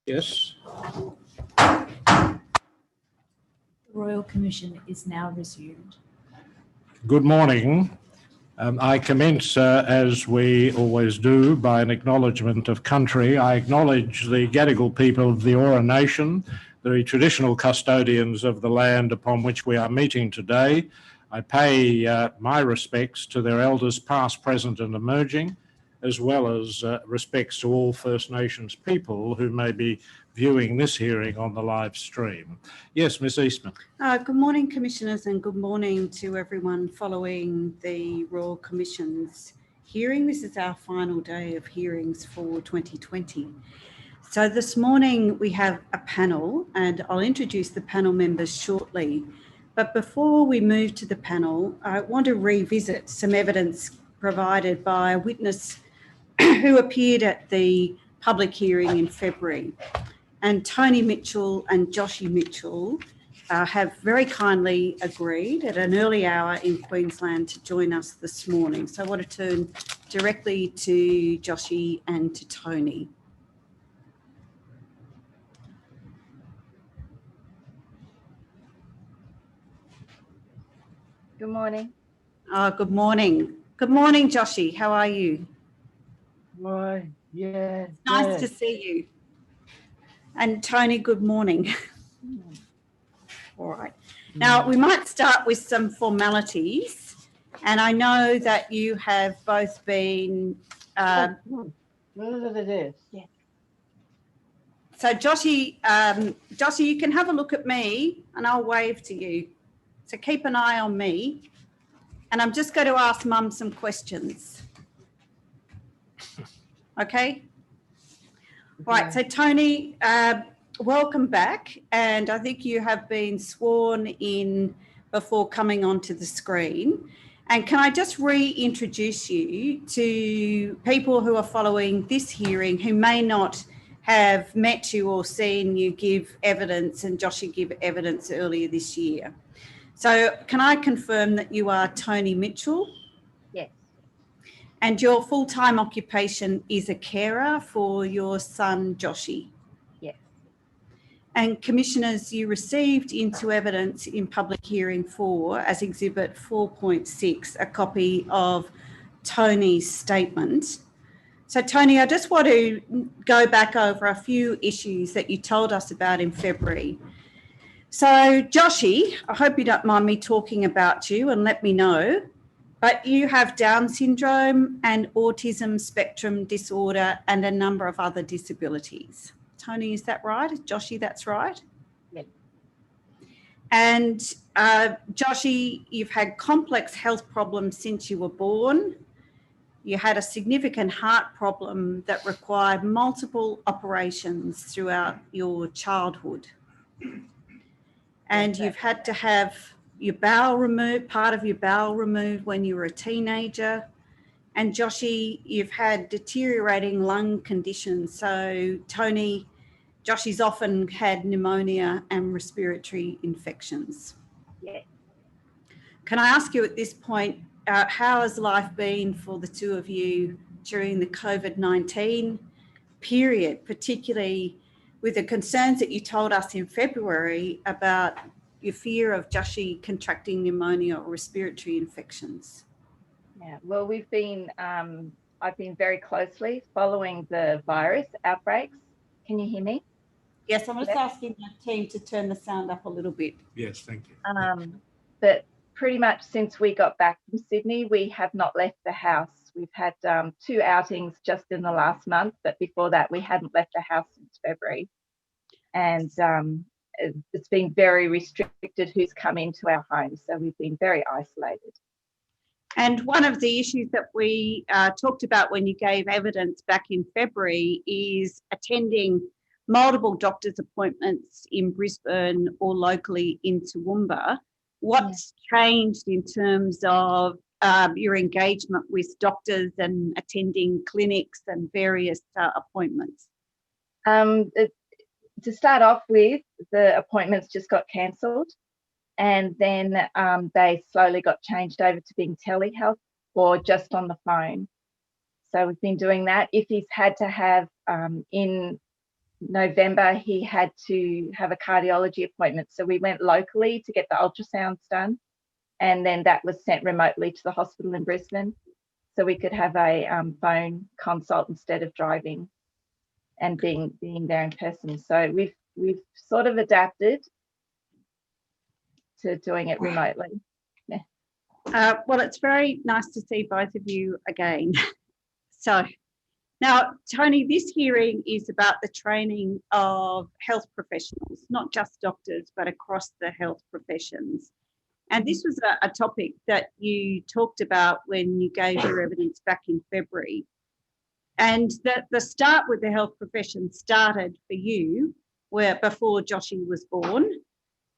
Yes. The Royal Commission is now resumed. Good morning. I commence, as we always do, by an acknowledgement of country. I acknowledge the Gadigal people of the Eora Nation, the traditional custodians of the land upon which we are meeting today. I pay my respects to their elders past, present and emerging, as well as respects to all First Nations people who may be viewing this hearing on the live stream. Yes, Ms Eastman. Good morning, Commissioners, and good morning to everyone following the Royal Commission's hearing. This is our final day of hearings for 2020. So this morning we have a panel, and I'll introduce the panel members shortly. But before we move to the panel, I want to revisit some evidence provided by a witness who appeared at the public hearing in February. And Tony Mitchell and Joshie Mitchell have very kindly agreed at an early hour in Queensland to join us this morning. So I want to turn directly to Joshie and to Tony. Good morning. Good morning. Good morning, Joshie. How are you? Why, yeah. Nice to see you. And Tony, good morning. All right. Now, we might start with some formalities. And I know that you have both been... Yeah. So, Joshie, you can have a look at me and I'll wave to you. So keep an eye on me. And I'm just going to ask Mum some questions. Okay? Right, so Tony, welcome back. And I think you have been sworn in before coming onto the screen. And can I just reintroduce you to people who are following this hearing who may not have met you or seen you give evidence and Joshie give evidence earlier this year. So can I confirm that you are Tony Mitchell? Yes. And your full-time occupation is a carer for your son, Joshie? Yes. And Commissioners, you received into evidence in public hearing 4 as Exhibit 4.6, a copy of Tony's statement. So Tony, I just want to go back over a few issues that you told us about in February. So Joshie, I hope you don't mind me talking about you and let me know, but you have Down syndrome and autism spectrum disorder and a number of other disabilities. Tony, is that right? Joshie, that's right? Yes. And Joshie, you've had complex health problems since you were born. You had a significant heart problem that required multiple operations throughout your childhood. And you've had to have your bowel removed, part of your bowel removed when you were a teenager. And Joshie, you've had deteriorating lung conditions. So Tony, Joshie's often had pneumonia and respiratory infections. Yeah. Can I ask you at this point, how has life been for the two of you during the COVID-19 period, particularly with the concerns that you told us in February about your fear of Joshie contracting pneumonia or respiratory infections? Yeah. Well, we've been, I've been very closely following the virus outbreaks. Can you hear me? Yes, I'm just asking the team to turn the sound up a little bit. Yes, thank you. But pretty much since we got back from Sydney, we have not left the house. We've had 2 outings just in the last month, but before that, we hadn't left the house since February. And it's been very restricted who's come into our home. So we've been very isolated. And one of the issues that we talked about when you gave evidence back in February is attending multiple doctor's appointments in Brisbane or locally in Toowoomba. What's changed in terms of your engagement with doctors and attending clinics and various appointments? To start off with, the appointments just got cancelled, and then they slowly got changed over to being telehealth or just on the phone. So we've been doing that. If he's had to have November, he had to have a cardiology appointment. So we went locally to get the ultrasounds done. And then that was sent remotely to the hospital in Brisbane. So we could have a phone consult instead of driving and being there in person. So we've sort of adapted to doing it remotely. Well, it's very nice to see both of you again. So now, Tony, this hearing is about the training of health professionals, not just doctors, but across the health professions. And this was a topic that you talked about when you gave your evidence back in February. And the start with the health profession started for you where before Joshy was born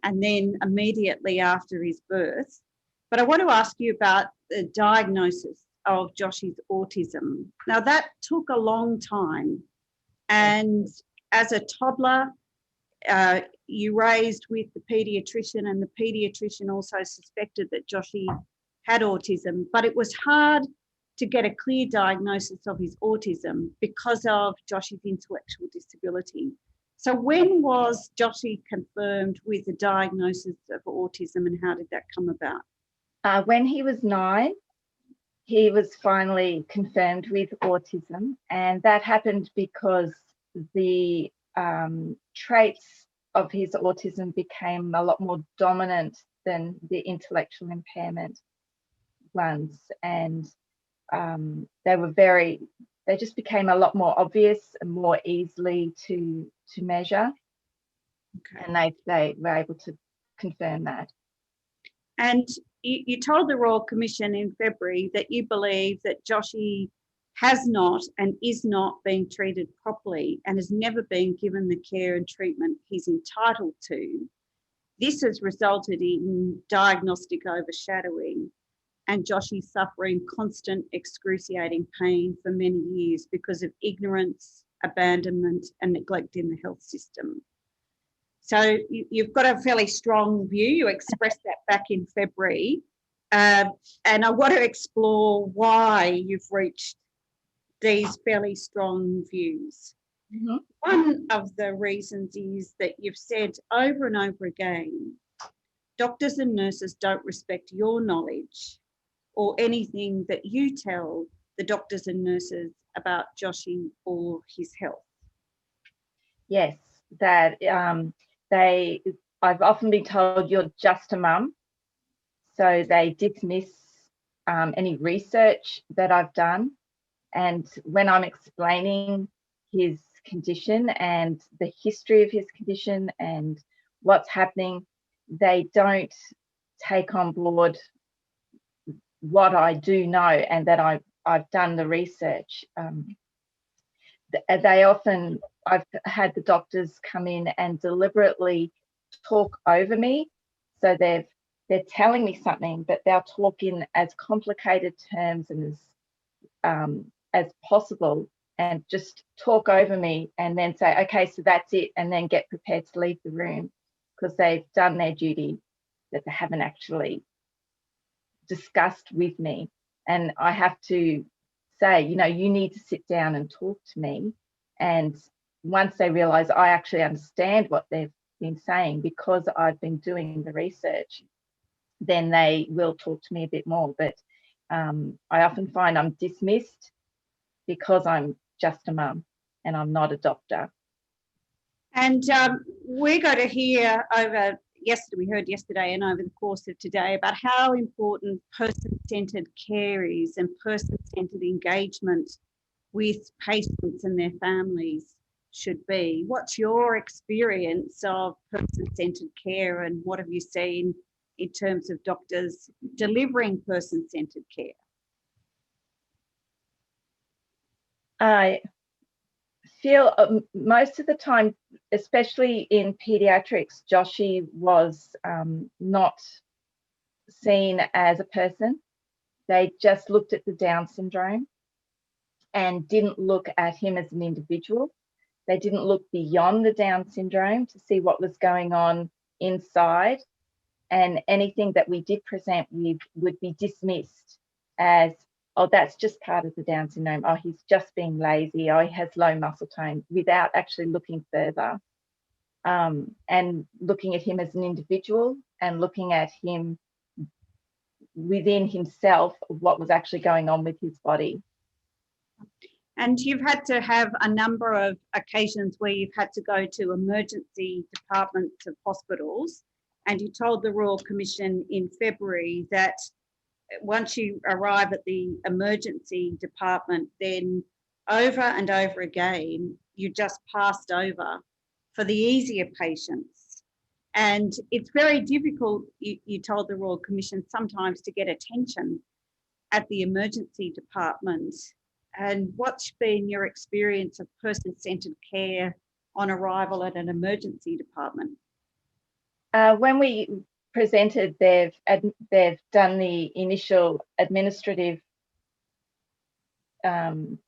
and then immediately after his birth. But I want to ask you about the diagnosis of Joshy's autism. Now, that took a long time. And as a toddler, you raised with the paediatrician, and the paediatrician also suspected that Joshy had autism, but it was hard to get a clear diagnosis of his autism because of Joshy's intellectual disability. So when was Joshy confirmed with a diagnosis of autism, and how did that come about? When he was 9, he was finally confirmed with autism, and that happened because the traits of his autism became a lot more dominant than the intellectual impairment ones, and they just became a lot more obvious and more easily to measure. Okay. And they were able to confirm that. And you told the Royal Commission in February that you believe that Joshy has not and is not being treated properly and has never been given the care and treatment he's entitled to. This has resulted in diagnostic overshadowing and Joshy suffering constant excruciating pain for many years because of ignorance, abandonment and neglect in the health system. So you've got a fairly strong view. You expressed that back in February. And I want to explore why you've reached these fairly strong views. Mm-hmm. One of the reasons is that you've said over and over again, doctors and nurses don't respect your knowledge or anything that you tell the doctors and nurses about Joshy or his health. Yes, that I've often been told you're just a mum. So they dismiss any research that I've done. And when I'm explaining his condition and the history of his condition and what's happening, they don't take on board what I do know and that I've done the research. I've had the doctors come in and deliberately talk over me. So they're telling me something, but they'll talk in as complicated terms and as possible and just talk over me and then say, okay, so that's it, and then get prepared to leave the room because they've done their duty that they haven't actually discussed with me. And I have to say, you need to sit down and talk to me. And once they realize I actually understand what they've been saying because I've been doing the research, then they will talk to me a bit more. But I often find I'm dismissed because I'm just a mum and I'm not a doctor. And we're going to hear we heard yesterday and over the course of today about how important person-centred care is and person-centred engagement with patients and their families should be. What's your experience of person-centred care and what have you seen in terms of doctors delivering person-centred care? I feel most of the time, especially in paediatrics, Joshy was not seen as a person. They just looked at the Down syndrome and didn't look at him as an individual. They didn't look beyond the Down syndrome to see what was going on inside. And anything that we did present with would be dismissed as oh, that's just part of the Down syndrome. Oh, he's just being lazy. Oh, he has low muscle tone, without actually looking further and looking at him as an individual and looking at him within himself, what was actually going on with his body. And you've had to have a number of occasions where you've had to go to emergency departments of hospitals, and you told the Royal Commission in February that once you arrive at the emergency department, then over and over again, you just passed over for the easier patients. And it's very difficult, you told the Royal Commission, sometimes to get attention at the emergency department. And what's been your experience of person-centred care on arrival at an emergency department? When we presented, they've done the initial administrative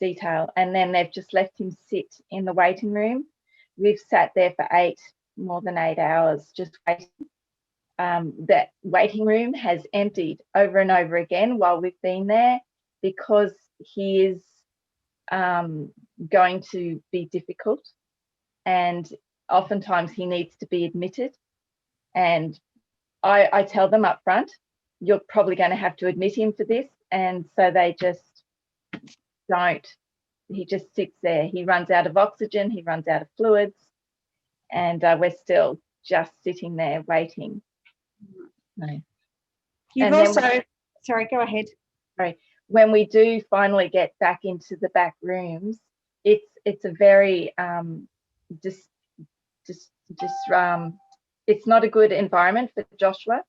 detail, and then they've just left him sit in the waiting room. We've sat there for more than 8 hours just waiting. That waiting room has emptied over and over again while we've been there, because he is going to be difficult, and oftentimes he needs to be admitted. And I tell them up front, you're probably going to have to admit him for this. And so they just don't. He just sits there. He runs out of oxygen, he runs out of fluids, and we're still just sitting there waiting. No. You've also, sorry, go ahead. Sorry. When we do finally get back into the back rooms, it's a very it's not a good environment for Joshua.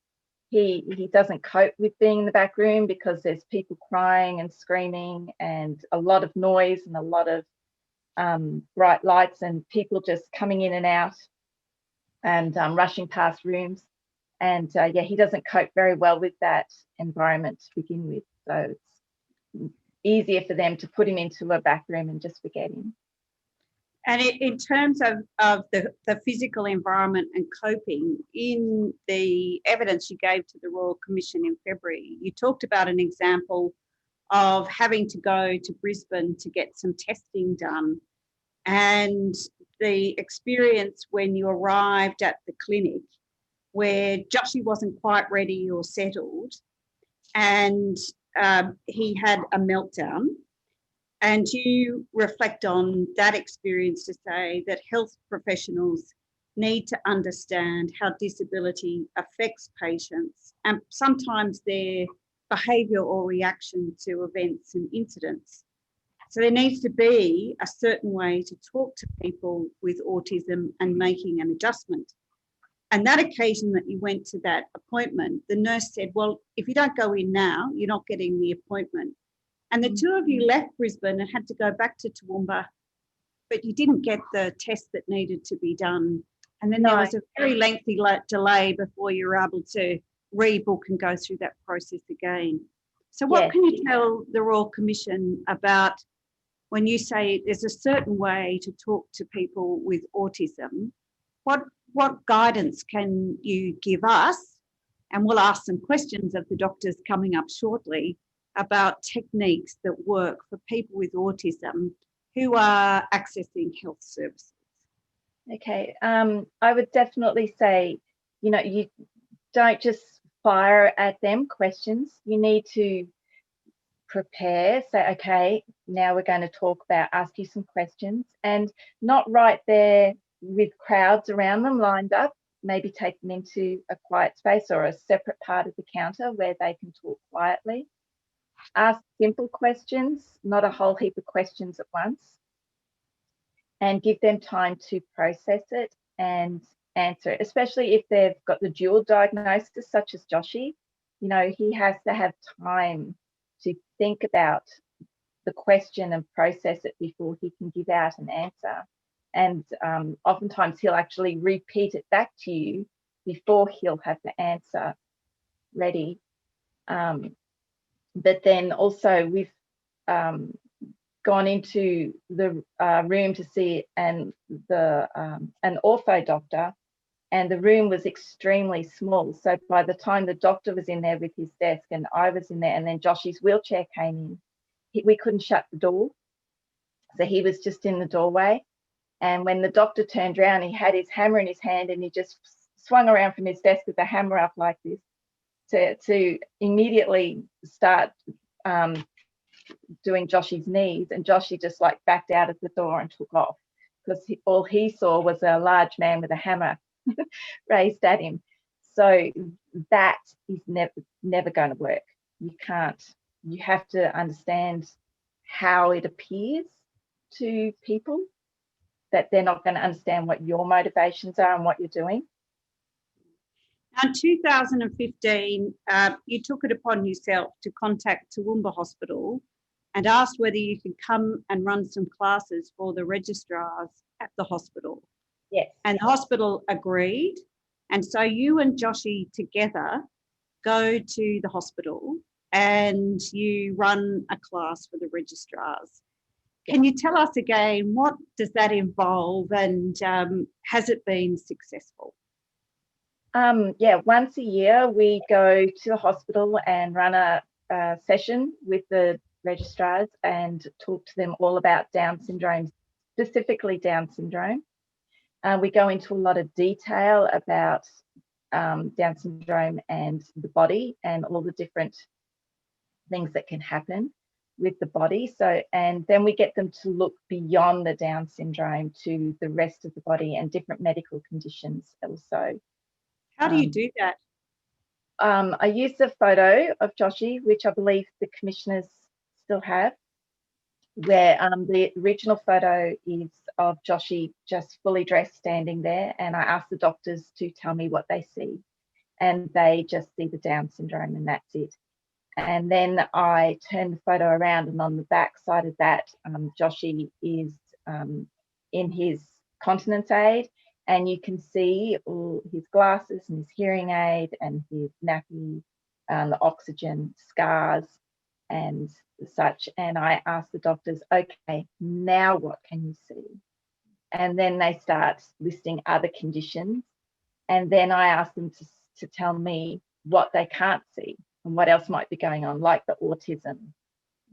He doesn't cope with being in the back room because there's people crying and screaming and a lot of noise and a lot of bright lights and people just coming in and out and rushing past rooms. And yeah, he doesn't cope very well with that environment to begin with. So it's easier for them to put him into a back room and just forget him. And in terms of the physical environment and coping, in the evidence you gave to the Royal Commission in February, you talked about an example of having to go to Brisbane to get some testing done, and the experience when you arrived at the clinic where Joshy wasn't quite ready or settled, and he had a meltdown. And you reflect on that experience to say that health professionals need to understand how disability affects patients and sometimes their behaviour or reaction to events and incidents. So there needs to be a certain way to talk to people with autism and making an adjustment. And that occasion that you went to that appointment, the nurse said, well, if you don't go in now, you're not getting the appointment. And the two of you left Brisbane and had to go back to Toowoomba, but you didn't get the test that needed to be done. And then there was a very lengthy delay before you were able to rebook and go through that process again. So what can you tell the Royal Commission about when you say there's a certain way to talk to people with autism? What guidance can you give us? And we'll ask some questions of the doctors coming up shortly about techniques that work for people with autism who are accessing health services. Okay, I would definitely say, you don't just fire at them questions. You need to prepare, say, okay, now we're going to ask you some questions, and not right there with crowds around them lined up. Maybe take them into a quiet space or a separate part of the counter where they can talk quietly. Ask simple questions, not a whole heap of questions at once, and give them time to process it and answer it, especially if they've got the dual diagnosis, such as Joshy. He has to have time to think about the question and process it before he can give out an answer. And oftentimes he'll actually repeat it back to you before he'll have the answer ready. But then also we've gone into the room to see an ortho doctor, and the room was extremely small. So by the time the doctor was in there with his desk and I was in there, and then Joshy's wheelchair came in, we couldn't shut the door. So he was just in the doorway. And when the doctor turned around, he had his hammer in his hand and he just swung around from his desk with the hammer up like this to immediately start doing Joshy's knees. And Joshy just like backed out of the door and took off because all he saw was a large man with a hammer raised at him. So that is never going to work. You can't. You have to understand how it appears to people, that they're not going to understand what your motivations are and what you're doing. Now, in 2015, you took it upon yourself to contact Toowoomba Hospital and asked whether you could come and run some classes for the registrars at the hospital. Yes. And the hospital agreed. And so you and Joshy together go to the hospital and you run a class for the registrars. Can you tell us again, what does that involve, and has it been successful? Yeah, once a year we go to the hospital and run a session with the registrars and talk to them all about Down syndrome, specifically Down syndrome. We go into a lot of detail about Down syndrome and the body and all the different things that can happen with the body. So, and then we get them to look beyond the Down syndrome to the rest of the body and different medical conditions also. How do you do that? I used a photo of Joshy, which I believe the commissioners still have, where the original photo is of Joshy just fully dressed standing there, and I asked the doctors to tell me what they see, and they just see the Down syndrome and that's it. And then I turned the photo around, and on the back side of that, Joshy is in his continence aid, and you can see all his glasses and his hearing aid and his nappy, the oxygen, scars and such. And I asked the doctors, okay, now what can you see? And then they start listing other conditions. And then I asked them to tell me what they can't see and what else might be going on, like the autism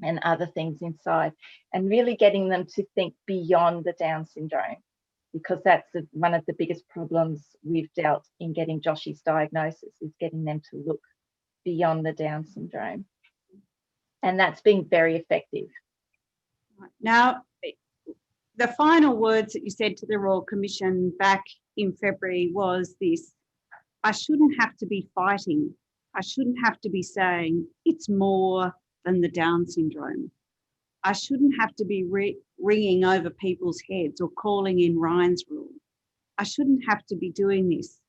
and other things inside, and really getting them to think beyond the Down syndrome, because that's one of the biggest problems we've dealt in getting Joshy's diagnosis, is getting them to look beyond the Down syndrome. And that's been very effective. Now, the final words that you said to the Royal Commission back in February was this: I shouldn't have to be fighting. I shouldn't have to be saying it's more than the Down syndrome. I shouldn't have to be ringing over people's heads or calling in Ryan's rule. I shouldn't have to be doing this.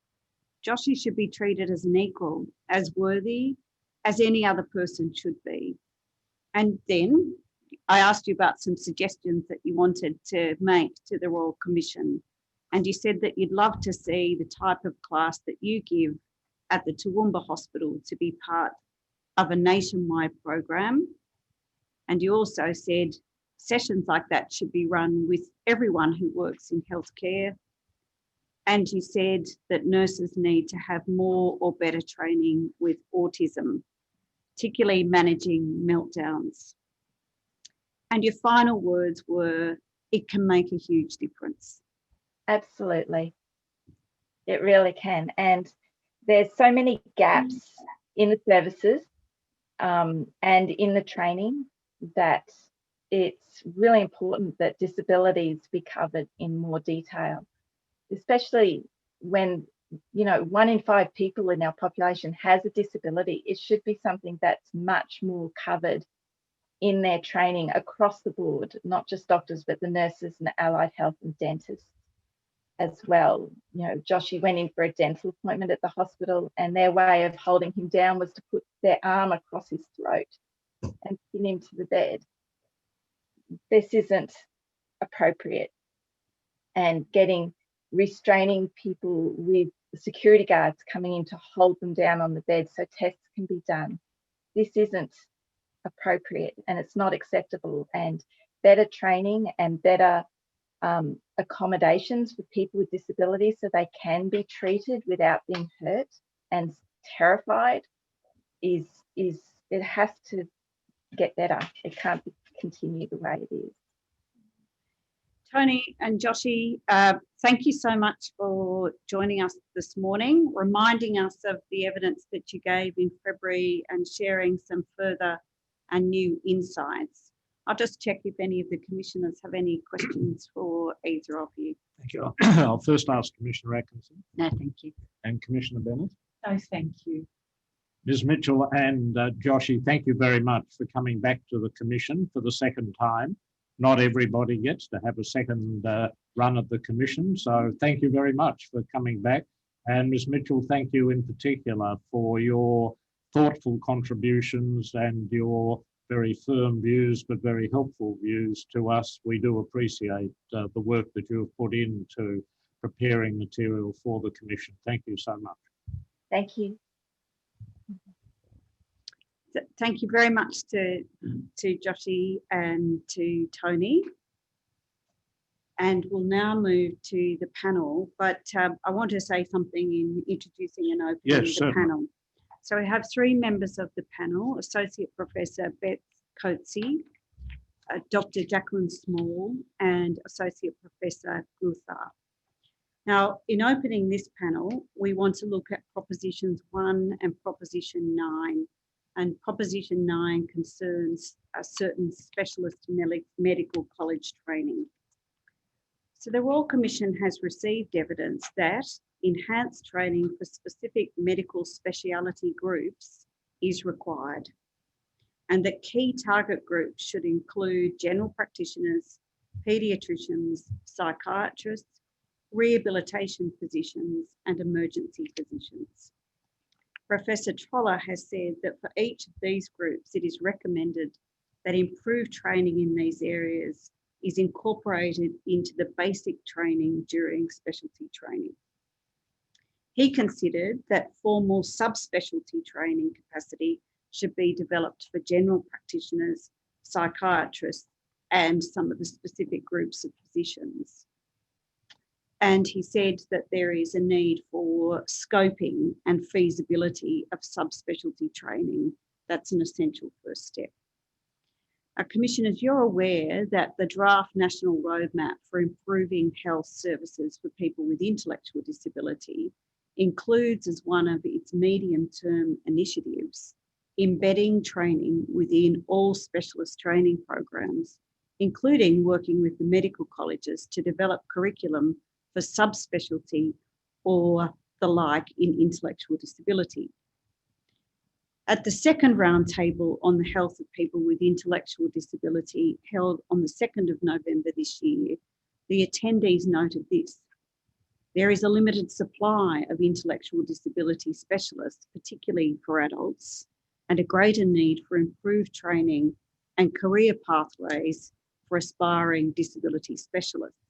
Joshy should be treated as an equal, as worthy as any other person should be. And then I asked you about some suggestions that you wanted to make to the Royal Commission. And you said that you'd love to see the type of class that you give at the Toowoomba Hospital to be part of a nationwide program. And you also said sessions like that should be run with everyone who works in healthcare. And you said that nurses need to have more or better training with autism, particularly managing meltdowns. And your final words were, it can make a huge difference. Absolutely. It really can. And there's so many gaps in the services and in the training that it's really important that disabilities be covered in more detail, especially when, you know, 1 in 5 people in our population has a disability. It should be something that's much more covered in their training across the board, not just doctors, but the nurses and the allied health and dentists as well. You know, Joshy went in for a dental appointment at the hospital, and their way of holding him down was to put their arm across his throat and pin him to the bed. This isn't appropriate. And restraining people with security guards coming in to hold them down on the bed so tests can be done. This isn't appropriate and it's not acceptable. And better training and better accommodations for people with disabilities so they can be treated without being hurt and terrified it has to get better. It can't continue the way it is. Tony and Joshy, thank you so much for joining us this morning, reminding us of the evidence that you gave in February and sharing some further and new insights. I'll just check if any of the commissioners have any questions for either of you. Thank you. I'll first ask Commissioner Atkinson No, thank you. and Commissioner Bennett. No, thank you. Ms Mitchell and Joshy, thank you very much for coming back to the Commission for the second time. Not everybody gets to have a second run at the Commission, so thank you very much for coming back. And Ms Mitchell, thank you in particular for your thoughtful contributions and your very firm views, but very helpful views to us. We do appreciate the work that you have put into preparing material for the Commission. Thank you so much. Thank you. Thank you very much to Joshy and to Tony. And we'll now move to the panel, but I want to say something in introducing and opening the certainly. panel. So we have three members of the panel: Associate Professor Beth Coetzee, Dr. Jacqueline Small, and Associate Professor Guthar. Now, in opening this panel, we want to look at Propositions 1 and Proposition 9. And Proposition 9 concerns a certain specialist medical college training. So the Royal Commission has received evidence that enhanced training for specific medical speciality groups is required, and that key target groups should include general practitioners, paediatricians, psychiatrists, rehabilitation physicians, and emergency physicians. Professor Troller has said that for each of these groups, it is recommended that improved training in these areas is incorporated into the basic training during specialty training. He considered that formal subspecialty training capacity should be developed for general practitioners, psychiatrists, and some of the specific groups of physicians. And he said that there is a need for scoping and feasibility of subspecialty training. That's an essential first step. Commissioners, you're aware that the draft National Roadmap for Improving Health Services for People with Intellectual Disability includes as one of its medium-term initiatives embedding training within all specialist training programs, including working with the medical colleges to develop curriculum for subspecialty or the like in intellectual disability. At the second roundtable on the health of people with intellectual disability held on the 2nd of November this year, the attendees noted this: there is a limited supply of intellectual disability specialists, particularly for adults, and a greater need for improved training and career pathways for aspiring disability specialists.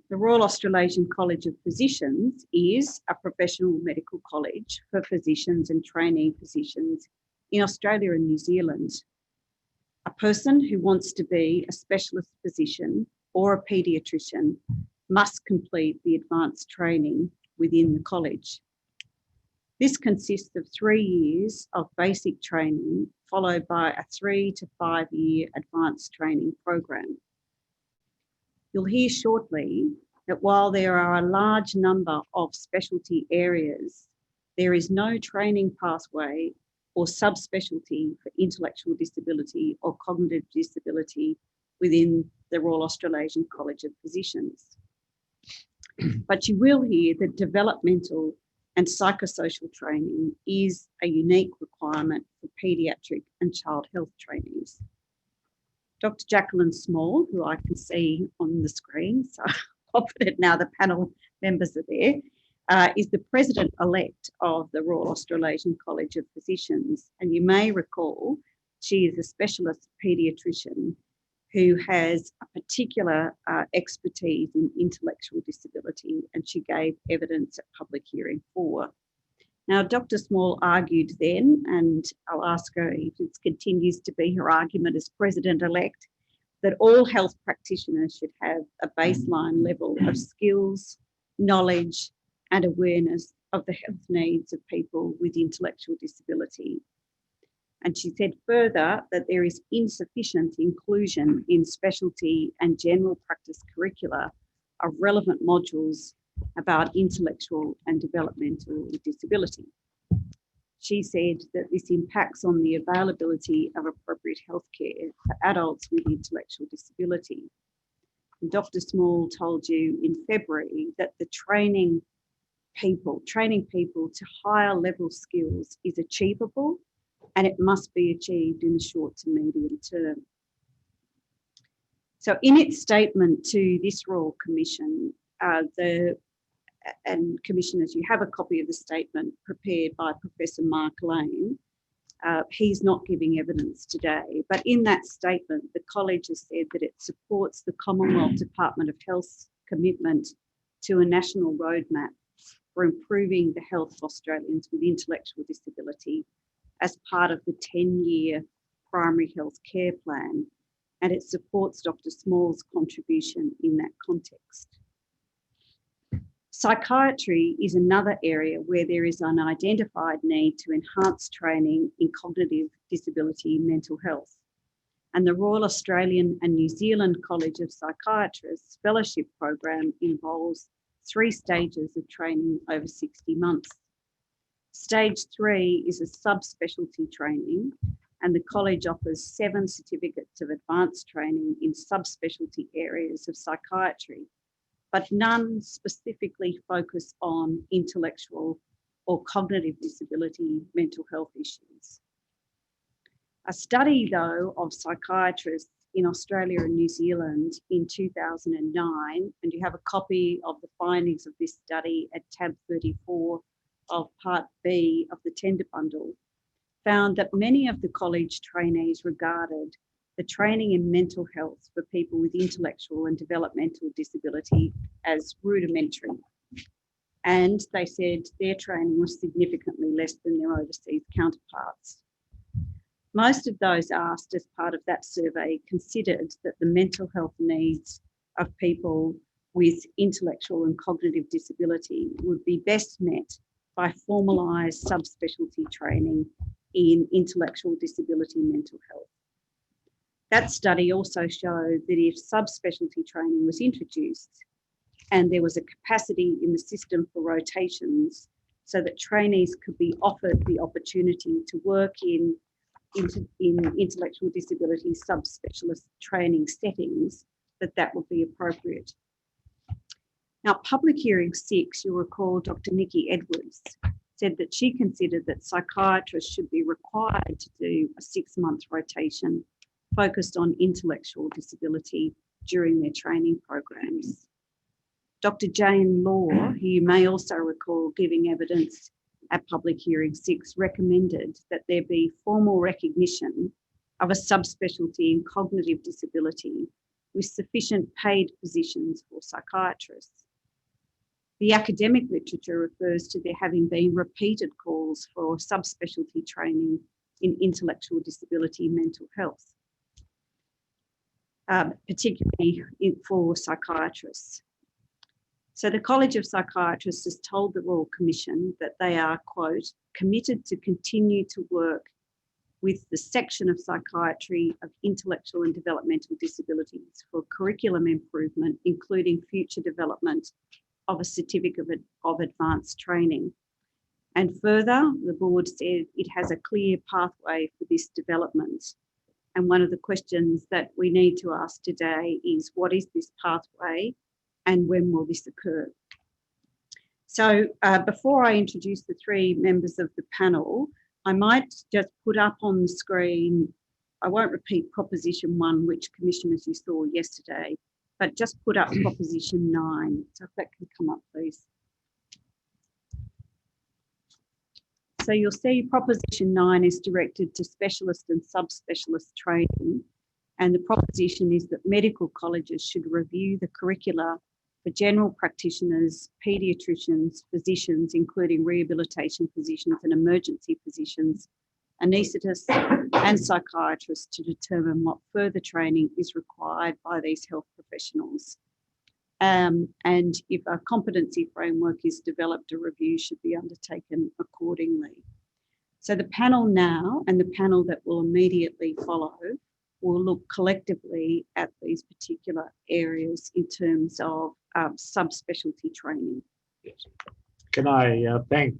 The Royal Australasian College of Physicians is a professional medical college for physicians and trainee physicians in Australia and New Zealand. A person who wants to be a specialist physician or a paediatrician must complete the advanced training within the college. This consists of 3 years of basic training, followed by a 3 to 5 year advanced training program. You'll hear shortly that while there are a large number of specialty areas, there is no training pathway or subspecialty for intellectual disability or cognitive disability within the Royal Australasian College of Physicians. But you will hear that developmental and psychosocial training is a unique requirement for paediatric and child health trainees. Dr. Jacqueline Small, who I can see on the screen, so I'm confident now the panel members are there, is the President-elect of the Royal Australasian College of Physicians. And you may recall she is a specialist paediatrician who has a particular expertise in intellectual disability, and she gave evidence at public hearing 4. Now, Dr. Small argued then, and I'll ask her if it continues to be her argument as President-elect, that all health practitioners should have a baseline level of skills, knowledge, and awareness of the health needs of people with intellectual disability. And she said further that there is insufficient inclusion in specialty and general practice curricula of relevant modules about intellectual and developmental disability. She said that this impacts on the availability of appropriate healthcare for adults with intellectual disability. And Dr. Small told you in February that the training people to higher level skills is achievable, and it must be achieved in the short to medium term. So in its statement to this Royal Commission, and Commissioners, you have a copy of the statement prepared by Professor Mark Lane. He's not giving evidence today, but in that statement, the College has said that it supports the Commonwealth Department of Health's commitment to a national roadmap for improving the health of Australians with intellectual disability as part of the 10-year primary health care plan, and it supports Dr. Small's contribution in that context. Psychiatry is another area where there is an identified need to enhance training in cognitive disability mental health. And the Royal Australian and New Zealand College of Psychiatrists Fellowship Program involves 3 stages of training over 60 months. Stage 3 is a subspecialty training, and the college offers 7 certificates of advanced training in subspecialty areas of psychiatry, but none specifically focus on intellectual or cognitive disability mental health issues. A study, though, of psychiatrists in Australia and New Zealand in 2009, and you have a copy of the findings of this study at tab 34 of Part B of the tender bundle, found that many of the college trainees regarded the training in mental health for people with intellectual and developmental disability as rudimentary. And they said their training was significantly less than their overseas counterparts. Most of those asked as part of that survey considered that the mental health needs of people with intellectual and cognitive disability would be best met by formalised subspecialty training in intellectual disability mental health. That study also showed that if subspecialty training was introduced and there was a capacity in the system for rotations so that trainees could be offered the opportunity to work in intellectual disability subspecialist training settings, that would be appropriate. Now, Public Hearing 6, you'll recall Dr. Nikki Edwards said that she considered that psychiatrists should be required to do a 6-month rotation focused on intellectual disability during their training programs. Dr. Jane Law, who you may also recall giving evidence at Public Hearing 6, recommended that there be formal recognition of a subspecialty in cognitive disability with sufficient paid positions for psychiatrists. The academic literature refers to there having been repeated calls for subspecialty training in intellectual disability mental health, particularly for psychiatrists. So the College of Psychiatrists has told the Royal Commission that they are, quote, committed to continue to work with the section of psychiatry of intellectual and developmental disabilities for curriculum improvement, including future development of a certificate of advanced training. And further, the board said it has a clear pathway for this development. And one of the questions that we need to ask today is, what is this pathway and when will this occur? So before I introduce the 3 members of the panel, I might just put up on the screen, I won't repeat Proposition 1, which Commissioners you saw yesterday, but just put up Proposition 9. So if that can come up, please. So you'll see Proposition 9 is directed to specialist and subspecialist training. And the proposition is that medical colleges should review the curricula for general practitioners, paediatricians, physicians, including rehabilitation physicians and emergency physicians, anaesthetists and psychiatrists to determine what further training is required by these health professionals. And if a competency framework is developed, a review should be undertaken accordingly. So the panel now and the panel that will immediately follow will look collectively at these particular areas in terms of subspecialty training. Yes. Can I thank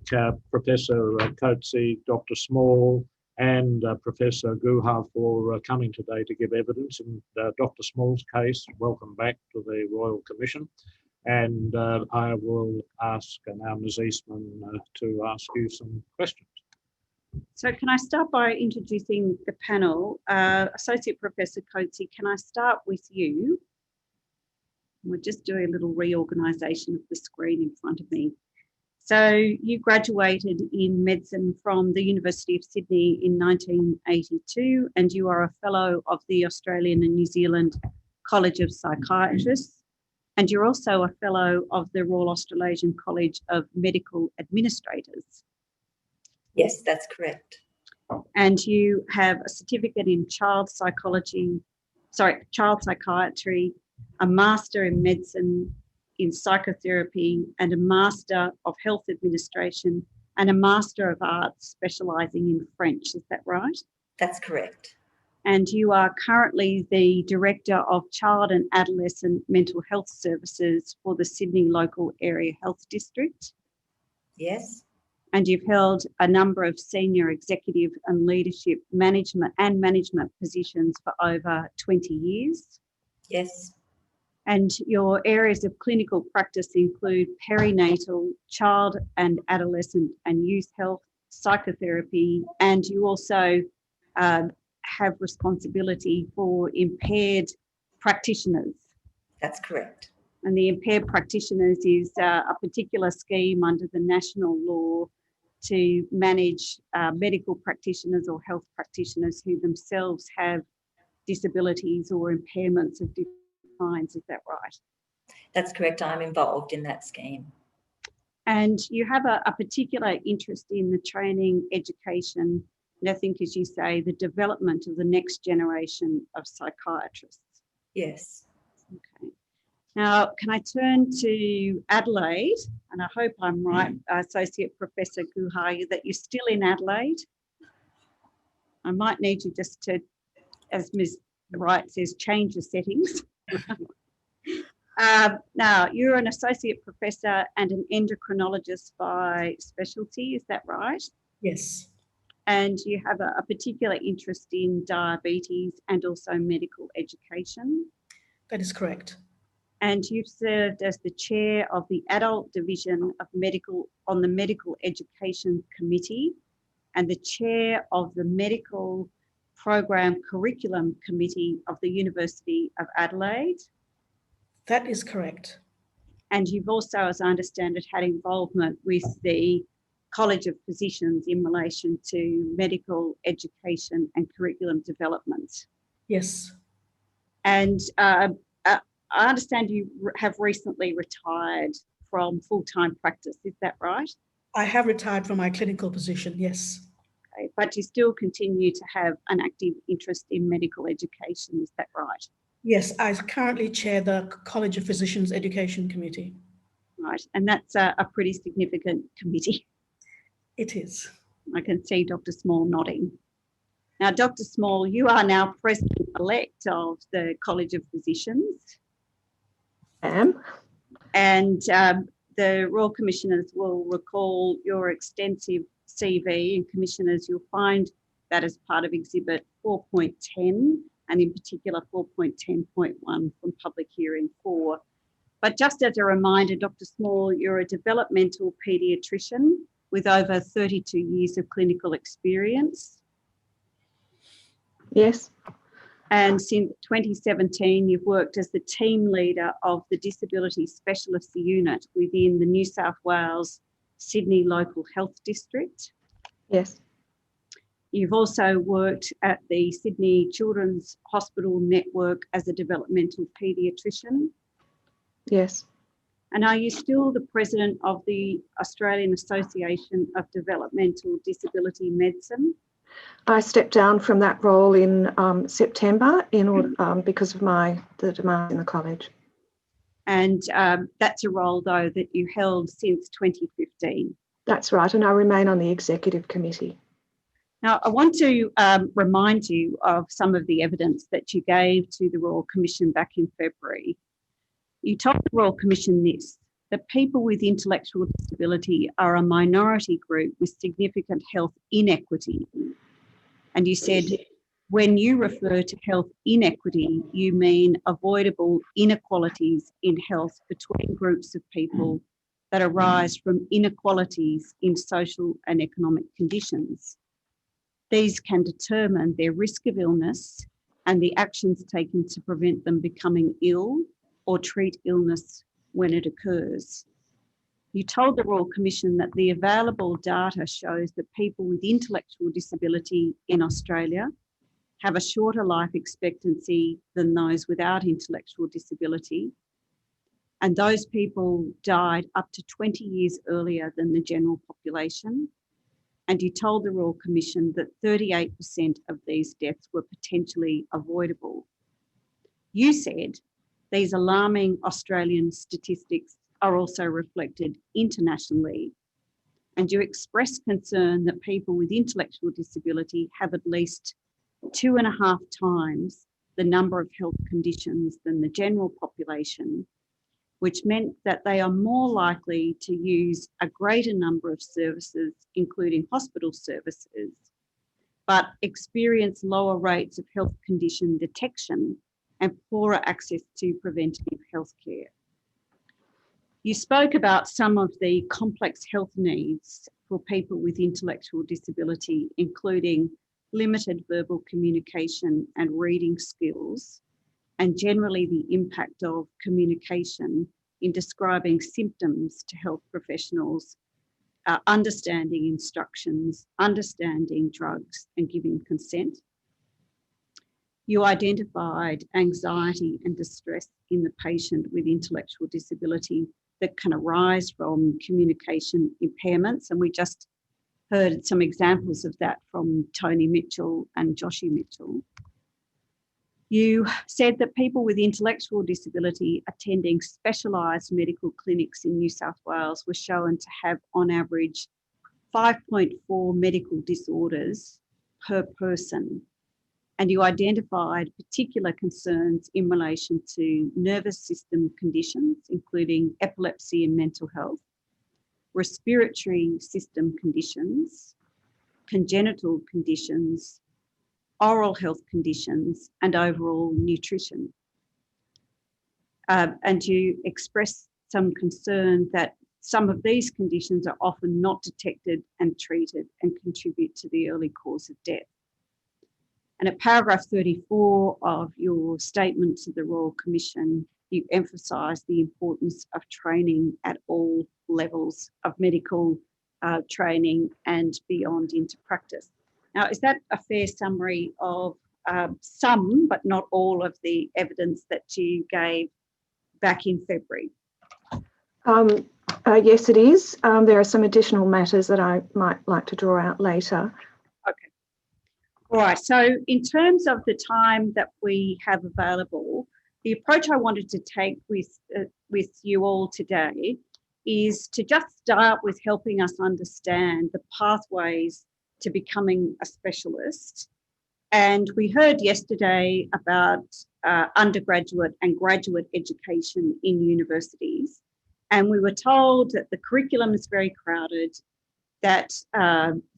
Professor Coetzee, Dr. Small, and Professor Guha for coming today to give evidence. In Dr. Small's case, welcome back to the Royal Commission. And I will ask now Ms. Eastman to ask you some questions. So can I start by introducing the panel? Associate Professor Coetzee, can I start with you? We'll just do a little reorganisation of the screen in front of me. So you graduated in medicine from the University of Sydney in 1982, and you are a fellow of the Australian and New Zealand College of Psychiatrists, and you're also a fellow of the Royal Australasian College of Medical Administrators. Yes, that's correct. And you have a certificate in child psychiatry, a master in medicine, in psychotherapy, and a Master of Health Administration, and a Master of Arts specialising in French. Is that right? That's correct. And you are currently the Director of Child and Adolescent Mental Health Services for the Sydney Local Area Health District. Yes. And you've held a number of senior executive and leadership management positions for over 20 years. Yes. And your areas of clinical practice include perinatal, child and adolescent and youth health, psychotherapy, and you also have responsibility for impaired practitioners. That's correct. And the impaired practitioners is a particular scheme under the national law to manage medical practitioners or health practitioners who themselves have disabilities or impairments of different kinds. Is that right? That's correct. I'm involved in that scheme. And you have a particular interest in the training, education, and I think, as you say, the development of the next generation of psychiatrists. Yes. Okay. Now, can I turn to Adelaide? And I hope I'm right, Associate Professor Guha, that you're still in Adelaide. I might need you just to, as Ms. Wright says, change the settings. Now, you're an Associate Professor and an endocrinologist by specialty, is that right? Yes, And you have a particular interest in diabetes and also medical education. that is correct. And you've served as the chair of the Adult Division of on the Medical Education Committee and the chair of the Medical Program Curriculum Committee of the University of Adelaide. That is correct. And you've also, as I understand it, had involvement with the College of Physicians in relation to medical education and curriculum development. Yes, And I understand you have recently retired from full-time practice, is that right? I have retired from my clinical position, yes. Okay, but you still continue to have an active interest in medical education, is that right? Yes, I currently chair the College of Physicians Education Committee. Right, and that's a pretty significant committee. It is. I can see Dr. Small nodding. Now, Dr. Small, you are now President-elect of the College of Physicians. And the Royal Commissioners will recall your extensive CV, and Commissioners, you'll find that as part of Exhibit 4.10 and in particular 4.10.1 from Public Hearing 4. But just as a reminder, Dr. Small, you're a developmental paediatrician with over 32 years of clinical experience. Yes. And since 2017, you've worked as the team leader of the Disability Specialist Unit within the New South Wales Sydney Local Health District. Yes. You've also worked at the Sydney Children's Hospital Network as a developmental paediatrician. Yes. And are you still the president of the Australian Association of Developmental Disability Medicine? I stepped down from that role in September in order, because of the demand in the college. And that's a role, though, that you held since 2015. That's right, and I remain on the executive committee. Now, I want to remind you of some of the evidence that you gave to the Royal Commission back in February. You told the Royal Commission this, that people with intellectual disability are a minority group with significant health inequity. And you said, when you refer to health inequity, you mean avoidable inequalities in health between groups of people that arise from inequalities in social and economic conditions. These can determine their risk of illness and the actions taken to prevent them becoming ill or treat illness when it occurs. You told the Royal Commission that the available data shows that people with intellectual disability in Australia have a shorter life expectancy than those without intellectual disability, and those people died up to 20 years earlier than the general population. And you told the Royal Commission that 38% of these deaths were potentially avoidable. You said these alarming Australian statistics are also reflected internationally, and you expressed concern that people with intellectual disability have at least 2.5 times the number of health conditions than the general population, which meant that they are more likely to use a greater number of services, including hospital services, but experience lower rates of health condition detection and poorer access to preventative health care. You spoke about some of the complex health needs for people with intellectual disability, including limited verbal communication and reading skills, and generally the impact of communication in describing symptoms to health professionals, understanding instructions, understanding drugs, and giving consent. You identified anxiety and distress in the patient with intellectual disability that can arise from communication impairments, and we just heard some examples of that from Tony Mitchell and Joshie Mitchell. You said that people with intellectual disability attending specialised medical clinics in New South Wales were shown to have, on average, 5.4 medical disorders per person. And you identified particular concerns in relation to nervous system conditions, including epilepsy and mental health, respiratory system conditions, congenital conditions, oral health conditions, and overall nutrition. And you expressed some concern that some of these conditions are often not detected and treated and contribute to the early cause of death. And at paragraph 34 of your statement to the Royal Commission, you emphasised the importance of training at all levels of medical training and beyond into practice. Now, is that a fair summary of some, but not all, of the evidence that you gave back in February? Yes, it is. There are some additional matters that I might like to draw out later. Okay. All right. So in terms of the time that we have available, the approach I wanted to take with you all today is to just start with helping us understand the pathways to becoming a specialist. And we heard yesterday about undergraduate and graduate education in universities. And we were told that the curriculum is very crowded, that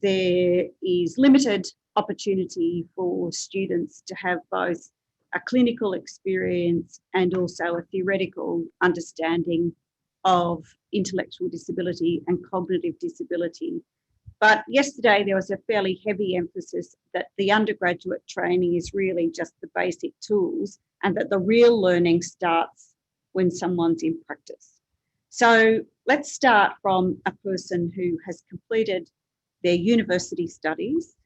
there is limited opportunity for students to have both a clinical experience and also a theoretical understanding of intellectual disability and cognitive disability. But yesterday there was a fairly heavy emphasis that the undergraduate training is really just the basic tools and that the real learning starts when someone's in practice. So let's start from a person who has completed their university studies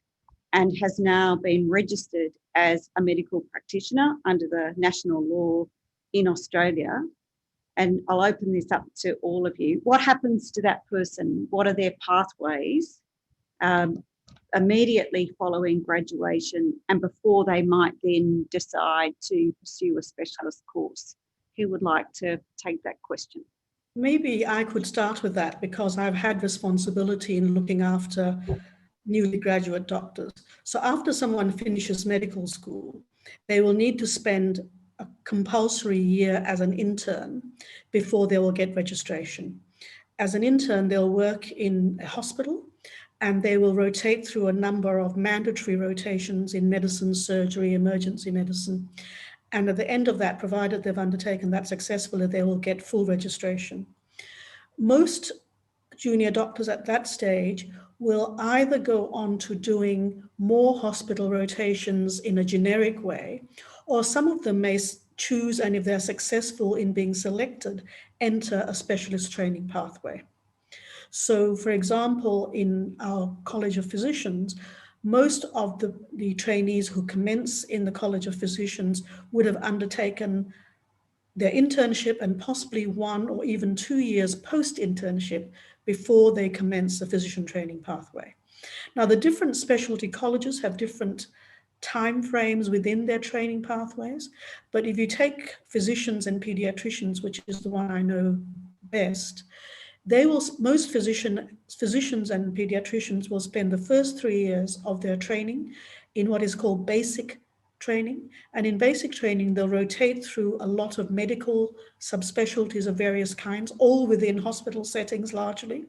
and has now been registered as a medical practitioner under the national law in Australia. And I'll open this up to all of you. What happens to that person? What are their pathways immediately following graduation and before they might then decide to pursue a specialist course? Who would like to take that question? Maybe I could start with that because I've had responsibility in looking after newly graduate doctors. So after someone finishes medical school, they will need to spend a compulsory year as an intern before they will get registration. As an intern, they'll work in a hospital and they will rotate through a number of mandatory rotations in medicine, surgery, emergency medicine. And at the end of that, provided they've undertaken that successfully, they will get full registration. Most junior doctors at that stage will either go on to doing more hospital rotations in a generic way, or some of them may choose, and if they're successful in being selected, enter a specialist training pathway. So, for example, in our College of Physicians, most of the trainees who commence in the College of Physicians would have undertaken their internship and possibly 1 or even 2 years post-internship before they commence the physician training pathway. Now, the different specialty colleges have different timeframes within their training pathways, but if you take physicians and pediatricians, which is the one I know best, most physicians and pediatricians will spend the first 3 years of their training in what is called basic training. And in basic training, they'll rotate through a lot of medical subspecialties of various kinds, all within hospital settings largely.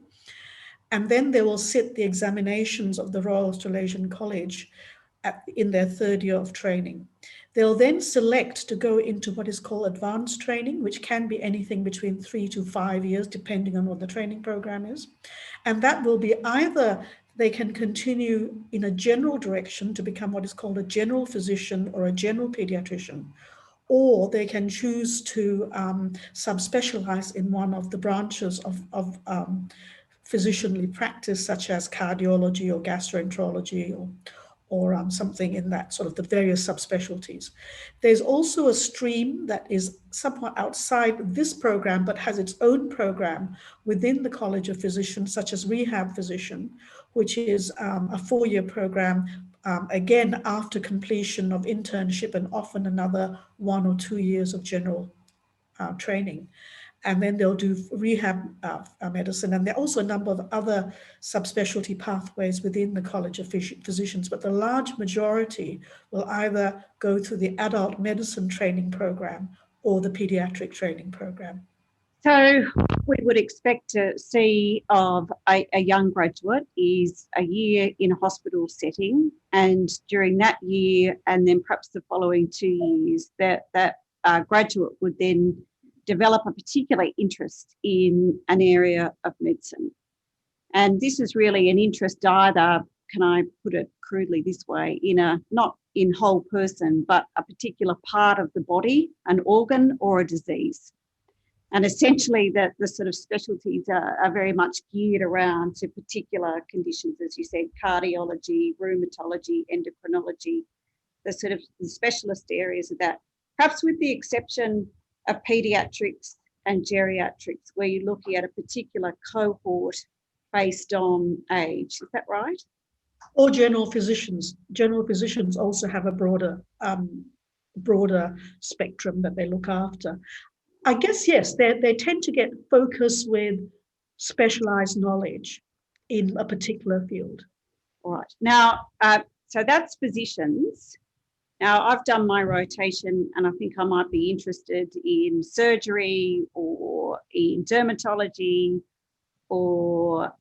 And then they will sit the examinations of the Royal Australasian College in their 3rd year of training. They'll then select to go into what is called advanced training, which can be anything between 3 to 5 years, depending on what the training program is. And that will be either they can continue in a general direction to become what is called a general physician or a general pediatrician, or they can choose to subspecialize in one of the branches of physicianly practice, such as cardiology or gastroenterology or something in that sort of the various subspecialties. There's also a stream that is somewhat outside this program, but has its own program within the College of Physicians, such as rehab physician, which is a 4-year program, again, after completion of internship and often another 1 or 2 years of general training. And then they'll do rehab medicine. And there are also a number of other subspecialty pathways within the College of Physicians, but the large majority will either go through the adult medicine training program or the pediatric training program. So we would expect to see of a young graduate is a year in a hospital setting, and during that year and then perhaps the following 2 years, that graduate would then develop a particular interest in an area of medicine. And this is really an interest either, can I put it crudely this way, not in whole person, but a particular part of the body, an organ or a disease. And essentially the sort of specialties are very much geared around to particular conditions, as you said, cardiology, rheumatology, endocrinology, the sort of the specialist areas of that, perhaps with the exception of pediatrics and geriatrics, where you're looking at a particular cohort based on age. Is that right? Or general physicians. General physicians also have a broader spectrum that they look after. I guess, yes, they tend to get focused with specialized knowledge in a particular field. All right. Now, so that's physicians. Now, I've done my rotation and I think I might be interested in surgery or in dermatology or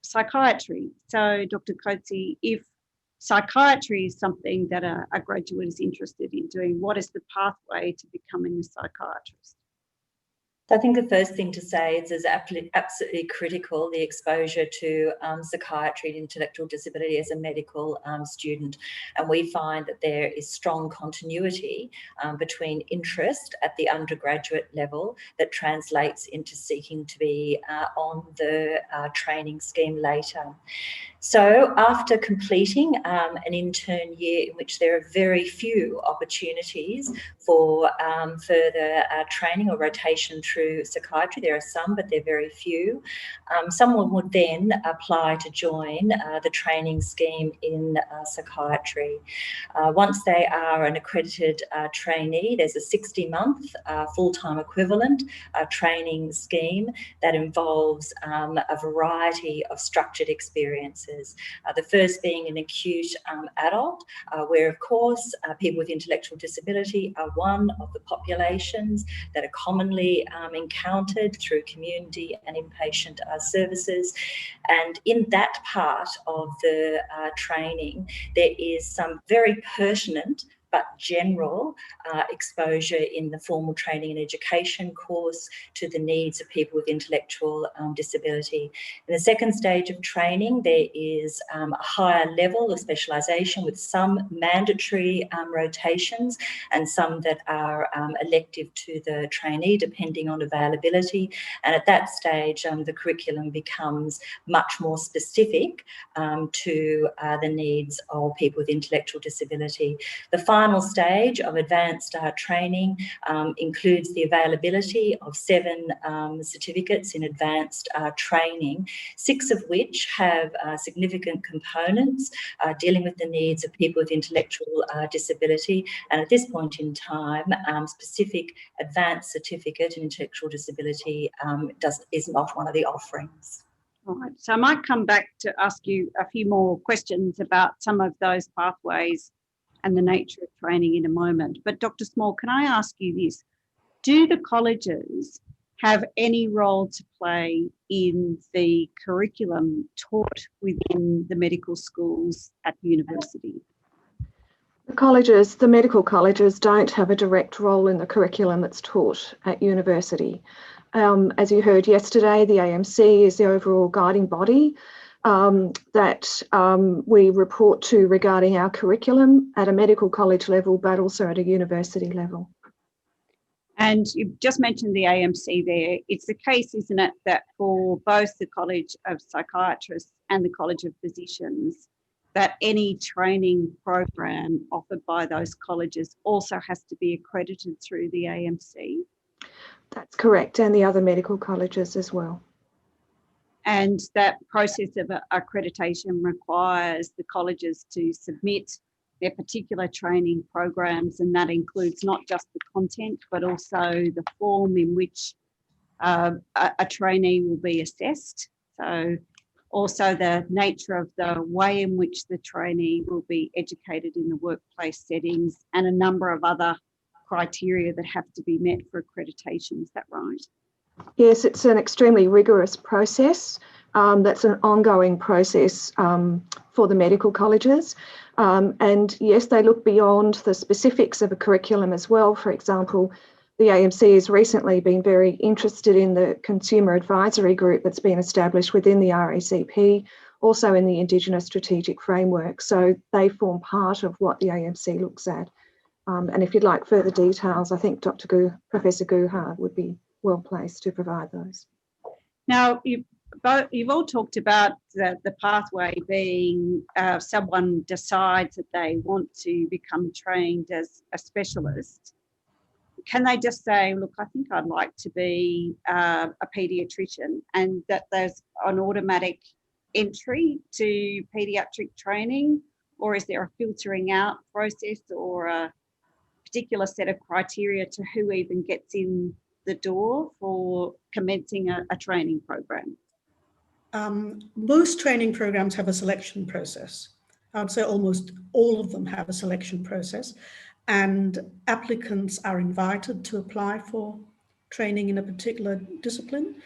psychiatry. So, Dr. Coetzee, if psychiatry is something that a graduate is interested in doing, what is the pathway to becoming a psychiatrist? I think the first thing to say is absolutely critical, the exposure to psychiatry and intellectual disability as a medical student. And we find that there is strong continuity between interest at the undergraduate level that translates into seeking to be on the training scheme later. So after completing an intern year in which there are very few opportunities for further training or rotation through through psychiatry. There are some, but they're very few. Someone would then apply to join the training scheme in psychiatry. Once they are an accredited trainee, there's a 60-month full-time equivalent training scheme that involves a variety of structured experiences. The first being an acute adult, where of course people with intellectual disability are one of the populations that are commonly encountered through community and inpatient services. And in that part of the training, there is some very pertinent but general exposure in the formal training and education course to the needs of people with intellectual disability. In the second stage of training, there is a higher level of specialisation with some mandatory rotations and some that are elective to the trainee, depending on availability. And at that stage, the curriculum becomes much more specific to the needs of people with intellectual disability. The final stage of advanced training includes the availability of 7 certificates in advanced training, 6 of which have significant components dealing with the needs of people with intellectual disability. And at this point in time, specific advanced certificate in intellectual disability is not one of the offerings. All right, so I might come back to ask you a few more questions about some of those pathways and the nature of training in a moment. But Dr. Small, can I ask you this? Do the colleges have any role to play in the curriculum taught within the medical schools at university? The medical colleges don't have a direct role in the curriculum that's taught at university. As you heard yesterday, the AMC is the overall guiding body that we report to regarding our curriculum at a medical college level, but also at a university level. And you've just mentioned the AMC there. It's the case, isn't it, that for both the College of Psychiatrists and the College of Physicians, that any training program offered by those colleges also has to be accredited through the AMC? That's correct, and the other medical colleges as well. And that process of accreditation requires the colleges to submit their particular training programs, and that includes not just the content, but also the form in which a trainee will be assessed. So also the nature of the way in which the trainee will be educated in the workplace settings, and a number of other criteria that have to be met for accreditation. Is that right? Yes, it's an extremely rigorous process. That's an ongoing process for the medical colleges. And yes, they look beyond the specifics of a curriculum as well. For example, the AMC has recently been very interested in the consumer advisory group that's been established within the RACP, also in the Indigenous Strategic Framework. So they form part of what the AMC looks at. And if you'd like further details, I think Professor Guha would be well placed to provide those. Now, you've all talked about the pathway being someone decides that they want to become trained as a specialist. Can they just say, look, I think I'd like to be a paediatrician, and that there's an automatic entry to paediatric training? Or is there a filtering out process or a particular set of criteria to who even gets in the door for commencing a training program? Most training programs have a selection process. I would say almost all of them have a selection process, and applicants are invited to apply for training in a particular discipline,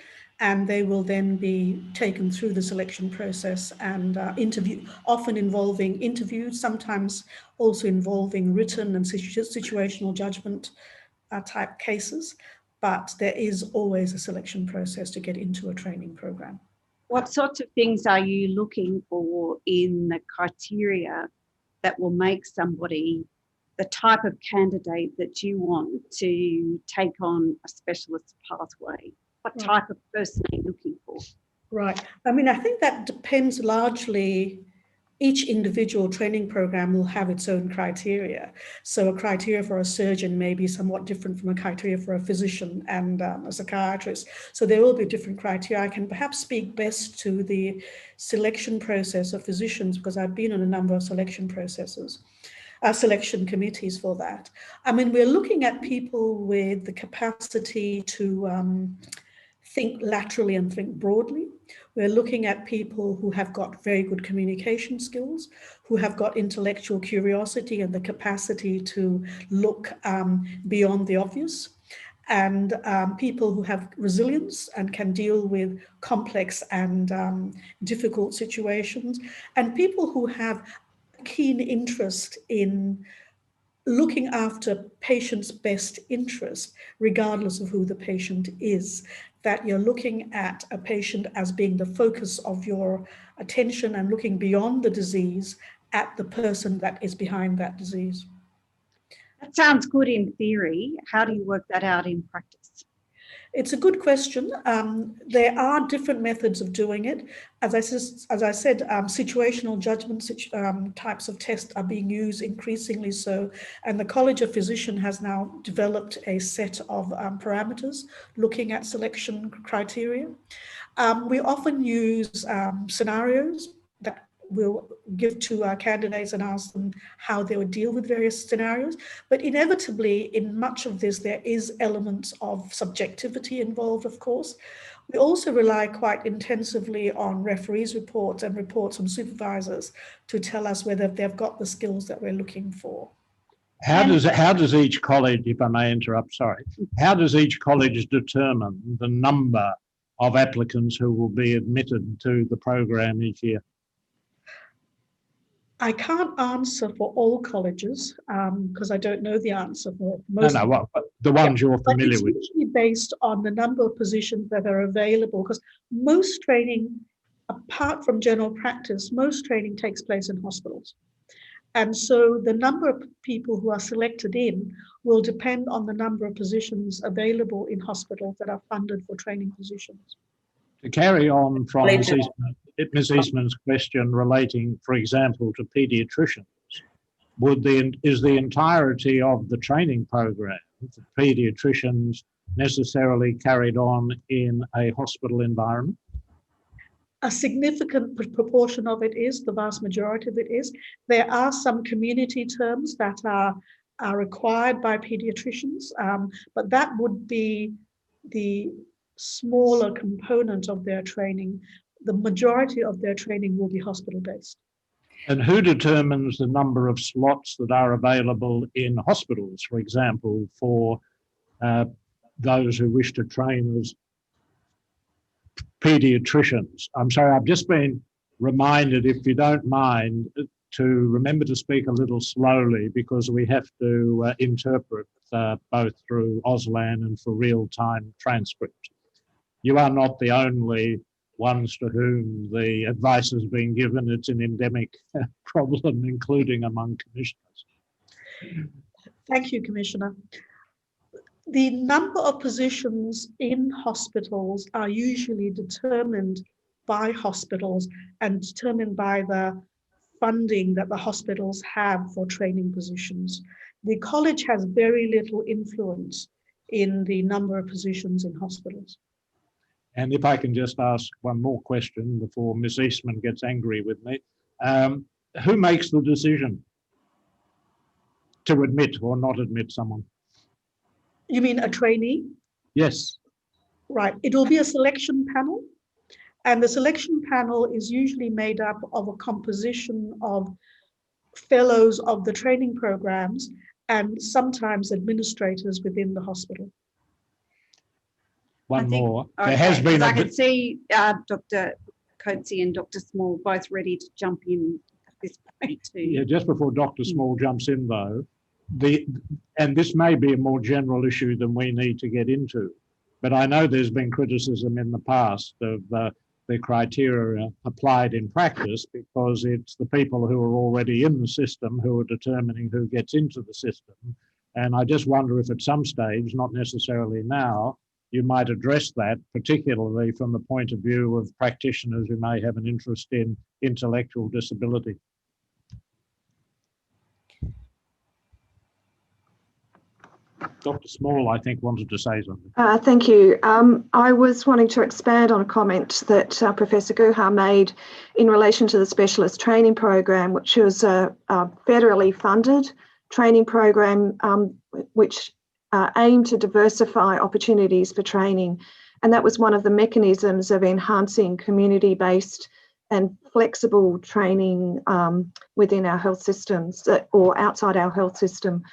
and they will then be taken through the selection process and often involving interviews, sometimes also involving written and situational judgment type cases. But there is always a selection process to get into a training program. What sorts of things are you looking for in the criteria that will make somebody the type of candidate that you want to take on a specialist pathway? What type of person are you looking for? Right. I mean, I think that depends largely each individual training program will have its own criteria. So a criteria for a surgeon may be somewhat different from a criteria for a physician and a psychiatrist. So there will be different criteria. I can perhaps speak best to the selection process of physicians because I've been on a number of selection processes, selection committees for that. I mean, we're looking at people with the capacity to think laterally and think broadly. We're looking at people who have got very good communication skills, who have got intellectual curiosity and the capacity to look beyond the obvious, and people who have resilience and can deal with complex and difficult situations, and people who have keen interest in looking after patients' best interest, regardless of who the patient is, that you're looking at a patient as being the focus of your attention and looking beyond the disease at the person that is behind that disease. That sounds good in theory. How do you work that out in practice? It's a good question. There are different methods of doing it. As I said, situational judgment types of tests are being used increasingly so, and the College of Physicians has now developed a set of parameters looking at selection criteria. We often use scenarios that we'll give to our candidates and ask them how they would deal with various scenarios. But inevitably, in much of this, there is elements of subjectivity involved, of course. We also rely quite intensively on referees' reports and reports from supervisors to tell us whether they've got the skills that we're looking for. How does each college, if I may interrupt, sorry, how does each college determine the number of applicants who will be admitted to the program each year? I can't answer for all colleges because I don't know the answer for most. No, the ones you're familiar with. It's usually based on the number of positions that are available, because most training, apart from general practice, most training takes place in hospitals. And so the number of people who are selected in will depend on the number of positions available in hospitals that are funded for training positions. To carry on from Ms. Eastman's question relating, for example, to paediatricians, is the entirety of the training program for paediatricians necessarily carried on in a hospital environment? A significant proportion of it is, the vast majority of it is. There are some community terms that are required by paediatricians, but that would be the smaller component of their training. The majority of their training will be hospital-based. And who determines the number of slots that are available in hospitals, for example, for those who wish to train as paediatricians? I'm sorry, I've just been reminded, if you don't mind, to remember to speak a little slowly because we have to interpret both through Auslan and for real-time transcript. You are not the only ones to whom the advice has been given. It's an endemic problem, including among commissioners. Thank you, Commissioner. The number of positions in hospitals are usually determined by hospitals and determined by the funding that the hospitals have for training positions. The college has very little influence in the number of positions in hospitals. And if I can just ask one more question before Ms. Eastman gets angry with me. Who makes the decision to admit or not admit someone? You mean a trainee? Yes. Right. It will be a selection panel. And the selection panel is usually made up of a composition of fellows of the training programs and sometimes administrators within the hospital. One more. Okay, there has been. I could see Dr. Coetzee and Dr. Small both ready to jump in at this point too. Yeah, just before Dr. Small jumps in, though, and this may be a more general issue than we need to get into, but I know there's been criticism in the past of the criteria applied in practice because it's the people who are already in the system who are determining who gets into the system. And I just wonder if at some stage, not necessarily now, you might address that, particularly from the point of view of practitioners who may have an interest in intellectual disability. Dr. Small, I think, wanted to say something. Thank you. I was wanting to expand on a comment that Professor Guha made in relation to the specialist training program, which was a federally funded training program which aimed to diversify opportunities for training. And that was one of the mechanisms of enhancing community-based and flexible training within our health systems or outside our health system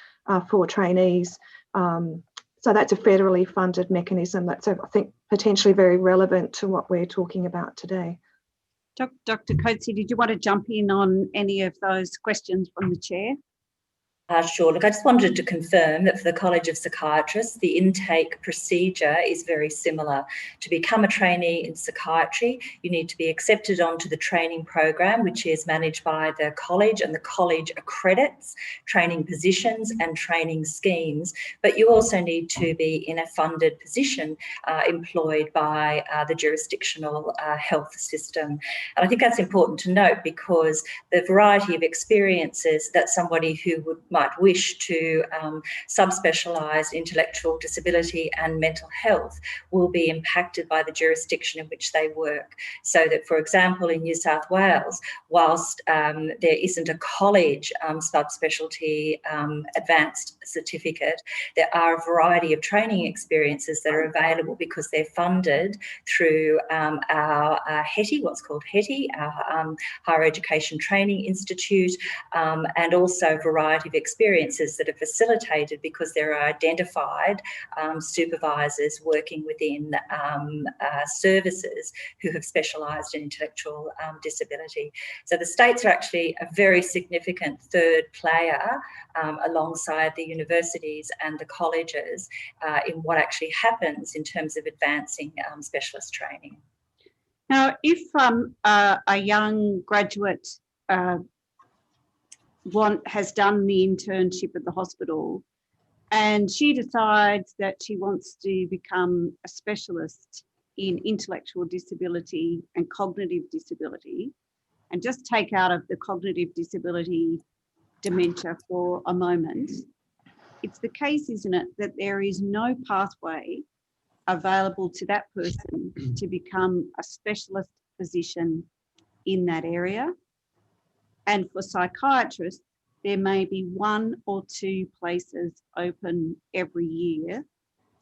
for trainees. So that's a federally funded mechanism that's, I think, potentially very relevant to what we're talking about today. Dr. Coatsy, did you want to jump in on any of those questions from the chair? Sure. Look, I just wanted to confirm that for the College of Psychiatrists, the intake procedure is very similar. To become a trainee in psychiatry, you need to be accepted onto the training program, which is managed by the college, and the college accredits training positions and training schemes. But you also need to be in a funded position employed by the jurisdictional health system. And I think that's important to note because the variety of experiences that somebody who might wish to subspecialise intellectual disability and mental health will be impacted by the jurisdiction in which they work. So that, for example, in New South Wales, whilst there isn't a college subspecialty advanced certificate, there are a variety of training experiences that are available because they're funded through our HETI, what's called HETI, our Higher Education Training Institute, and also a variety of experiences that are facilitated because there are identified supervisors working within services who have specialised in intellectual disability. So the states are actually a very significant third player alongside the universities and the colleges in what actually happens in terms of advancing specialist training. Now, if a young graduate has done the internship at the hospital and she decides that she wants to become a specialist in intellectual disability and cognitive disability, and just take out of the cognitive disability dementia for a moment, it's the case, isn't it, that there is no pathway available to that person to become a specialist physician in that area. And for psychiatrists, there may be 1 or 2 places open every year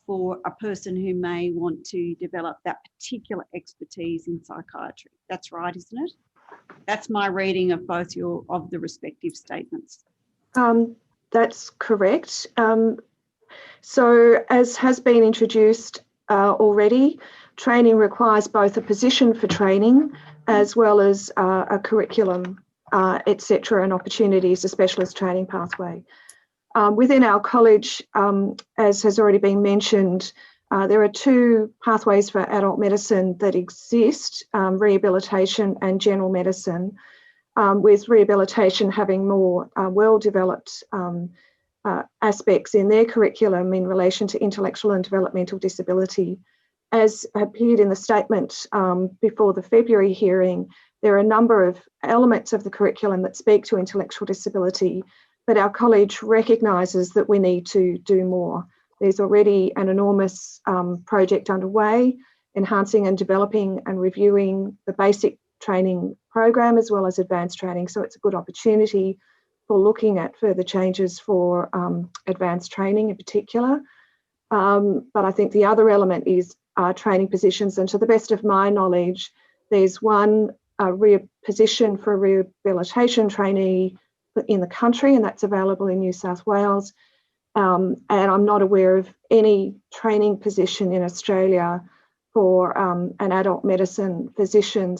for a person who may want to develop that particular expertise in psychiatry. That's right, isn't it? That's my reading of both of the respective statements. That's correct. So as has been introduced already, training requires both a position for training as well as a curriculum, etc., and opportunities, a specialist training pathway. Within our college, as has already been mentioned, there are 2 pathways for adult medicine that exist, rehabilitation and general medicine, with rehabilitation having more well-developed aspects in their curriculum in relation to intellectual and developmental disability. As appeared in the statement before the February hearing, there are a number of elements of the curriculum that speak to intellectual disability, but our college recognises that we need to do more. There's already an enormous project underway, enhancing and developing and reviewing the basic training program as well as advanced training. So it's a good opportunity for looking at further changes for advanced training in particular. But I think the other element is training positions. And to the best of my knowledge, there's one position for a rehabilitation trainee in the country, and that's available in New South Wales. And I'm not aware of any training position in Australia for an adult medicine physician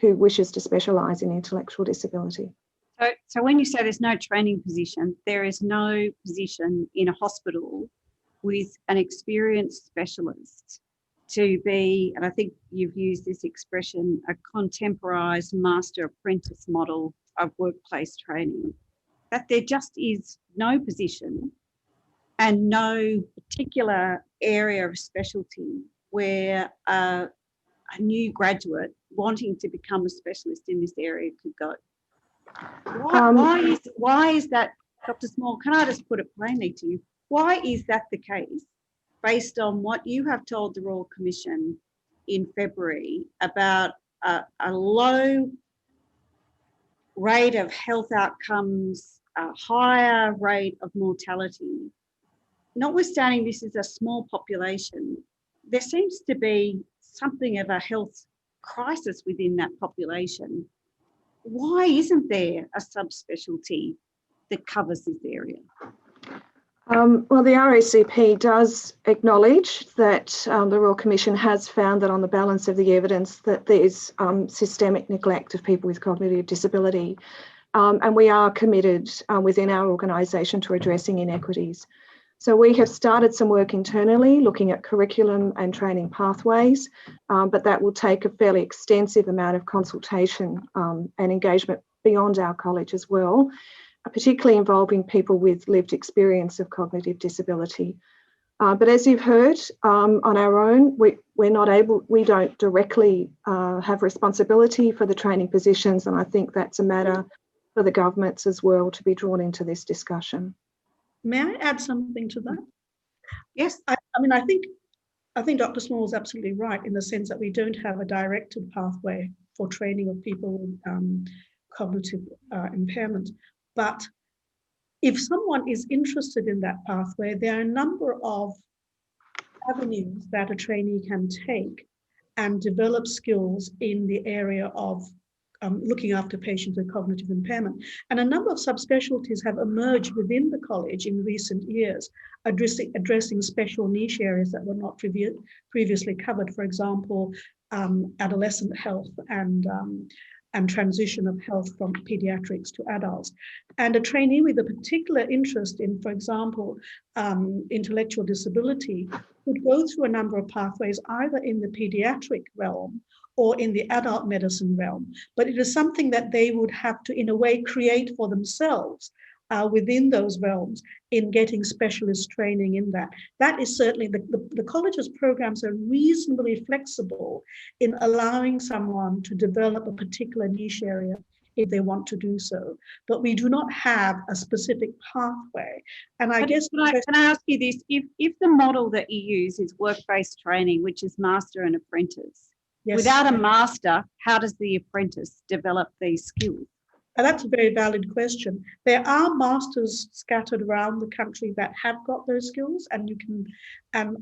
who wishes to specialise in intellectual disability. So when you say there's no training position, there is no position in a hospital with an experienced specialist to be, and I think you've used this expression, a contemporised master apprentice model of workplace training, that there just is no position and no particular area of specialty where a new graduate wanting to become a specialist in this area could go? Why is that, Dr. Small? Can I just put it plainly to you? Why is that the case, based on what you have told the Royal Commission in February about a low rate of health outcomes, a higher rate of mortality? Notwithstanding this is a small population, there seems to be something of a health crisis within that population. Why isn't there a subspecialty that covers this area? Well, the RACP does acknowledge that the Royal Commission has found that on the balance of the evidence that there's systemic neglect of people with cognitive disability, and we are committed within our organisation to addressing inequities. So we have started some work internally looking at curriculum and training pathways, but that will take a fairly extensive amount of consultation and engagement beyond our college as well, particularly involving people with lived experience of cognitive disability. But as you've heard, on our own, we don't directly have responsibility for the training positions, and I think that's a matter for the governments as well to be drawn into this discussion. May I add something to that? Yes. I think Dr. Small is absolutely right in the sense that we don't have a directed pathway for training of people with cognitive impairment. But if someone is interested in that pathway, there are a number of avenues that a trainee can take and develop skills in the area of looking after patients with cognitive impairment. And a number of subspecialties have emerged within the college in recent years, addressing special niche areas that were not previously covered. For example, adolescent health and transition of health from pediatrics to adults. And a trainee with a particular interest in, for example, intellectual disability could go through a number of pathways, either in the pediatric realm or in the adult medicine realm. But it is something that they would have to, in a way, create for themselves within those realms in getting specialist training in that. That is certainly, the college's programs are reasonably flexible in allowing someone to develop a particular niche area if they want to do so. But we do not have a specific pathway. And I guess— Can I ask you this? If the model that you use is work-based training, which is master and apprentice, yes, without a master, how does the apprentice develop these skills? And that's a very valid question. There are masters scattered around the country that have got those skills, and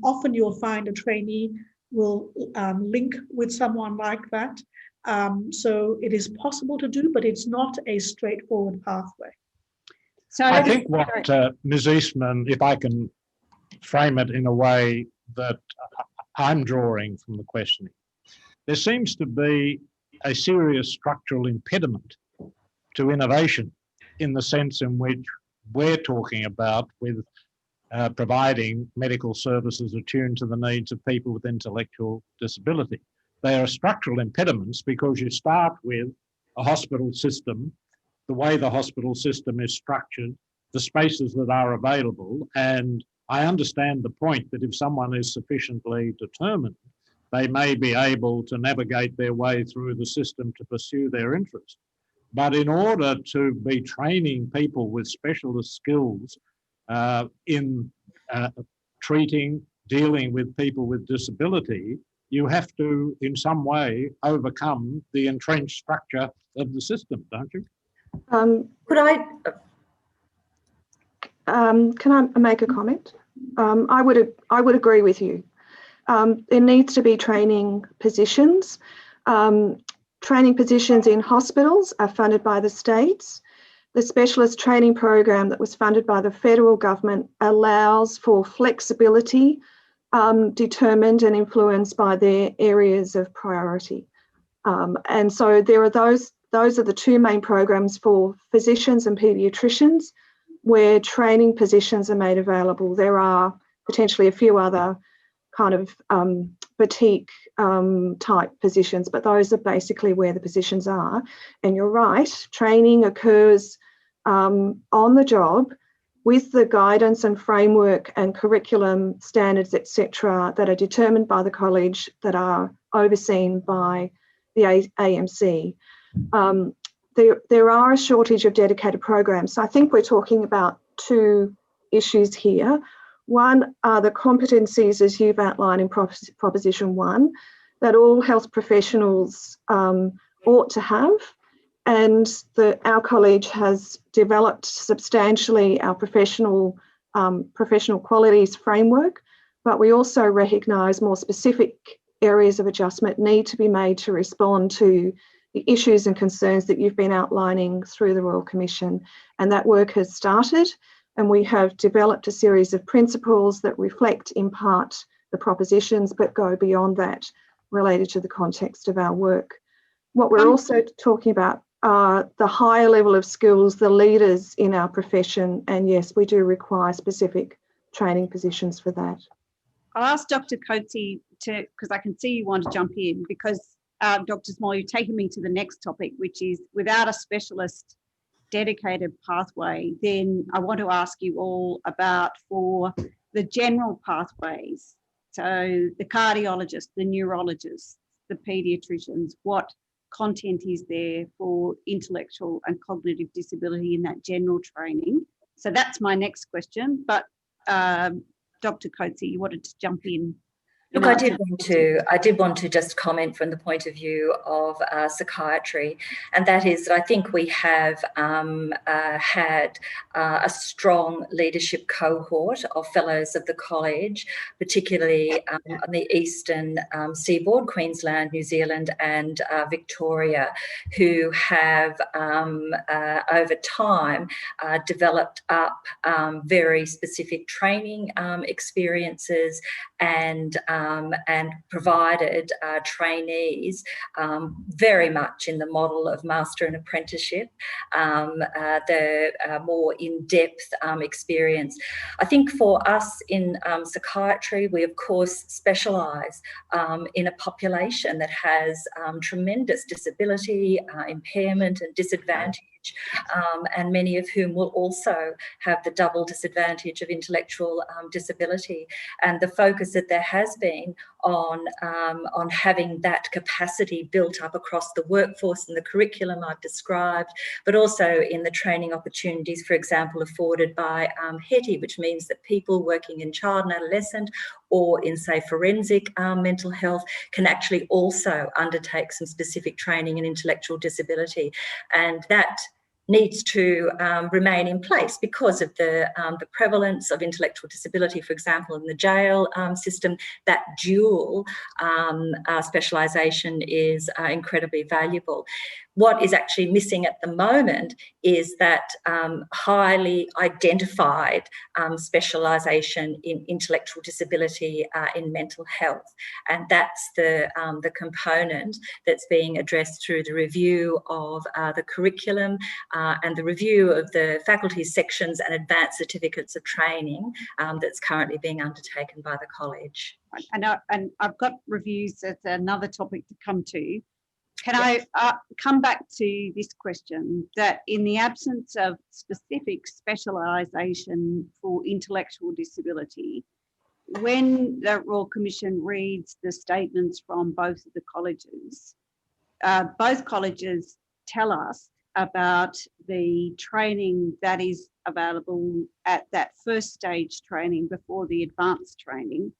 often you'll find a trainee will link with someone like that. So it is possible to do, but it's not a straightforward pathway. So I think what Ms. Eastman, if I can frame it in a way that I'm drawing from the questioning, there seems to be a serious structural impediment to innovation in the sense in which we're talking about with providing medical services attuned to the needs of people with intellectual disability. They are structural impediments because you start with a hospital system, the way the hospital system is structured, the spaces that are available. And I understand the point that if someone is sufficiently determined, they may be able to navigate their way through the system to pursue their interest. But in order to be training people with specialist skills in treating, dealing with people with disability, you have to, in some way, overcome the entrenched structure of the system, don't you? Can I make a comment? I would agree with you. There needs to be training positions. Training positions in hospitals are funded by the states. The specialist training program that was funded by the federal government allows for flexibility determined and influenced by their areas of priority. And so there are those are the two main programs for physicians and paediatricians where training positions are made available. There are potentially a few other kind of boutique type positions, but those are basically where the positions are. And you're right, training occurs on the job with the guidance and framework and curriculum standards, etc., that are determined by the college, that are overseen by the AMC. There are a shortage of dedicated programs. So I think we're talking about two issues here. One are the competencies, as you've outlined in Proposition 1, that all health professionals ought to have, and our college has developed substantially our professional qualities framework, but we also recognise more specific areas of adjustment need to be made to respond to the issues and concerns that you've been outlining through the Royal Commission. And that work has started, and we have developed a series of principles that reflect in part the propositions, but go beyond that, related to the context of our work. What we're also talking about are the higher level of skills, the leaders in our profession, and yes, we do require specific training positions for that. I'll ask Dr. Coatsy to, because I can see you want to jump in, because Dr. Small, you've taken me to the next topic, which is without a specialist dedicated pathway, then I want to ask you all about for the general pathways. So the cardiologists, the neurologists, the paediatricians, what content is there for intellectual and cognitive disability in that general training? So that's my next question. But Dr. Coatsy, you wanted to jump in. Look, I did want to just comment from the point of view of psychiatry, and that is that I think we have had a strong leadership cohort of fellows of the college, particularly on the eastern seaboard, Queensland, New Zealand and Victoria, who have over time developed up very specific training experiences and provided trainees very much in the model of master and apprenticeship, the more in-depth experience. I think for us in psychiatry, we of course specialise in a population that has tremendous disability, impairment and disadvantage, and many of whom will also have the double disadvantage of intellectual disability. And the focus that there has been on having that capacity built up across the workforce and the curriculum I've described, but also in the training opportunities, for example, afforded by HETI, which means that people working in child and adolescent or in, say, forensic mental health can actually also undertake some specific training in intellectual disability. And that needs to remain in place because of the prevalence of intellectual disability, for example, in the jail system. That dual specialisation is incredibly valuable. What is actually missing at the moment is that highly identified specialisation in intellectual disability in mental health. And that's the component that's being addressed through the review of the curriculum and the review of the faculty sections and advanced certificates of training that's currently being undertaken by the college. And I've got reviews as another topic to come to. Can I come back to this question, that in the absence of specific specialisation for intellectual disability, when the Royal Commission reads the statements from both of the colleges, both colleges tell us about the training that is available at that first stage training before the advanced training,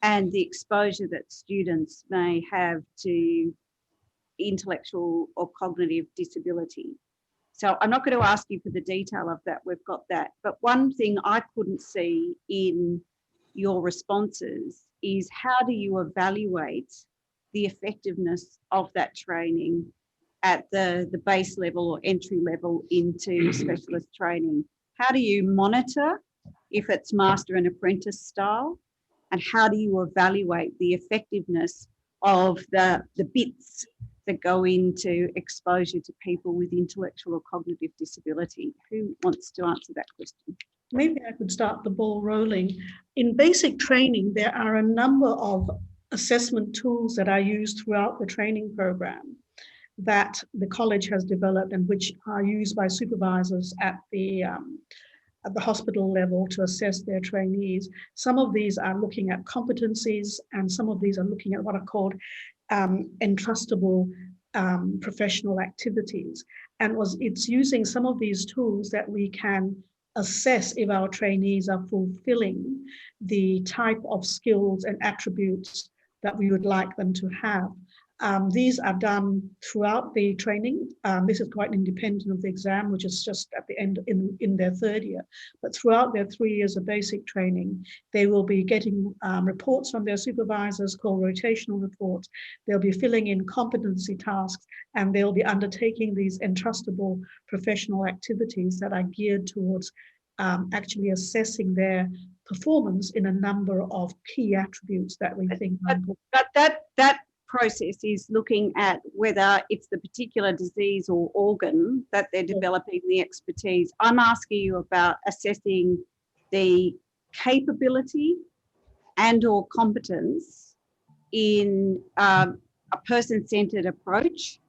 and the exposure that students may have to intellectual or cognitive disability. So I'm not going to ask you for the detail of that, we've got that. But one thing I couldn't see in your responses is how do you evaluate the effectiveness of that training at the base level or entry level into specialist training? How do you monitor if it's master and apprentice style? And how do you evaluate the effectiveness of the bits that go into exposure to people with intellectual or cognitive disability? Who wants to answer that question? Maybe I could start the ball rolling. In basic training, there are a number of assessment tools that are used throughout the training program that the college has developed and which are used by supervisors at the at the hospital level to assess their trainees. Some of these are looking at competencies, and some of these are looking at what are called entrustable professional activities. And it's using some of these tools that we can assess if our trainees are fulfilling the type of skills and attributes that we would like them to have. These are done throughout the training. This is quite independent of the exam, which is just at the end in their third year. But throughout their 3 years of basic training, they will be getting reports from their supervisors called rotational reports. They'll be filling in competency tasks, and they'll be undertaking these entrustable professional activities that are geared towards actually assessing their performance in a number of key attributes that we think are important. But that process is looking at whether it's the particular disease or organ that they're developing the expertise. I'm asking you about assessing the capability and or competence in a person-centred approach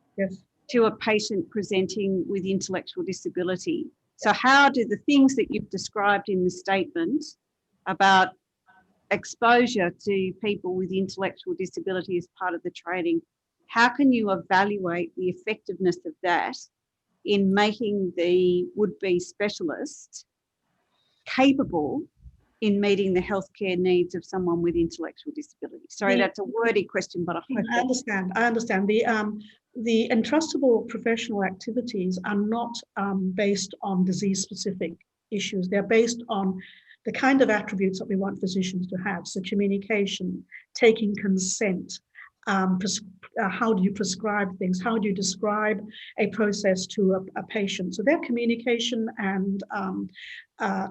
to a patient presenting with intellectual disability. So how do the things that you've described in the statement about exposure to people with intellectual disability as part of the training, how can you evaluate the effectiveness of that in making the would-be specialist capable in meeting the healthcare needs of someone with intellectual disability? Sorry, that's a wordy question, but I understand. I understand. The entrustable professional activities are not based on disease-specific issues. They're based on the kind of attributes that we want physicians to have. So communication, taking consent, how do you prescribe things? How do you describe a process to a patient? So their communication and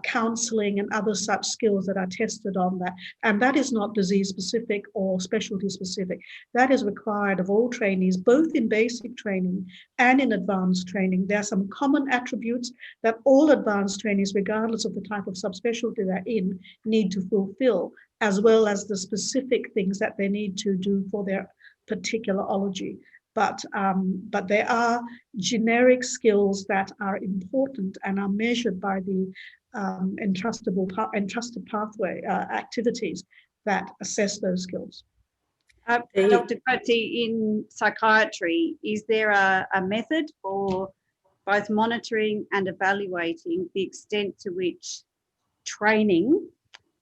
counseling and other such skills that are tested on that. And that is not disease specific or specialty specific. That is required of all trainees, both in basic training and in advanced training. There are some common attributes that all advanced trainees, regardless of the type of subspecialty they're in, need to fulfill, as well as the specific things that they need to do for their particular ology. But there are generic skills that are important and are measured by the entrusted pathway activities that assess those skills. Dr. Coetzee, in psychiatry, is there a method for both monitoring and evaluating the extent to which training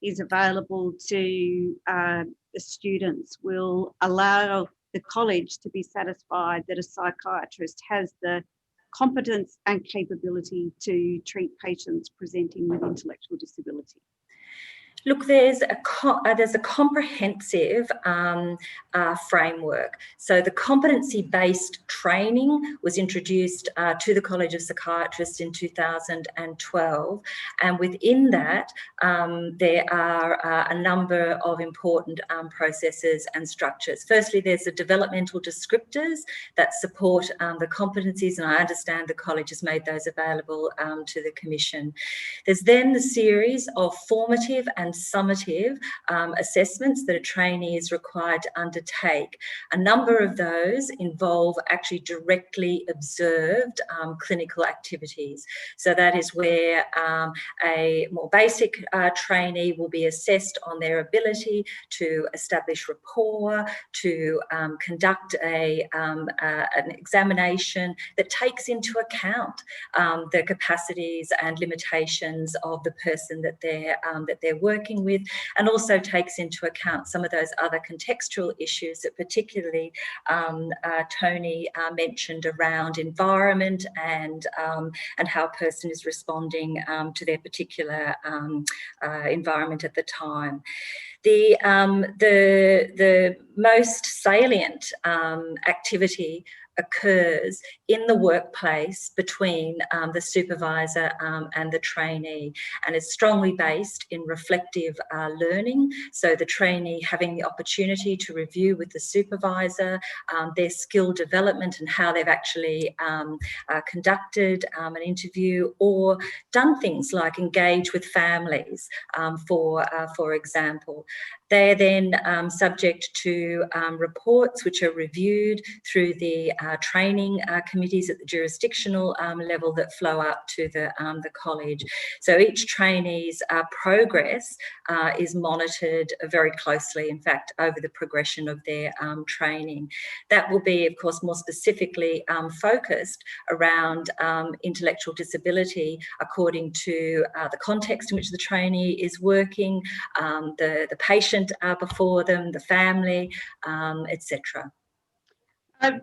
is available to the students will allow the college to be satisfied that a psychiatrist has the competence and capability to treat patients presenting with intellectual disability? Look, there's a comprehensive framework. So the competency-based training was introduced to the College of Psychiatrists in 2012, and within that there are a number of important processes and structures. Firstly, there's the developmental descriptors that support the competencies, and I understand the college has made those available to the Commission. There's then the series of formative and summative assessments that a trainee is required to undertake. A number of those involve actually directly observed clinical activities. So that is where a more basic trainee will be assessed on their ability to establish rapport, to conduct an examination that takes into account the capacities and limitations of the person that they're working with, and also takes into account some of those other contextual issues that particularly Tony mentioned around environment and how a person is responding to their particular environment at the time. The most salient activity occurs in the workplace between the supervisor and the trainee, and is strongly based in reflective learning. So the trainee having the opportunity to review with the supervisor their skill development and how they've actually conducted an interview, or done things like engage with families, for example. They are then subject to reports which are reviewed through the training committees at the jurisdictional level that flow up to the college. So each trainee's progress is monitored very closely, in fact, over the progression of their training. That will be, of course, more specifically focused around intellectual disability according to the context in which the trainee is working, the patient before them, the family, etc.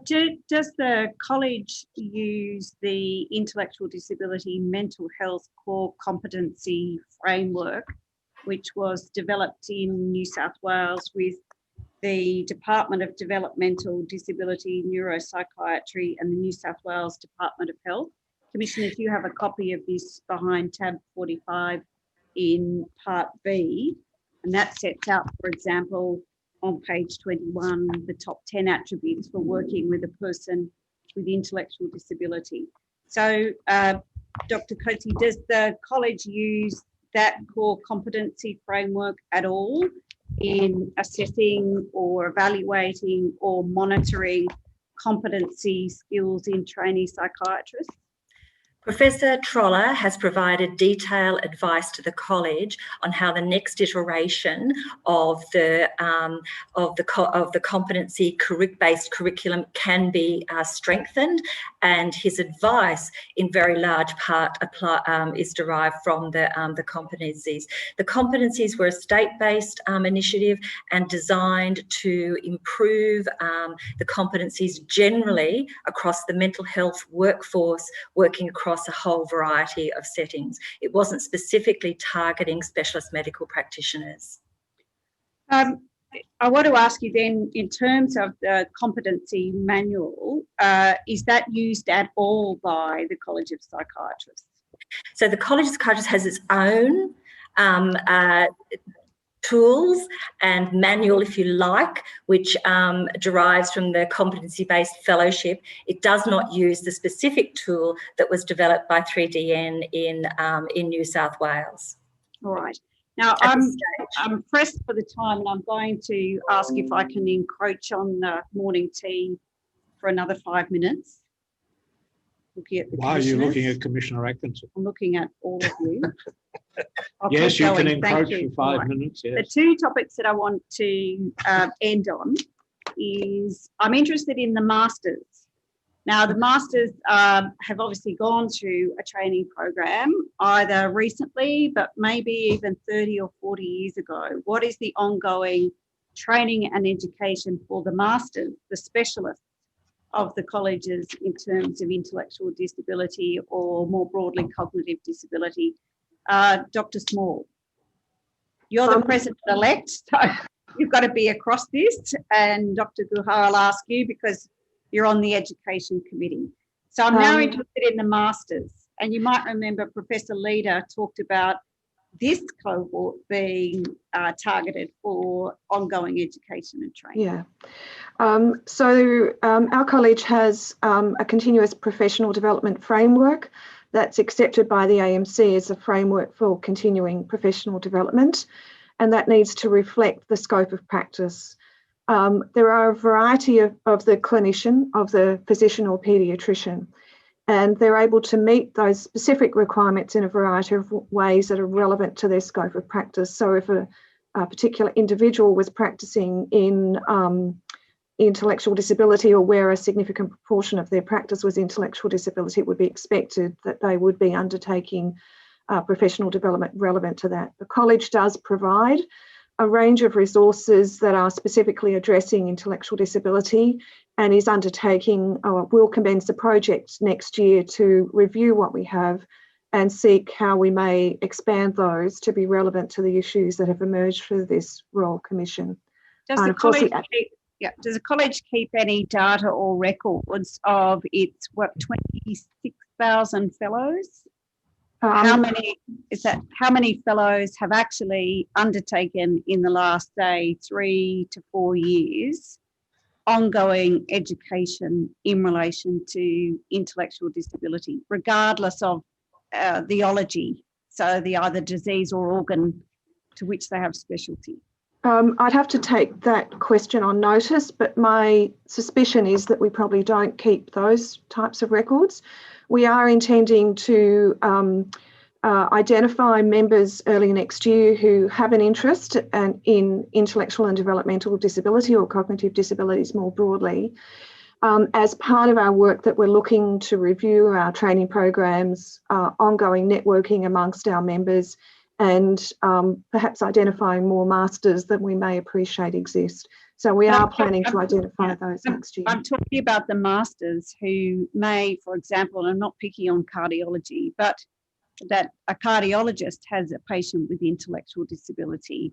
Does the college use the intellectual disability mental health core competency framework, which was developed in New South Wales with the Department of Developmental Disability, Neuropsychiatry and the New South Wales Department of Health? Commissioners, you have a copy of this behind tab 45 in part B, and that sets out, for example, on page 21, the top 10 attributes for working with a person with intellectual disability. So, Dr. Coatsy, does the college use that core competency framework at all in assessing or evaluating or monitoring competency skills in trainee psychiatrists? Professor Troller has provided detailed advice to the college on how the next iteration of the competency-based curriculum can be strengthened, and his advice, in very large part, is derived from the competencies. The competencies were a state-based initiative and designed to improve the competencies generally across the mental health workforce, working across a whole variety of settings. It wasn't specifically targeting specialist medical practitioners. I want to ask you then, in terms of the competency manual, is that used at all by the College of Psychiatrists? So the College of Psychiatrists has its own tools and manual, if you like, which derives from the competency-based fellowship. It does not use the specific tool that was developed by 3DN in New South Wales. All right. Now, I'm pressed for the time, and I'm going to ask if I can encroach on the morning tea for another 5 minutes. Looking at the Why are you looking at Commissioner Atkinson? I'm looking at all of you. Yes, you can encroach for 5 minutes. Yes. The two topics that I want to end on is I'm interested in the masters. Now, the masters have obviously gone through a training program either recently, but maybe even 30 or 40 years ago. What is the ongoing training and education for the masters, the specialists of the colleges in terms of intellectual disability or more broadly cognitive disability? Dr. Small, you're the president-elect, so you've got to be across this, and Dr. Guha, I'll ask you because you're on the Education Committee. So I'm now interested in the masters, and you might remember Professor Leader talked about this cohort being targeted for ongoing education and training. Yeah. So our college has a continuous professional development framework that's accepted by the AMC as a framework for continuing professional development, and that needs to reflect the scope of practice. There are a variety of the clinician, of the physician or paediatrician, and they're able to meet those specific requirements in a variety of ways that are relevant to their scope of practice. So if a particular individual was practicing in intellectual disability, or where a significant proportion of their practice was intellectual disability, it would be expected that they would be undertaking professional development relevant to that. The college does provide a range of resources that are specifically addressing intellectual disability, and is undertaking, will commence a project next year to review what we have and seek how we may expand those to be relevant to the issues that have emerged for this Royal Commission. Does the college keep any data or records of its 26,000 fellows? How many fellows have actually undertaken in the last, say, 3 to 4 years ongoing education in relation to intellectual disability, regardless of the ology, so the either disease or organ to which they have specialty? I'd have to take that question on notice, but my suspicion is that we probably don't keep those types of records. We are intending to identify members early next year who have an interest in intellectual and developmental disability or cognitive disabilities more broadly. As part of our work that we're looking to review our training programs, ongoing networking amongst our members, and perhaps identifying more masters than we may appreciate exist. So we are planning to identify those next year. I'm talking about the masters who may, for example, and I'm not picking on cardiology, but that a cardiologist has a patient with intellectual disability.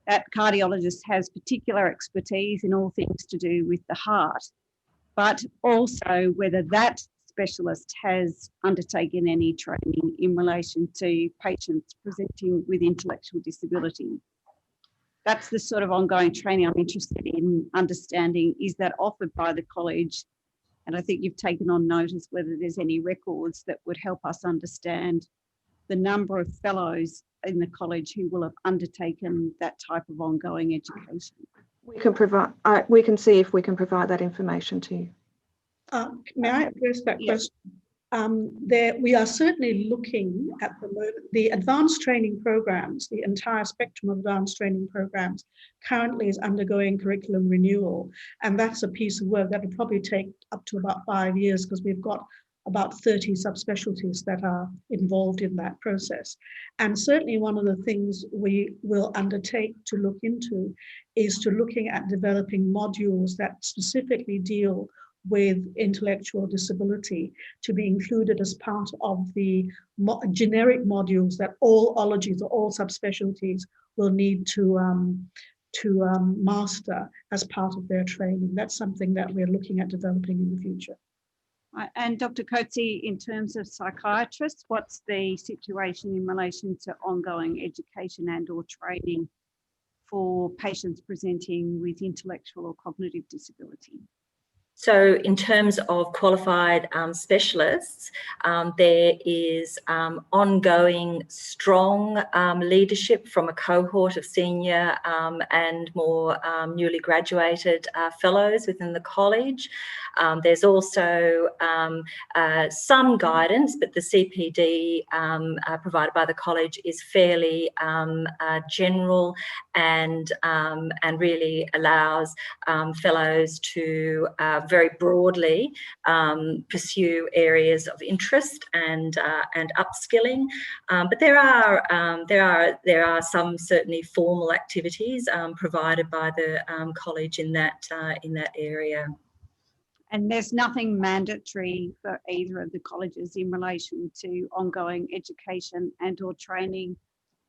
That cardiologist has particular expertise in all things to do with the heart, but also whether that specialist has undertaken any training in relation to patients presenting with intellectual disability. That's the sort of ongoing training I'm interested in understanding. Is that offered by the college? And I think you've taken on notice whether there's any records that would help us understand the number of fellows in the college who will have undertaken that type of ongoing education. We can see if we can provide that information to you. May I address that question? We are certainly looking at the moment, the advanced training programs, the entire spectrum of advanced training programs currently is undergoing curriculum renewal. And that's a piece of work that will probably take up to about 5 years because we've got about 30 subspecialties that are involved in that process. And certainly one of the things we will undertake to look into is to looking at developing modules that specifically deal with intellectual disability to be included as part of the generic modules that all ologies or all subspecialties will need to master as part of their training. That's something that we're looking at developing in the future. And Dr. Coetzee, in terms of psychiatrists, what's the situation in relation to ongoing education and or training for patients presenting with intellectual or cognitive disability? So in terms of qualified specialists, there is ongoing strong leadership from a cohort of senior and more newly graduated fellows within the college. There's also some guidance, but the CPD provided by the college is fairly general and really allows fellows to very broadly pursue areas of interest and upskilling. But there are some certainly formal activities provided by the college in that area. And there's nothing mandatory for either of the colleges in relation to ongoing education and or training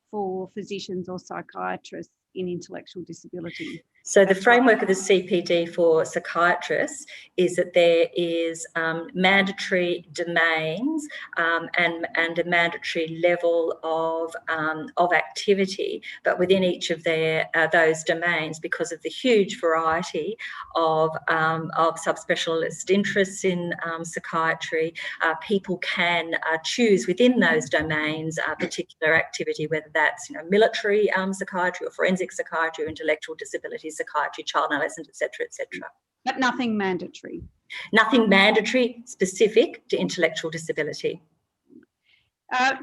for physicians or psychiatrists in intellectual disability? So the framework of the CPD for psychiatrists is that there is mandatory domains and a mandatory level of activity, but within each of those domains, because of the huge variety of subspecialist interests in psychiatry, people can choose within those domains a particular activity, whether that's military psychiatry or forensic psychiatry or intellectual disability psychiatry, child and adolescent, etc., etc. But nothing mandatory? Nothing mandatory specific to intellectual disability.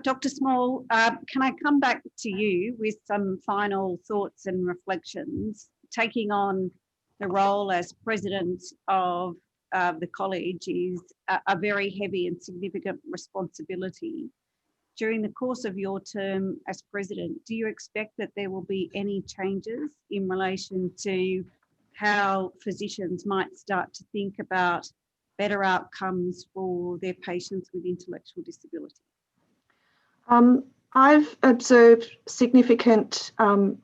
Dr. Small, can I come back to you with some final thoughts and reflections? Taking on the role as president of the college is a very heavy and significant responsibility. During the course of your term as president, do you expect that there will be any changes in relation to how physicians might start to think about better outcomes for their patients with intellectual disability? I've observed significant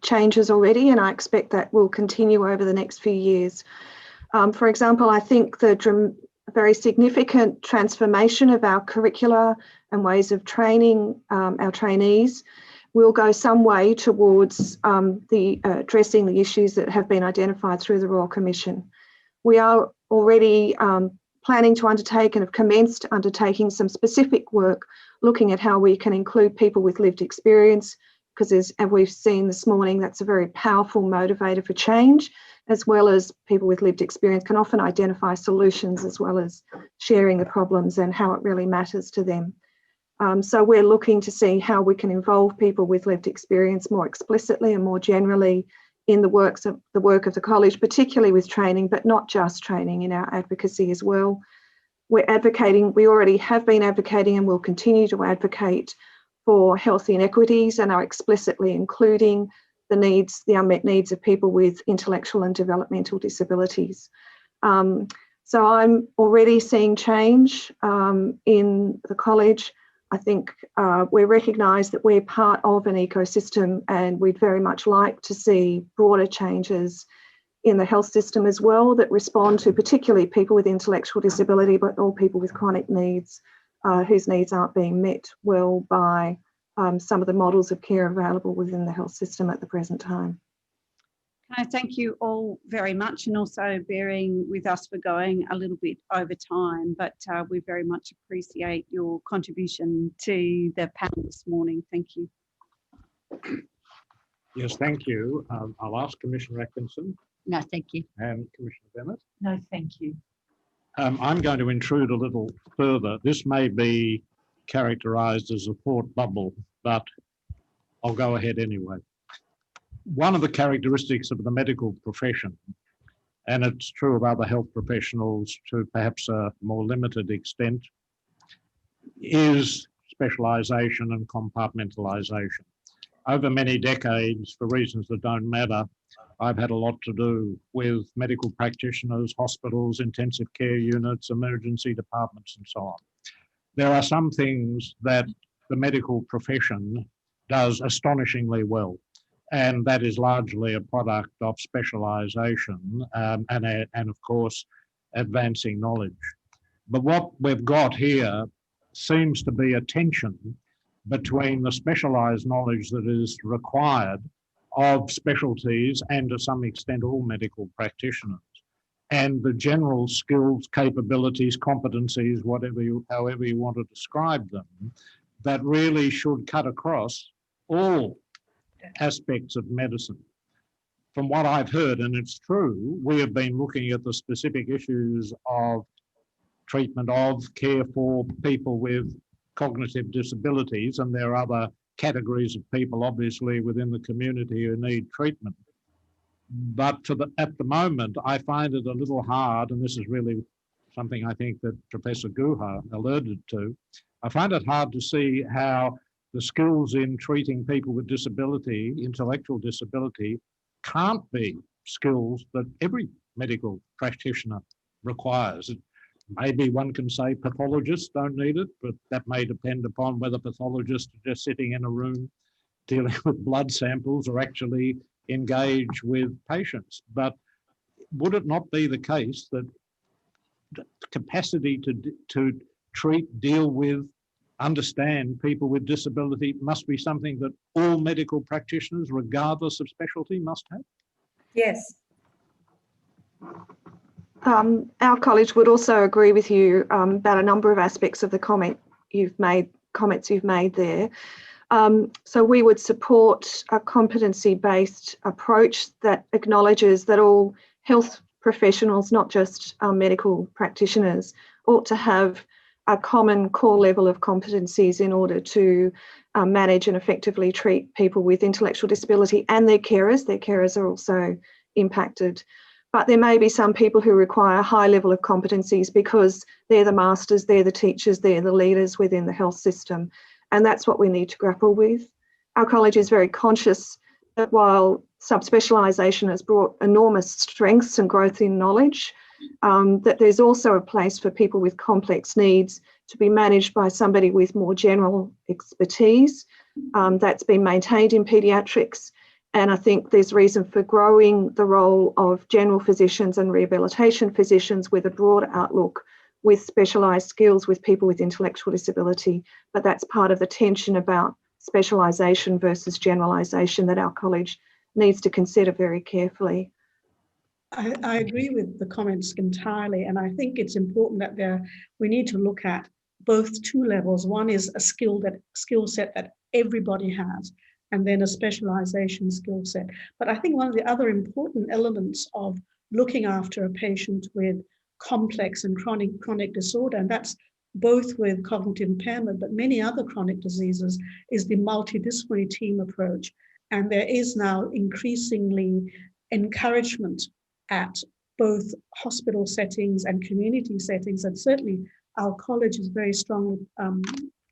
changes already, and I expect that will continue over the next few years. For example, I think the very significant transformation of our curricula and ways of training our trainees will go some way towards addressing the issues that have been identified through the Royal Commission. We are already planning to undertake and have commenced undertaking some specific work looking at how we can include people with lived experience, because as we've seen this morning, that's a very powerful motivator for change, as well as people with lived experience can often identify solutions as well as sharing the problems and how it really matters to them. So we're looking to see how we can involve people with lived experience more explicitly and more generally in the work of the college, particularly with training, but not just training, in our advocacy as well. We're advocating, we already have been advocating and will continue to advocate for health inequities and are explicitly including the needs, the unmet needs of people with intellectual and developmental disabilities. So I'm already seeing change in the college. I think we recognise that we're part of an ecosystem, and we'd very much like to see broader changes in the health system as well that respond to particularly people with intellectual disability, but all people with chronic needs whose needs aren't being met well by some of the models of care available within the health system at the present time. Can I thank you all very much, and also bearing with us for going a little bit over time, but we very much appreciate your contribution to the panel this morning. Thank you. Yes, thank you. I'll ask Commissioner Atkinson No, thank you. and Commissioner Bennett. No, thank you. I'm going to intrude a little further. This may be characterised as a thought bubble, but I'll go ahead anyway. One of the characteristics of the medical profession, and it's true of other health professionals to perhaps a more limited extent, is specialisation and compartmentalisation. Over many decades, for reasons that don't matter, I've had a lot to do with medical practitioners, hospitals, intensive care units, emergency departments, and so on. There are some things that the medical profession does astonishingly well, and that is largely a product of specialisation and of course, advancing knowledge. But what we've got here seems to be a tension between the specialised knowledge that is required of specialties and to some extent all medical practitioners, and the general skills, capabilities, competencies, however you want to describe them, that really should cut across all aspects of medicine. From what I've heard, and it's true, we have been looking at the specific issues of treatment of, care for people with cognitive disabilities, and there are other categories of people obviously within the community who need treatment. But at the moment, I find it a little hard, and this is really something I think that Professor Guha alluded to, I find it hard to see how the skills in treating people with disability, intellectual disability, can't be skills that every medical practitioner requires. Maybe one can say pathologists don't need it, but that may depend upon whether pathologists are just sitting in a room dealing with blood samples or actually engage with patients. But would it not be the case that the capacity to treat, deal with, understand people with disability must be something that all medical practitioners, regardless of specialty, must have? Yes. Our college would also agree with you about a number of aspects of the comments you've made there. So we would support a competency-based approach that acknowledges that all health professionals, not just medical practitioners, ought to have a common core level of competencies in order to manage and effectively treat people with intellectual disability and their carers. Their carers are also impacted. But there may be some people who require a high level of competencies because they're the masters, they're the teachers, they're the leaders within the health system. And that's what we need to grapple with. Our college is very conscious that while subspecialisation has brought enormous strengths and growth in knowledge, that there's also a place for people with complex needs to be managed by somebody with more general expertise. That's been maintained in paediatrics. And I think there's reason for growing the role of general physicians and rehabilitation physicians with a broad outlook, with specialised skills with people with intellectual disability. But that's part of the tension about specialisation versus generalisation that our college needs to consider very carefully. I agree with the comments entirely, and I think it's important that we need to look at both two levels. One is a skill set that everybody has, and then a specialization skill set. But I think one of the other important elements of looking after a patient with complex and chronic disorder, and that's both with cognitive impairment, but many other chronic diseases, is the multidisciplinary team approach. And there is now increasingly encouragement at both hospital settings and community settings, and certainly our college is very strong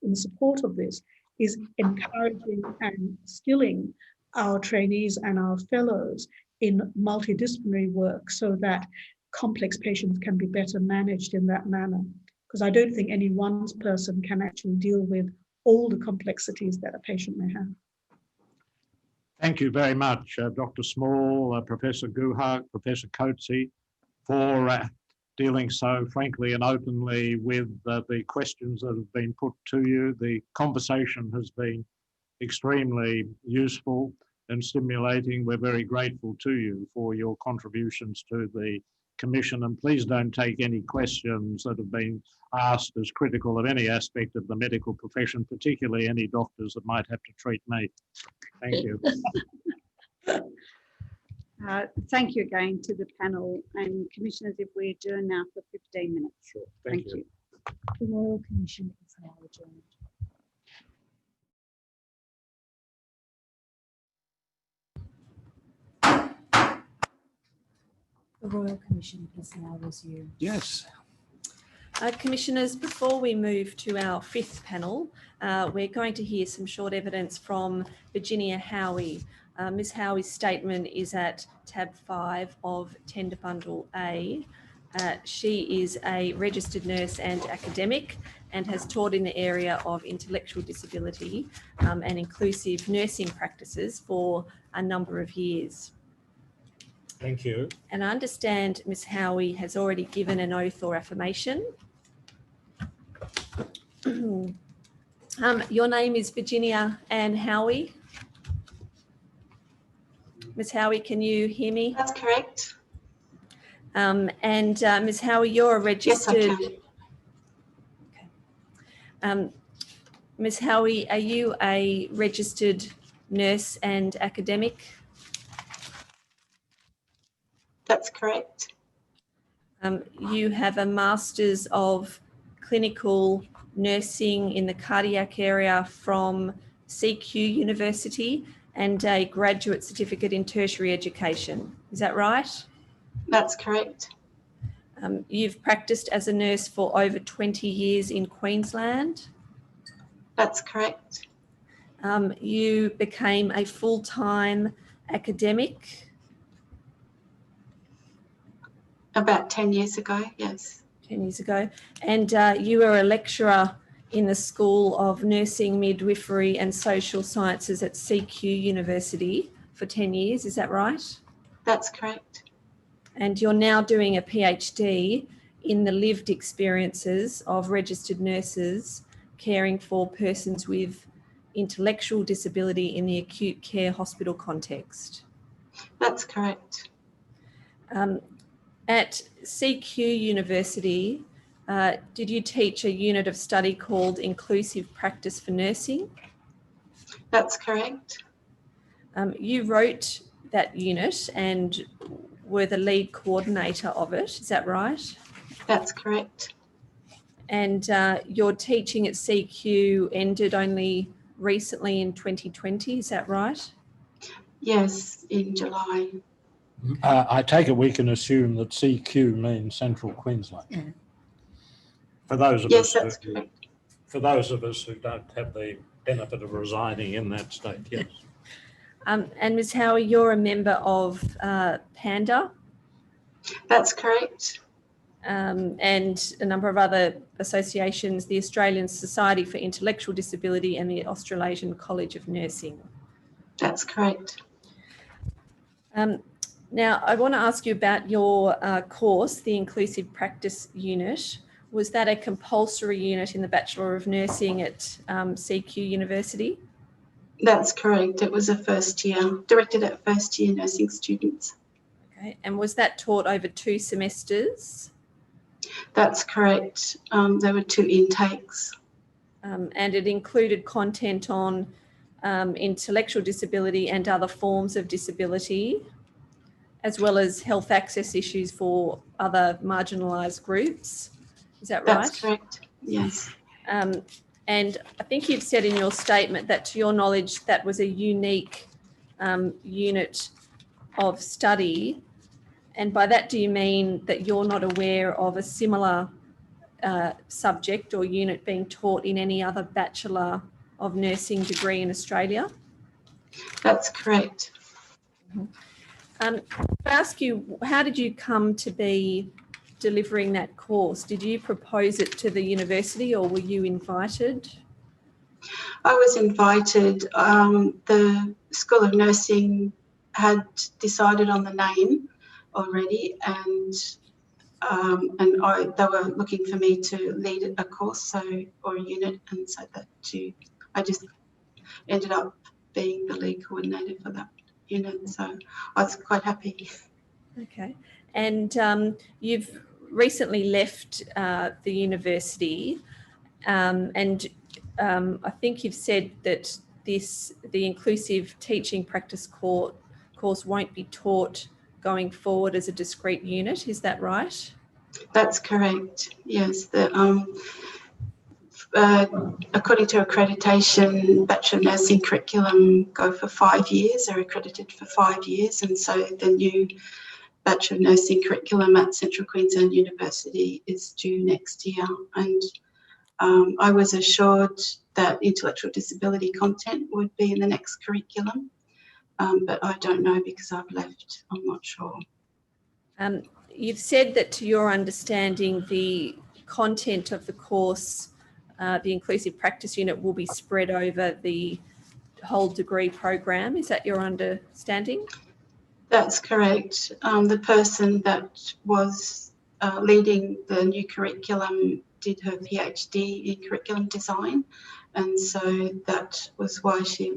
in support of this, is encouraging and skilling our trainees and our fellows in multidisciplinary work so that complex patients can be better managed in that manner. Because I don't think any one person can actually deal with all the complexities that a patient may have. Thank you very much, Dr. Small, Professor Guhak, Professor Coetzee, for dealing so frankly and openly with the questions that have been put to you. The conversation has been extremely useful and stimulating. We're very grateful to you for your contributions to the Commission, and please don't take any questions that have been asked as critical of any aspect of the medical profession, particularly any doctors that might have to treat me. Thank you. Thank you again to the panel, and commissioners, if we adjourn now for 15 minutes. Sure. Thank you. The Royal Commission is now adjourned. The Royal Commission is now resumed. Yes. Commissioners, before we move to our fifth panel, we're going to hear some short evidence from Virginia Howie. Ms Howie's statement is at tab 5 of Tender Bundle A. She is a registered nurse and academic and has taught in the area of intellectual disability and inclusive nursing practices for a number of years. Thank you. And I understand Ms Howie has already given an oath or affirmation. Your name is Virginia Ann Howie. Ms Howie, can you hear me? That's correct. Ms Howie, you're a registered... Yes, I can. Okay. Ms Howie, are you a registered nurse and academic? That's correct. You have a Master's of Clinical Nursing in the cardiac area from CQ University and a graduate certificate in tertiary education. Is that right? That's correct. You've practiced as a nurse for over 20 years in Queensland. That's correct. You became a full-time academic. About 10 years ago, yes. 10 years ago. And you were a lecturer in the School of Nursing, Midwifery and Social Sciences at CQ University for 10 years. Is that right? That's correct. And you're now doing a PhD in the lived experiences of registered nurses caring for persons with intellectual disability in the acute care hospital context. That's correct. At CQ University, did you teach a unit of study called Inclusive Practice for Nursing? That's correct. You wrote that unit and were the lead coordinator of it, is that right? That's correct. And your teaching at CQ ended only recently in 2020, is that right? Yes, in July. I take it we can assume that CQ means Central Queensland. Yeah. For those of Yes, us that's correct. For those of us who don't have the benefit of residing in that state, yes. And Ms Howie, you're a member of PANDA. That's correct. And a number of other associations, the Australian Society for Intellectual Disability and the Australasian College of Nursing. That's correct. Now, I want to ask you about your course, the Inclusive Practice Unit. Was that a compulsory unit in the Bachelor of Nursing at CQ University? That's correct. It was a first year, directed at first year nursing students. Okay, and was that taught over 2 semesters? That's correct. There were 2 intakes. And it included content on intellectual disability and other forms of disability, as well as health access issues for other marginalised groups. Is that right? That's correct, yes. And I think you've said in your statement that, to your knowledge, that was a unique unit of study. And by that, do you mean that you're not aware of a similar subject or unit being taught in any other Bachelor of Nursing degree in Australia? That's correct. I ask you, how did you come to be delivering that course? Did you propose it to the university or were you invited? I was invited. The School of Nursing had decided on the name already, and they were looking for me to lead a course or a unit, and so I just ended up being the lead coordinator for that unit. So I was quite happy. Okay, and you've recently left the university, and I think you've said that the inclusive teaching practice course won't be taught going forward as a discrete unit. Is that right? That's correct. Yes. According to accreditation, Bachelor of Nursing curriculum go for 5 years, are accredited for 5 years, and so the new Bachelor of Nursing curriculum at Central Queensland University is due next year. And I was assured that intellectual disability content would be in the next curriculum, but I don't know because I've left. I'm not sure. You've said that, to your understanding, the content of the course, the inclusive practice unit, will be spread over the whole degree program. Is that your understanding? That's correct. The person that was leading the new curriculum did her PhD in curriculum design, and so that was why she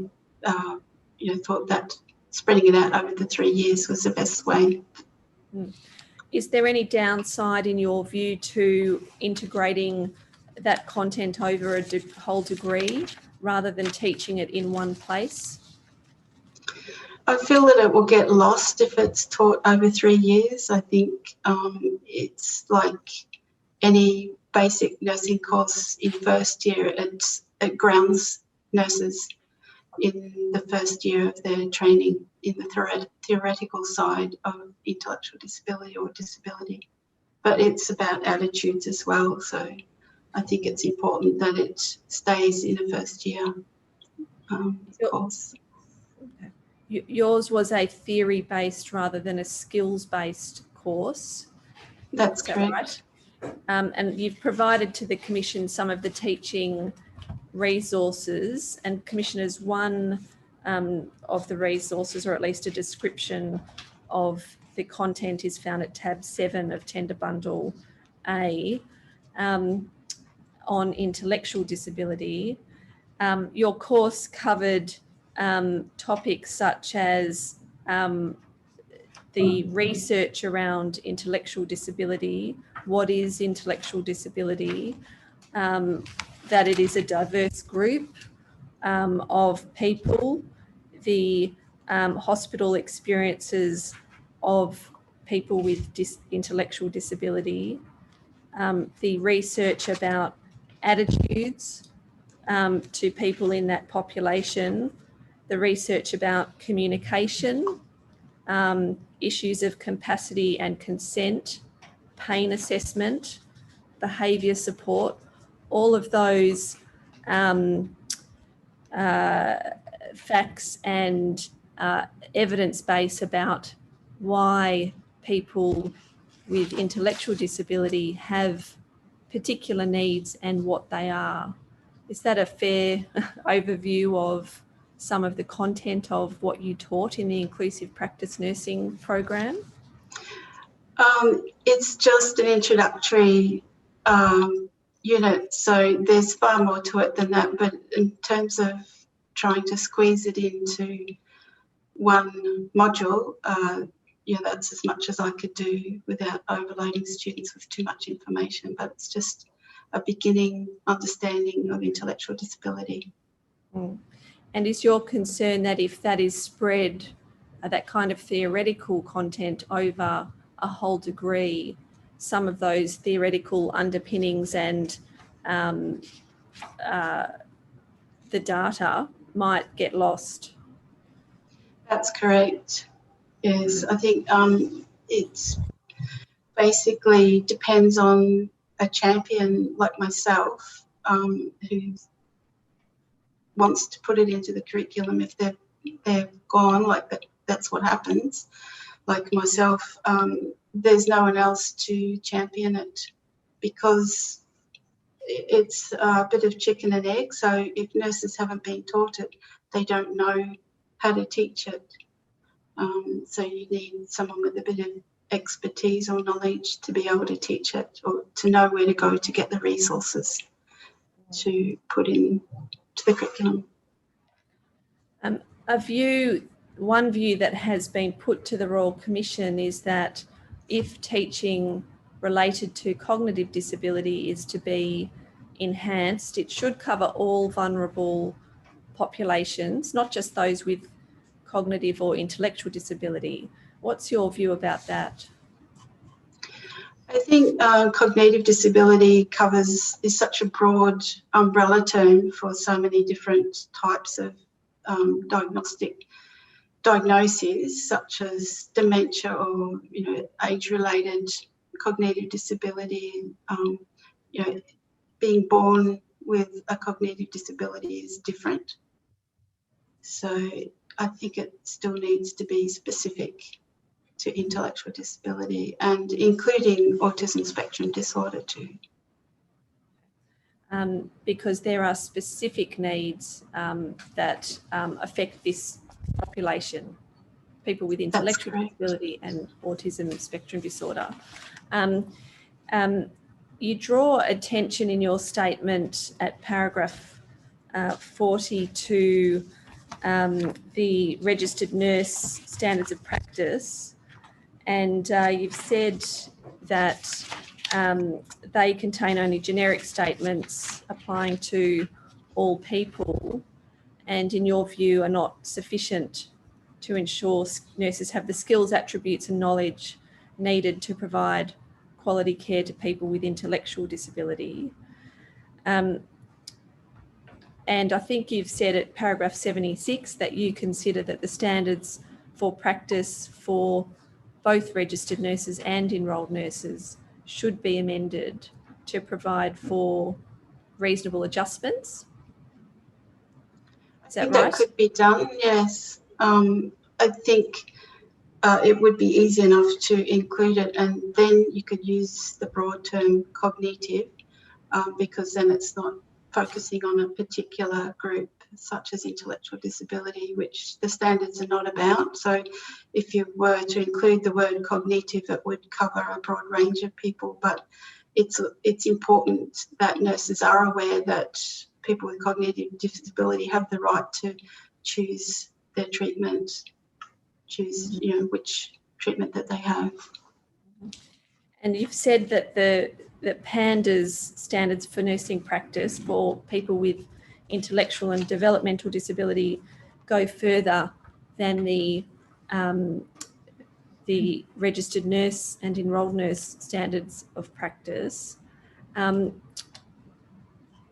thought that spreading it out over the 3 years was the best way. Is there any downside, in your view, to integrating that content over a whole degree rather than teaching it in one place? I feel that it will get lost if it's taught over 3 years. I think it's like any basic nursing course in first year. It grounds nurses in the first year of their training in the theoretical side of intellectual disability or disability. But it's about attitudes as well. So I think it's important that it stays in a first year course. Okay. Yours was a theory-based rather than a skills-based course. That's Is that correct. right? And you've provided to the Commission some of the teaching resources, and Commissioners, one of the resources, or at least a description of the content, is found at tab 7 of Tender Bundle A on intellectual disability. Your course covered topics such as the research around intellectual disability, what is intellectual disability, that it is a diverse group of people, the hospital experiences of people with intellectual disability, the research about attitudes to people in that population, the research about communication, issues of capacity and consent, pain assessment, behaviour support, all of those facts and evidence base about why people with intellectual disability have particular needs and what they are. Is that a fair overview of some of the content of what you taught in the Inclusive Practice Nursing program? It's just an introductory unit, so there's far more to it than that, but in terms of trying to squeeze it into one module, that's as much as I could do without overloading students with too much information, but it's just a beginning understanding of intellectual disability. And is your concern that if that is spread, that kind of theoretical content over a whole degree, some of those theoretical underpinnings and the data might get lost? That's correct. Yes, I think it's basically depends on a champion like myself who wants to put it into the curriculum. If they're gone, like that's what happens. Like myself, there's no one else to champion it because it's a bit of chicken and egg. So if nurses haven't been taught it, they don't know how to teach it. So you need someone with a bit of expertise or knowledge to be able to teach it or to know where to go to get the resources to put in to the curriculum. One view that has been put to the Royal Commission is that if teaching related to cognitive disability is to be enhanced, it should cover all vulnerable populations, not just those with cognitive or intellectual disability. What's your view about that? I think cognitive disability is such a broad umbrella term for so many different types of diagnoses, such as dementia or age-related cognitive disability. Being born with a cognitive disability is different. So I think it still needs to be specific to intellectual disability and including autism spectrum disorder too. Because there are specific needs that affect this population, people with intellectual disability and autism spectrum disorder. You draw attention in your statement at paragraph 40 to the registered nurse standards of practice, and you've said that they contain only generic statements applying to all people, and in your view are not sufficient to ensure nurses have the skills, attributes and knowledge needed to provide quality care to people with intellectual disability. And I think you've said at paragraph 76 that you consider that the standards for practice for both registered nurses and enrolled nurses should be amended to provide for reasonable adjustments. Is that right? That could be done, yes. I think it would be easy enough to include it, and then you could use the broad term cognitive because then it's not focusing on a particular group such as intellectual disability, which the standards are not about. So if you were to include the word cognitive, it would cover a broad range of people, but it's important that nurses are aware that people with cognitive disability have the right to choose their treatment, choose which treatment that they have. And you've said that that PANDA's standards for nursing practice for people with intellectual and developmental disability go further than the registered nurse and enrolled nurse standards of practice.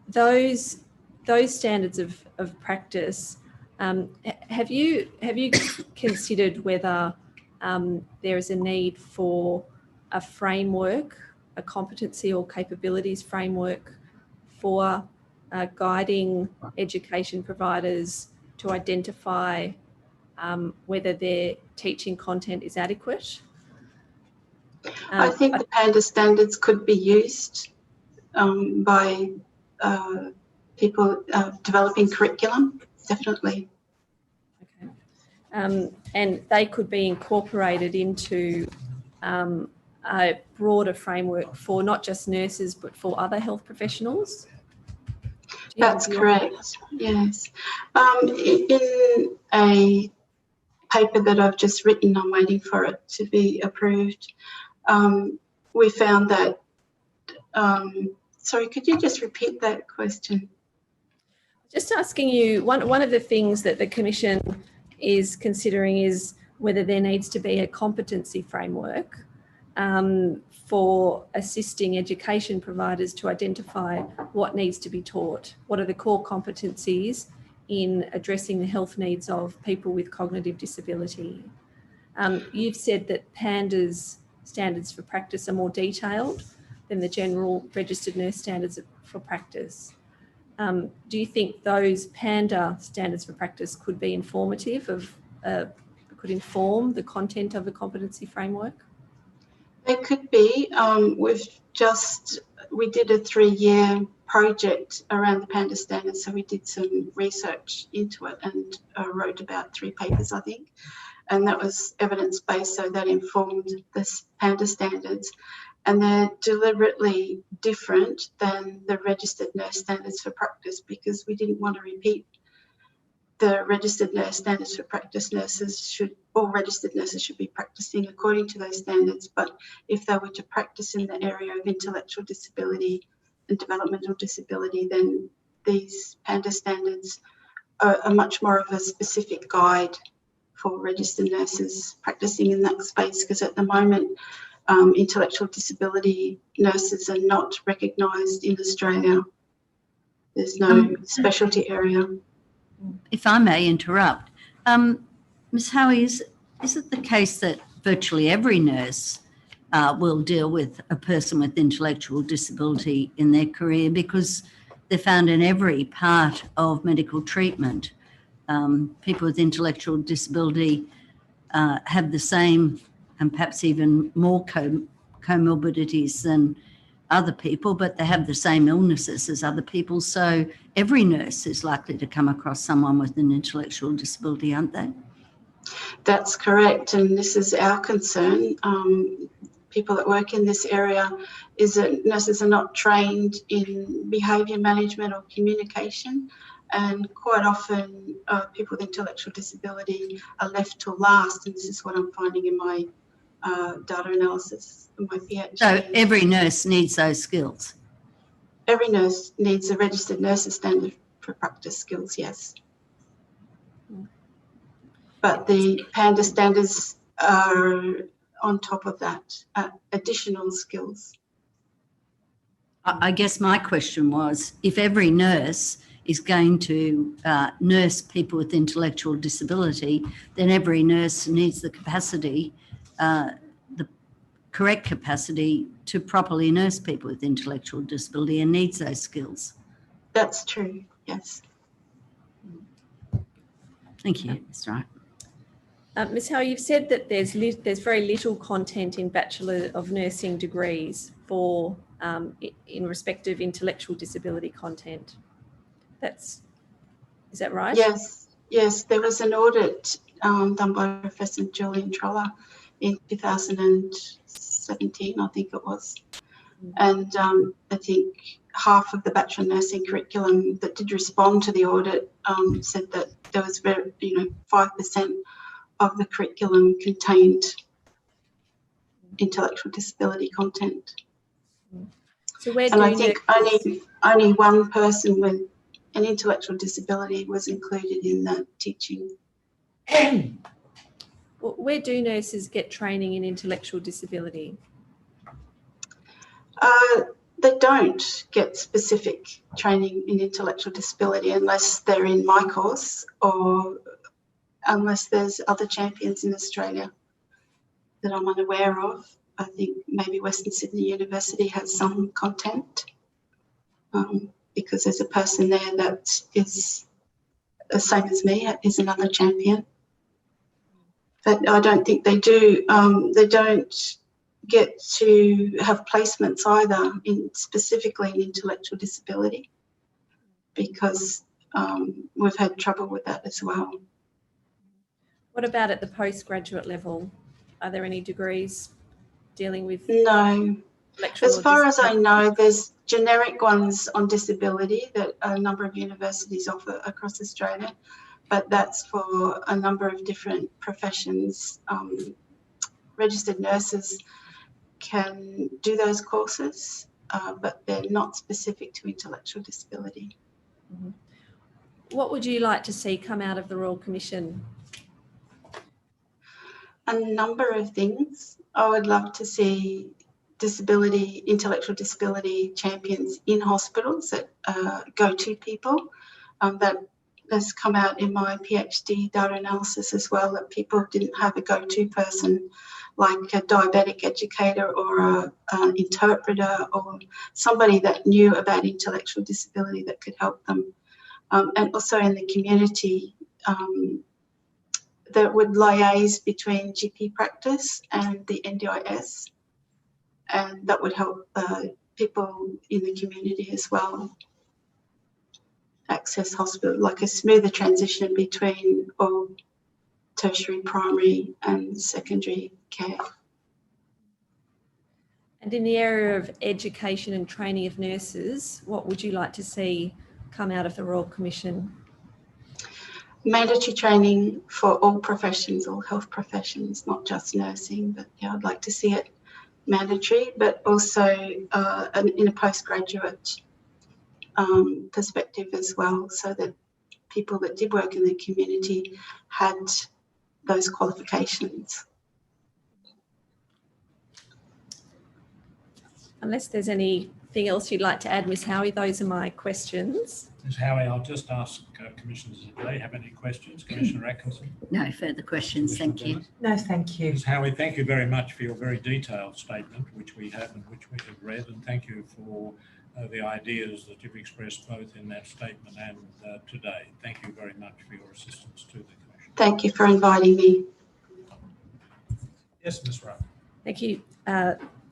Those standards of practice, have you considered whether there is a need for a framework, a competency or capabilities framework for guiding education providers to identify whether their teaching content is adequate? I think the PANDA standards could be used by people developing curriculum, definitely. Okay. And they could be incorporated into a broader framework for not just nurses, but for other health professionals? That's correct, yes. In a paper that I've just written, I'm waiting for it to be approved, we found that, sorry, could you just repeat that question? Just asking you, one of the things that the Commission is considering is whether there needs to be a competency framework for assisting education providers to identify what needs to be taught. What are the core competencies in addressing the health needs of people with cognitive disability? You've said that PANDA's standards for practice are more detailed than the general registered nurse standards for practice. Do you think those PANDA standards for practice could be informative of, could inform the content of a competency framework? They could be. We did a 3-year project around the PANDA standards, so we did some research into it and wrote about 3 papers, I think, and that was evidence-based, so that informed the PANDA standards. And they're deliberately different than the registered nurse standards for practice because we didn't want to repeat the registered nurse standards for practice. All registered nurses should be practicing according to those standards, but if they were to practice in the area of intellectual disability and developmental disability, then these PANDA standards are much more of a specific guide for registered nurses practicing in that space, because at the moment intellectual disability nurses are not recognised in Australia. There's no specialty area. If I may interrupt, Ms. Howie, is it the case that virtually every nurse will deal with a person with intellectual disability in their career, because they're found in every part of medical treatment? People with intellectual disability have the same and perhaps even more comorbidities than other people, but they have the same illnesses as other people. So every nurse is likely to come across someone with an intellectual disability, aren't they? That's correct, and this is our concern. People that work in this area is that nurses are not trained in behaviour management or communication, and quite often people with intellectual disability are left till last, and this is what I'm finding in my data analysis in my PhD. So every nurse needs those skills? Every nurse needs a registered nurse's standard for practice skills, yes. But the PANDA standards are on top of that, additional skills. I guess my question was, if every nurse is going to nurse people with intellectual disability, then every nurse needs the capacity, the correct capacity to properly nurse people with intellectual disability and needs those skills. That's true, yes. Thank you, Ms. Wright. Ms. Howe, you've said that there's very little content in Bachelor of Nursing degrees for in respect of intellectual disability content. Is that right? Yes. There was an audit done by Professor Julian Troller in 2017, I think it was, and I think half of the Bachelor of Nursing curriculum that did respond to the audit said that there was 5% of the curriculum contained intellectual disability content. So where and I think only one person with an intellectual disability was included in that teaching. Where do nurses get training in intellectual disability? They don't get specific training in intellectual disability unless they're in my course or unless there's other champions in Australia that I'm unaware of. I think maybe Western Sydney University has some content because there's a person there that is the same as me, is another champion. But I don't think they do. They don't get to have placements either, specifically in intellectual disability, because we've had trouble with that as well. What about at the postgraduate level? Are there any degrees dealing with? No. As far as I know, there's generic ones on disability that a number of universities offer across Australia, but that's for a number of different professions. Registered nurses can do those courses, but they're not specific to intellectual disability. Mm-hmm. what would you like to see come out of the Royal Commission? A number of things. I would love to see intellectual disability champions in hospitals that go to people. That has come out in my PhD data analysis as well, that people didn't have a go-to person like a diabetic educator or an interpreter or somebody that knew about intellectual disability that could help them. And also in the community, that would liaise between GP practice and the NDIS, and that would help people in the community as well access hospital, like a smoother transition between all tertiary, primary and secondary care. And in the area of education and training of nurses, what would you like to see come out of the Royal Commission? Mandatory training for all professions, all health professions, not just nursing, but yeah, I'd like to see it mandatory, but also in a postgraduate perspective as well, so that people that did work in the community had those qualifications. Unless there's anything else you'd like to add, Ms Howie, those are my questions. Ms Howie, I'll just ask commissioners if they have any questions. Commissioner Atkinson? No further questions, thank you. No, thank you. Ms Howie, thank you very much for your very detailed statement, which we have and which we have read, and thank you for the ideas that you've expressed both in that statement and today. Thank you very much for your assistance to the Commission. Thank you for inviting me. Yes, Ms Rudd. Thank you,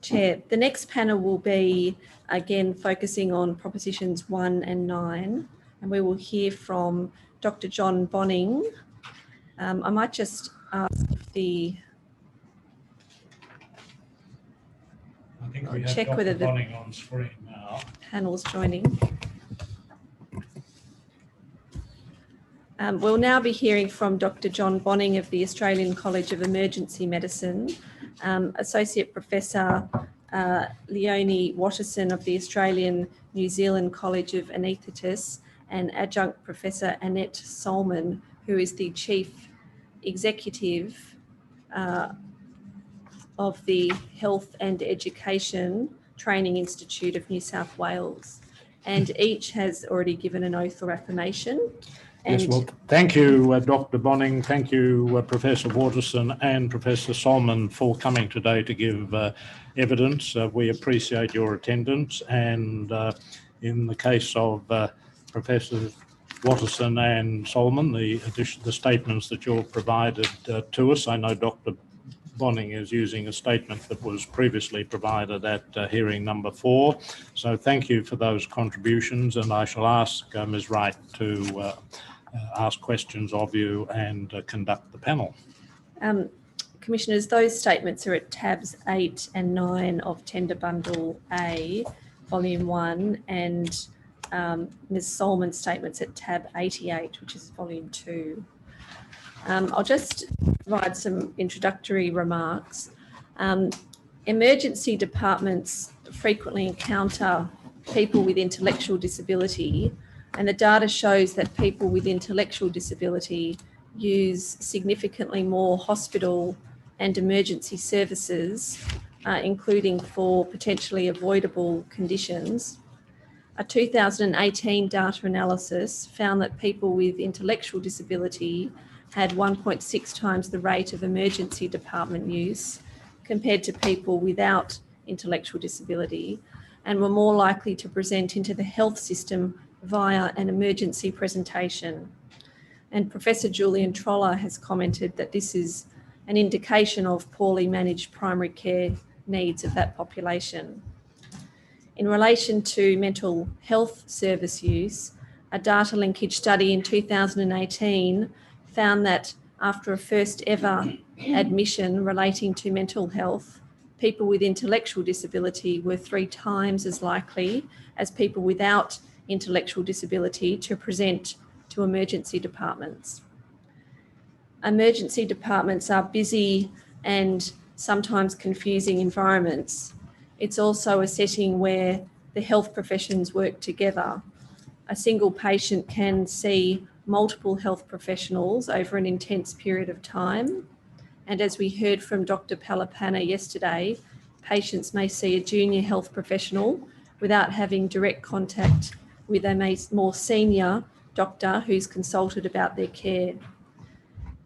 Chair. The next panel will be, again, focusing on propositions 1 and 9, and we will hear from Dr. John Bonning. I might just ask the... I think we have check Dr. whether the Bonning on screen now. Panel's joining. We'll now be hearing from Dr. John Bonning of the Australian College of Emergency Medicine, Associate Professor Leonie Watterson of the Australian New Zealand College of Anaesthetists, and Adjunct Professor Annette Solman, who is the Chief Executive of the Health and Education Training Institute of New South Wales. And each has already given an oath or affirmation. Yes, well, thank you, Dr. Bonning. Thank you, Professor Watterson and Professor Solman, for coming today to give evidence. We appreciate your attendance, and in the case of Professors Watterson and Solman, the statements that you've provided to us, I know Dr. Bonning is using a statement that was previously provided at hearing number 4. So thank you for those contributions, and I shall ask Ms. Wright to ask questions of you and conduct the panel. Commissioners, those statements are at tabs 8 and 9 of Tender Bundle A, Volume 1, and Ms. Solman's statements at tab 88, which is Volume 2. I'll just provide some introductory remarks. Emergency departments frequently encounter people with intellectual disability, and the data shows that people with intellectual disability use significantly more hospital and emergency services, including for potentially avoidable conditions. A 2018 data analysis found that people with intellectual disability had 1.6 times the rate of emergency department use compared to people without intellectual disability, and were more likely to present into the health system via an emergency presentation. And Professor Julian Troller has commented that this is an indication of poorly managed primary care needs of that population. In relation to mental health service use, a data linkage study in 2018 found that after a first ever admission relating to mental health, people with intellectual disability were 3 times as likely as people without intellectual disability to present to emergency departments. Emergency departments are busy and sometimes confusing environments. It's also a setting where the health professions work together. A single patient can see multiple health professionals over an intense period of time. And as we heard from Dr. Palapana yesterday, patients may see a junior health professional without having direct contact with a more senior doctor who's consulted about their care.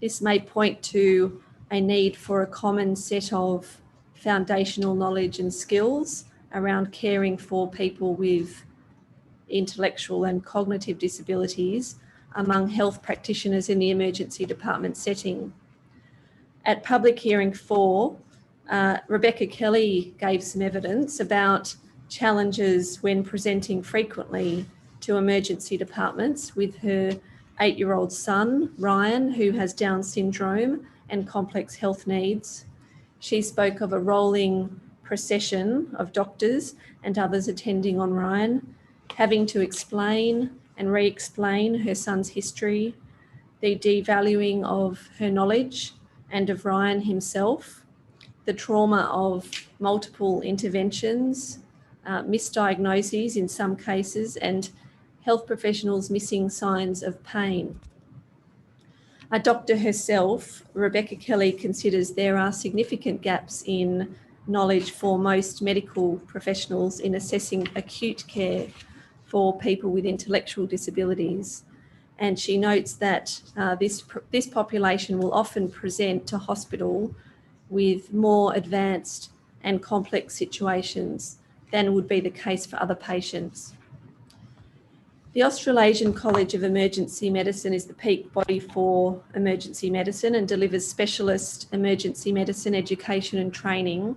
This may point to a need for a common set of foundational knowledge and skills around caring for people with intellectual and cognitive disabilities among health practitioners in the emergency department setting. At public hearing 4, Rebecca Kelly gave some evidence about challenges when presenting frequently to emergency departments with her 8-year-old son, Ryan, who has Down syndrome and complex health needs. She spoke of a rolling procession of doctors and others attending on Ryan, having to explain and re-explain her son's history, the devaluing of her knowledge and of Ryan himself, the trauma of multiple interventions, misdiagnoses in some cases, and health professionals missing signs of pain. A doctor herself, Rebecca Kelly, considers there are significant gaps in knowledge for most medical professionals in assessing acute care for people with intellectual disabilities. And she notes that this population will often present to hospital with more advanced and complex situations than would be the case for other patients. The Australasian College of Emergency Medicine is the peak body for emergency medicine and delivers specialist emergency medicine education and training.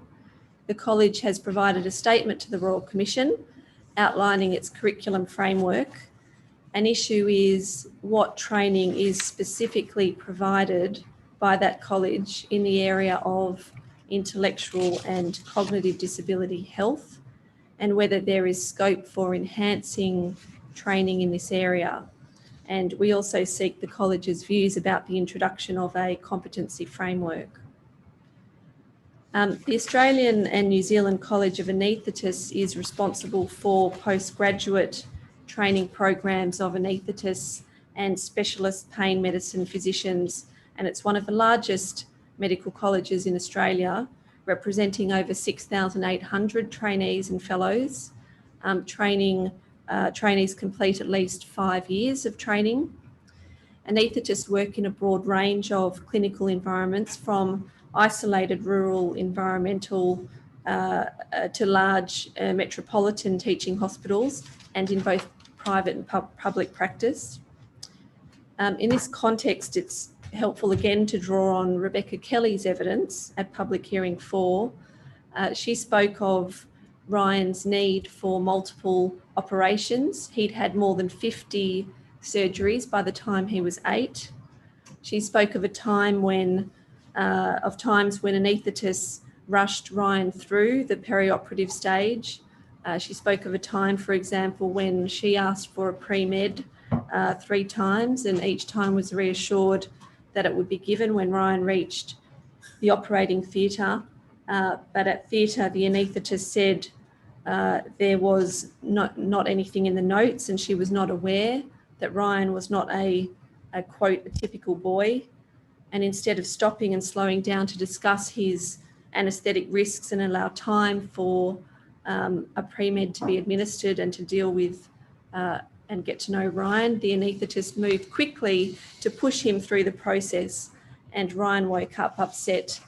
The college has provided a statement to the Royal Commission outlining its curriculum framework. An issue is what training is specifically provided by that college in the area of intellectual and cognitive disability health, and whether there is scope for enhancing training in this area. And we also seek the college's views about the introduction of a competency framework. The Australian and New Zealand College of Anaesthetists is responsible for postgraduate training programs of anaesthetists and specialist pain medicine physicians, and it's one of the largest medical colleges in Australia, representing over 6,800 trainees and fellows. Trainees complete at least 5 years of training. Anaesthetists work in a broad range of clinical environments, from isolated rural environmental to large metropolitan teaching hospitals, and in both private and public practice. In this context, it's helpful again to draw on Rebecca Kelly's evidence at public hearing 4. She spoke of Ryan's need for multiple operations. He'd had more than 50 surgeries by the time he was 8. She spoke of times when anaesthetists rushed Ryan through the perioperative stage. She spoke of a time, for example, when she asked for a pre-med 3 times, and each time was reassured that it would be given when Ryan reached the operating theatre. But at theatre, the anaesthetist said there was not anything in the notes, and she was not aware that Ryan was not a quote, a typical boy. And instead of stopping and slowing down to discuss his anaesthetic risks and allow time for a pre-med to be administered and to deal with and get to know Ryan, the anaesthetist moved quickly to push him through the process, and Ryan woke up upset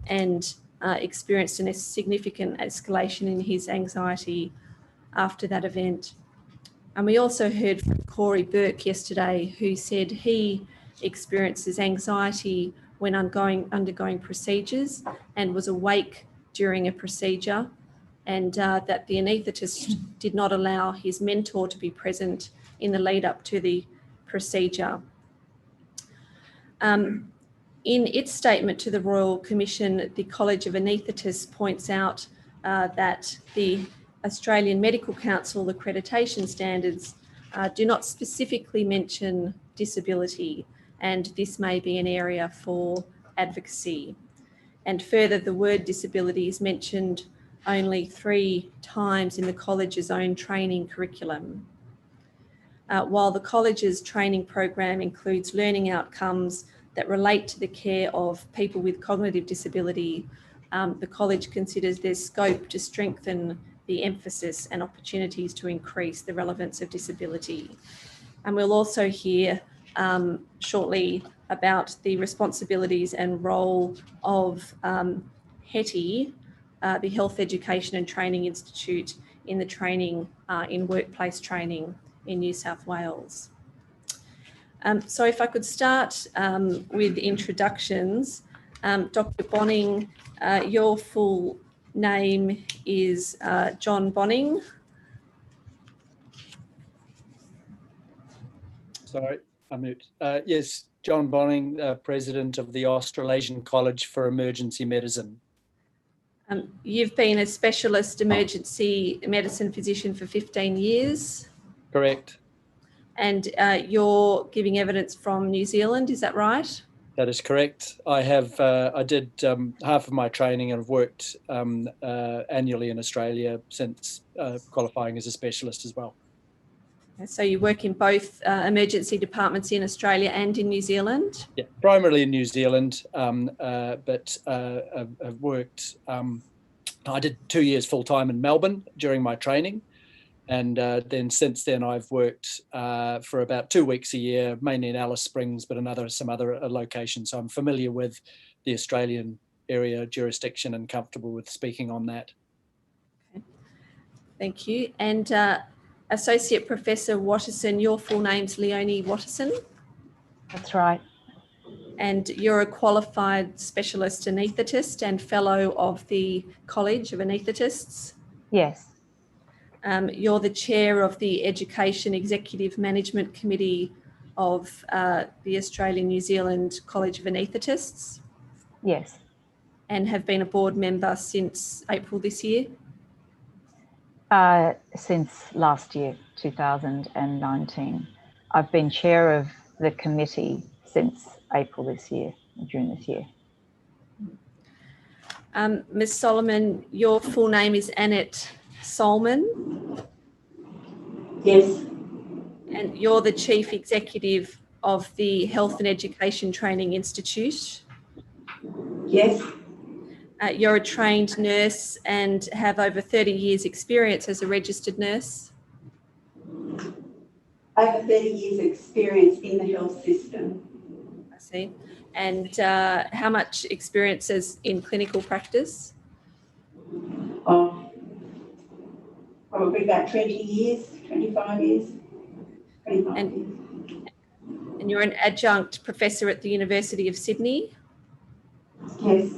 and experienced a significant escalation in his anxiety after that event. And we also heard from Corey Burke yesterday, who said he experiences anxiety when undergoing procedures and was awake during a procedure, and that the anaesthetist did not allow his mentor to be present in the lead up to the procedure. In its statement to the Royal Commission, the College of Anaesthetists points out that the Australian Medical Council accreditation standards do not specifically mention disability, and this may be an area for advocacy. And further, the word disability is mentioned only 3 times in the college's own training curriculum. While the college's training program includes learning outcomes that relate to the care of people with cognitive disability, the college considers there's scope to strengthen the emphasis and opportunities to increase the relevance of disability. And we'll also hear shortly about the responsibilities and role of HETI, the Health Education and Training Institute, in the training in workplace training in New South Wales. So if I could start with introductions. Dr. Bonning, your full name is John Bonning. Sorry, I'm mute. Yes, John Bonning, President of the Australasian College for Emergency Medicine. You've been a specialist emergency medicine physician for 15 years. Correct. And you're giving evidence from New Zealand, is that right? That is correct. I did half of my training and have worked annually in Australia since qualifying as a specialist as well. So you work in both emergency departments in Australia and in New Zealand? Yeah, primarily in New Zealand, but I've worked, I did 2 years full-time in Melbourne during my training. And then since then I've worked for about 2 weeks a year, mainly in Alice Springs, but some other locations. So I'm familiar with the Australian area jurisdiction and comfortable with speaking on that. Okay. Thank you. And Associate Professor Watterson, your full name's Leonie Watterson? That's right. And you're a qualified specialist anaesthetist and fellow of the College of Anaesthetists? Yes. You're the chair of the Education Executive Management Committee of the Australian New Zealand College of Anaesthetists? Yes. And have been a board member since April this year? Since last year, 2019. I've been chair of the committee since April this year, June this year. Ms. Solomon, your full name is Annette Solman? Yes. And you're the Chief Executive of the Health and Education Training Institute? Yes. You're a trained nurse and have over 30 years experience as a registered nurse? Over 30 years experience in the health system. I see. And how much experience is in clinical practice? Oh, probably about 20 years, 25 years, 25 years. And you're an adjunct professor at the University of Sydney? Yes.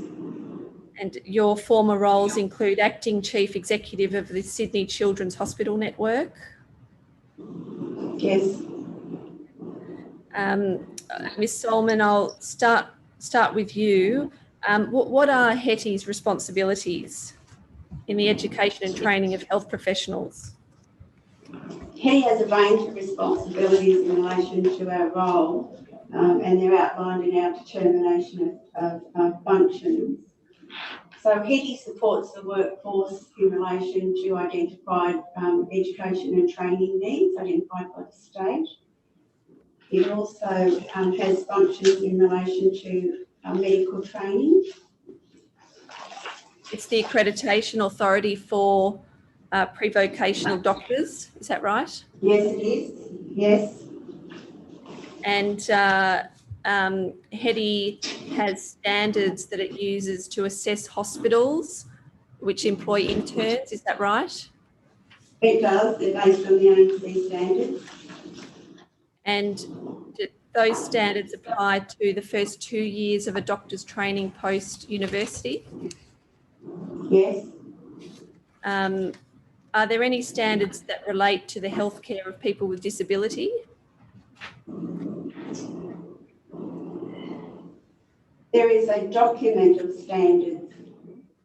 And your former roles include acting chief executive of the Sydney Children's Hospital Network? Yes. Ms. Solman, I'll start with you. What are HETI's responsibilities in the education and training of health professionals? HETI has a range of responsibilities in relation to our role, and they're outlined in our determination of functions. So HETI supports the workforce in relation to identified education and training needs identified by the state. It also has functions in relation to medical training. It's the accreditation authority for pre-vocational doctors, is that right? Yes, it is. Yes. And HETI has standards that it uses to assess hospitals which employ interns, is that right? It does. They're based on the ANZ standards. And do those standards apply to the first 2 years of a doctor's training post-university? Yes. Are there any standards that relate to the healthcare of people with disability? There is a document of standards,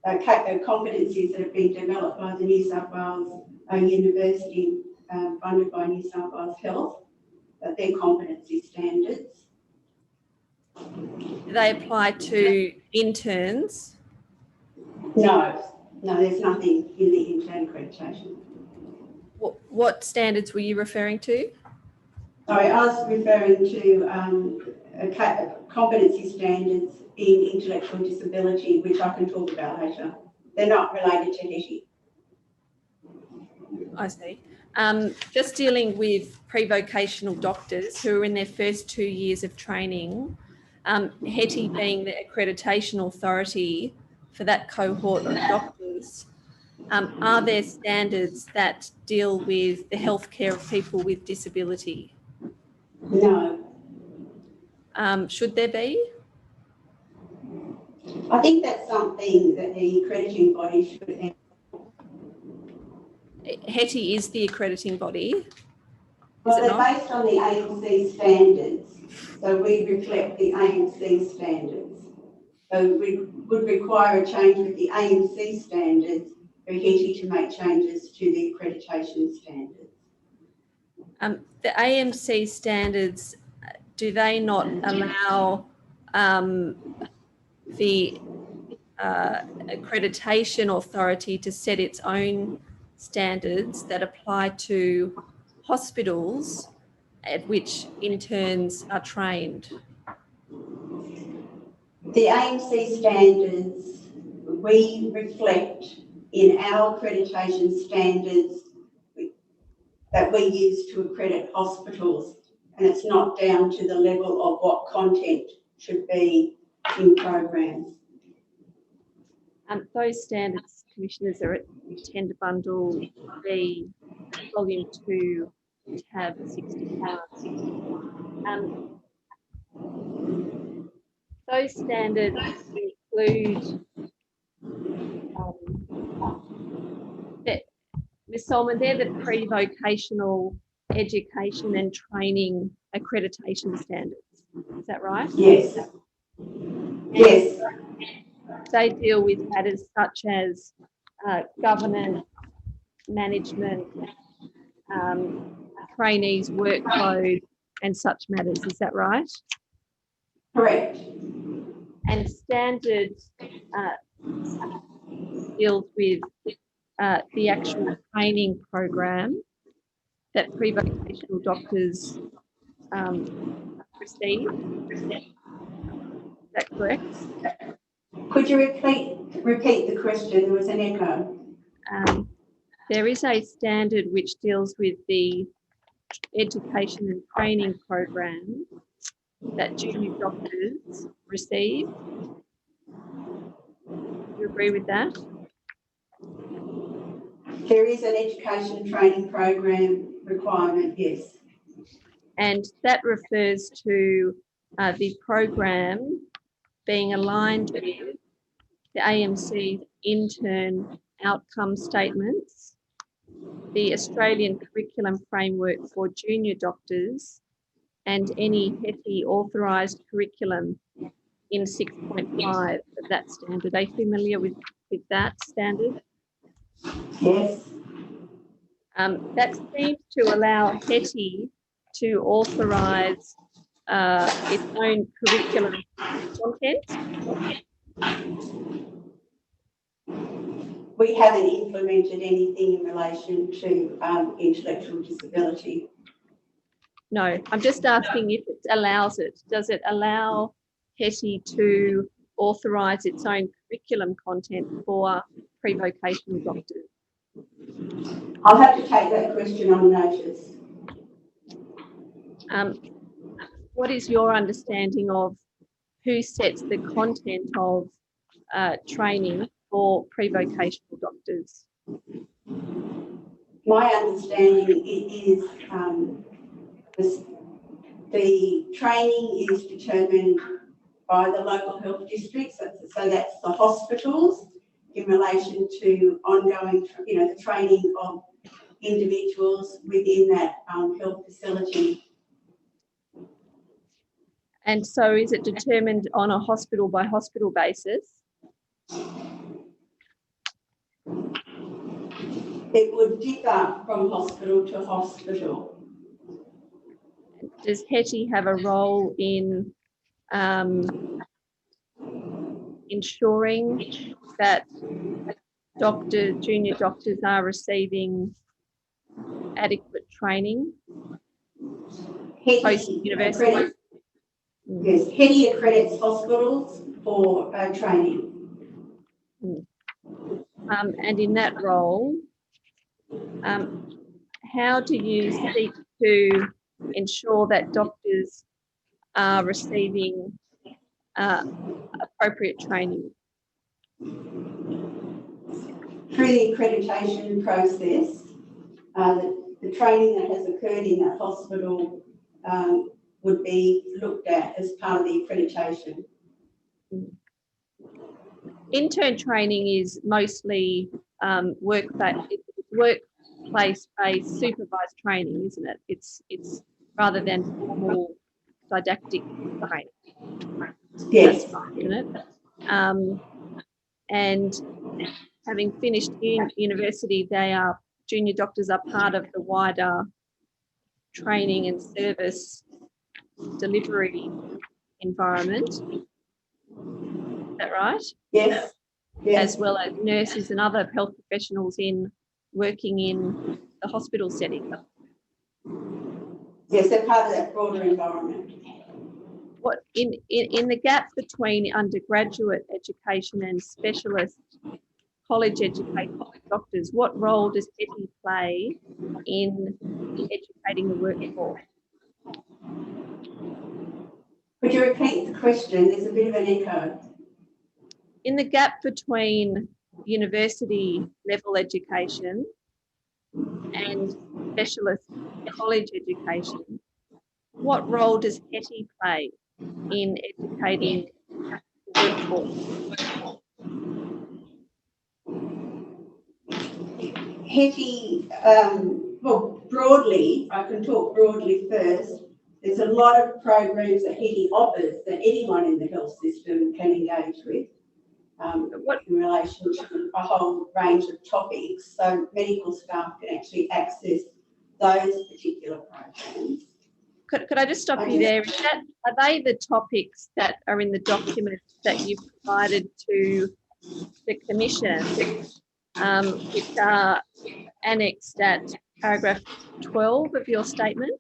competencies that have been developed by the New South Wales University, funded by New South Wales Health, but they're competency standards. Do they apply to interns? No, there's nothing in the intern accreditation. What standards were you referring to? Sorry, I was referring to competency standards in intellectual disability, which I can talk about later. They're not related to HETI. I see. Just dealing with pre-vocational doctors who are in their first 2 years of training, HETI being the accreditation authority for that cohort of doctors, are there standards that deal with the healthcare of people with disability? No. Should there be? I think that's something that the accrediting body should answer. HETI is the accrediting body. Well, they're based on the AMC standards, so we reflect the AMC standards. So we would require a change with the AMC standards for HETI to make changes to the accreditation standards. The AMC standards, do they not allow the accreditation authority to set its own standards that apply to hospitals at which interns are trained? The AMC standards we reflect in our accreditation standards that we use to accredit hospitals, and it's not down to the level of what content should be in programs. Those standards, Commissioners, are at Tender Bundle B, Volume 2, Tab 65. Those standards include Ms. Solomon, they're the pre-vocational education and training accreditation standards. Is that right? Yes. Yes. They deal with matters such as governance, management, trainees' workload, and such matters. Is that right? Correct. And standards deals with the actual training program that pre-vocational doctors receive. Is that correct? Could you repeat the question? There was an echo. There is a standard which deals with the education and training program that junior doctors receive. Do you agree with that? There is an education and training program requirement, yes. And that refers to the program being aligned with the AMC intern outcome statements, the Australian curriculum framework for junior doctors, and any HETI authorised curriculum in 6.5 of that standard. Are you familiar with that standard? Yes. That seems to allow HETI to authorise its own curriculum content. We haven't implemented anything in relation to intellectual disability. No, I'm just asking if it allows it. Does it allow HETI to authorise its own curriculum content for pre-vocational doctors? I'll have to take that question on notice. What is your understanding of who sets the content of training for pre-vocational doctors? My understanding is the training is determined by the local health districts, so that's the hospitals in relation to ongoing, the training of individuals within that health facility. And so is it determined on a hospital by hospital basis? It would differ from hospital to hospital. Does HETI have a role in ensuring that junior doctors are receiving adequate training? post-university. Yes, HETI accredits hospitals for training. And in that role, how do you seek to ensure that doctors are receiving appropriate training? Through the accreditation process, the training that has occurred in that hospital would be looked at as part of the accreditation. Intern training is mostly workplace-based supervised training, isn't it? It's rather than formal didactic training. Yes. That's right, isn't it? And having finished in university, junior doctors are part of the wider training and service delivery environment. Is that right? Yes. Yes. As well as nurses and other health professionals working in the hospital setting. Yes, they're part of that broader environment. What in the gap between undergraduate education and specialist college educated doctors, what role does HETI play in educating the workforce? Could you repeat the question? There's a bit of an echo. In the gap between university level education and specialist college education, what role does HETI play in educating the workforce? HETI, well, broadly, I can talk broadly first. There's a lot of programs that HETI offers that anyone in the health system can engage with in relation to a whole range of topics. So medical staff can actually access those particular programs. Could I just stop you there? Are they the topics that are in the documents that you've provided to the Commission, which are annexed at paragraph 12 of your statement?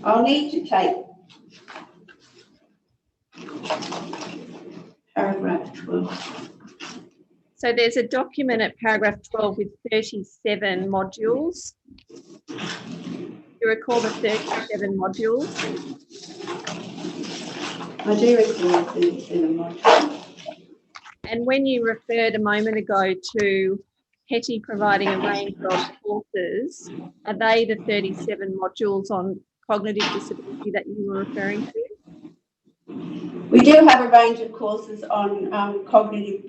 I'll need to take paragraph 12. So there's a document at paragraph 12 with 37 modules. Do you recall the 37 modules? I do recall 37 modules. And when you referred a moment ago to HETI providing a range of courses, are they the 37 modules on cognitive disability that you were referring to? We do have a range of courses on cognitive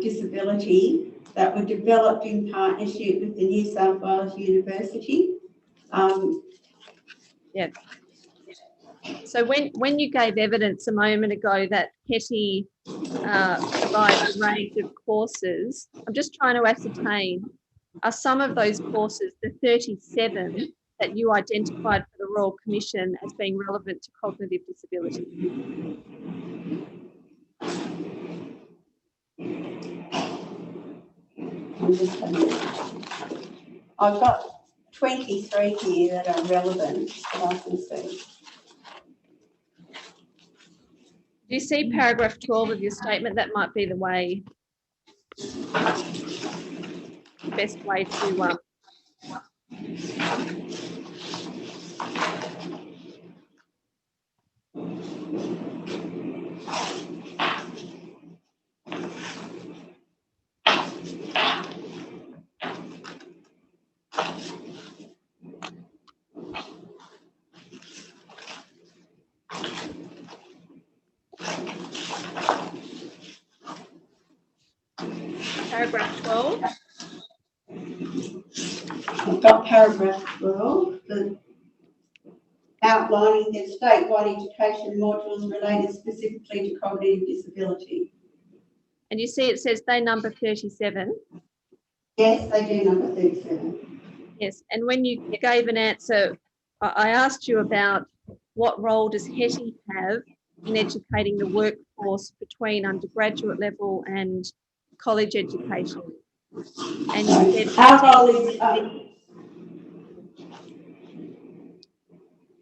disability that were developed in partnership with the New South Wales University. Yeah. So when you gave evidence a moment ago that HETI provides a range of courses, I'm just trying to ascertain, are some of those courses, the 37 that you identified for the Royal Commission as being relevant to cognitive disability? I've got 23 here that are relevant that I can see. Do you see paragraph 12 of your statement? That might be the best way to paragraph 12. I've got paragraph 12, outlining the statewide education modules related specifically to cognitive disability. And you see it says they number 37. Yes, they do number 37. Yes, and when you gave an answer, I asked you about what role does HETI have in educating the workforce between undergraduate level and college education? And you said, Our role is,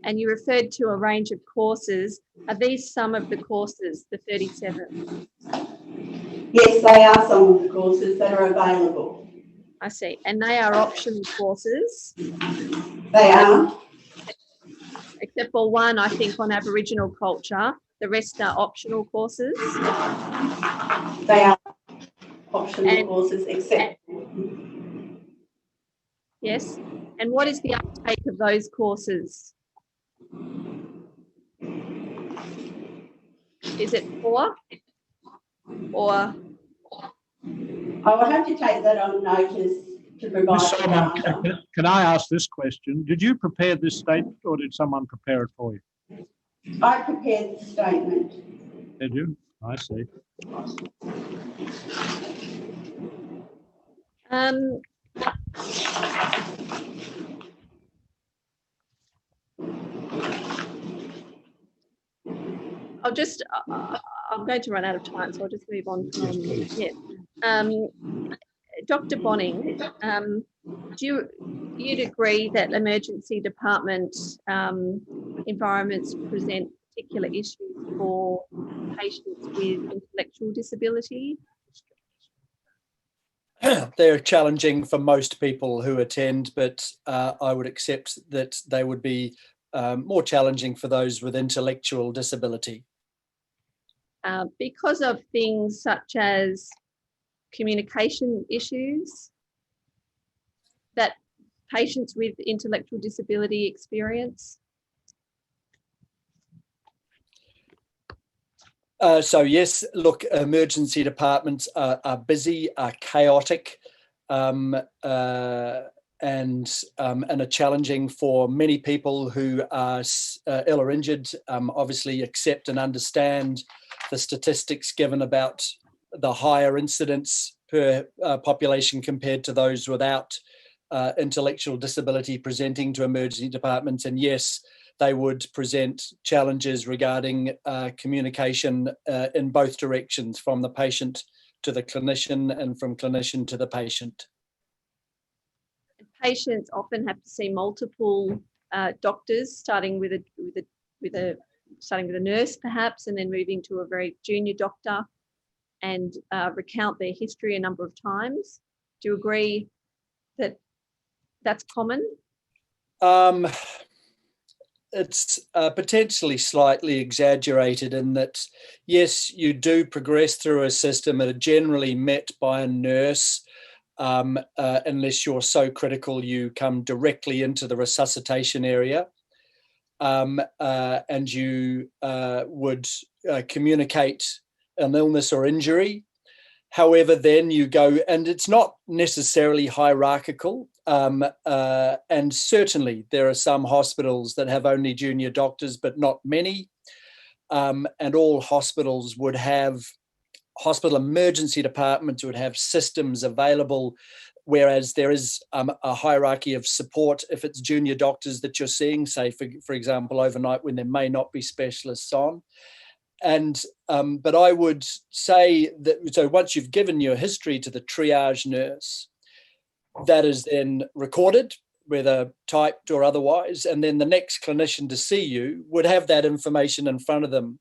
and you referred to a range of courses. Are these some of the courses, the 37? yes, they are some of the courses that are available. I see. And they are optional courses? They are. Except for one, I think, on Aboriginal culture. The rest are optional courses? They are optional courses, except... Yes. And what is the uptake of those courses? Is it poor? Or? I will have to take that on notice to provide Ms. the Solomon, data. can I ask this question? Did you prepare this statement or did someone prepare it for you? I prepared the statement. Did you? I see. I'll just, I'm going to run out of time, so I'll just move on from, yes. Dr. Bonning, you'd agree that emergency department environments present particular issues for patients with intellectual disability? They're challenging for most people who attend, but I would accept that they would be more challenging for those with intellectual disability. Because of things such as communication issues that patients with intellectual disability experience? So yes, look, emergency departments are busy, are chaotic, and are challenging for many people who are ill or injured. Obviously, accept and understand the statistics given about the higher incidence per population compared to those without intellectual disability presenting to emergency departments. And yes, they would present challenges regarding communication in both directions, from the patient to the clinician and from clinician to the patient. Patients often have to see multiple doctors, starting with a nurse perhaps, and then moving to a very junior doctor, and recount their history a number of times. Do you agree that that's common? It's potentially slightly exaggerated in that, yes, you do progress through a system that are generally met by a nurse, unless you're so critical you come directly into the resuscitation area, and you would communicate an illness or injury. However, then you go, and it's not necessarily hierarchical, and certainly there are some hospitals that have only junior doctors, but not many, and all hospitals would have, hospital emergency departments would have systems available, whereas there is a hierarchy of support if it's junior doctors that you're seeing, say, for example, overnight when there may not be specialists on. And but I would say that, so once you've given your history to the triage nurse, that is then recorded, whether typed or otherwise, and then the next clinician to see you would have that information in front of them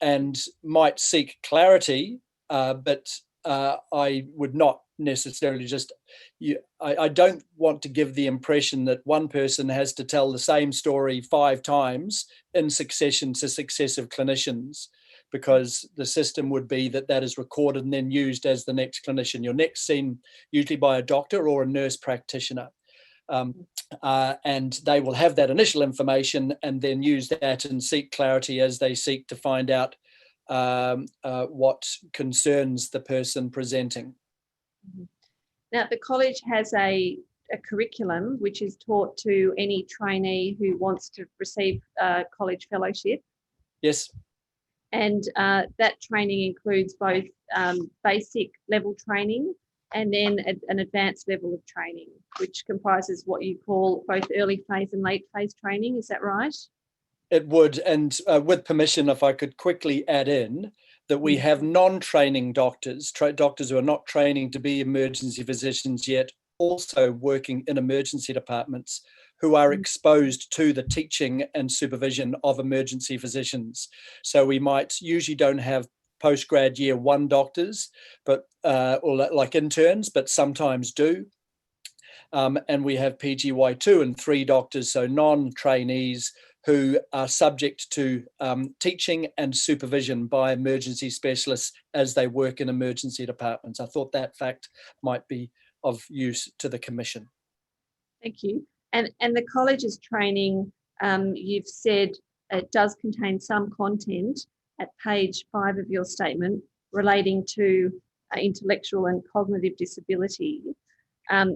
and might seek clarity, but I would not necessarily just, I don't want to give the impression that one person has to tell the same story 5 times in succession to successive clinicians, because the system would be that that is recorded and then used as the next clinician. You're next seen usually by a doctor or a nurse practitioner. And they will have that initial information and then use that and seek clarity as they seek to find out what concerns the person presenting. Now, the college has a curriculum which is taught to any trainee who wants to receive a college fellowship. Yes. And that training includes both basic level training and then an advanced level of training, which comprises what you call both early phase and late phase training. Is that right? It would, and with permission, if I could quickly add in that we have non-training doctors, doctors who are not training to be emergency physicians yet, also working in emergency departments, who are exposed to the teaching and supervision of emergency physicians. So we usually don't have postgrad year 1 doctors, but or like interns, but sometimes do. And we have PGY2 and 3 doctors, so non-trainees, who are subject to teaching and supervision by emergency specialists as they work in emergency departments. I thought that fact might be of use to the Commission. Thank you. And the college's training, you've said it does contain some content at page 5 of your statement relating to intellectual and cognitive disability.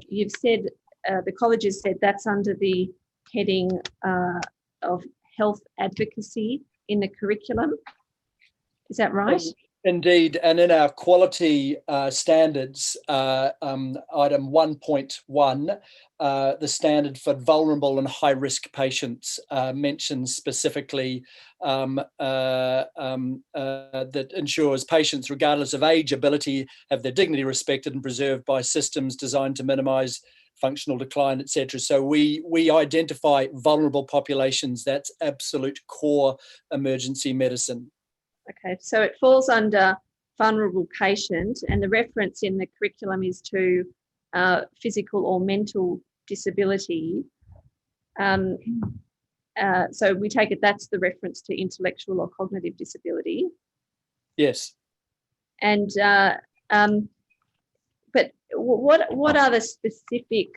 You've said, the college has said that's under the heading of health advocacy in the curriculum. Is that right? Indeed, and in our quality standards, item 1.1, the standard for vulnerable and high-risk patients mentions specifically that ensures patients, regardless of age, ability, have their dignity respected and preserved by systems designed to minimise functional decline, etc. So we identify vulnerable populations. That's absolute core emergency medicine. Okay, so it falls under vulnerable patient, and the reference in the curriculum is to physical or mental disability. So we take it that's the reference to intellectual or cognitive disability. Yes. And but what are the specific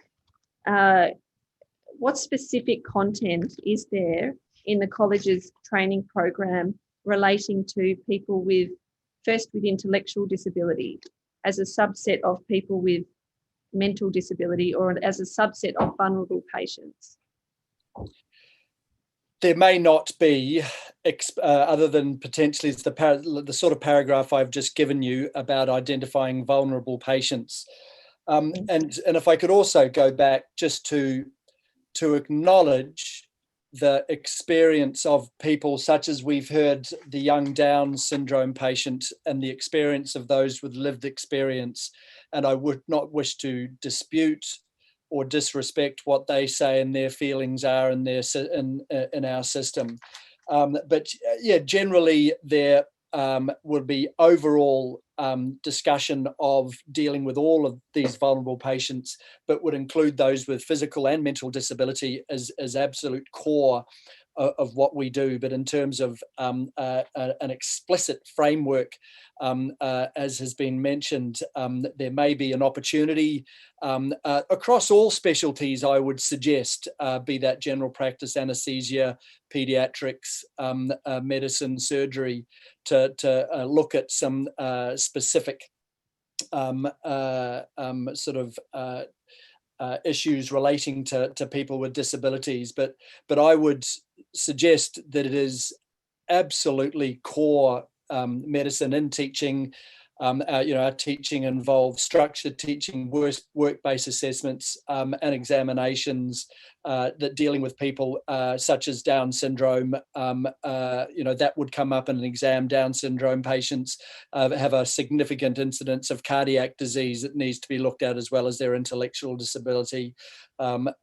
what specific content is there in the college's training program relating to people with intellectual disability as a subset of people with mental disability, or as a subset of vulnerable patients? There may not be, other than potentially the sort of paragraph I've just given you about identifying vulnerable patients. And if I could also go back just to acknowledge the experience of people such as we've heard the young Down syndrome patient and the experience of those with lived experience. And I would not wish to dispute or disrespect what they say and their feelings are in our system. But yeah, generally there would be overall discussion of dealing with all of these vulnerable patients, but would include those with physical and mental disability as absolute core of what we do. But in terms of an explicit framework, as has been mentioned, there may be an opportunity across all specialties, I would suggest, be that general practice, anaesthesia, pediatrics, medicine, surgery, to look at some specific issues relating to people with disabilities. But I would suggest that it is absolutely core medicine in teaching. Our teaching involves structured teaching, work-based assessments, and examinations that dealing with people such as Down syndrome. That would come up in an exam. Down syndrome patients have a significant incidence of cardiac disease that needs to be looked at, as well as their intellectual disability. So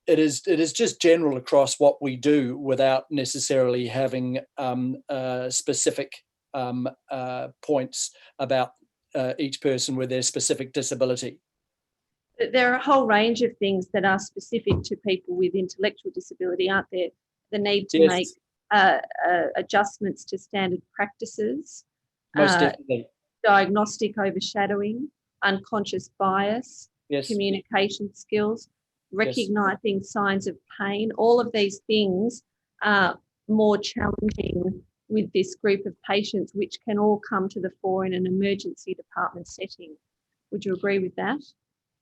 it is just general across what we do, without necessarily having specific points about each person with their specific disability. There are a whole range of things that are specific to people with intellectual disability, aren't there? The need to make adjustments to standard practices, most definitely. Diagnostic overshadowing, unconscious bias, communication skills, recognising signs of pain. All of these things are more challenging with this group of patients, which can all come to the fore in an emergency department setting. Would you agree with that?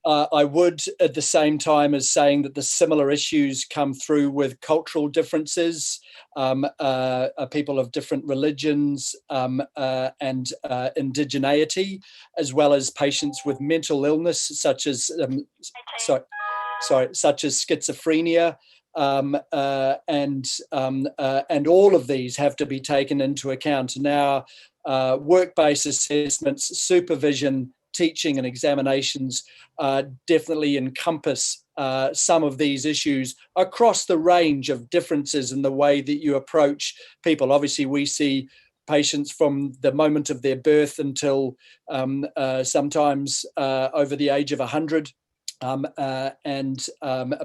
I would, at the same time as saying that the similar issues come through with cultural differences, people of different religions, and indigeneity, as well as patients with mental illness such as such as schizophrenia. And all of these have to be taken into account. Now, work-based assessments, supervision, teaching and examinations definitely encompass some of these issues across the range of differences in the way that you approach people. Obviously, we see patients from the moment of their birth until sometimes over the age of 100.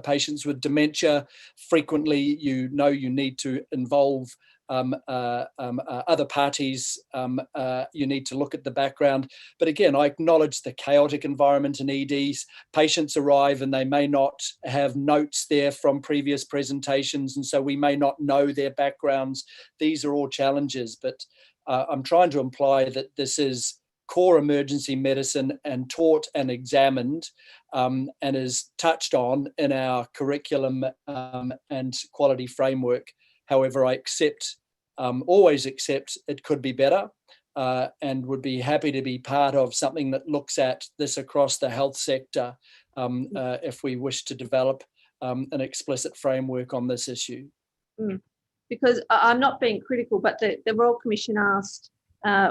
Patients with dementia, frequently you need to involve other parties. You need to look at the background. But again, I acknowledge the chaotic environment in EDs. Patients arrive and they may not have notes there from previous presentations, and so we may not know their backgrounds. These are all challenges, but I'm trying to imply that this is core emergency medicine and taught and examined and is touched on in our curriculum and quality framework. However, I always accept it could be better and would be happy to be part of something that looks at this across the health sector if we wish to develop an explicit framework on this issue. Because I'm not being critical, but the Royal Commission asked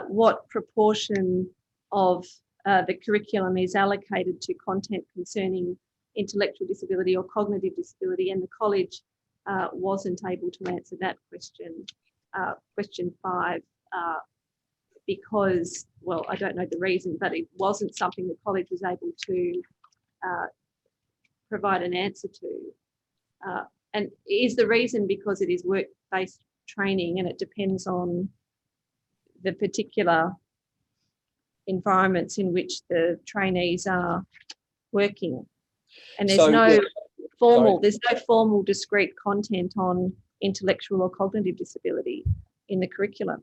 what proportion of the curriculum is allocated to content concerning intellectual disability or cognitive disability, and the college wasn't able to answer that question, question 5, because, well, I don't know the reason, but it wasn't something the college was able to provide an answer to. And is the reason because it is work-based training and it depends on the particular environments in which the trainees are working, and there's no formal discrete content on intellectual or cognitive disability in the curriculum?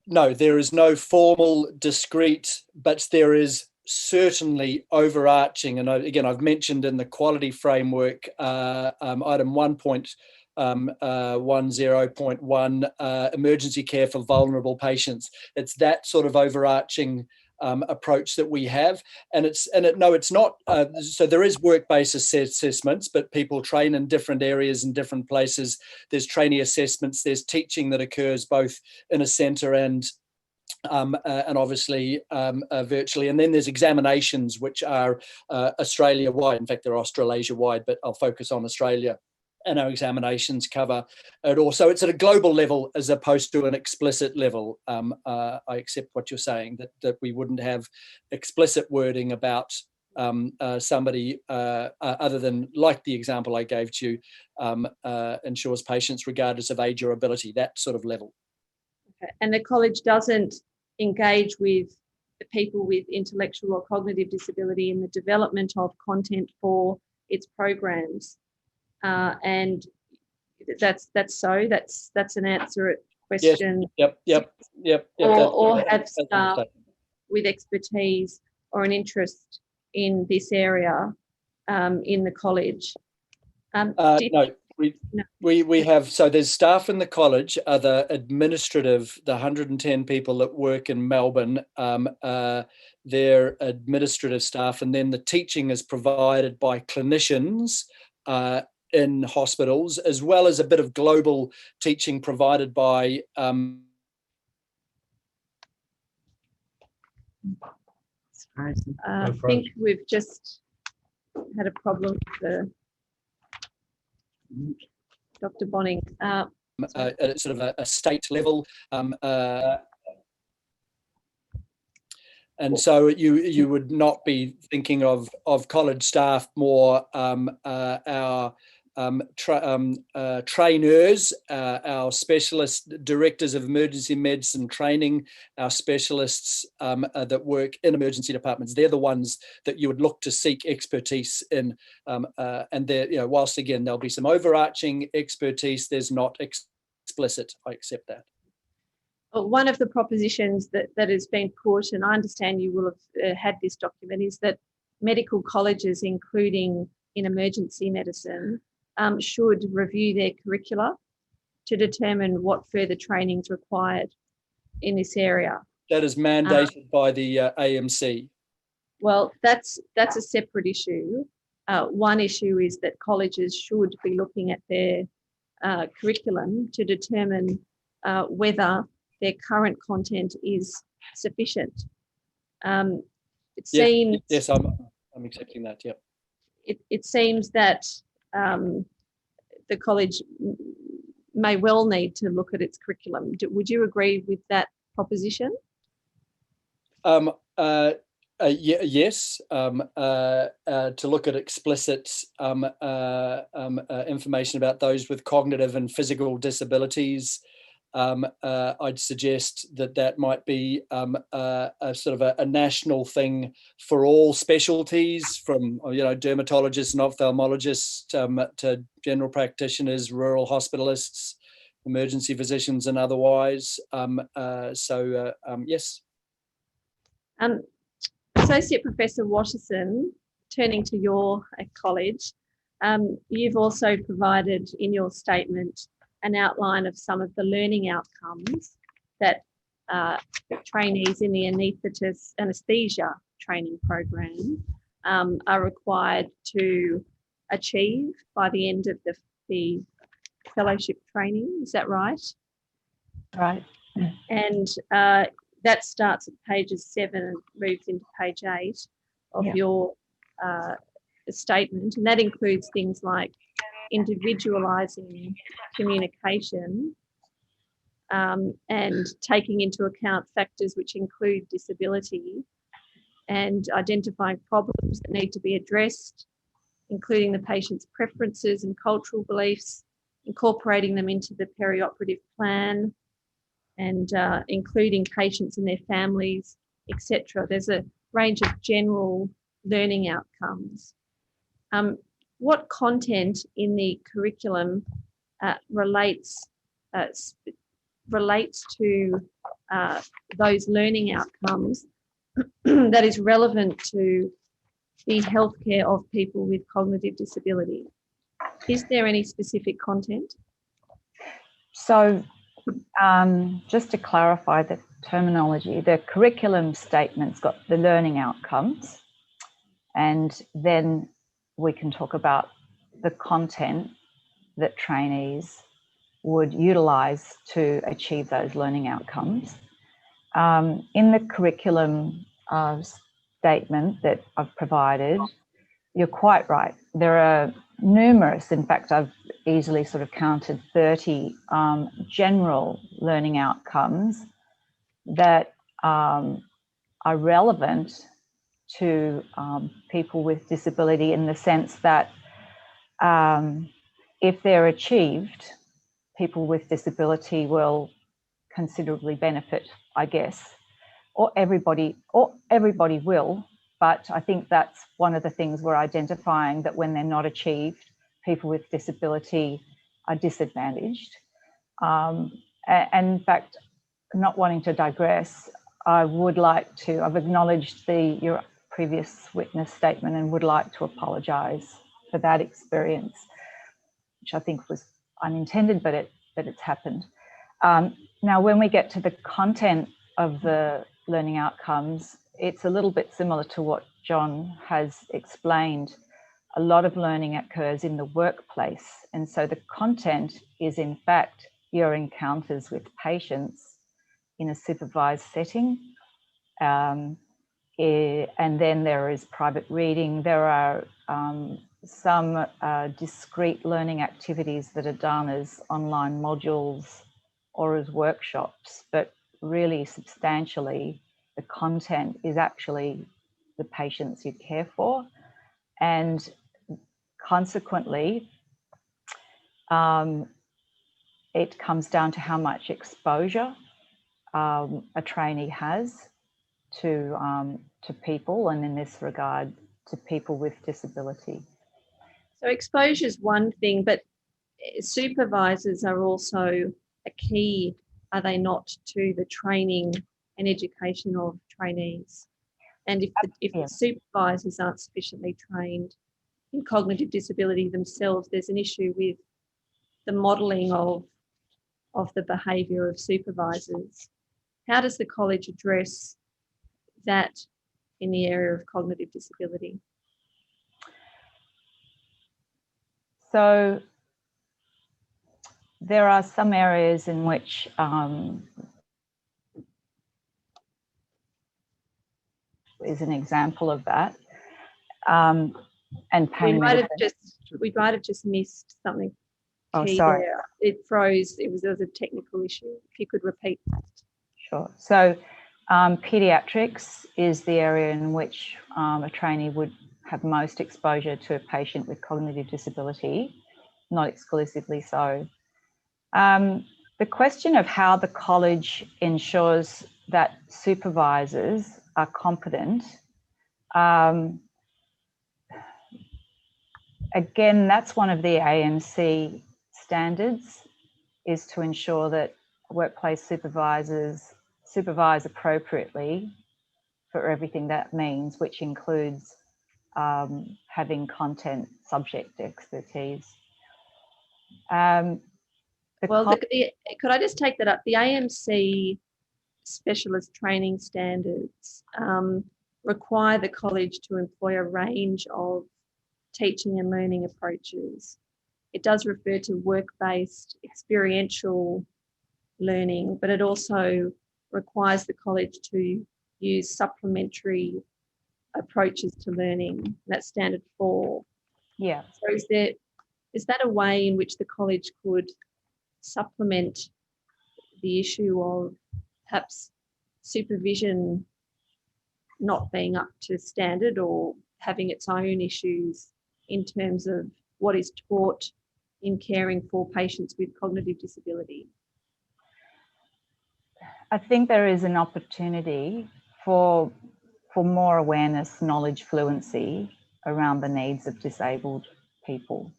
No, there is no formal discrete, but there is certainly overarching, and again, I've mentioned in the quality framework, item 1.10.1, emergency care for vulnerable patients. It's that sort of overarching approach that we have, it's not. So there is work-based assessments, but people train in different areas in different places. There's trainee assessments. There's teaching that occurs both in a centre and obviously virtually, and then there's examinations which are Australia-wide. In fact, they're Australasia-wide, but I'll focus on Australia, and our examinations cover it all. So it's at a global level as opposed to an explicit level. I accept what you're saying, that we wouldn't have explicit wording about somebody other than, like the example I gave to you, ensures patients regardless of age or ability, that sort of level. And the college doesn't engage with the people with intellectual or cognitive disability in the development of content for its programs, and that's an answer at question. Yes. Yep. Or have staff with expertise or an interest in this area in the college. No. We have, so there's staff in the college, the 110 people that work in Melbourne, they're administrative staff, and then the teaching is provided by clinicians in hospitals, as well as a bit of global teaching provided by I think we've just had a problem with Dr. Bonning. Sort of a state level, and so you would not be thinking of college staff, more our trainers, our specialist directors of emergency medicine training, our specialists that work in emergency departments. They're the ones that you would look to seek expertise in, and there, whilst again there'll be some overarching expertise, there's not explicit. I accept that. One of the propositions that has been put, and I understand you will have had this document, is that medical colleges, including in emergency medicine, should review their curricula to determine what further training is required in this area. That is mandated by the AMC. Well, that's a separate issue. One issue is that colleges should be looking at their curriculum to determine whether their current content is sufficient. It seems. Yes, I'm accepting that. Yep. It seems that the college may well need to look at its curriculum. Would you agree with that proposition? Yes, to look at explicit information about those with cognitive and physical disabilities. I'd suggest that might be a sort of a national thing for all specialties, from dermatologists and ophthalmologists to general practitioners, rural hospitalists, emergency physicians, and otherwise. Yes. Associate Professor Watterson, turning to your college, you've also provided in your statement an outline of some of the learning outcomes that trainees in the anaesthesia training program are required to achieve by the end of the fellowship training. Is that right? Right. And that starts at pages 7 and moves into page 8 of your statement. And that includes things like individualising communication and taking into account factors which include disability, and identifying problems that need to be addressed, including the patient's preferences and cultural beliefs, incorporating them into the perioperative plan, and including patients and their families, etc. There's a range of general learning outcomes. What content in the curriculum relates to those learning outcomes that is relevant to the healthcare of people with cognitive disability? Is there any specific content? So just to clarify the terminology, the curriculum statement's got the learning outcomes, and then we can talk about the content that trainees would utilise to achieve those learning outcomes. In the curriculum statement that I've provided, you're quite right. There are numerous, in fact, I've easily sort of counted 30 general learning outcomes that are relevant to people with disability, in the sense that if they're achieved, people with disability will considerably benefit, I guess, or everybody will. But I think that's one of the things we're identifying, that when they're not achieved, people with disability are disadvantaged. And in fact, not wanting to digress, I've acknowledged your previous witness statement and would like to apologise for that experience, which I think was unintended, but it's happened. Now, when we get to the content of the learning outcomes, it's a little bit similar to what John has explained. A lot of learning occurs in the workplace, and so the content is, in fact, your encounters with patients in a supervised setting. And then there is private reading. There are some discrete learning activities that are done as online modules or as workshops, but really substantially the content is actually the patients you care for. And consequently, it comes down to how much exposure a trainee has to people, and in this regard, to people with disability. So exposure is one thing, but supervisors are also a key, are they not, to the training and education of trainees? And if the supervisors aren't sufficiently trained in cognitive disability themselves, there's an issue with the modelling of the behaviour of supervisors. How does the college address that in the area of cognitive disability? So there are some areas in which is an example of that. And pain medicine. We might have just missed something key sorry. there. It froze. There was a technical issue. If you could repeat that. Sure. So pediatrics is the area in which a trainee would have most exposure to a patient with cognitive disability, not exclusively so. The question of how the college ensures that supervisors are competent, again, that's one of the AMC standards, is to ensure that workplace supervisors supervise appropriately for everything that means, which includes having content subject expertise. Could I just take that up? The AMC specialist training standards require the college to employ a range of teaching and learning approaches. It does refer to work-based experiential learning, but it also requires the college to use supplementary approaches to learning. That's standard 4. Yeah. So is that a way in which the college could supplement the issue of perhaps supervision not being up to standard or having its own issues in terms of what is taught in caring for patients with cognitive disability? I think there is an opportunity for more awareness, knowledge fluency around the needs of disabled people.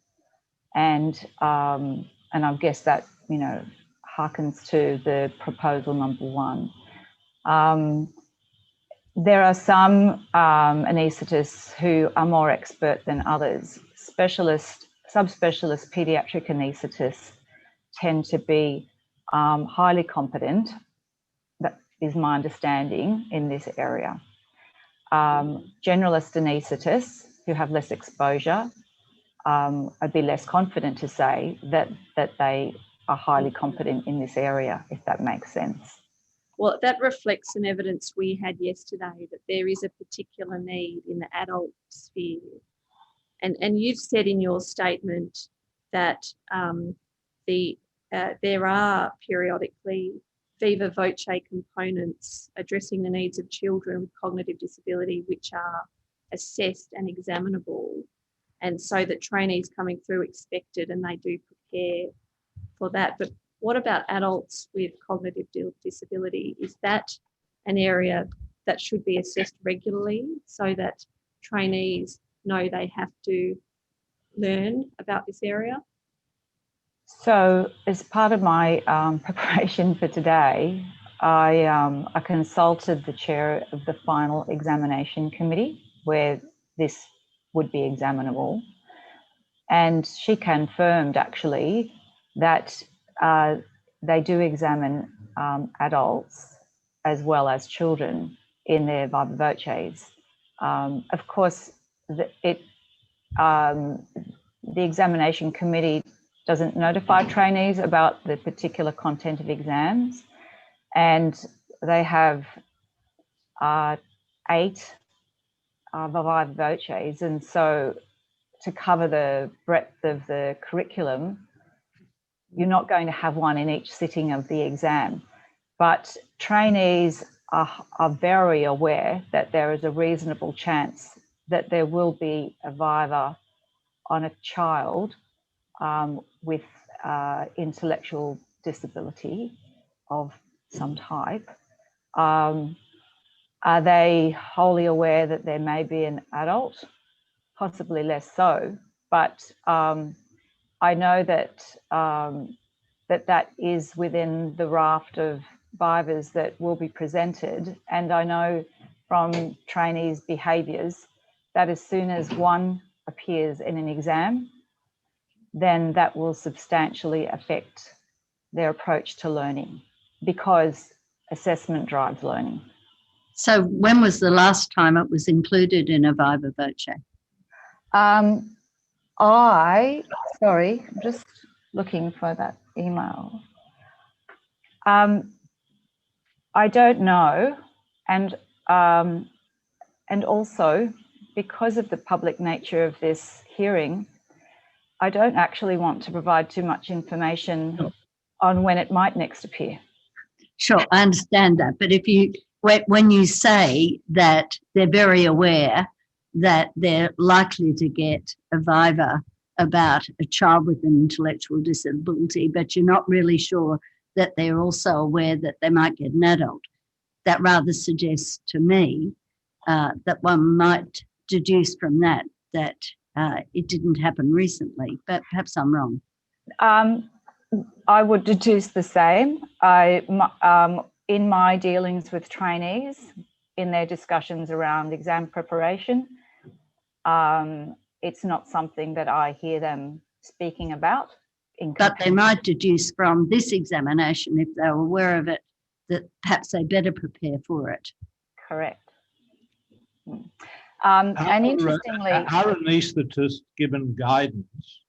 And I guess that, harkens to the proposal number 1. There are some anaesthetists who are more expert than others. Subspecialist paediatric anaesthetists tend to be highly competent. That is my understanding in this area. Generalist anaesthetists who have less exposure, I'd be less confident to say that they are highly competent in this area, if that makes sense. Well, that reflects some evidence we had yesterday that there is a particular need in the adult sphere. And you've said in your statement that there are periodically viva voce components addressing the needs of children with cognitive disability, which are assessed and examinable, and so that trainees coming through expect it and they do prepare for that. But what about adults with cognitive disability? Is that an area that should be assessed regularly so that trainees know they have to learn about this area? So as part of my preparation for today, I consulted the chair of the final examination committee where this would be examinable. And she confirmed actually that they do examine adults as well as children in their viva voces. Of course, the examination committee doesn't notify trainees about the particular content of exams, and they have 8 viva voces, and so to cover the breadth of the curriculum, you're not going to have one in each sitting of the exam. But trainees are very aware that there is a reasonable chance that there will be a viva on a child with intellectual disability of some type. Are they wholly aware that there may be an adult? Possibly less so, but I know that that is within the raft of vivas that will be presented, and I know from trainees' behaviours that as soon as one appears in an exam, then that will substantially affect their approach to learning, because assessment drives learning. So when was the last time it was included in a viva voce? Sorry, I'm just looking for that email. I don't know, and also because of the public nature of this hearing, I don't actually want to provide too much information on when it might next appear. Sure, I understand that. But if you, when you say that they're very aware that they're likely to get a viva about a child with an intellectual disability, but you're not really sure that they're also aware that they might get an adult, that rather suggests to me that one might deduce from that it didn't happen recently, but perhaps I'm wrong. I would deduce the same. In my dealings with trainees, in their discussions around exam preparation, it's not something that I hear them speaking about. But they might deduce from this examination, if they're aware of it, that perhaps they better prepare for it. Correct. And interestingly, are anaesthetists given guidance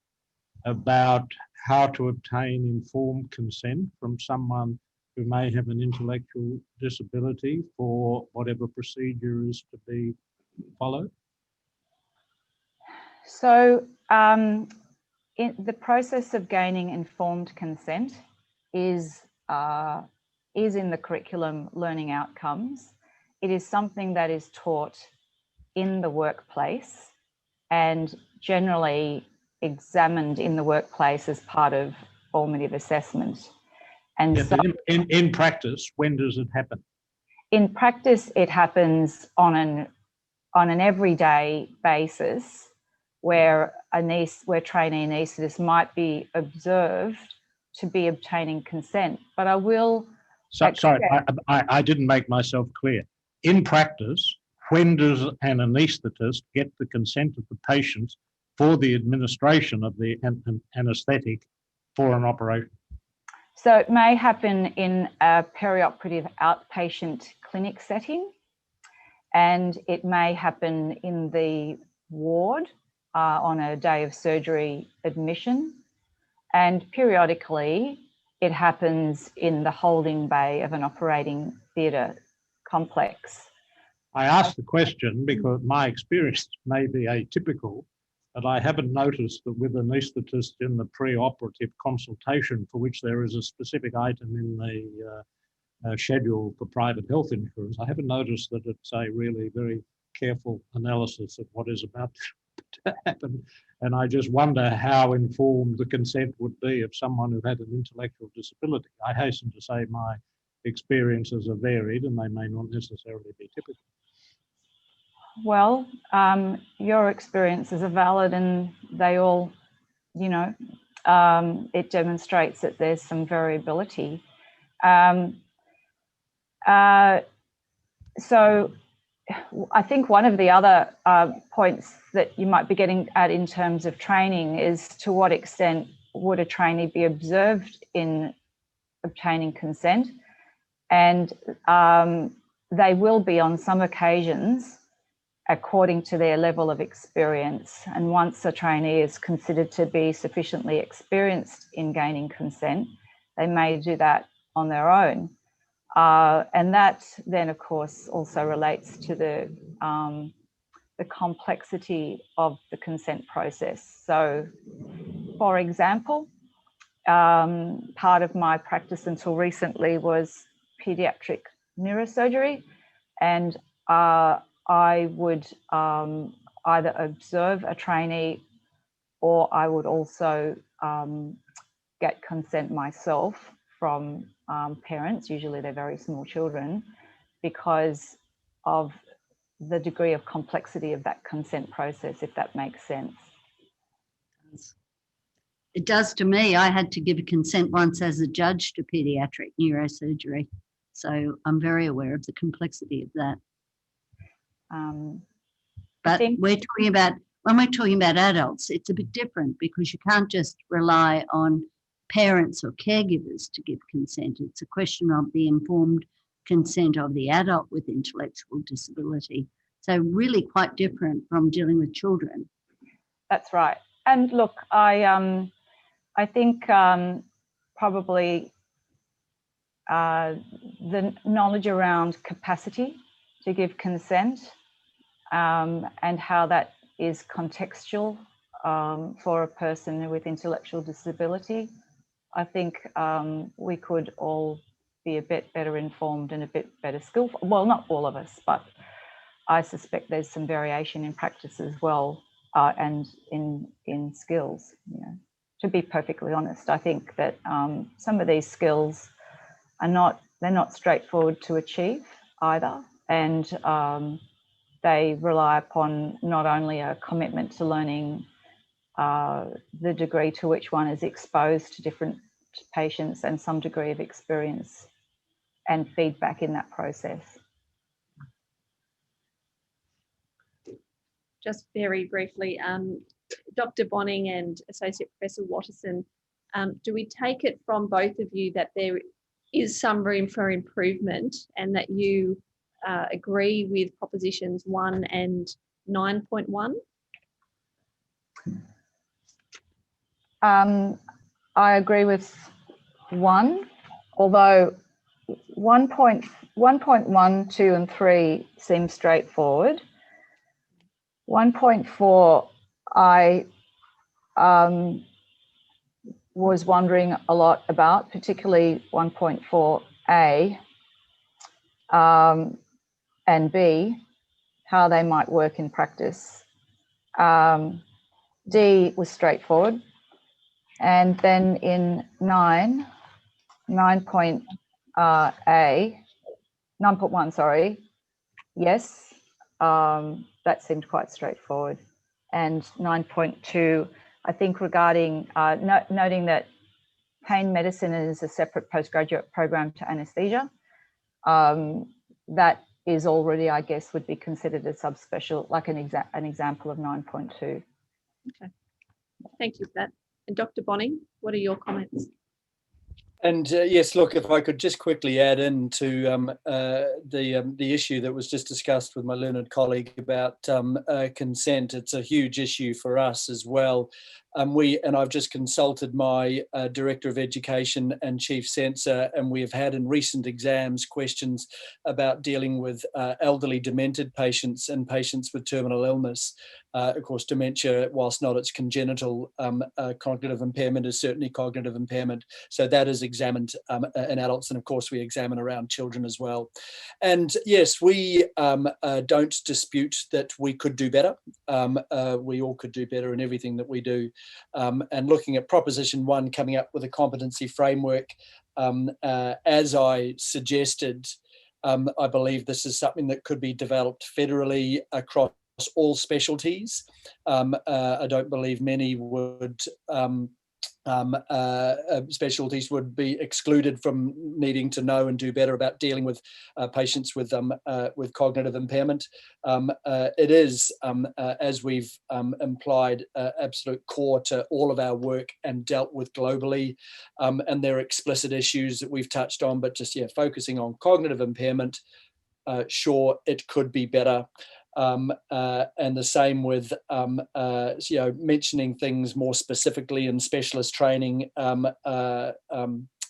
about how to obtain informed consent from someone who may have an intellectual disability for whatever procedure is to be followed? So the process of gaining informed consent is in the curriculum learning outcomes. It is something that is taught in the workplace and generally examined in the workplace as part of formative assessment. And so in practice, when does it happen? In practice, it happens on an everyday basis, where trainee anaesthetists might be observed to be obtaining consent. But I will. Sorry, I didn't make myself clear. In practice, when does an anaesthetist get the consent of the patient for the administration of the anaesthetic for an operation? So it may happen in a perioperative outpatient clinic setting, and it may happen in the ward on a day of surgery admission, and periodically it happens in the holding bay of an operating theatre complex. I asked the question because my experience may be atypical, but I haven't noticed that with anaesthetists in the pre-operative consultation, for which there is a specific item in the schedule for private health insurance, I haven't noticed that it's a really very careful analysis of what is about to happen. And I just wonder how informed the consent would be of someone who had an intellectual disability. I hasten to say my experiences are varied and they may not necessarily be typical. Well, your experiences are valid, and they all, it demonstrates that there's some variability. So I think one of the other points that you might be getting at in terms of training is to what extent would a trainee be observed in obtaining consent? And they will be on some occasions according to their level of experience. And once a trainee is considered to be sufficiently experienced in gaining consent, they may do that on their own. And that then, of course, also relates to the complexity of the consent process. So, for example, part of my practice until recently was pediatric neurosurgery, and I would either observe a trainee, or I would also get consent myself from parents. Usually they're very small children, because of the degree of complexity of that consent process, if that makes sense. It does to me. I had to give a consent once as a judge to pediatric neurosurgery. So I'm very aware of the complexity of that. But we're talking about, when we're talking about adults, it's a bit different because you can't just rely on parents or caregivers to give consent. It's a question of the informed consent of the adult with intellectual disability. So really quite different from dealing with children. That's right. And look, I think probably the knowledge around capacity to give consent and how that is contextual for a person with intellectual disability, I think we could all be a bit better informed and a bit better skillful. Well, not all of us, but I suspect there's some variation in practice as well and in skills. You know, to be perfectly honest, I think that some of these skills are they're not straightforward to achieve either, and they rely upon not only a commitment to learning the degree to which one is exposed to different patients and some degree of experience and feedback in that process. Just very briefly, Dr. Bonning and Associate Professor Watterson, do we take it from both of you that there is some room for improvement and that you agree with propositions 1 and 9.1? I agree with 1, although 1.1, 2 and 3 seem straightforward. 1.4, I was wondering a lot about, particularly 1.4a and b, how they might work in practice. D was straightforward. And then in 9.1, sorry, yes, that seemed quite straightforward. And 9.2, I think regarding noting that pain medicine is a separate postgraduate program to anaesthesia, that is already, I guess, would be considered a subspecial, like an example of 9.2. Okay, thank you for that. And Dr. Bonning, what are your comments? And yes, look, if I could just quickly add in to the issue that was just discussed with my learned colleague about consent. It's a huge issue for us as well. I've just consulted my Director of Education and Chief Censor, and we've had in recent exams questions about dealing with elderly demented patients and patients with terminal illness. Of course, dementia, whilst not its congenital cognitive impairment, is certainly cognitive impairment. So that is examined in adults, and of course we examine around children as well. And yes, we don't dispute that we could do better. We all could do better in everything that we do. And looking at Proposition 1, coming up with a competency framework, as I suggested, I believe this is something that could be developed federally across all specialties. I don't believe many would specialties would be excluded from needing to know and do better about dealing with patients with cognitive impairment. It is, as we've implied, absolute core to all of our work and dealt with globally. And there are explicit issues that we've touched on, but just focusing on cognitive impairment, sure, it could be better. And the same with mentioning things more specifically in specialist training,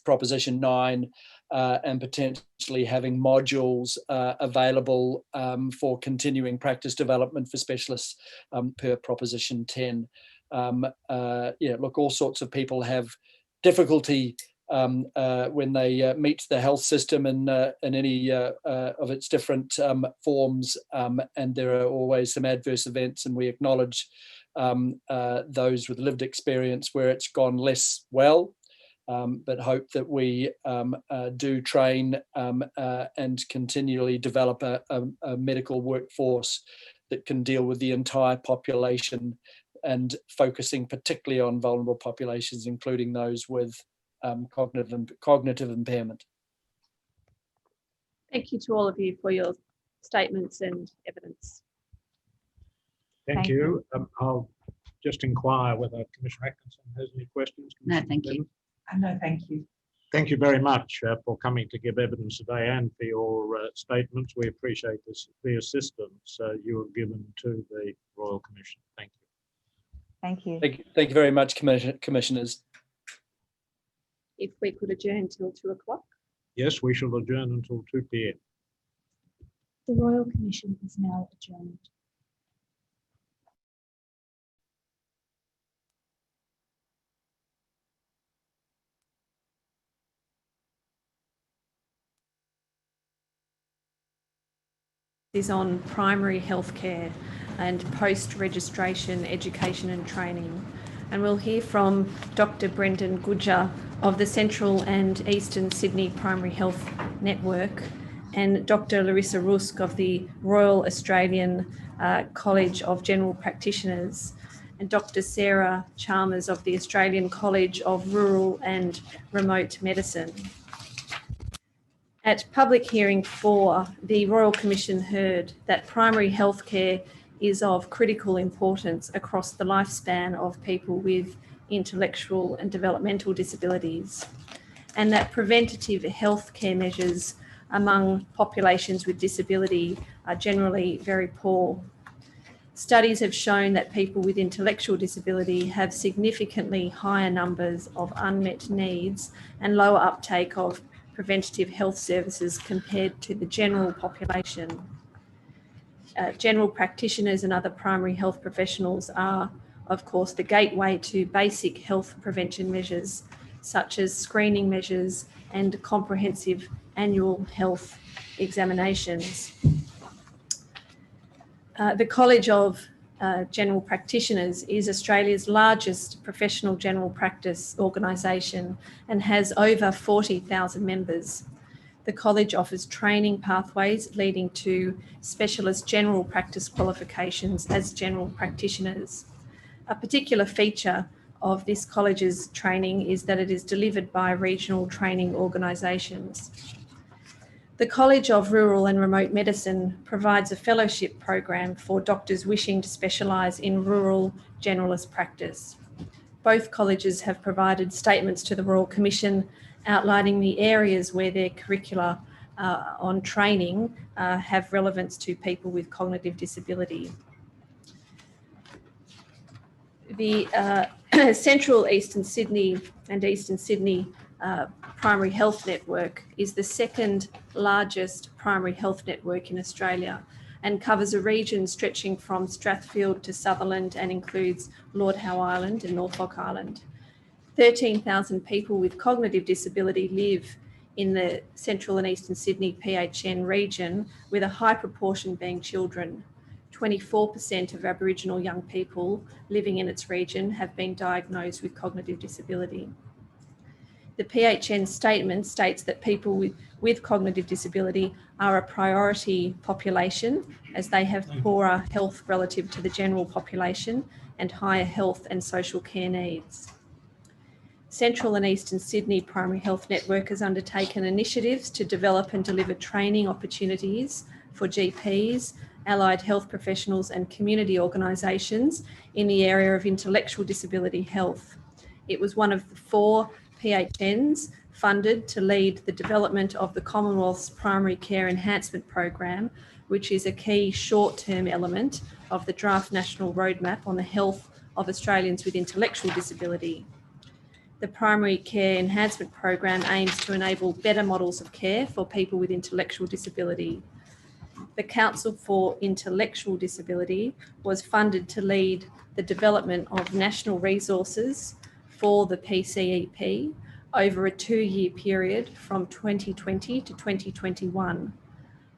Proposition 9, and potentially having modules available for continuing practice development for specialists per Proposition 10. Look, all sorts of people have difficulty when they meet the health system in any of its different forms, and there are always some adverse events, and we acknowledge those with lived experience where it's gone less well, but hope that we do train and continually develop a medical workforce that can deal with the entire population, and focusing particularly on vulnerable populations, including those with cognitive impairment. Thank you to all of you for your statements and evidence. Thank you. I'll just inquire whether Commissioner Atkinson has any questions. No, thank you. No, thank you. Thank you very much for coming to give evidence today and for your statements. We appreciate the assistance you have given to the Royal Commission. Thank you. Thank you. Thank you very much, Commissioners. If we could adjourn till 2 o'clock. Yes, we shall adjourn until 2 p.m. The Royal Commission is now adjourned. Is on primary healthcare and post-registration education and training. And we'll hear from Dr. Brendan Goodger of the Central and Eastern Sydney Primary Health Network and Dr. Larissa Rusk of the Royal Australian College of General Practitioners and Dr. Sarah Chalmers of the Australian College of Rural and Remote Medicine. At public hearing 4, the Royal Commission heard that primary healthcare is of critical importance across the lifespan of people with intellectual and developmental disabilities, and that preventative healthcare measures among populations with disability are generally very poor. Studies have shown that people with intellectual disability have significantly higher numbers of unmet needs and lower uptake of preventative health services compared to the general population. General practitioners and other primary health professionals are, of course, the gateway to basic health prevention measures, such as screening measures and comprehensive annual health examinations. The College of General Practitioners is Australia's largest professional general practice organisation and has over 40,000 members. The college offers training pathways leading to specialist general practice qualifications as general practitioners. A particular feature of this college's training is that it is delivered by regional training organisations. The College of Rural and Remote Medicine provides a fellowship program for doctors wishing to specialise in rural generalist practice. Both colleges have provided statements to the Royal Commission outlining the areas where their curricula on training have relevance to people with cognitive disability. The Central Eastern Sydney and Eastern Sydney Primary Health Network is the second largest primary health network in Australia and covers a region stretching from Strathfield to Sutherland and includes Lord Howe Island and Norfolk Island. 13,000 people with cognitive disability live in the Central and Eastern Sydney PHN region, with a high proportion being children. 24% of Aboriginal young people living in its region have been diagnosed with cognitive disability. The PHN statement states that people with cognitive disability are a priority population as they have poorer health relative to the general population and higher health and social care needs. Central and Eastern Sydney Primary Health Network has undertaken initiatives to develop and deliver training opportunities for GPs, allied health professionals and community organisations in the area of intellectual disability health. It was one of the 4 PHNs funded to lead the development of the Commonwealth's Primary Care Enhancement Program, which is a key short-term element of the draft national roadmap on the health of Australians with intellectual disability. The Primary Care Enhancement Program aims to enable better models of care for people with intellectual disability. The Council for Intellectual Disability was funded to lead the development of national resources for the PCEP over a 2-year period from 2020 to 2021.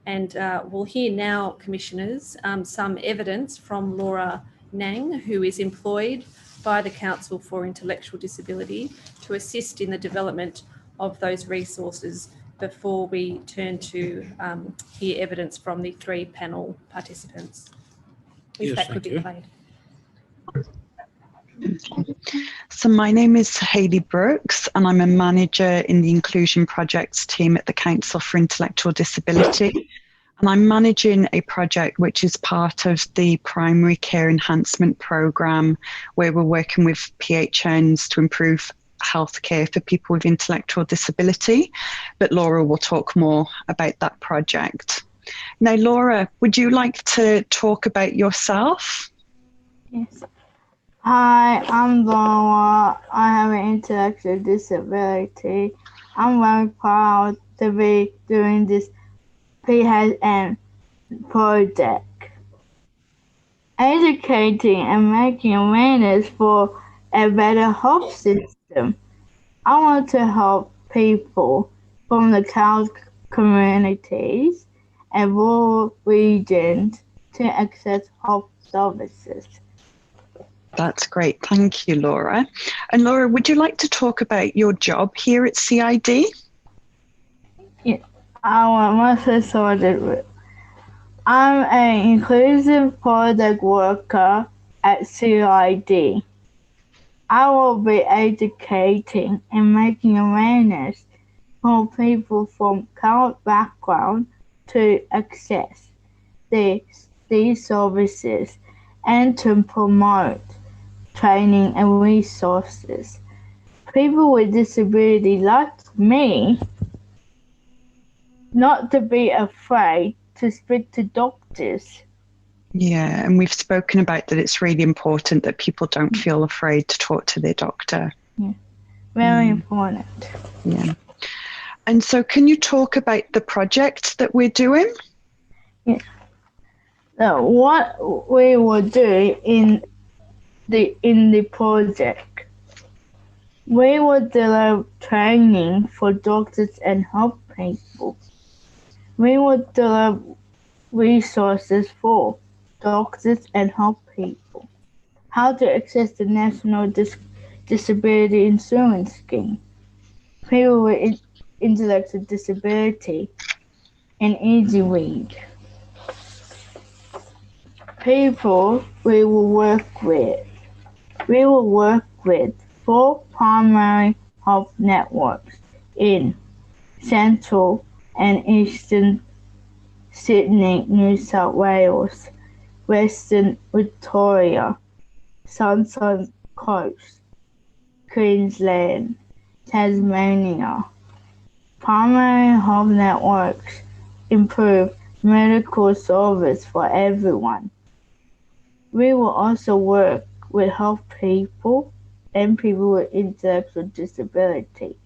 And we'll hear now, Commissioners, some evidence from Laura Nang, who is employed by the Council for Intellectual Disability to assist in the development of those resources before we turn to hear evidence from the 3 panel participants. If that could be played. So my name is Hayley Brooks and I'm a manager in the Inclusion Projects team at the Council for Intellectual Disability. and I'm managing a project which is part of the Primary Care Enhancement Programme, where we're working with PHNs to improve healthcare for people with intellectual disability. But Laura will talk more about that project. Now, Laura, would you like to talk about yourself? Yes. Hi, I'm Laura. I have an intellectual disability. I'm very proud to be doing this PHN project. Educating and making awareness for a better health system. I want to help people from the county communities and rural regions to access health services. That's great. Thank you, Laura. And Laura, would you like to talk about your job here at CID? Yeah, I want myself started with. I'm an inclusive project worker at CID. I will be educating and making awareness for people from current background to access these services and to promote training and resources. People with disability like me not to be afraid to speak to doctors. Yeah, and we've spoken about that it's really important that people don't feel afraid to talk to their doctor. Yeah, very important. Yeah. And so can you talk about the project that we're doing? Yeah. So what we will do in the project, we will deliver training for doctors and health people. We will deliver resources for doctors and health people. How to access the National Disability Insurance Scheme. People with intellectual disability, an easy read. People we will work with. We will work with 4 primary health networks in Central and Eastern Sydney, New South Wales, Western Victoria, Sunshine Coast, Queensland, Tasmania. Primary health networks improve medical service for everyone. We will also work with health people and people with intellectual disability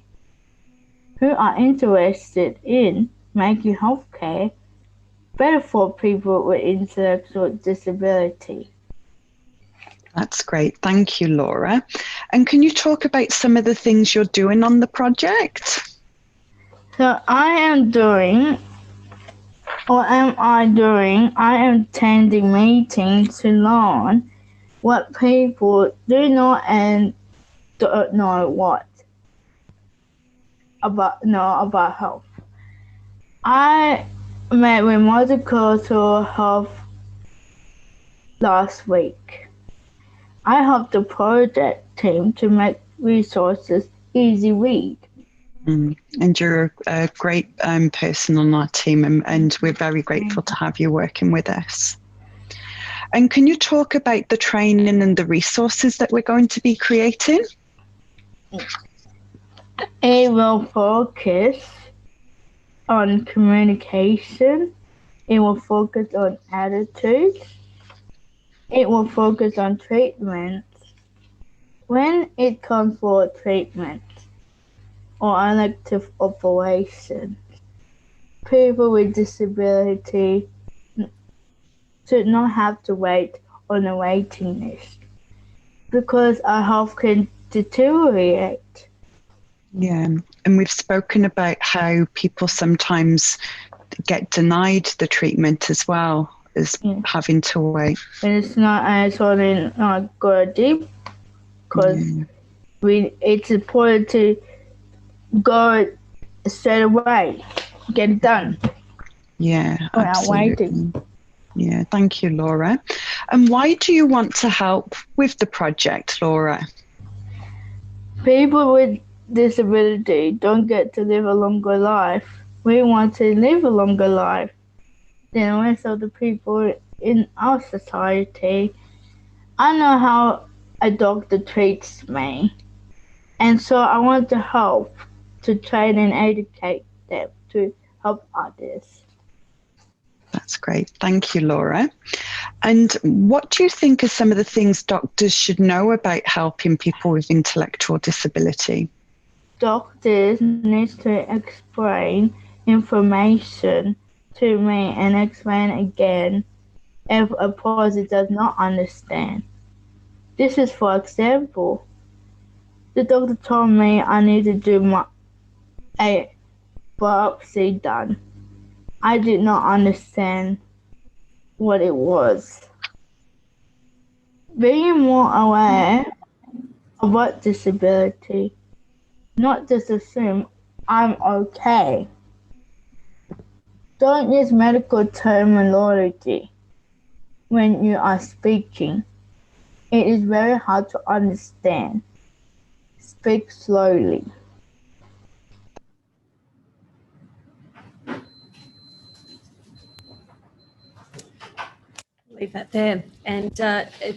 who are interested in making healthcare better for people with intellectual disability. That's great. Thank you, Laura. And can you talk about some of the things you're doing on the project? So I am attending meetings to learn what people do not and don't know about health. I met with multicultural health last week. I helped the project team to make resources easy read. And you're a great person on our team, and we're very grateful to have you working with us. And can you talk about the training and the resources that we're going to be creating? It will focus on communication. It will focus on attitude. It will focus on treatment. When it comes for treatment or elective operation, people with disability should not have to wait on a waiting list because our health can deteriorate. Yeah, and we've spoken about how people sometimes get denied the treatment as well as having to wait. And it's not good because it's important to go straight away, get it done. Yeah, without waiting. Yeah, thank you, Laura. And why do you want to help with the project, Laura? People with disability don't get to live a longer life. We want to live a longer life. than the rest of the people in our society. I know how a doctor treats me, and so I want to help to train and educate them to help others. That's great. Thank you, Laura. And what do you think are some of the things doctors should know about helping people with intellectual disability? Doctors need to explain information to me and explain again if a person does not understand. This is, for example, the doctor told me I need to do a biopsy done. I did not understand what it was. Being more aware of what disability, not just assume I'm okay. Don't use medical terminology when you are speaking. It is very hard to understand. Speak slowly. Leave that there. And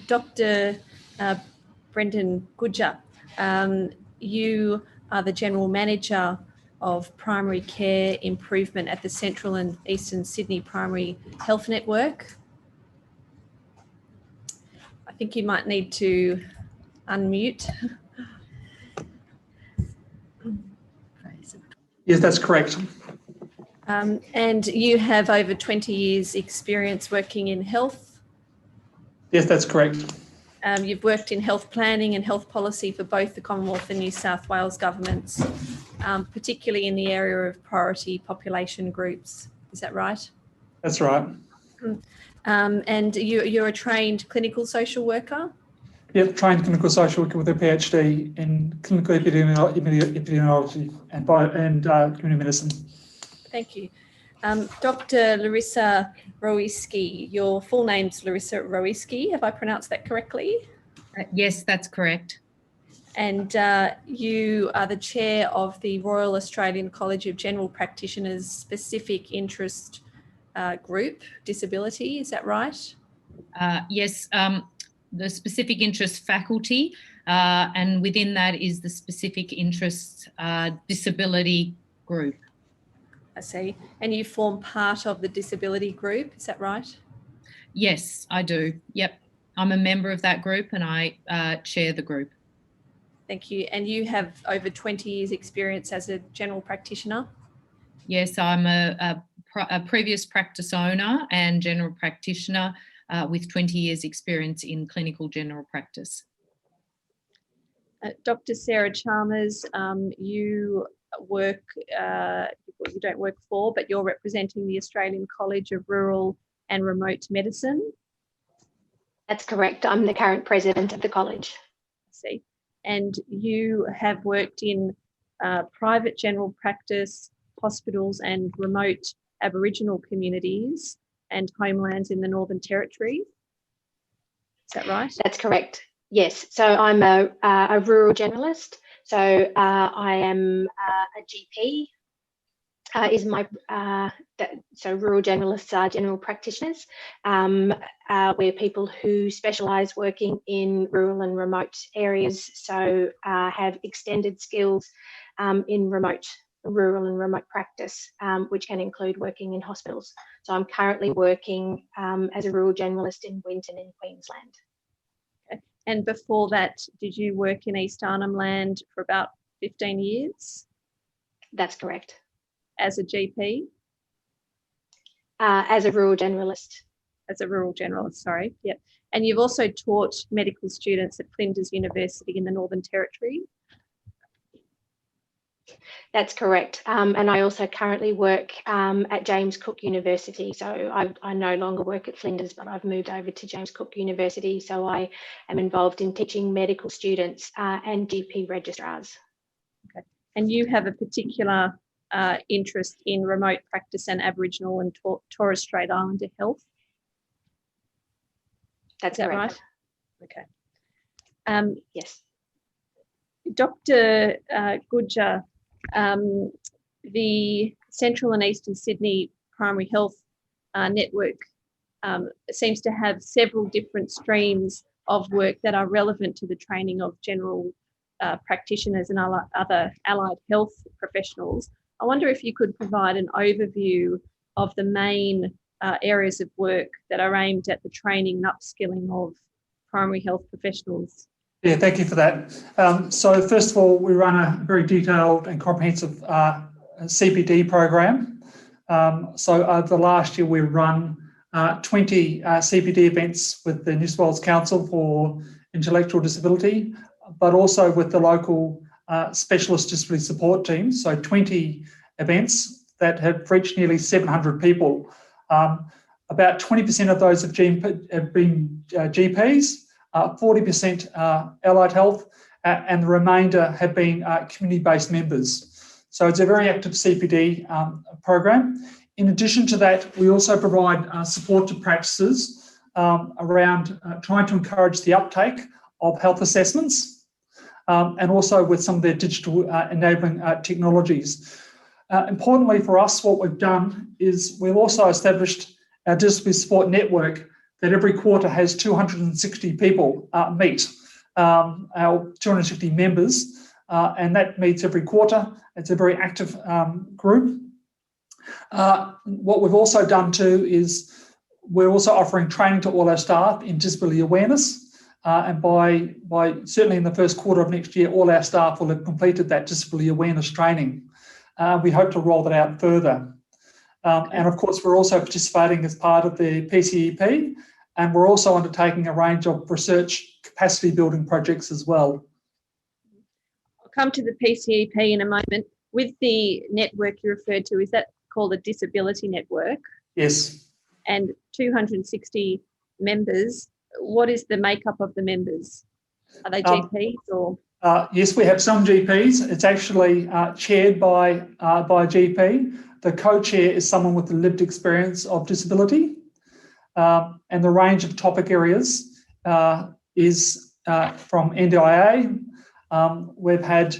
Dr. Brendan Goodger, you are the General Manager of Primary Care Improvement at the Central and Eastern Sydney Primary Health Network. I think you might need to unmute. Yes, that's correct. And you have over 20 years experience working in health. Yes, that's correct. You've worked in health planning and health policy for both the Commonwealth and New South Wales governments, particularly in the area of priority population groups. Is that right? That's right. And you're a trained clinical social worker? Yep, trained clinical social worker with a PhD in clinical epidemiology and community medicine. Thank you. Dr. Larissa Rowiski, your full name's Larissa Rowiski. Have I pronounced that correctly? Yes, that's correct. And you are the chair of the Royal Australian College of General Practitioners Specific Interest Group, Disability, is that right? Yes, the specific interest faculty, and within that is the specific interest disability group. I see. And you form part of the disability group, is that right? Yes, I do. Yep. I'm a member of that group and I chair the group. Thank you. And you have over 20 years experience as a general practitioner? Yes, I'm a previous practice owner and general practitioner with 20 years experience in clinical general practice. Dr. Sarah Chalmers, you work, you don't work for, but you're representing the Australian College of Rural and Remote Medicine. That's correct. I'm the current president of the college. I see. And you have worked in private general practice, hospitals and remote Aboriginal communities and homelands in the Northern Territory. Is that right? That's correct. Yes. So I'm a rural generalist. So I am a GP. Is my so rural generalists are general practitioners. We're people who specialise working in rural and remote areas. So have extended skills in rural and remote practice, which can include working in hospitals. So I'm currently working as a rural generalist in Winton in Queensland. Okay. And before that, did you work in East Arnhem Land for about 15 years? That's correct. As a GP? As a rural generalist. As a rural generalist, sorry. Yep. And you've also taught medical students at Flinders University in the Northern Territory? That's correct. And I also currently work at James Cook University. So I no longer work at Flinders, but I've moved over to James Cook University. So I am involved in teaching medical students and GP registrars. Okay. And you have a particular interest in remote practice and Aboriginal and Torres Strait Islander health? That's correct. Right? Okay. Yes. Dr. Goodger, the Central and Eastern Sydney Primary Health network seems to have several different streams of work that are relevant to the training of general practitioners and other allied health professionals. I wonder if you could provide an overview of the main areas of work that are aimed at the training and upskilling of primary health professionals. Yeah, thank you for that. So first of all, we run a very detailed and comprehensive CPD program. So over the last year, we've run 20 CPD events with the New South Wales Council for Intellectual Disability, but also with the local specialist disability support teams. So 20 events that have reached nearly 700 people. About 20% of those have been GPs, 40% allied health, and the remainder have been community-based members. So it's a very active CPD program. In addition to that, we also provide support to practices around trying to encourage the uptake of health assessments and also with some of their digital enabling technologies. Importantly for us, what we've done is we've also established our disability support network that every quarter has 260 people meet, our 260 members, and that meets every quarter. It's a very active group. What we've also done too is we're also offering training to all our staff in disability awareness, and by certainly in the first quarter of next year, all our staff will have completed that disability awareness training. We hope to roll that out further. And of course, we're also participating as part of the PCEP, and we're also undertaking a range of research capacity building projects as well. I'll come to the PCEP in a moment. With the network you referred to, is that called a disability network? Yes. And 260 members, what is the makeup of the members? Are they GPs or? Yes, we have some GPs. It's actually chaired by a GP. The co-chair is someone with a lived experience of disability. And the range of topic areas is from NDIA. We've had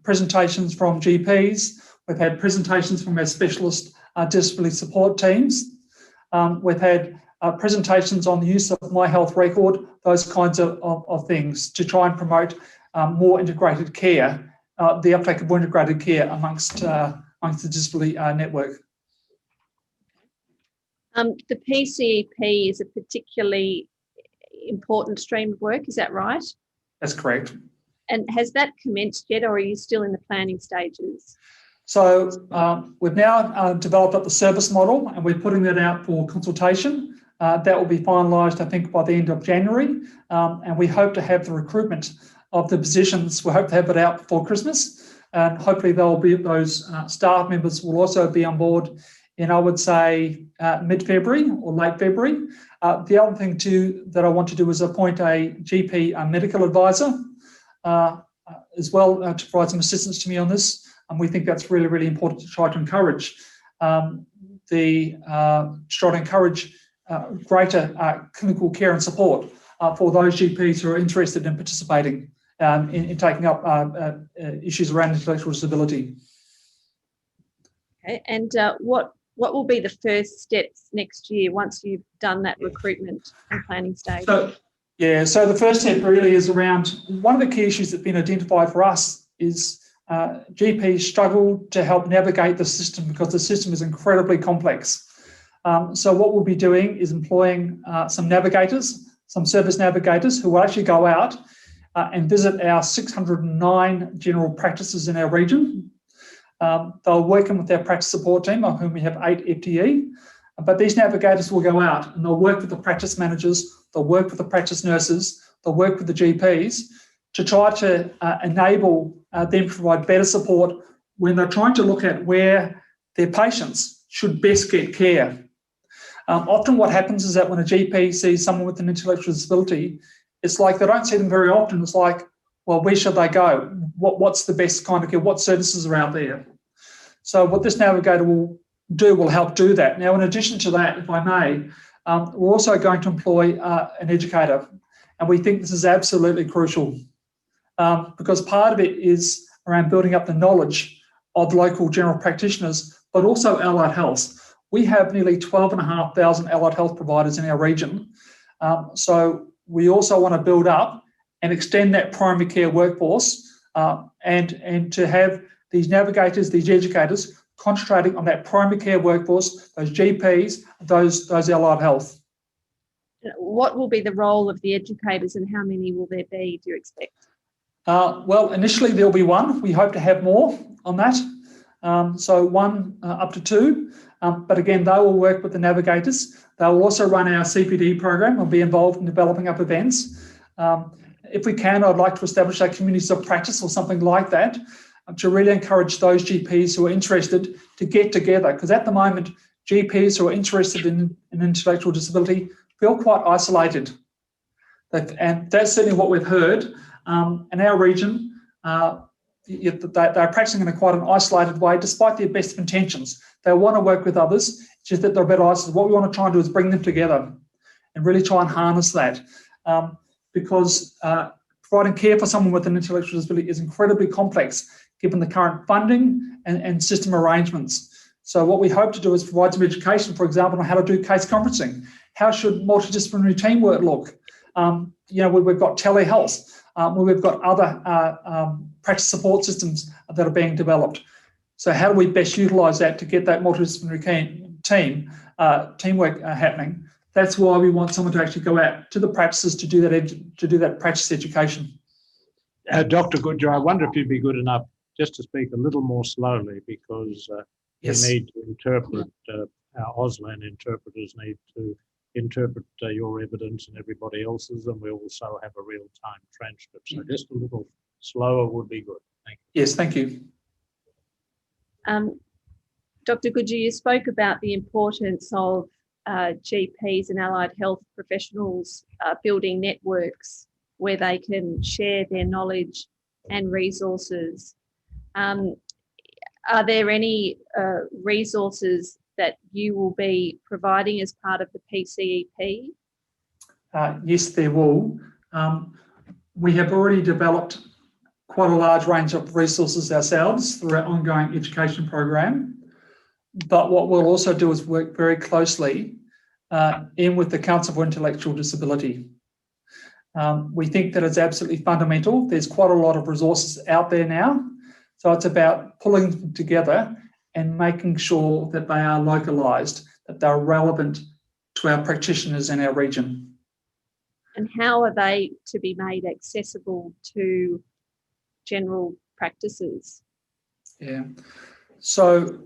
presentations from GPs. We've had presentations from our specialist disability support teams. We've had presentations on the use of My Health Record, those kinds of things to try and promote more integrated care, the uptake of more integrated care amongst the disability network. The PCEP is a particularly important stream of work, is that right? That's correct. And has that commenced yet, or are you still in the planning stages? So we've now developed up the service model, and we're putting that out for consultation. That will be finalised, I think, by the end of January, and we hope to have the recruitment of the positions. We hope to have it out before Christmas, and hopefully those staff members will also be on board in, I would say, mid-February or late February. The other thing too that I want to do is appoint a GP medical advisor as well to provide some assistance to me on this. And we think that's really, really important to try to encourage greater clinical care and support for those GPs who are interested in participating in taking up issues around intellectual disability. Okay, and what will be the first steps next year once you've done that recruitment and planning stage? So the first step really is around, one of the key issues that's been identified for us is GPs struggle to help navigate the system because the system is incredibly complex. So what we'll be doing is employing some navigators, some service navigators who will actually go out and visit our 609 general practices in our region. They'll work in with our practice support team, of whom we have 8 FTE. But these navigators will go out and they'll work with the practice managers, they'll work with the practice nurses, they'll work with the GPs to try to enable them to provide better support when they're trying to look at where their patients should best get care. Often what happens is that when a GP sees someone with an intellectual disability, it's like they don't see them very often. It's like, well, where should they go? What's the best kind of care? What services are out there? So what this navigator will help do that. Now, in addition to that, if I may, we're also going to employ an educator, and we think this is absolutely crucial because part of it is around building up the knowledge of local general practitioners, but also allied health. we have nearly 12,500 allied health providers in our region. So we also want to build up and extend that primary care workforce and to have these navigators, these educators, concentrating on that primary care workforce, those GPs, those allied health. What will be the role of the educators and how many will there be, do you expect? Well, initially there'll be one. We hope to have more on that. So one up to two. But again, they will work with the navigators. They will also run our CPD program and be involved in developing up events. If we can, I'd like to establish our communities of practice or something like that to really encourage those GPs who are interested to get together. Because at the moment, GPs who are interested in intellectual disability feel quite isolated. And that's certainly what we've heard. In our region, they're practicing in quite an isolated way, despite their best of intentions. They want to work with others, it's just that they're a bit isolated. What we want to try and do is bring them together and really try and harness that. Because providing care for someone with an intellectual disability is incredibly complex, given the current funding and system arrangements. So what we hope to do is provide some education, for example, on how to do case conferencing. How should multidisciplinary teamwork look? We've got telehealth, where we've got other practice support systems that are being developed. So how do we best utilise that to get that multidisciplinary teamwork happening? That's why we want someone to actually go out to the practices to do that practice education. Dr. Goodger, I wonder if you'd be good enough just to speak a little more slowly, because Yes. you need to interpret, our Auslan interpreters need to interpret your evidence and everybody else's, and we also have a real-time transcript. So just a little slower would be good. Thank you. Yes, thank you. Dr. Goodger, you spoke about the importance of GPs and allied health professionals building networks where they can share their knowledge and resources. Are there any resources that you will be providing as part of the PCEP? Yes, there will. We have already developed quite a large range of resources ourselves through our ongoing education program. But what we'll also do is work very closely in with the Council for Intellectual Disability. We think that it's absolutely fundamental. There's quite a lot of resources out there now. So it's about pulling them together and making sure that they are localised, that they're relevant to our practitioners in our region. And how are they to be made accessible to general practices? Yeah. So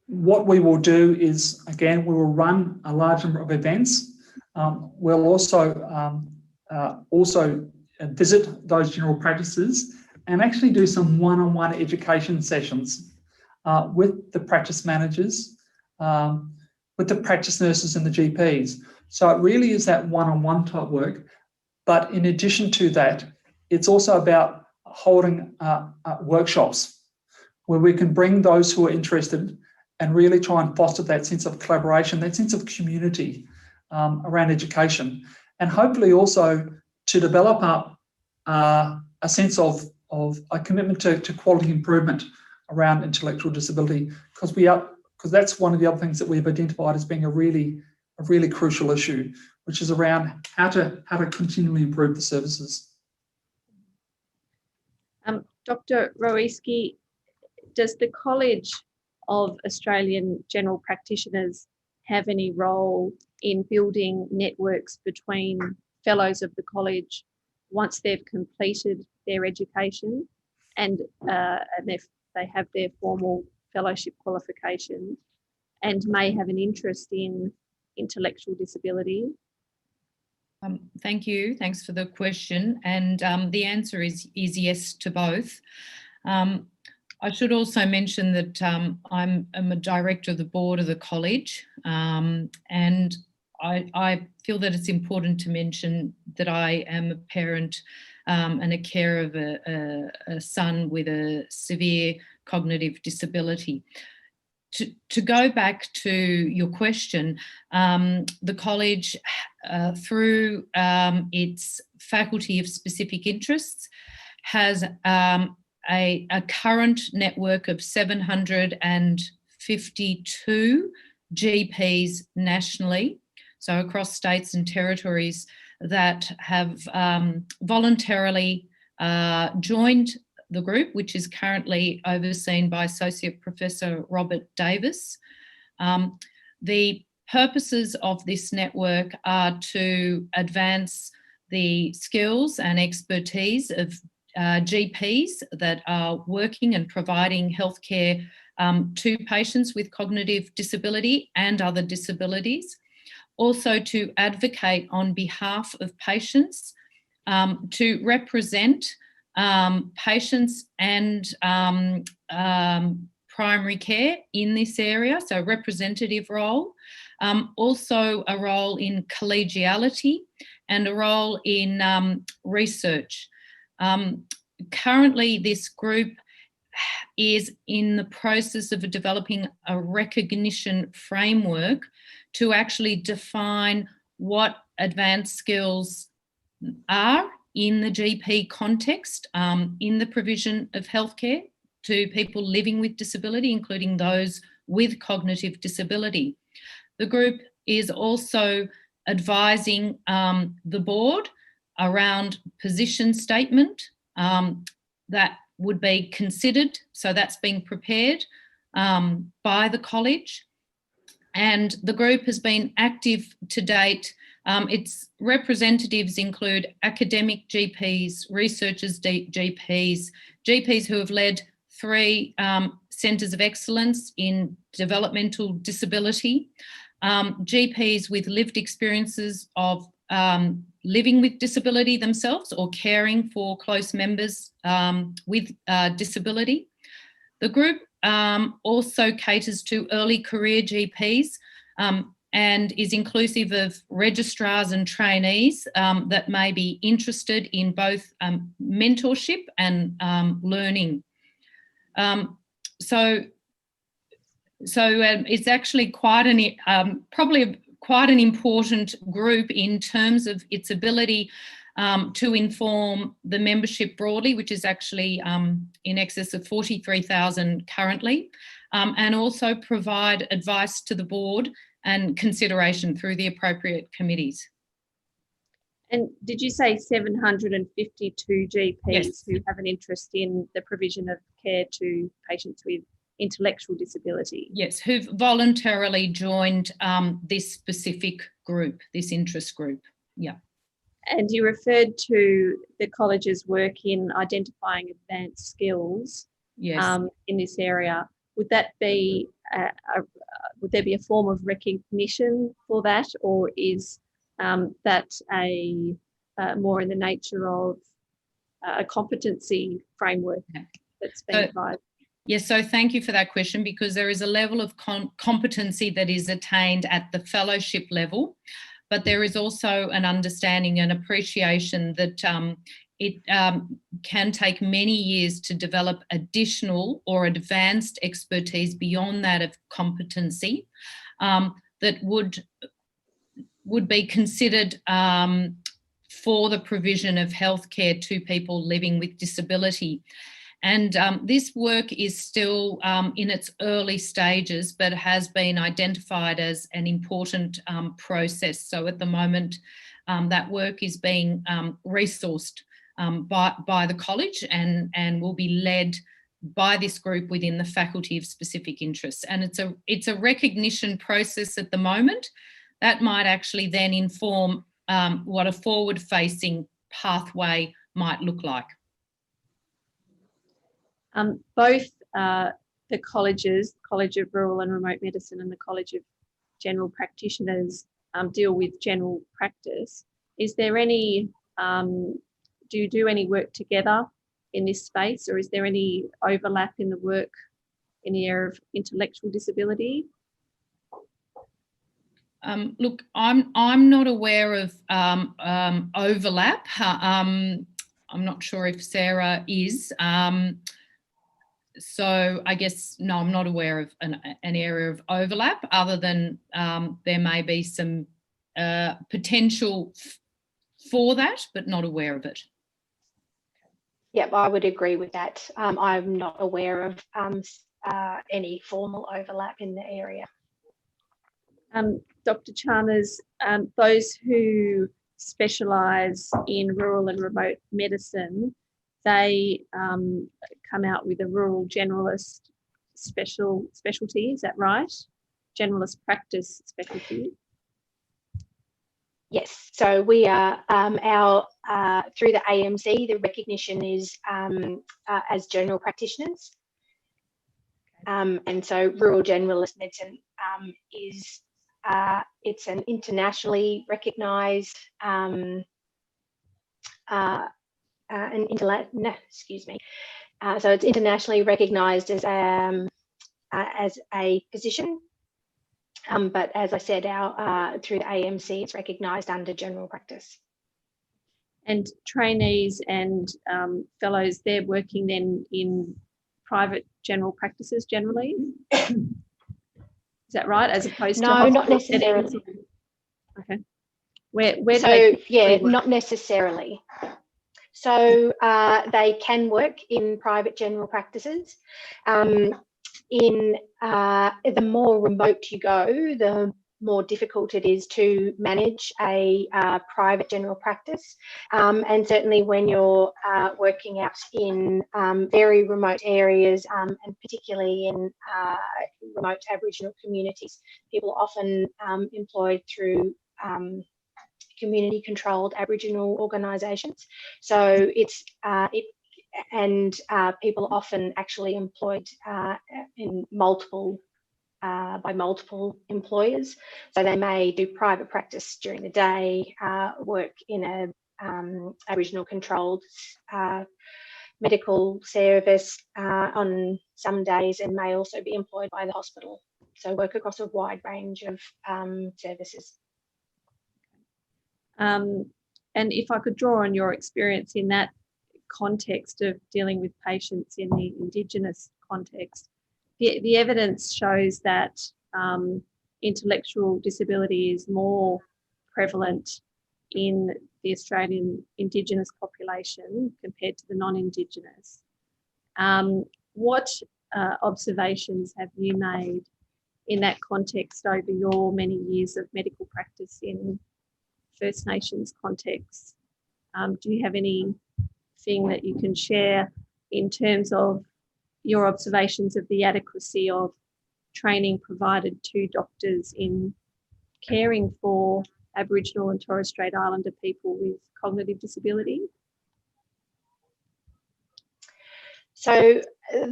what we will do is, again, we will run a large number of events. We'll also visit those general practices and actually do some one-on-one education sessions with the practice managers, with the practice nurses and the GPs. So it really is that one-on-one type work. But in addition to that, it's also about holding workshops where we can bring those who are interested and really try and foster that sense of collaboration, that sense of community around education, and hopefully also to develop up a sense of a commitment to quality improvement around intellectual disability, because that's one of the other things that we've identified as being a really crucial issue, which is around how to continually improve the services. Dr. Rowiski, does the College of Australian General Practitioners have any role in building networks between fellows of the college once they've completed their education and if they have their formal fellowship qualifications and may have an interest in intellectual disability? Thank you. Thanks for the question. And the answer is yes to both. I should also mention that I'm a director of the board of the college, and I feel that it's important to mention that I am a parent and a carer of a son with a severe cognitive disability. To go back to your question, the college, through its faculty of specific interests, has a current network of 752 GPs nationally, so across states and territories, that have voluntarily joined the group, which is currently overseen by Associate Professor Robert Davis. The purposes of this network are to advance the skills and expertise of GPs that are working and providing healthcare to patients with cognitive disability and other disabilities. Also to advocate on behalf of patients, to represent patients and primary care in this area, so representative role. Also a role in collegiality and a role in research. Currently, this group is in the process of developing a recognition framework to actually define what advanced skills are in the GP context, in the provision of healthcare to people living with disability, including those with cognitive disability. The group is also advising the board around position statement that would be considered. So that's being prepared by the college. And the group has been active to date. Its representatives include academic GPs, researchers, GPs, GPs who have led 3 centres of excellence in developmental disability, GPs with lived experiences of living with disability themselves or caring for close members with disability. The group also caters to early career GPs and is inclusive of registrars and trainees that may be interested in both mentorship and learning. So it's actually quite an probably quite an important group in terms of its ability to inform the membership broadly, which is actually in excess of 43,000 currently, and also provide advice to the board and consideration through the appropriate committees. And did you say 752 GPs Yes. who have an interest in the provision of care to patients with intellectual disability? Yes, who've voluntarily joined this specific group, this interest group. Yeah. And you referred to the college's work in identifying advanced skills. Yes. In this area. Would that be would there be a form of recognition for that, or is that a more in the nature of a competency framework that's being applied? Yes, so thank you for that question, because there is a level of competency that is attained at the fellowship level, but there is also an understanding and appreciation that it can take many years to develop additional or advanced expertise beyond that of competency that would be considered for the provision of healthcare to people living with disability. And this work is still in its early stages, but has been identified as an important process. So at the moment, that work is being resourced by the college and will be led by this group within the Faculty of Specific Interests. And it's a recognition process at the moment that might actually then inform what a forward-facing pathway might look like. Both the colleges, College of Rural and Remote Medicine and the College of General Practitioners deal with general practice. Is there any, do you do any work together in this space, or is there any overlap in the work in the area of intellectual disability? Look, I'm not aware of overlap. I'm not sure if Sarah is. So I guess, no, I'm not aware of an area of overlap, other than there may be some potential for that, but not aware of it. Yep, I would agree with that. I'm not aware of any formal overlap in the area. Dr. Chalmers, those who specialise in rural and remote medicine, they come out with a rural generalist specialty, is that right? Generalist practice specialty. Yes, so we are through the AMC, the recognition is as general practitioners. And so rural generalist medicine is it's an internationally recognised so it's internationally recognised as a position. But as I said, through the AMC, it's recognised under general practice. And trainees and fellows, they're working then in private general practices generally? Is that right? As opposed to no, not necessarily. settings? Okay. Where do so they yeah, work? not necessarily. So they can work in private general practices. The more remote you go, the more difficult it is to manage a private general practice. And certainly when you're working out in very remote areas, and particularly in remote Aboriginal communities, people are often employed through community-controlled Aboriginal organisations. So it's people are often actually employed in by multiple employers. So they may do private practice during the day, work in a Aboriginal controlled medical service on some days, and may also be employed by the hospital. So work across a wide range of services. And if I could draw on your experience in that context of dealing with patients in the Indigenous context, the evidence shows that intellectual disability is more prevalent in the Australian Indigenous population compared to the non-Indigenous. What observations have you made in that context over your many years of medical practice in First Nations contexts? Do you have anything that you can share in terms of your observations of the adequacy of training provided to doctors in caring for Aboriginal and Torres Strait Islander people with cognitive disability? So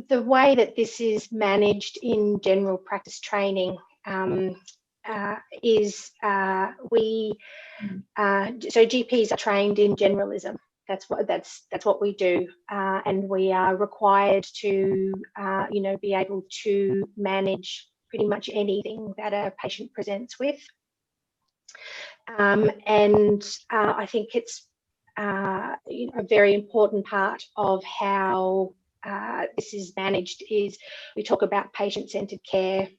the way that this is managed in general practice training is so GPs are trained in generalism. That's what we do, and we are required to be able to manage pretty much anything that a patient presents with. And I think it's a very important part of how this is managed is we talk about patient-centred care.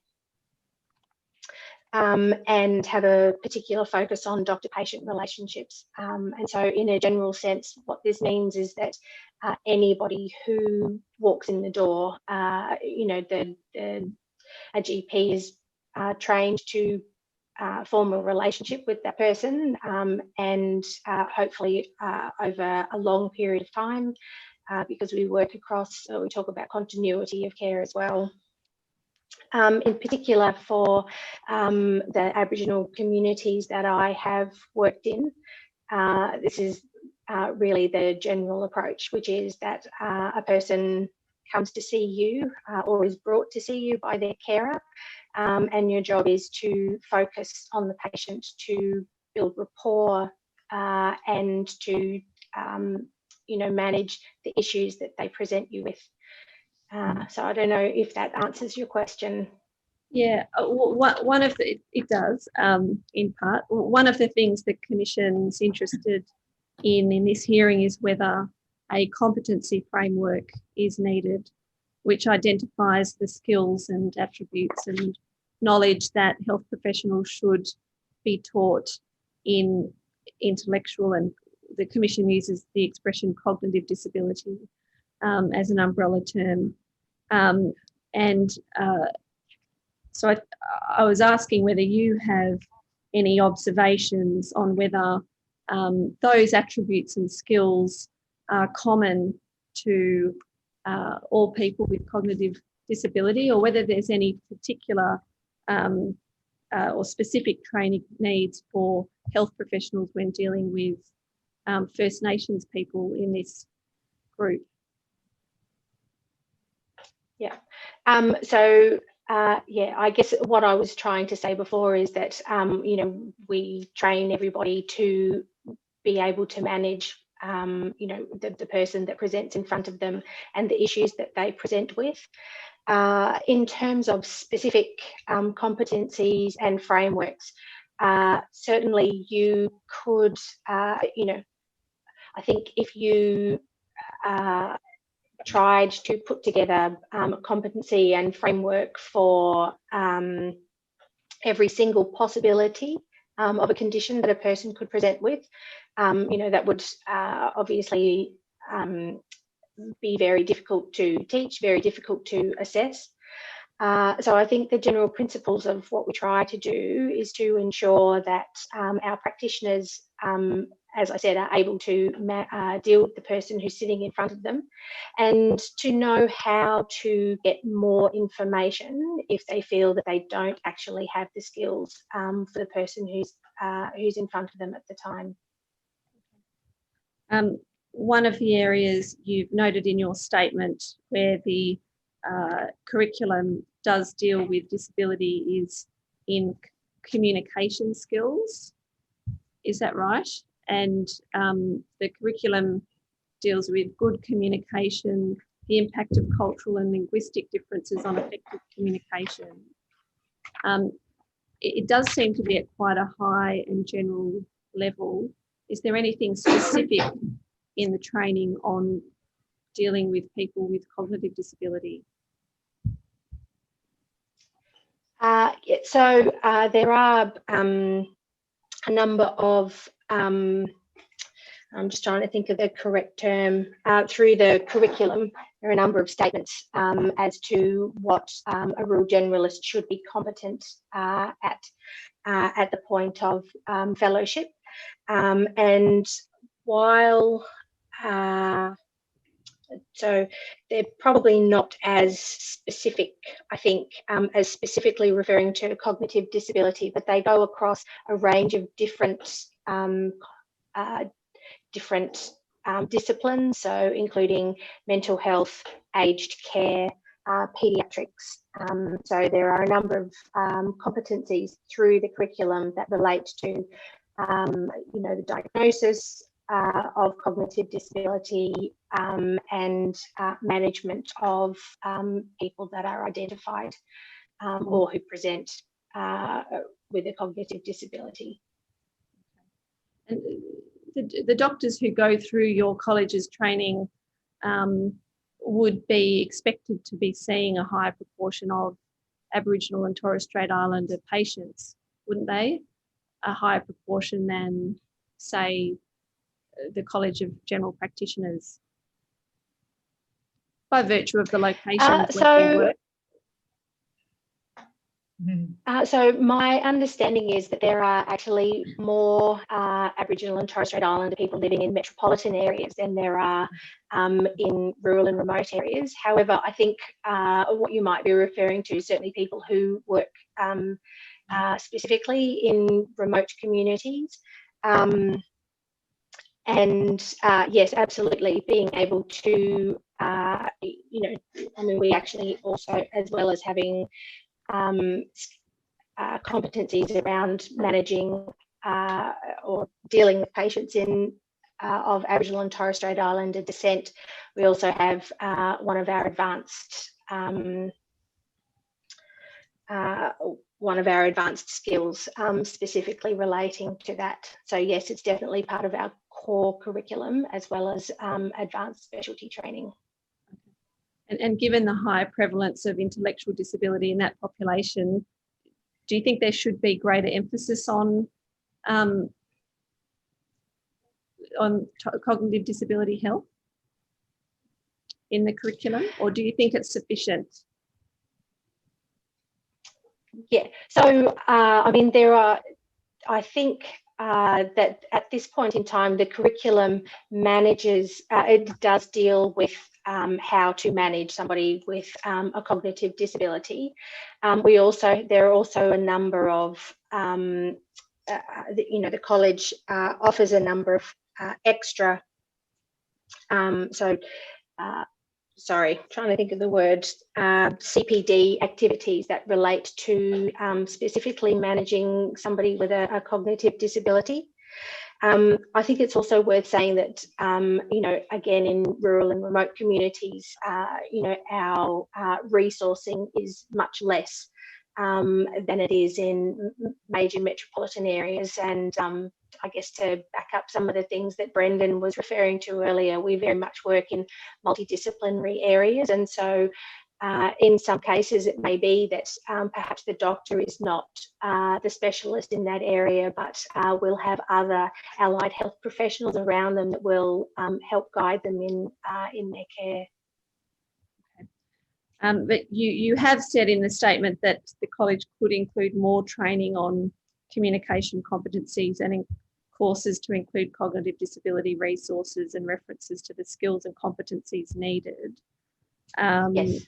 And have a particular focus on doctor-patient relationships. And so in a general sense, what this means is that anybody who walks in the door, a GP is trained to form a relationship with that person, and hopefully over a long period of time, because we work across, we talk about continuity of care as well. In particular for the Aboriginal communities that I have worked in, this is really the general approach, which is that a person comes to see you or is brought to see you by their carer, and your job is to focus on the patient, to build rapport and to manage the issues that they present you with. So I don't know if that answers your question. Yeah, it does in part. One of the things the Commission's interested in this hearing is whether a competency framework is needed, which identifies the skills and attributes and knowledge that health professionals should be taught in intellectual, and the Commission uses the expression cognitive disability as an umbrella term. So I was asking whether you have any observations on whether those attributes and skills are common to all people with cognitive disability, or whether there's any particular or specific training needs for health professionals when dealing with First Nations people in this group. Yeah. Yeah, I guess what I was trying to say before is that, you know, we train everybody to be able to manage, you know, the person that presents in front of them and the issues that they present with. In terms of specific competencies and frameworks, certainly you could, you know, I think if you tried to put together a competency and framework for every single possibility of a condition that a person could present with, you know, that would obviously be very difficult to teach, very difficult to assess. So I think the general principles of what we try to do is to ensure that our practitioners, as I said, are able to deal with the person who's sitting in front of them, and to know how to get more information if they feel that they don't actually have the skills for the person who's in front of them at the time. One of the areas you've noted in your statement where the curriculum does deal with disability is in communication skills. Is that right? And the curriculum deals with good communication, the impact of cultural and linguistic differences on effective communication. It does seem to be at quite a high and general level. Is there anything specific in the training on dealing with people with cognitive disability? So there are a number of, I'm just trying to think of the correct term, through the curriculum, there are a number of statements as to what a rural generalist should be competent at the point of fellowship. And while so they're probably not as specific, I think, as specifically referring to cognitive disability, but they go across a range of different disciplines, so including mental health, aged care, paediatrics. So there are a number of competencies through the curriculum that relate to, you know, the diagnosis of cognitive disability and management of people that are identified or who present with a cognitive disability. And the doctors who go through your college's training would be expected to be seeing a high proportion of Aboriginal and Torres Strait Islander patients, wouldn't they? A higher proportion than, say, the College of General Practitioners, by virtue of the location where they work. So my understanding is that there are actually more Aboriginal and Torres Strait Islander people living in metropolitan areas than there are in rural and remote areas. However, I think what you might be referring to, certainly people who work specifically in remote communities. And yes, absolutely, being able to, you know, I mean, we actually also, as well as having competencies around managing or dealing with patients in of Aboriginal and Torres Strait Islander descent, we also have one of our advanced skills specifically relating to that. So yes, it's definitely part of our core curriculum as well as advanced specialty training. And given the high prevalence of intellectual disability in that population, do you think there should be greater emphasis on cognitive disability health in the curriculum, or do you think it's sufficient? Yeah, so I mean, there are, I think that at this point in time, the curriculum manages, it does deal with how to manage somebody with a cognitive disability. There are also a number of, the college offers a number of extra, sorry, trying to think of the word, CPD activities that relate to specifically managing somebody with a cognitive disability. I think it's also worth saying that, again, in rural and remote communities, our resourcing is much less than it is in major metropolitan areas. And I guess to back up some of the things that Brendan was referring to earlier, we very much work in multidisciplinary areas. And so in some cases, it may be that perhaps the doctor is not the specialist in that area, but we'll have other allied health professionals around them that will help guide them in their care. But you have said in the statement that the college could include more training on communication competencies and in courses to include cognitive disability resources and references to the skills and competencies needed. Yes.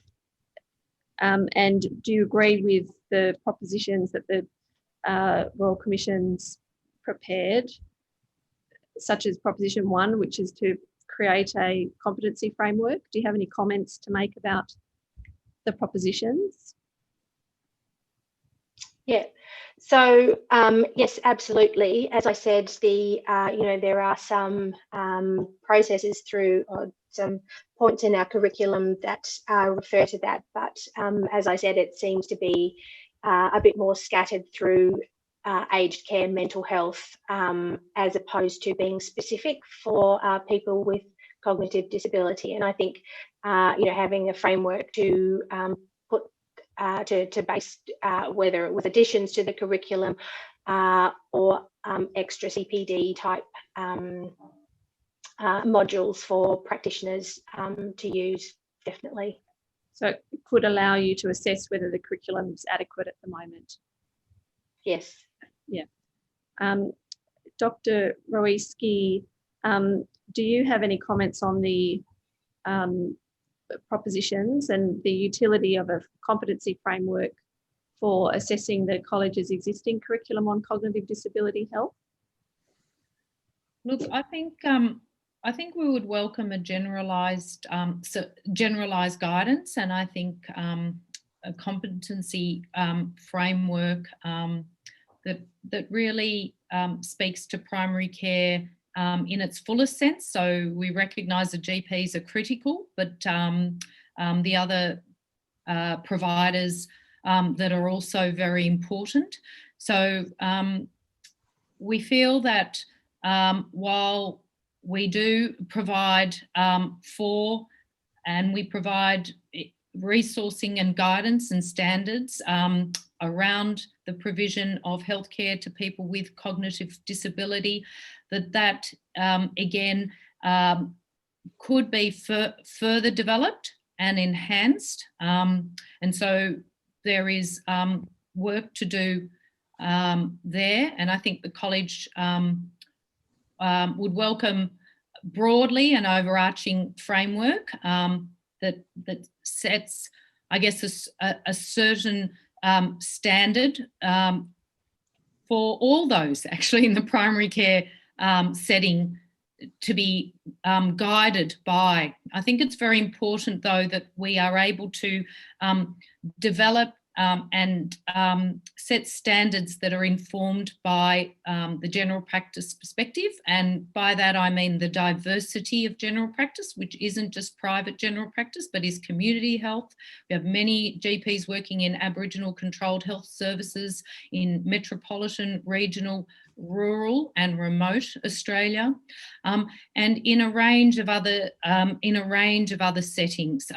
And do you agree with the propositions that the Royal Commission's prepared, such as Proposition 1, which is to create a competency framework? Do you have any comments to make about the propositions? Yeah, so yes, absolutely. As I said, there are some processes through or some points in our curriculum that refer to that, but as I said, it seems to be a bit more scattered through aged care, mental health, as opposed to being specific for people with cognitive disability. And I think having a framework to put to base whether it was additions to the curriculum or extra CPD type modules for practitioners to use, definitely. So it could allow you to assess whether the curriculum is adequate at the moment. Yes. Yeah. Dr. Rowiski, do you have any comments on the propositions and the utility of a competency framework for assessing the college's existing curriculum on cognitive disability health? Look, I think we would welcome a generalised guidance, and I think a competency framework that really speaks to primary care in its fullest sense. So we recognise the GPs are critical, but the other providers that are also very important. So we feel that while we do provide for, and we provide resourcing and guidance and standards around the provision of healthcare to people with cognitive disability, that again could be further developed and enhanced. And so there is work to do there, and I think the college would welcome broadly an overarching framework that sets, I guess, a certain standard for all those actually in the primary care setting to be guided by. I think it's very important, though, that we are able to develop and set standards that are informed by the general practice perspective. And by that, I mean the diversity of general practice, which isn't just private general practice, but is community health. We have many GPs working in Aboriginal controlled health services in metropolitan, regional, rural and remote Australia, and in a range of other settings.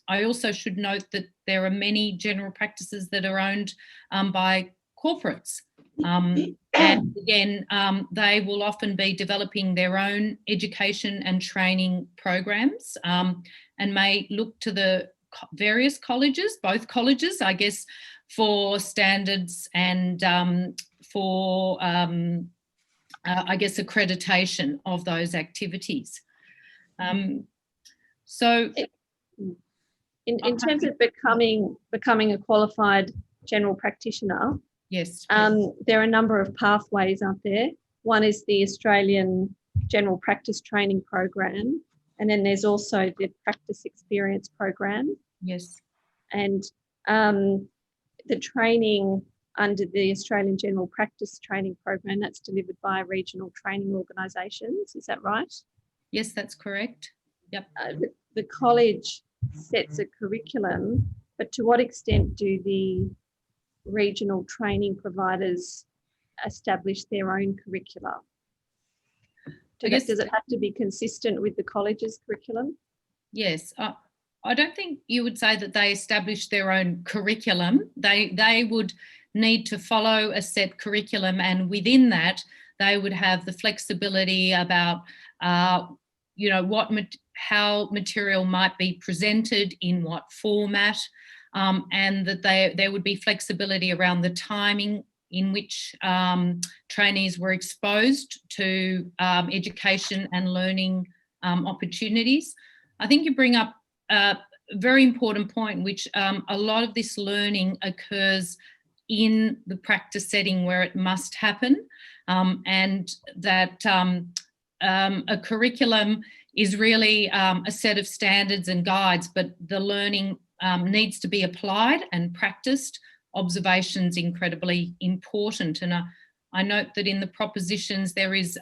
I also should note that there are many general practices that are owned by corporates. And again, they will often be developing their own education and training programs and may look to the various colleges, both colleges, I guess, for standards and for, I guess, accreditation of those activities. So in terms of becoming a qualified general practitioner, yes, there are a number of pathways out there. One is the Australian General Practice Training Program, and then there's also the Practice Experience Program. Yes. And the training under the Australian General Practice Training Program, that's delivered by regional training organisations. Is that right? Yes, that's correct. Yep. The college sets a curriculum, but to what extent do the regional training providers establish their own curricula? Does it have to be consistent with the college's curriculum? Yes. I don't think you would say that they establish their own curriculum. They would need to follow a set curriculum, and within that, they would have the flexibility about, you know, how material might be presented, in what format, and that there would be flexibility around the timing in which trainees were exposed to education and learning opportunities. I think you bring up a very important point, which a lot of this learning occurs in the practice setting where it must happen, and that a curriculum is really a set of standards and guides, but the learning needs to be applied and practiced. Observation's incredibly important, and I note that in the propositions there is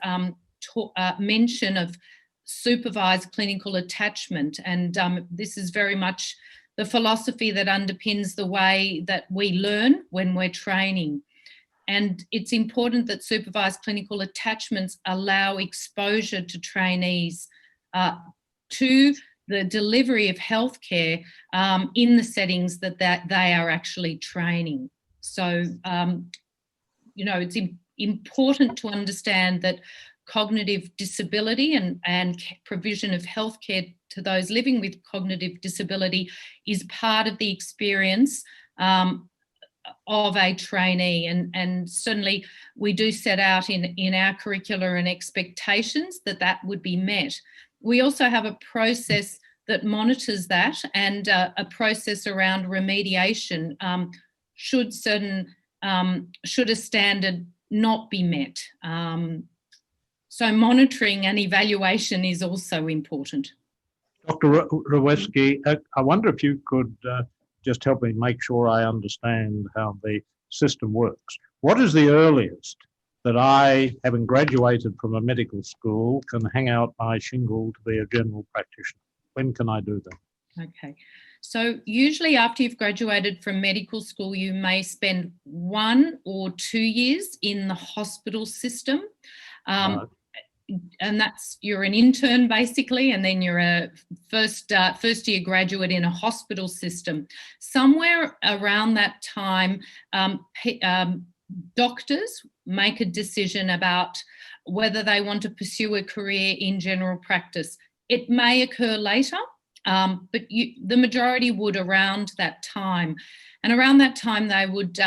mention of supervised clinical attachment, and this is very much the philosophy that underpins the way that we learn when we're training. And it's important that supervised clinical attachments allow exposure to trainees to the delivery of healthcare in the settings that they are actually training. So, you know, it's important to understand that cognitive disability and provision of healthcare to those living with cognitive disability is part of the experience of a trainee, and certainly we do set out in our curricula and expectations that would be met. We also have a process that monitors that, and a process around remediation should a standard not be met. So monitoring and evaluation is also important. Dr. Rowesky, I wonder if you could just help me make sure I understand how the system works. What is the earliest that I, having graduated from a medical school, can hang out my shingle to be a general practitioner? When can I do that? Okay. So usually after you've graduated from medical school, you may spend 1 or 2 years in the hospital system. Right. And that's, you're an intern basically, and then you're a first year graduate in a hospital system. Somewhere around that time, doctors make a decision about whether they want to pursue a career in general practice. It may occur later, but the majority would around that time. And around that time, they would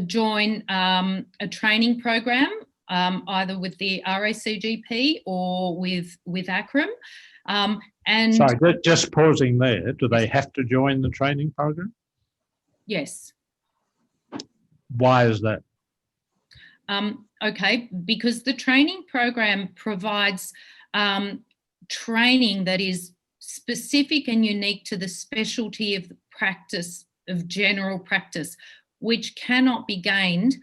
join a training program, either with the RACGP or with ACRM. And sorry, just pausing there. Do they have to join the training program? Yes. Why is that? Okay, because the training program provides training that is specific and unique to the specialty of the practice of general practice, which cannot be gained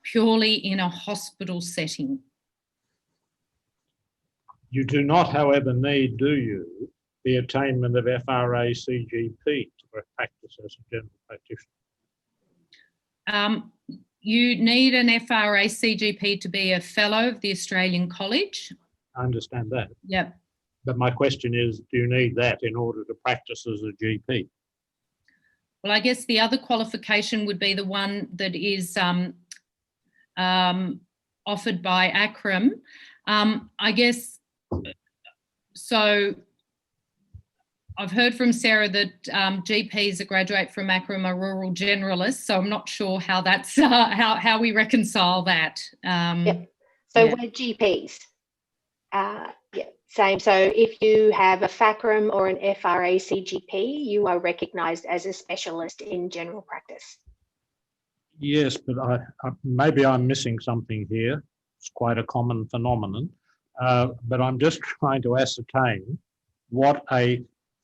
purely in a hospital setting. You do not, however, need, do you, the attainment of FRA-CGP to practice as a general practitioner? You need an FRA-CGP to be a fellow of the Australian College. I understand that. Yep. But my question is, do you need that in order to practice as a GP? Well, I guess the other qualification would be the one that is offered by ACRM. I guess, so I've heard from Sarah that GPs that graduate from ACRM are rural generalists, so I'm not sure how that's how we reconcile that. Yep. So yeah. we're GPs. Yeah, same. So if you have a FACRM or an FRAC GP, you are recognised as a specialist in general practice. Yes, but maybe I'm missing something here. It's quite a common phenomenon, but I'm just trying to ascertain what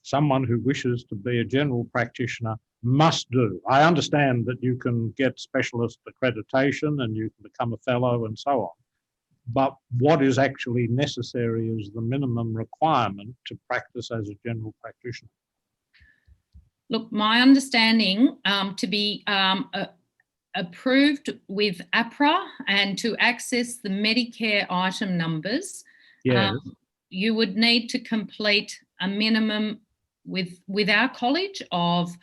someone who wishes to be a general practitioner must do. I understand that you can get specialist accreditation and you can become a fellow and so on, but what is actually necessary is the minimum requirement to practice as a general practitioner. Look, my understanding to be approved with APRA and to access the Medicare item numbers, yes. You would need to complete a minimum with our college of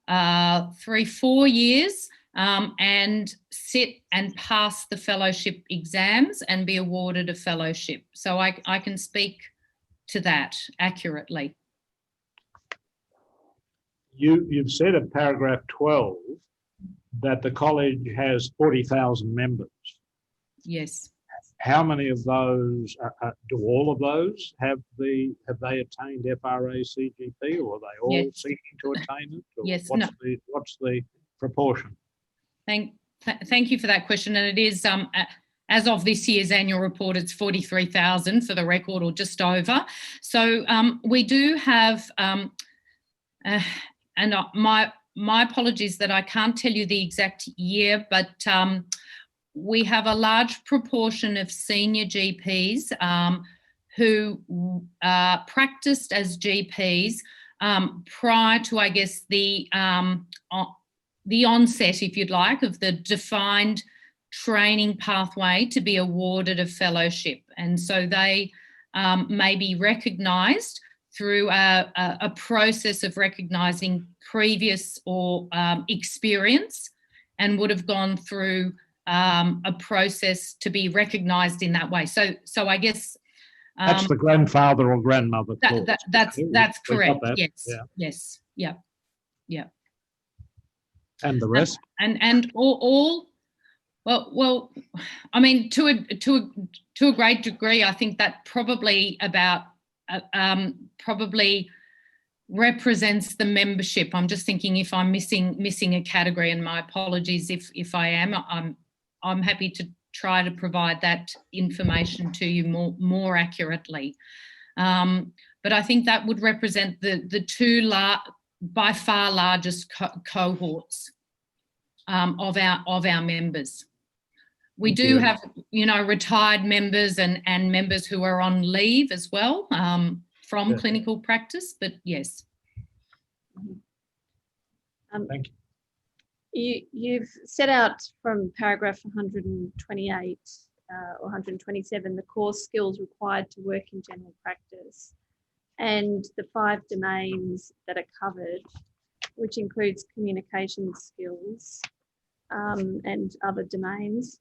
3-4 years and sit and pass the fellowship exams and be awarded a fellowship. So I can speak to that accurately. You've said in paragraph 12 that the college has 40,000 members. Yes. How many of those, do all of those have they attained FRA CGP, or are they all yes. seeking to attain it? Or yes. What's the proportion? Thank you for that question. And it is, as of this year's annual report, it's 43,000 for the record, or just over. So we do have, and my apologies that I can't tell you the exact year, but we have a large proportion of senior GPs who practiced as GPs prior to, I guess, the onset, if you'd like, of the defined training pathway to be awarded a fellowship. And so they may be recognised through a process of recognising previous or experience, and would have gone through a process to be recognised in that way. So I guess that's the grandfather or grandmother clause. That's correct. That. Yes. Yeah. Yes. Yeah. Yeah. And the rest. And all. Well. I mean, to a great degree, I think that probably represents the membership. I'm just thinking if I'm missing a category, and my apologies if I am. I'm happy to try to provide that information to you more accurately. But I think that would represent the two by far largest cohorts of our members. We do have, retired members and members who are on leave as well from clinical practice, but yes. Thank you. You've set out from paragraph 128 or 127 the core skills required to work in general practice and the 5 domains that are covered, which includes communication skills and other domains.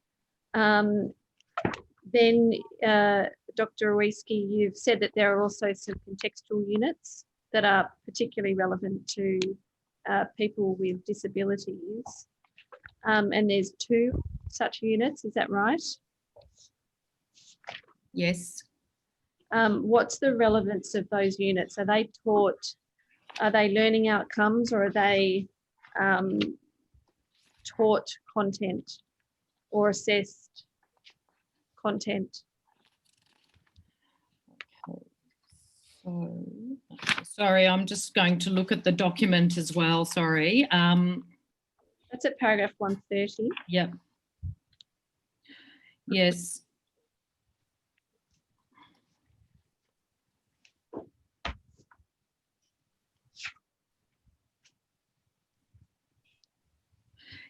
Then, Dr. Awiski, you've said that there are also some contextual units that are particularly relevant to people with disabilities. And there's 2 such units, is that right? Yes. What's the relevance of those units? Are they learning outcomes, or are they taught content or assessed content? So, sorry, I'm just going to look at the document as well, sorry. That's at paragraph 130. Yep. Yes.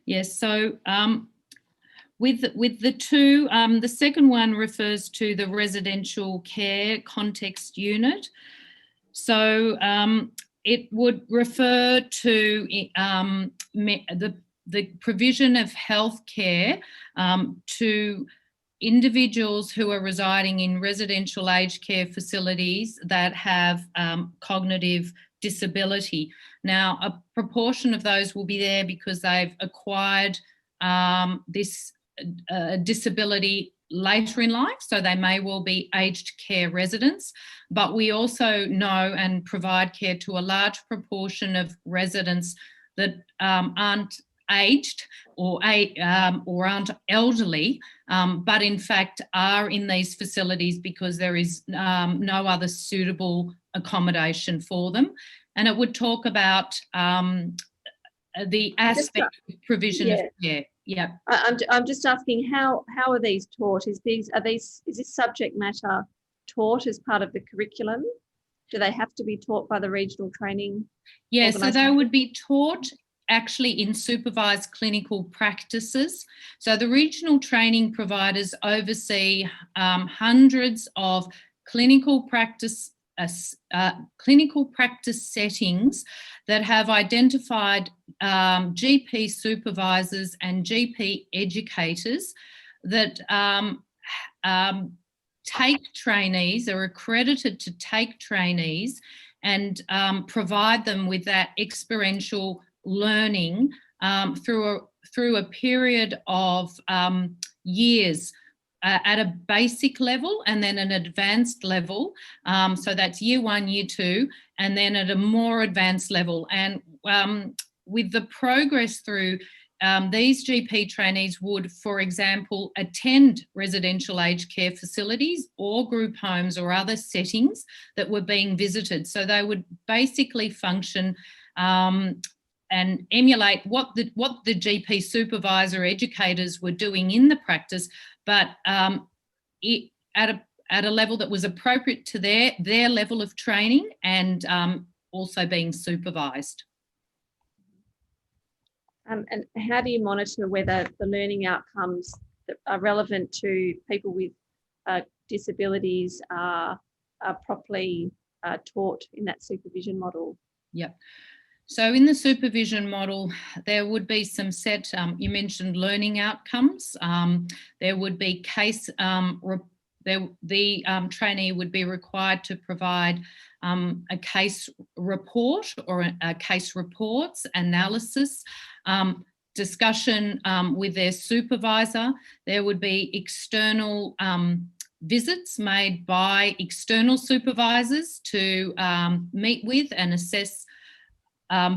Yes, so with the 2, the second one refers to the residential care context unit. So it would refer to the provision of healthcare to individuals who are residing in residential aged care facilities that have cognitive disability. Now, a proportion of those will be there because they've acquired this disability later in life, so they may well be aged care residents, but we also know and provide care to a large proportion of residents that aren't aged or aren't elderly, but in fact are in these facilities because there is no other suitable accommodation for them. And it would talk about the aspect of provision of care. Yeah, I'm just asking how are these taught? Is this subject matter taught as part of the curriculum? Do they have to be taught by the regional training? Yeah, so they would be taught actually in supervised clinical practices. So the regional training providers oversee hundreds of clinical practice settings that have identified GP supervisors and GP educators that take trainees, are accredited to take trainees and provide them with that experiential learning through a period of years at a basic level and then an advanced level. So that's year 1, year 2, and then at a more advanced level. And with the progress through, these GP trainees would, for example, attend residential aged care facilities or group homes or other settings that were being visited. So they would basically function and emulate what the GP supervisor educators were doing in the practice, but at a level that was appropriate to their level of training and also being supervised. And how do you monitor whether the learning outcomes that are relevant to people with disabilities are properly taught in that supervision model? Yep. So in the supervision model, there would be some set, you mentioned learning outcomes. There would be case, the trainee would be required to provide a case report or a case reports, analysis, discussion with their supervisor. There would be external visits made by external supervisors to meet with and assess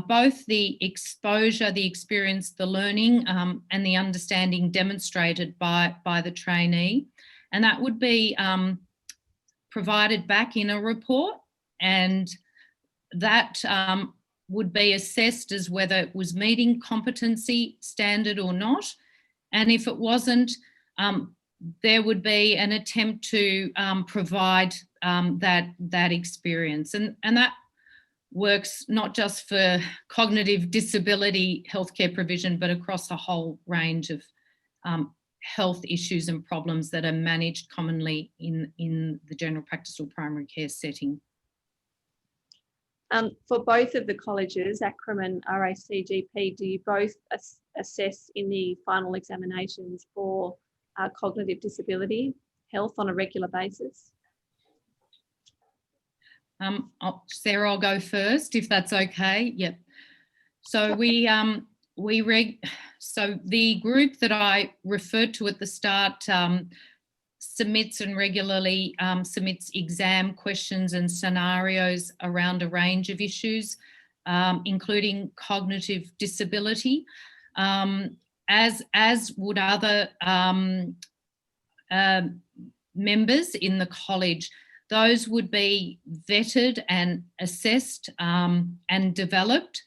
both the exposure, the experience, the learning and the understanding demonstrated by the trainee. And that would be provided back in a report, and that would be assessed as whether it was meeting competency standard or not. And if it wasn't, there would be an attempt to provide that experience. And that works not just for cognitive disability healthcare provision, but across a whole range of health issues and problems that are managed commonly in the general practice or primary care setting. For both of the colleges, ACRM and RACGP, do you both assess in the final examinations for cognitive disability health on a regular basis? Sarah, I'll go first if that's okay. Yep. So so the group that I referred to at the start submits and regularly submits exam questions and scenarios around a range of issues, including cognitive disability, as would other members in the college. Those would be vetted and assessed and developed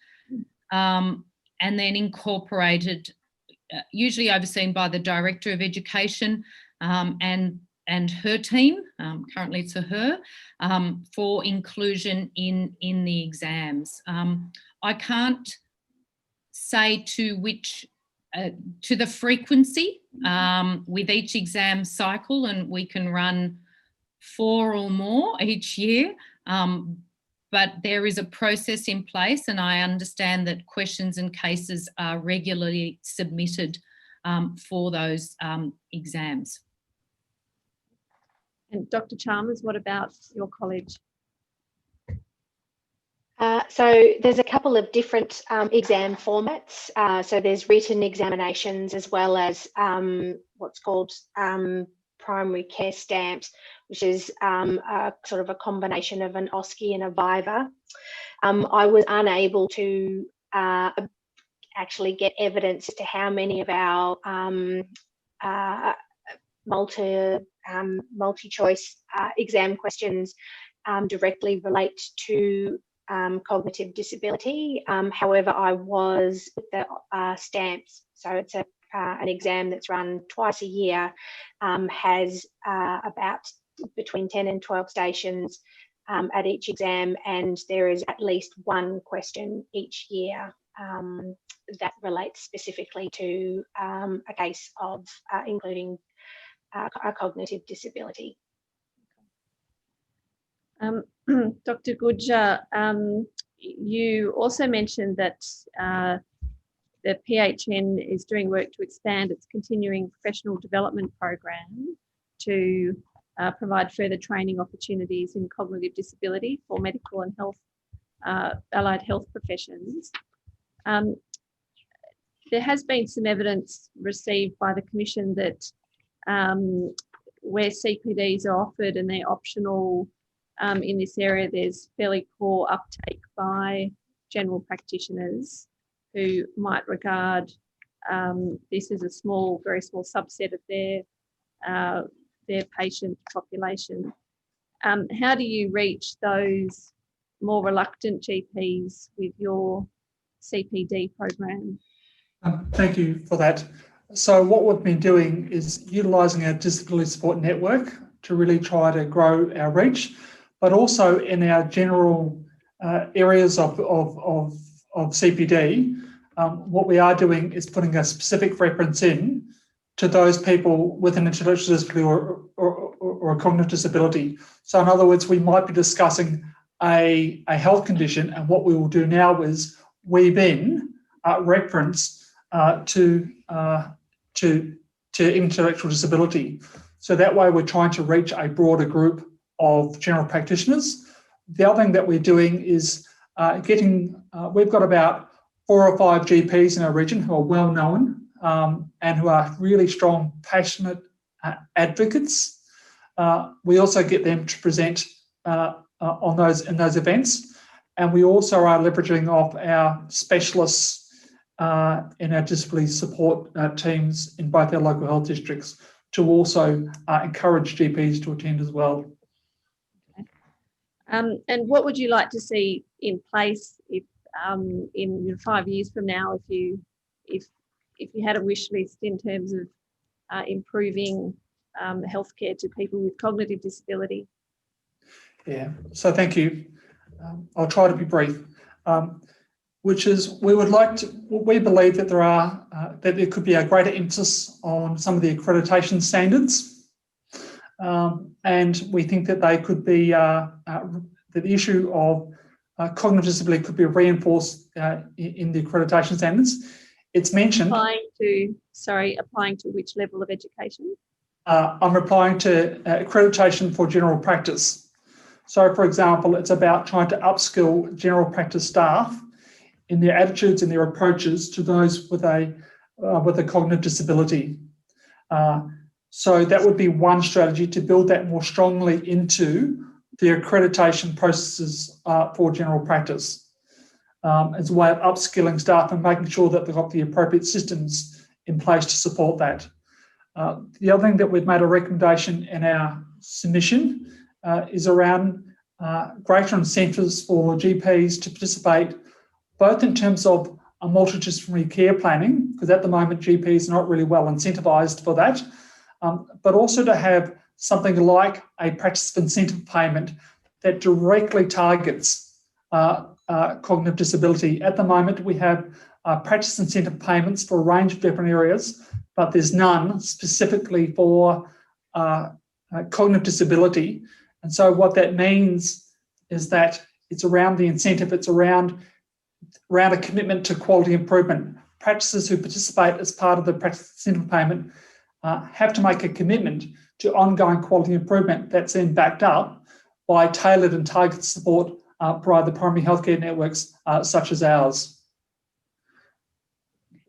and then incorporated, usually overseen by the Director of Education and her team, currently it's a her, for inclusion in the exams. I can't say to the frequency with each exam cycle, and we can run 4 or more each year, but there is a process in place, and I understand that questions and cases are regularly submitted for those exams. And Dr. Chalmers, what about your college? So there's a couple of different exam formats. So there's written examinations as well as what's called primary care stamps, which is sort of a combination of an OSCE and a Viva. I was unable to actually get evidence as to how many of our multi-choice exam questions directly relate to cognitive disability. However, I was with the stamps, so it's an exam that's run twice a year, has about between 10 and 12 stations at each exam, and there is at least one question each year that relates specifically to a case of including a cognitive disability. Dr. Gujjar, you also mentioned that the PHN is doing work to expand its continuing professional development program to provide further training opportunities in cognitive disability for medical and health, allied health professions. There has been some evidence received by the Commission that where CPDs are offered and they're optional in this area, there's fairly poor uptake by general practitioners who might regard this as a small, very small subset of their patient population. How do you reach those more reluctant GPs with your CPD program? Thank you for that. So what we've been doing is utilising our disability support network to really try to grow our reach, but also in our general areas of CPD, what we are doing is putting a specific reference in to those people with an intellectual disability or a cognitive disability. So in other words, we might be discussing a health condition, and what we will do now is weave in reference to intellectual disability. So that way we're trying to reach a broader group of general practitioners. The other thing that we're doing is we've got about 4 or 5 GPs in our region who are well known and who are really strong, passionate advocates. We also get them to present in those events, and we also are leveraging off our specialists in our disability support teams in both our local health districts to also encourage GPs to attend as well. Okay. And what would you like to see in place if in 5 years from now, if you had a wish list in terms of improving healthcare to people with cognitive disability? Yeah, so thank you. I'll try to be brief. Which is we believe that there could be a greater emphasis on some of the accreditation standards, and we think that they could be that the issue of cognitive disability could be reinforced in the accreditation standards. It's mentioned. Applying to which level of education? I'm applying to accreditation for general practice. So, for example, it's about trying to upskill general practice staff in their attitudes and their approaches to those with a cognitive disability. So that would be one strategy, to build that more strongly into the accreditation processes for general practice, as a way of upskilling staff and making sure that they've got the appropriate systems in place to support that. The other thing that we've made a recommendation in our submission is around greater incentives for GPs to participate, both in terms of a multidisciplinary care planning, because at the moment GPs are not really well incentivised for that, but also to have something like a practice incentive payment that directly targets cognitive disability. At the moment, we have practice incentive payments for a range of different areas, but there's none specifically for cognitive disability. And so what that means is that it's around the incentive, it's around a commitment to quality improvement. Practices who participate as part of the practice incentive payment have to make a commitment to ongoing quality improvement that's then backed up by tailored and targeted support provide the primary healthcare networks such as ours.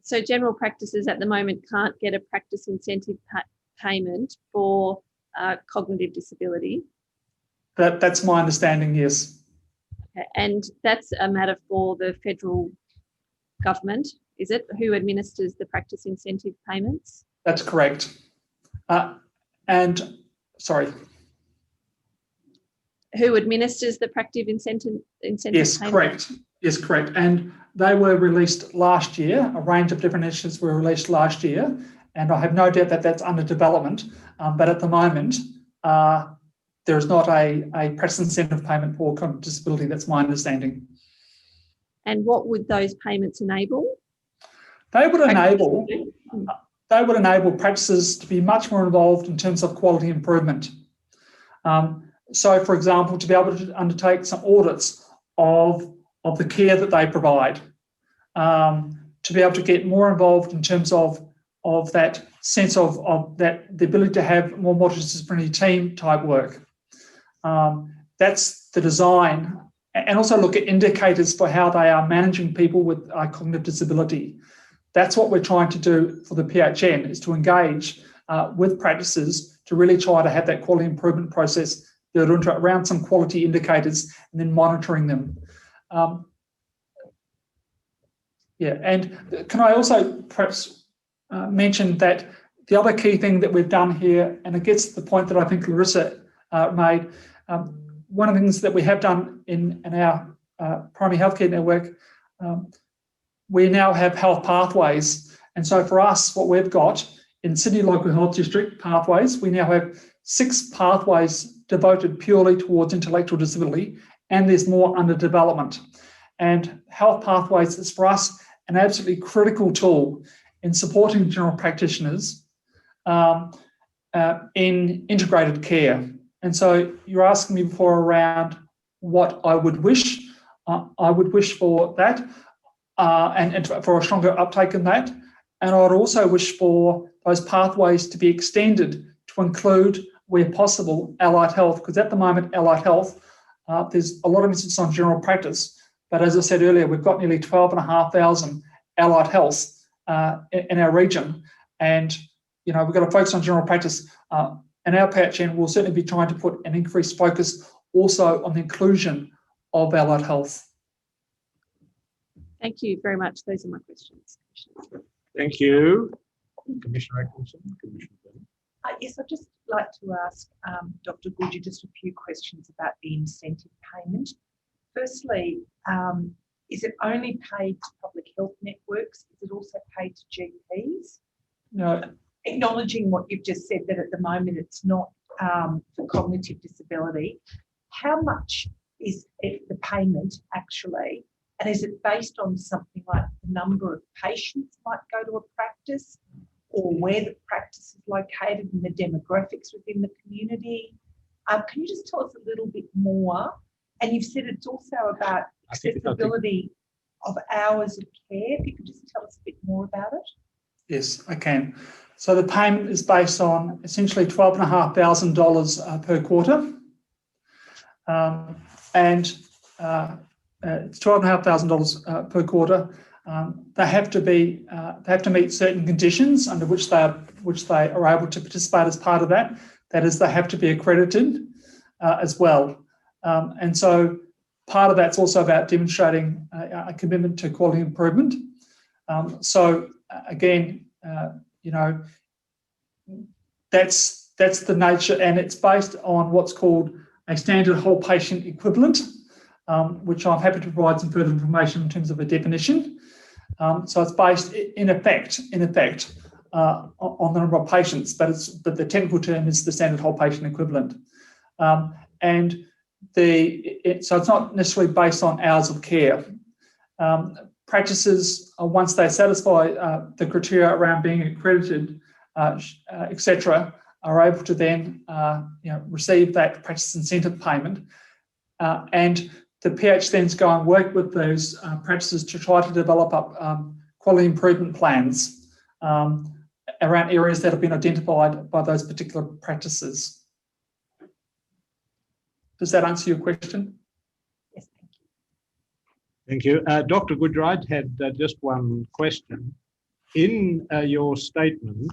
So general practices at the moment can't get a practice incentive payment for cognitive disability. That's my understanding, yes. Okay. And that's a matter for the federal government, is it? Who administers the practice incentive payments? That's correct. Sorry. Who administers the practice incentive Yes, payments? correct. Yes, correct. And they were released last year. A range of different initiatives were released last year, and I have no doubt that that's under development. But at the moment, there is not a practice incentive payment for cognitive disability. That's my understanding. And what would those payments enable? They would enable practices to be much more involved in terms of quality improvement. So, for example, to be able to undertake some audits of the care that they provide, to be able to get more involved in terms of that sense of that the ability to have more multidisciplinary team type work. That's the design, and also look at indicators for how they are managing people with cognitive disability. That's what we're trying to do for the PHN, is to engage with practices to really try to have that quality improvement process built around some quality indicators and then monitoring them. And can I also perhaps mention that the other key thing that we've done here, and it gets to the point that I think Larissa made, one of the things that we have done in our primary healthcare network, we now have health pathways. And so for us, what we've got in Sydney Local Health District pathways, we now have 6 pathways devoted purely towards intellectual disability, and there's more under development. And health pathways is for us an absolutely critical tool in supporting general practitioners in integrated care. And so you're asking me before around what I would wish. I would wish for that and for a stronger uptake in that. And I would also wish for those pathways to be extended to include, where possible, allied health, because at the moment, allied health, there's a lot of emphasis on general practice. But as I said earlier, we've got nearly 12,500 allied healths in our region. And, we've got to focus on general practice. And our PHN will certainly be trying to put an increased focus also on the inclusion of allied health. Thank you very much. Those are my questions. Thank you. Commissioner Atkinson, Commissioner Bennett. Yes, I'd just like to ask Dr. Goodger just a few questions about the incentive payment. Firstly, is it only paid to public health networks? Is it also paid to GPs? No. Acknowledging what you've just said, that at the moment it's not for cognitive disability, how much is the payment actually? And is it based on something like the number of patients might go to a practice, or where the practice is located and the demographics within the community? Can you just tell us a little bit more? And you've said it's also about accessibility of hours of care. If you could just tell us a bit more about it. Yes, I can. So the payment is based on essentially $12,500 per quarter. It's $12,500 per quarter. They have to meet certain conditions under which they are able to participate as part of that. That is, they have to be accredited as well. And so part of that's also about demonstrating a commitment to quality improvement. So again, that's the nature, and it's based on what's called a standard whole patient equivalent, which I'm happy to provide some further information in terms of a definition. So it's based in effect on the number of patients, but the technical term is the standard whole patient equivalent. So it's not necessarily based on hours of care. Practices, once they satisfy the criteria around being accredited, etc., are able to then receive that practice incentive payment, and the PH then go and work with those practices to try to develop up quality improvement plans around areas that have been identified by those particular practices. Does that answer your question? Yes, thank Thank you. Dr. Goodright had just one question. In your statement,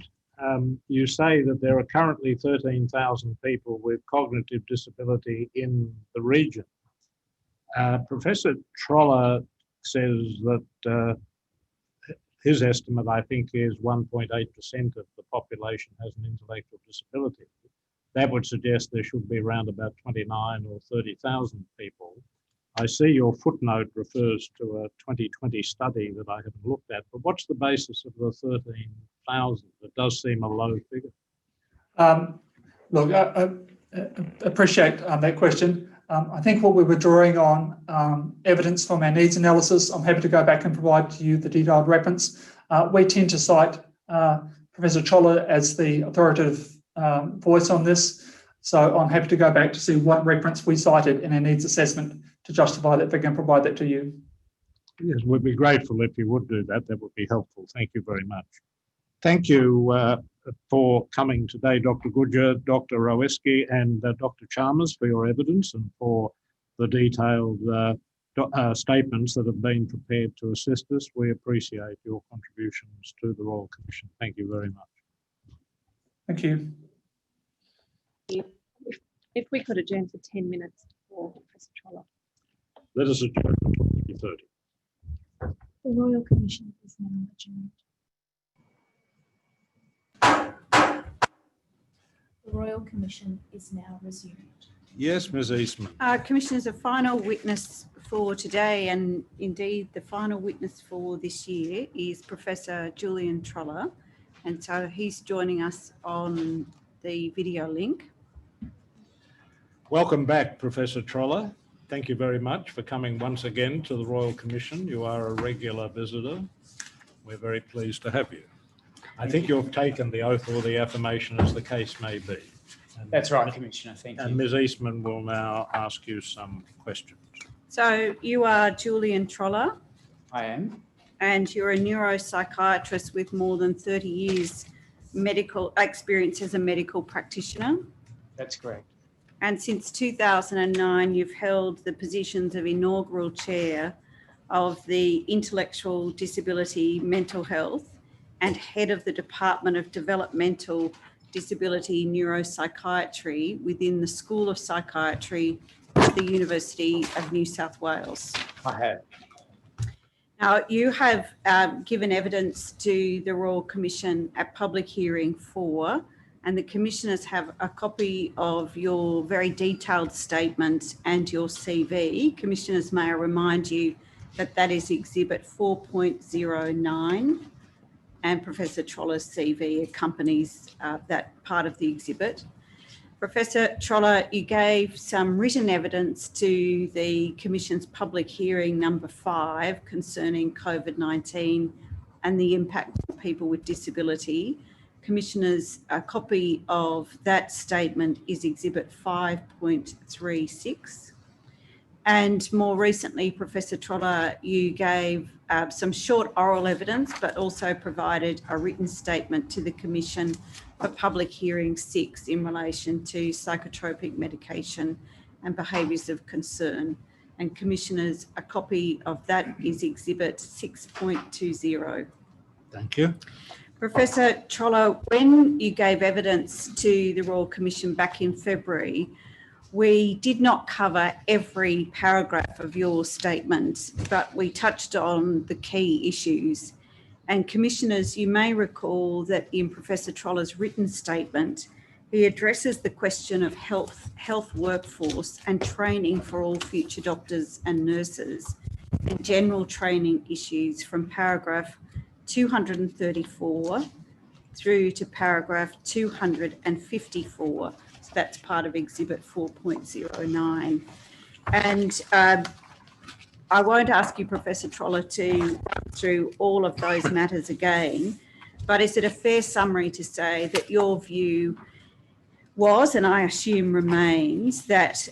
you say that there are currently 13,000 people with cognitive disability in the region. Professor Troller says that his estimate, I think, is 1.8% of the population has an intellectual disability. That would suggest there should be around about 29 or 30,000 people. I see your footnote refers to a 2020 study that I haven't looked at, but what's the basis of the 13,000? It does seem a low figure. Look, I appreciate that question. I think what we were drawing on evidence from our needs analysis. I'm happy to go back and provide to you the detailed reference. We tend to cite Professor Troller as the authoritative voice on this. So I'm happy to go back to see what reference we cited in our needs assessment to justify that figure and provide that to you. Yes, we'd be grateful if you would do that. That would be helpful. Thank you very much. Thank you for coming today, Dr. Goodger, Dr. Roweski, and Dr. Chalmers, for your evidence and for the detailed statements that have been prepared to assist us. We appreciate your contributions to the Royal Commission. Thank you very much. Thank you. If we could adjourn for 10 minutes for Professor Troller. Let us adjourn until 20:30. The Royal Commission is now adjourned. The Royal Commission is now resumed. Yes, Ms. Eastman. Commissioners, a final witness for today, and indeed the final witness for this year, is Professor Julian Troller. And so he's joining us on the video link. Welcome back, Professor Troller. Thank you very much for coming once again to the Royal Commission. You are a regular visitor. We're very pleased to have you. I think you've taken the oath or the affirmation as the case may be. And that's right, Commissioner. Thank you. And Ms. Eastman will now ask you some questions. So you are Julian Troller. I am. And you're a neuropsychiatrist with more than 30 years medical experience as a medical practitioner. That's correct. And since 2009, you've held the positions of inaugural chair of the Intellectual Disability Mental Health and head of the Department of Developmental Disability Neuropsychiatry within the School of Psychiatry at the University of New South Wales. I have. Now, you have given evidence to the Royal Commission at public hearing 4, and the commissioners have a copy of your very detailed statement and your CV. Commissioners, may I remind you that that is Exhibit 4.09, and Professor Troller's CV accompanies that part of the exhibit. Professor Troller, you gave some written evidence to the Commission's public hearing number 5 concerning COVID-19 and the impact on people with disability. Commissioners, a copy of that statement is Exhibit 5.36. And more recently, Professor Troller, you gave some short oral evidence, but also provided a written statement to the Commission for Public Hearing 6 in relation to psychotropic medication and behaviours of concern. And Commissioners, a copy of that is Exhibit 6.20. Thank you. Professor Troller, when you gave evidence to the Royal Commission back in February, we did not cover every paragraph of your statement, but we touched on the key issues. And Commissioners, you may recall that in Professor Troller's written statement, he addresses the question of health workforce and training for all future doctors and nurses, and general training issues from paragraph 234 through to paragraph 254. So that's part of Exhibit 4.09. And I won't ask you, Professor Troller, to run through all of those matters again, but is it a fair summary to say that your view was, and I assume remains, that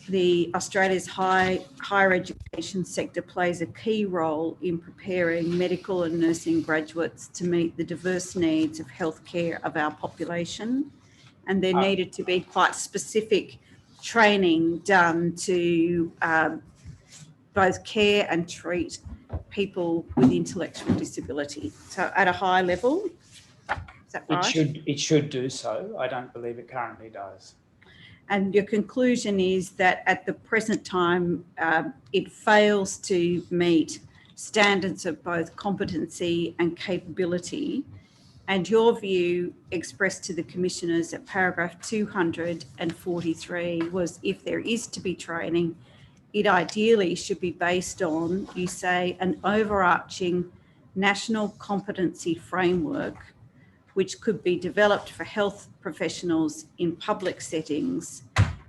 Australia's higher education sector plays a key role in preparing medical and nursing graduates to meet the diverse needs of healthcare of our population, and there needed to be quite specific training done to both care and treat people with intellectual disability. So at a high level, is that right? It should do so. I don't believe it currently does. And your conclusion is that at the present time, it fails to meet standards of both competency and capability. And your view expressed to the commissioners at paragraph 243 was if there is to be training, it ideally should be based on, you say, an overarching national competency framework which could be developed for health professionals in public settings.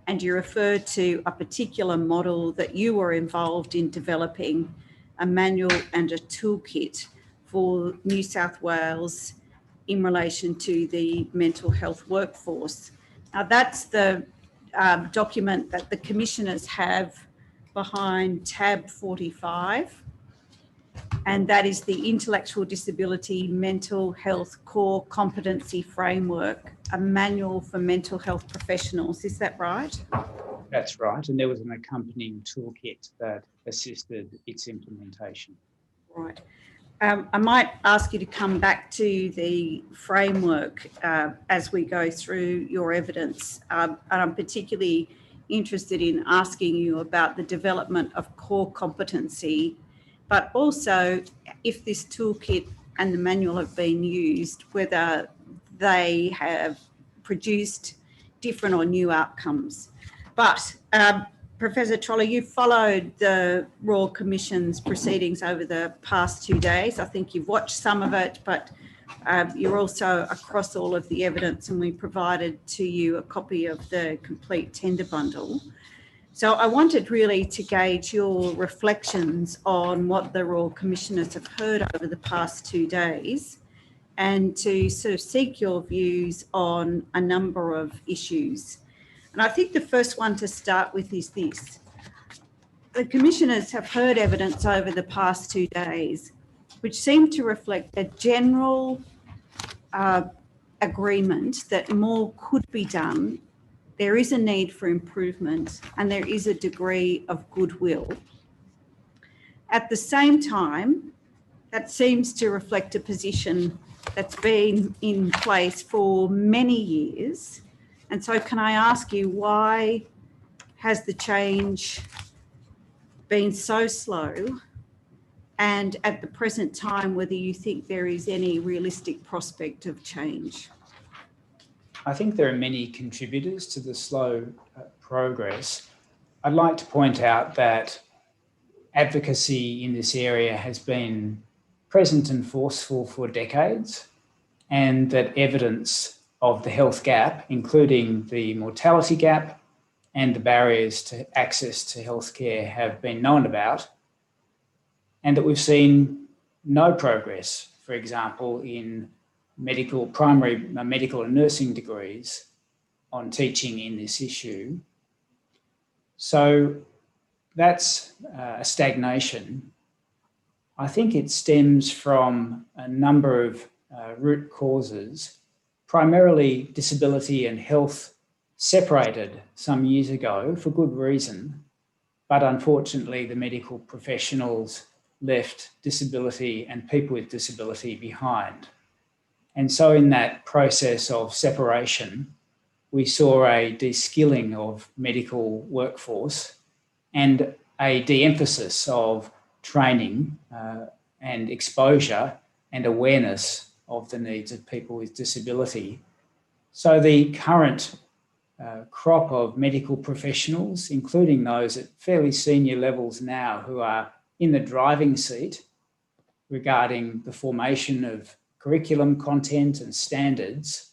And you referred to a particular model that you were involved in developing, a manual and a toolkit for New South Wales in relation to the mental health workforce. Now that's the document that the commissioners have behind tab 45. And that is the Intellectual Disability Mental Health Core Competency Framework, a manual for mental health professionals. Is that right? That's right. And there was an accompanying toolkit that assisted its implementation. Right. I might ask you to come back to the framework as we go through your evidence. And I'm particularly interested in asking you about the development of core competency, but also if this toolkit and the manual have been used, whether they have produced different or new outcomes. But Professor Troller, you've followed the Royal Commission's proceedings over the past 2 days. I think you've watched some of it, but you're also across all of the evidence, and we provided to you a copy of the complete tender bundle. So I wanted really to gauge your reflections on what the Royal Commissioners have heard over the past 2 days and to sort of seek your views on a number of issues. And I think the first one to start with is this. The Commissioners have heard evidence over the past 2 days which seem to reflect a general agreement that more could be done. There is a need for improvement and there is a degree of goodwill. At the same time, that seems to reflect a position that's been in place for many years. And so can I ask you, why has the change been so slow? And at the present time, whether you think there is any realistic prospect of change? I think there are many contributors to the slow progress. I'd like to point out that advocacy in this area has been present and forceful for decades, and that evidence of the health gap, including the mortality gap and the barriers to access to healthcare, have been known about, and that we've seen no progress, for example, in primary medical and nursing degrees on teaching in this issue. So that's a stagnation. I think it stems from a number of root causes, primarily disability and health separated some years ago for good reason, but unfortunately the medical professionals left disability and people with disability behind. And so in that process of separation, we saw a de-skilling of medical workforce and a de-emphasis of training and exposure and awareness of the needs of people with disability. So the current crop of medical professionals, including those at fairly senior levels now who are in the driving seat regarding the formation of curriculum content and standards,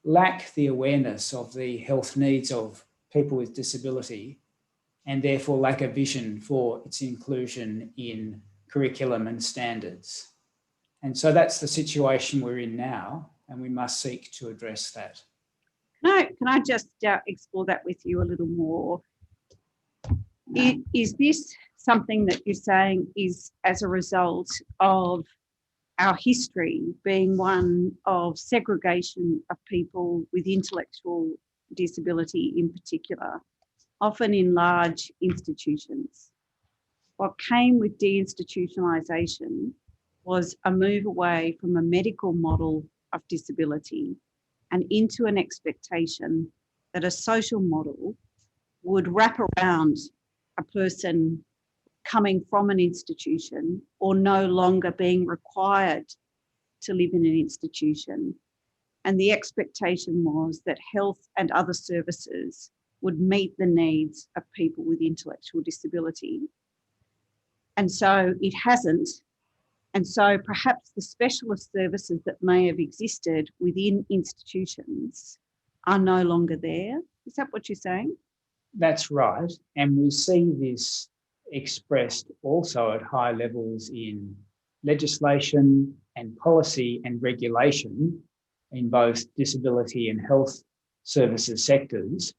lack the awareness of the health needs of people with disability and therefore lack a vision for its inclusion in curriculum and standards. And so that's the situation we're in now, and we must seek to address that. Can I just explore that with you a little more? Is this something that you're saying is as a result of our history being one of segregation of people with intellectual disability in particular, often in large institutions? What came with deinstitutionalisation was a move away from a medical model of disability and into an expectation that a social model would wrap around a person coming from an institution or no longer being required to live in an institution. And the expectation was that health and other services would meet the needs of people with intellectual disability. And so it hasn't. And so perhaps the specialist services that may have existed within institutions are no longer there. Is that what you're saying? That's right. And we see this expressed also at high levels in legislation and policy and regulation in both disability and health services sectors.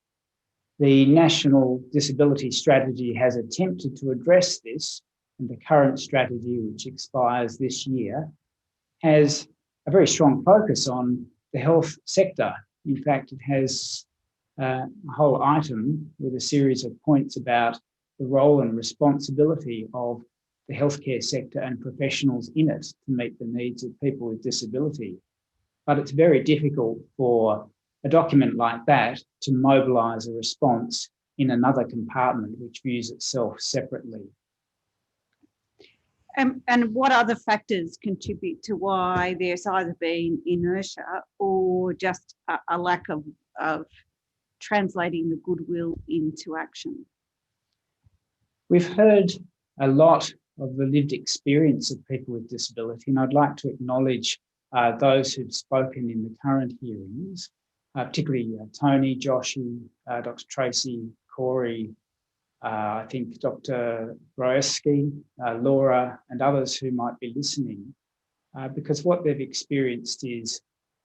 The National Disability Strategy has attempted to address this, and the current strategy, which expires this year, has a very strong focus on the health sector. In fact, it has a whole item with a series of points about the role and responsibility of the healthcare sector and professionals in it to meet the needs of people with disability. But it's very difficult for a document like that to mobilise a response in another compartment which views itself separately. And what other factors contribute to why there's either been inertia or just a lack of translating the goodwill into action? We've heard a lot of the lived experience of people with disability, and I'd like to acknowledge those who've spoken in the current hearings, particularly Tony, Joshi, Dr. Tracy, Corey, I think Dr. Groeski, Laura, and others who might be listening, because what they've experienced is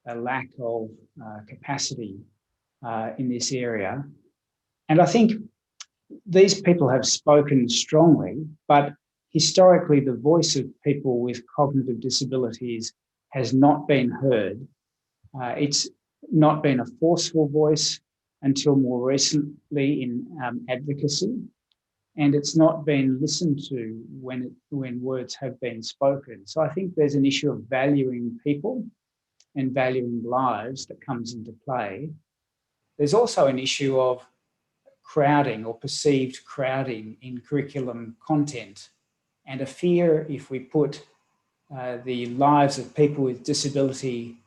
a lack of capacity in this area. And I think these people have spoken strongly, but historically the voice of people with cognitive disabilities has not been heard. It's not been a forceful voice until more recently in advocacy, and it's not been listened to when words have been spoken. So I think there's an issue of valuing people and valuing lives that comes into play. There's also an issue of crowding or perceived crowding in curriculum content, and a fear if we put the lives of people with disability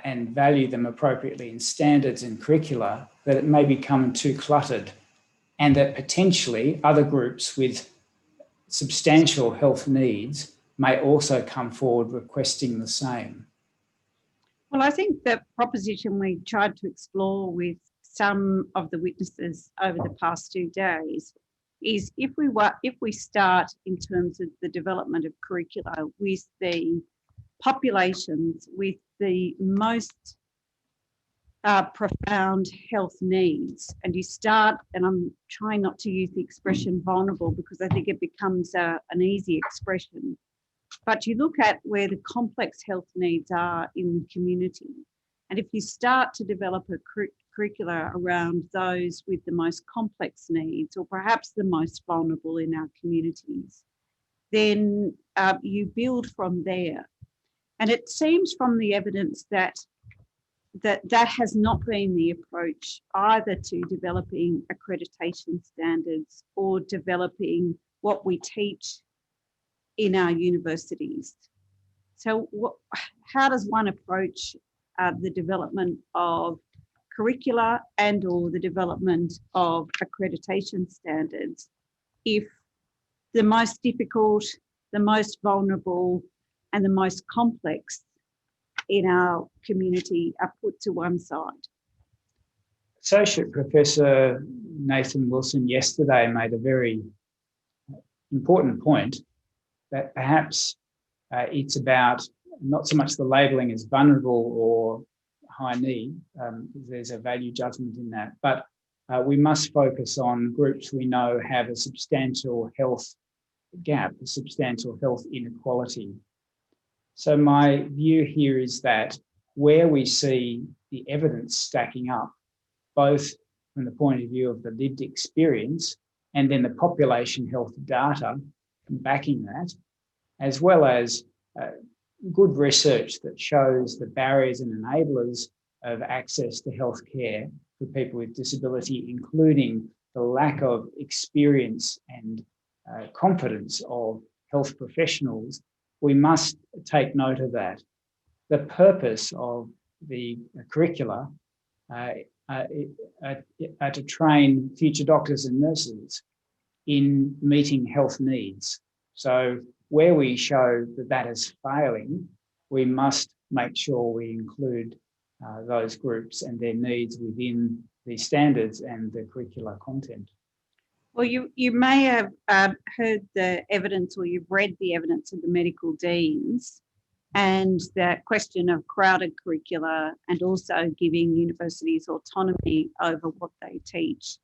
and value them appropriately in standards and curricula, that it may become too cluttered, and that potentially other groups with substantial health needs may also come forward requesting the same. Well, I think the proposition we tried to explore with some of the witnesses over the past 2 days is if we start in terms of the development of curricula with the populations with the most profound health needs, and you start, and I'm trying not to use the expression vulnerable because I think it becomes an easy expression, but you look at where the complex health needs are in the community, and if you start to develop a curricula around those with the most complex needs or perhaps the most vulnerable in our communities, then you build from there. And it seems from the evidence that has not been the approach either to developing accreditation standards or developing what we teach in our universities. So how does one approach the development of curricula and or the development of accreditation standards if the most difficult, the most vulnerable and the most complex in our community are put to one side? Associate Professor Nathan Wilson yesterday made a very important point that perhaps it's about not so much the labelling as vulnerable or high need, there's a value judgment in that, but we must focus on groups we know have a substantial health gap, a substantial health inequality. So my view here is that where we see the evidence stacking up, both from the point of view of the lived experience and then the population health data, backing that, as well as good research that shows the barriers and enablers of access to healthcare for people with disability, including the lack of experience and confidence of health professionals. We must take note of that. The purpose of the curricula are to train future doctors and nurses in meeting health needs. So where we show that that is failing, we must make sure we include those groups and their needs within the standards and the curricular content. Well, you may have heard the evidence, or you've read the evidence of the medical deans and that question of crowded curricula, and also giving universities autonomy over what they teach,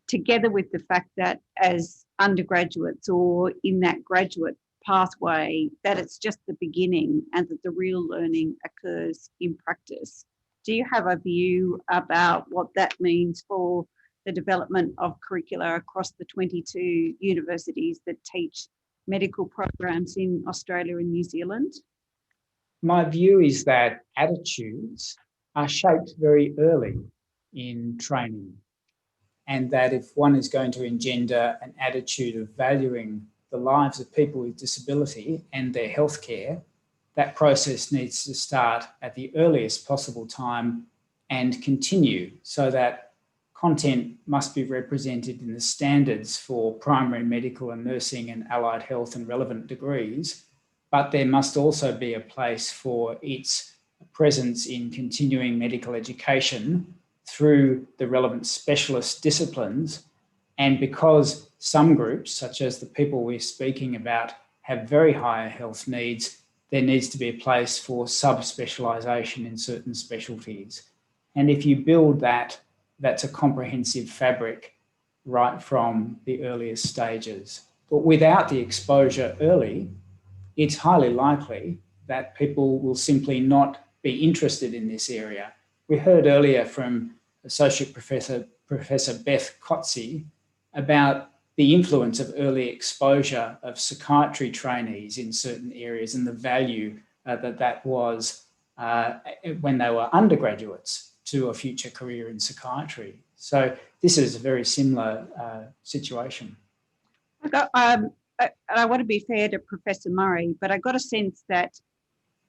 together with the fact that as undergraduates or in that graduate pathway, that it's just the beginning and that the real learning occurs in practice. Do you have a view about what that means for the development of curricula across the 22 universities that teach medical programs in Australia and New Zealand? My view is that attitudes are shaped very early in training, and that if one is going to engender an attitude of valuing the lives of people with disability and their healthcare, that process needs to start at the earliest possible time and continue, so that content must be represented in the standards for primary medical and nursing and allied health and relevant degrees, but there must also be a place for its presence in continuing medical education through the relevant specialist disciplines. And because some groups, such as the people we're speaking about, have very high health needs, there needs to be a place for subspecialisation in certain specialties. And if you build that, that's a comprehensive fabric right from the earliest stages. But without the exposure early, it's highly likely that people will simply not be interested in this area. We heard earlier from Associate Professor Beth Kotze about the influence of early exposure of psychiatry trainees in certain areas and the value that was when they were undergraduates to a future career in psychiatry. So this is a very similar situation. I want to be fair to Professor Murray, but I got a sense that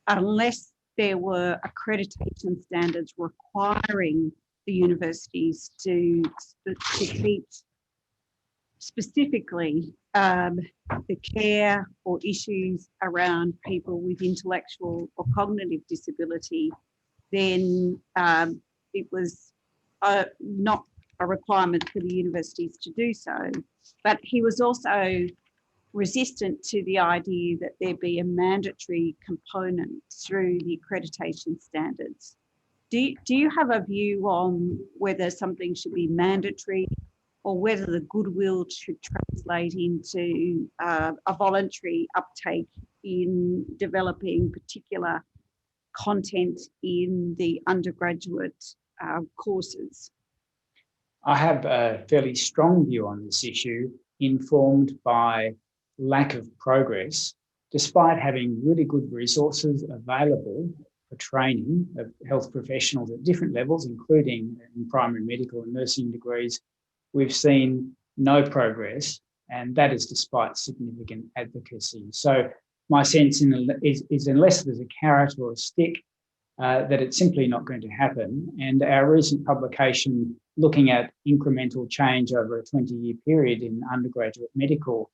unless there were accreditation standards requiring the universities to teach specifically the care or issues around people with intellectual or cognitive disability, then it was not a requirement for the universities to do so. But he was also resistant to the idea that there be a mandatory component through the accreditation standards. Do you have a view on whether something should be mandatory or whether the goodwill should translate into a voluntary uptake in developing particular content in the undergraduate courses? I have a fairly strong view on this issue, informed by lack of progress, despite having really good resources available for training of health professionals at different levels, including in primary medical and nursing degrees. We've seen no progress, and that is despite significant advocacy. So my sense is unless there's a carrot or a stick, that it's simply not going to happen. And our recent publication looking at incremental change over a 20-year period in undergraduate medical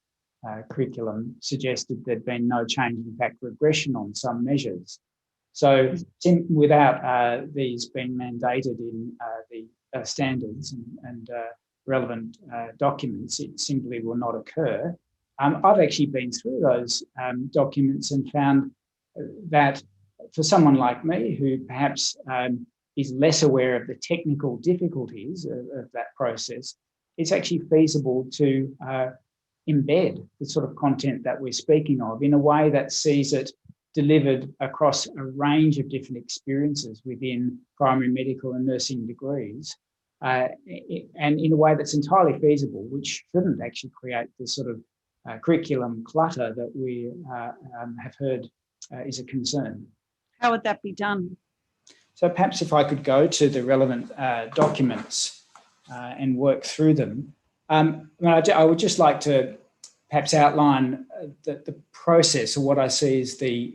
curriculum suggested there'd been no change, in fact, regression on some measures. So without these being mandated in the standards and relevant documents, it simply will not occur. I've actually been through those documents and found that for someone like me, who perhaps is less aware of the technical difficulties of that process, it's actually feasible to embed the sort of content that we're speaking of in a way that sees it delivered across a range of different experiences within primary medical and nursing degrees, and in a way that's entirely feasible, which shouldn't actually create the sort of curriculum clutter that we have heard is a concern. How would that be done? So perhaps if I could go to the relevant documents and work through them. I would just like to perhaps outline the process, or what I see as the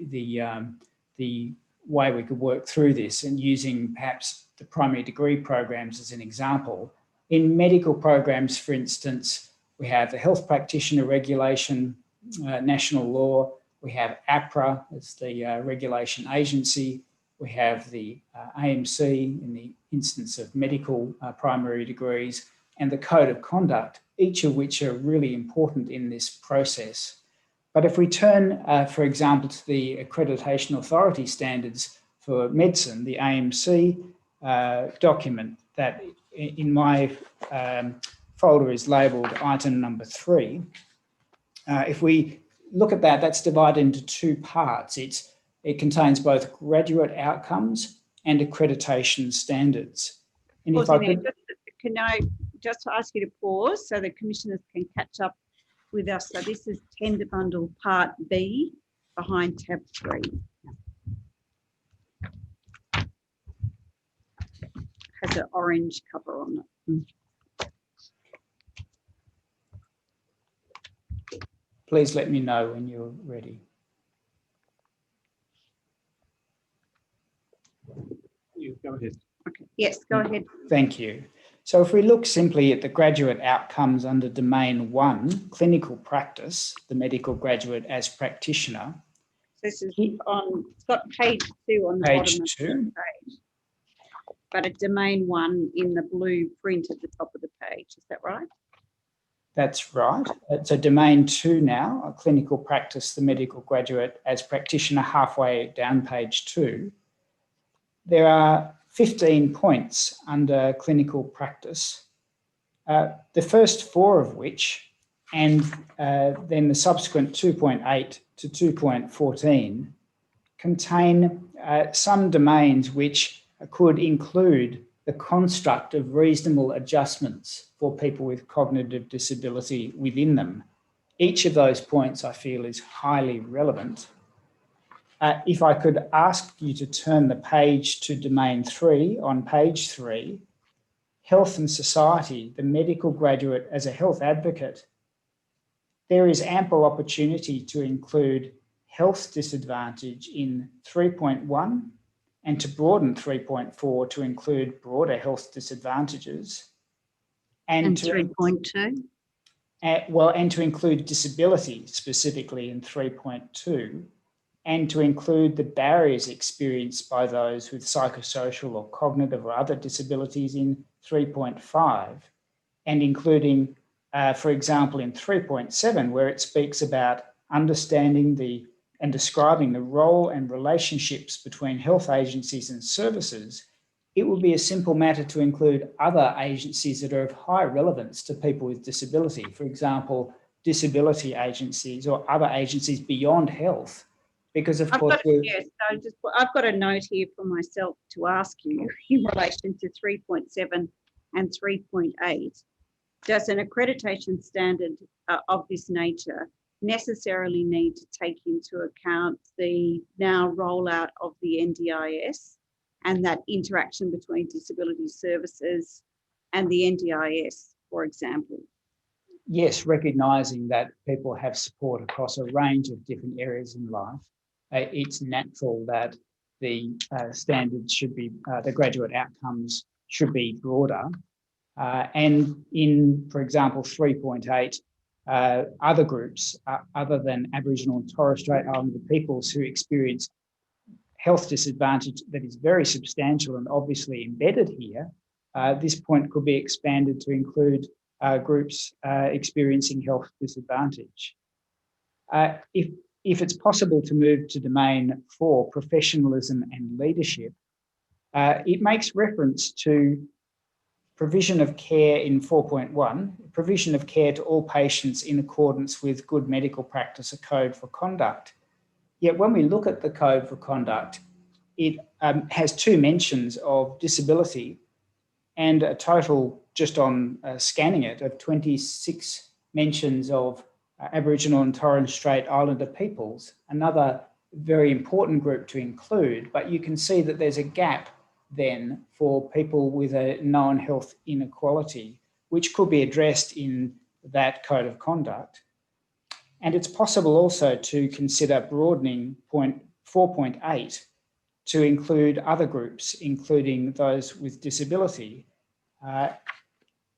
way we could work through this, and using perhaps the primary degree programs as an example. In medical programs, for instance, we have the health practitioner regulation, national law. We have APRA as the regulation agency. We have the AMC in the instance of medical primary degrees, and the code of conduct, each of which are really important in this process. But if we turn, for example, to the accreditation authority standards for medicine, the AMC document that in my folder is labelled item number 3. If we look at that, that's divided into 2 parts. It contains both graduate outcomes and accreditation standards. And if I could, can I just ask you to pause so the commissioners can catch up with us? So this is tender bundle part B behind tab 3. Has an orange cover on it. Please let me know when you're ready. You go ahead. Okay. Yes, go ahead. Thank you. So if we look simply at the graduate outcomes under domain 1, clinical practice, the medical graduate as practitioner. This is on, it's got page 2 on the page bottom 2. of the page. But a domain 1 in the blue print at the top of the page, is that right? That's right. It's a domain 2 now, a clinical practice, the medical graduate as practitioner, halfway down page 2. There are 15 points under clinical practice, the first 4 of which, and then the subsequent 2.8 to 2.14, contain some domains which could include the construct of reasonable adjustments for people with cognitive disability within them. Each of those points, I feel, is highly relevant. If I could ask you to turn the page to domain 3, on page 3, health and society, the medical graduate as a health advocate, there is ample opportunity to include health disadvantage in 3.1 and to broaden 3.4 to include broader health disadvantages. And 3.2? And to include disability specifically in 3.2, and to include the barriers experienced by those with psychosocial or cognitive or other disabilities in 3.5, and including, for example, in 3.7, where it speaks about understanding and describing the role and relationships between health agencies and services, it will be a simple matter to include other agencies that are of high relevance to people with disability. For example, disability agencies or other agencies beyond health. Because of course, I've got a note here for myself to ask you in relation to 3.7 and 3.8. Does an accreditation standard of this nature necessarily need to take into account the now rollout of the NDIS and that interaction between disability services and the NDIS, for example? Yes, recognising that people have support across a range of different areas in life. It's natural that the standards should be, the graduate outcomes should be broader. And in, for example, 3.8, other groups other than Aboriginal and Torres Strait Islander peoples who experience health disadvantage that is very substantial and obviously embedded here, this point could be expanded to include groups experiencing health disadvantage. If it's possible to move to domain 4, professionalism and leadership, it makes reference to provision of care in 4.1, provision of care to all patients in accordance with good medical practice, a code for conduct. Yet when we look at the code for conduct, it has 2 mentions of disability and a total, just on scanning it, of 26 mentions of Aboriginal and Torres Strait Islander peoples, another very important group to include, but you can see that there's a gap then for people with a known health inequality, which could be addressed in that code of conduct. And it's possible also to consider broadening point 4.8 to include other groups, including those with disability.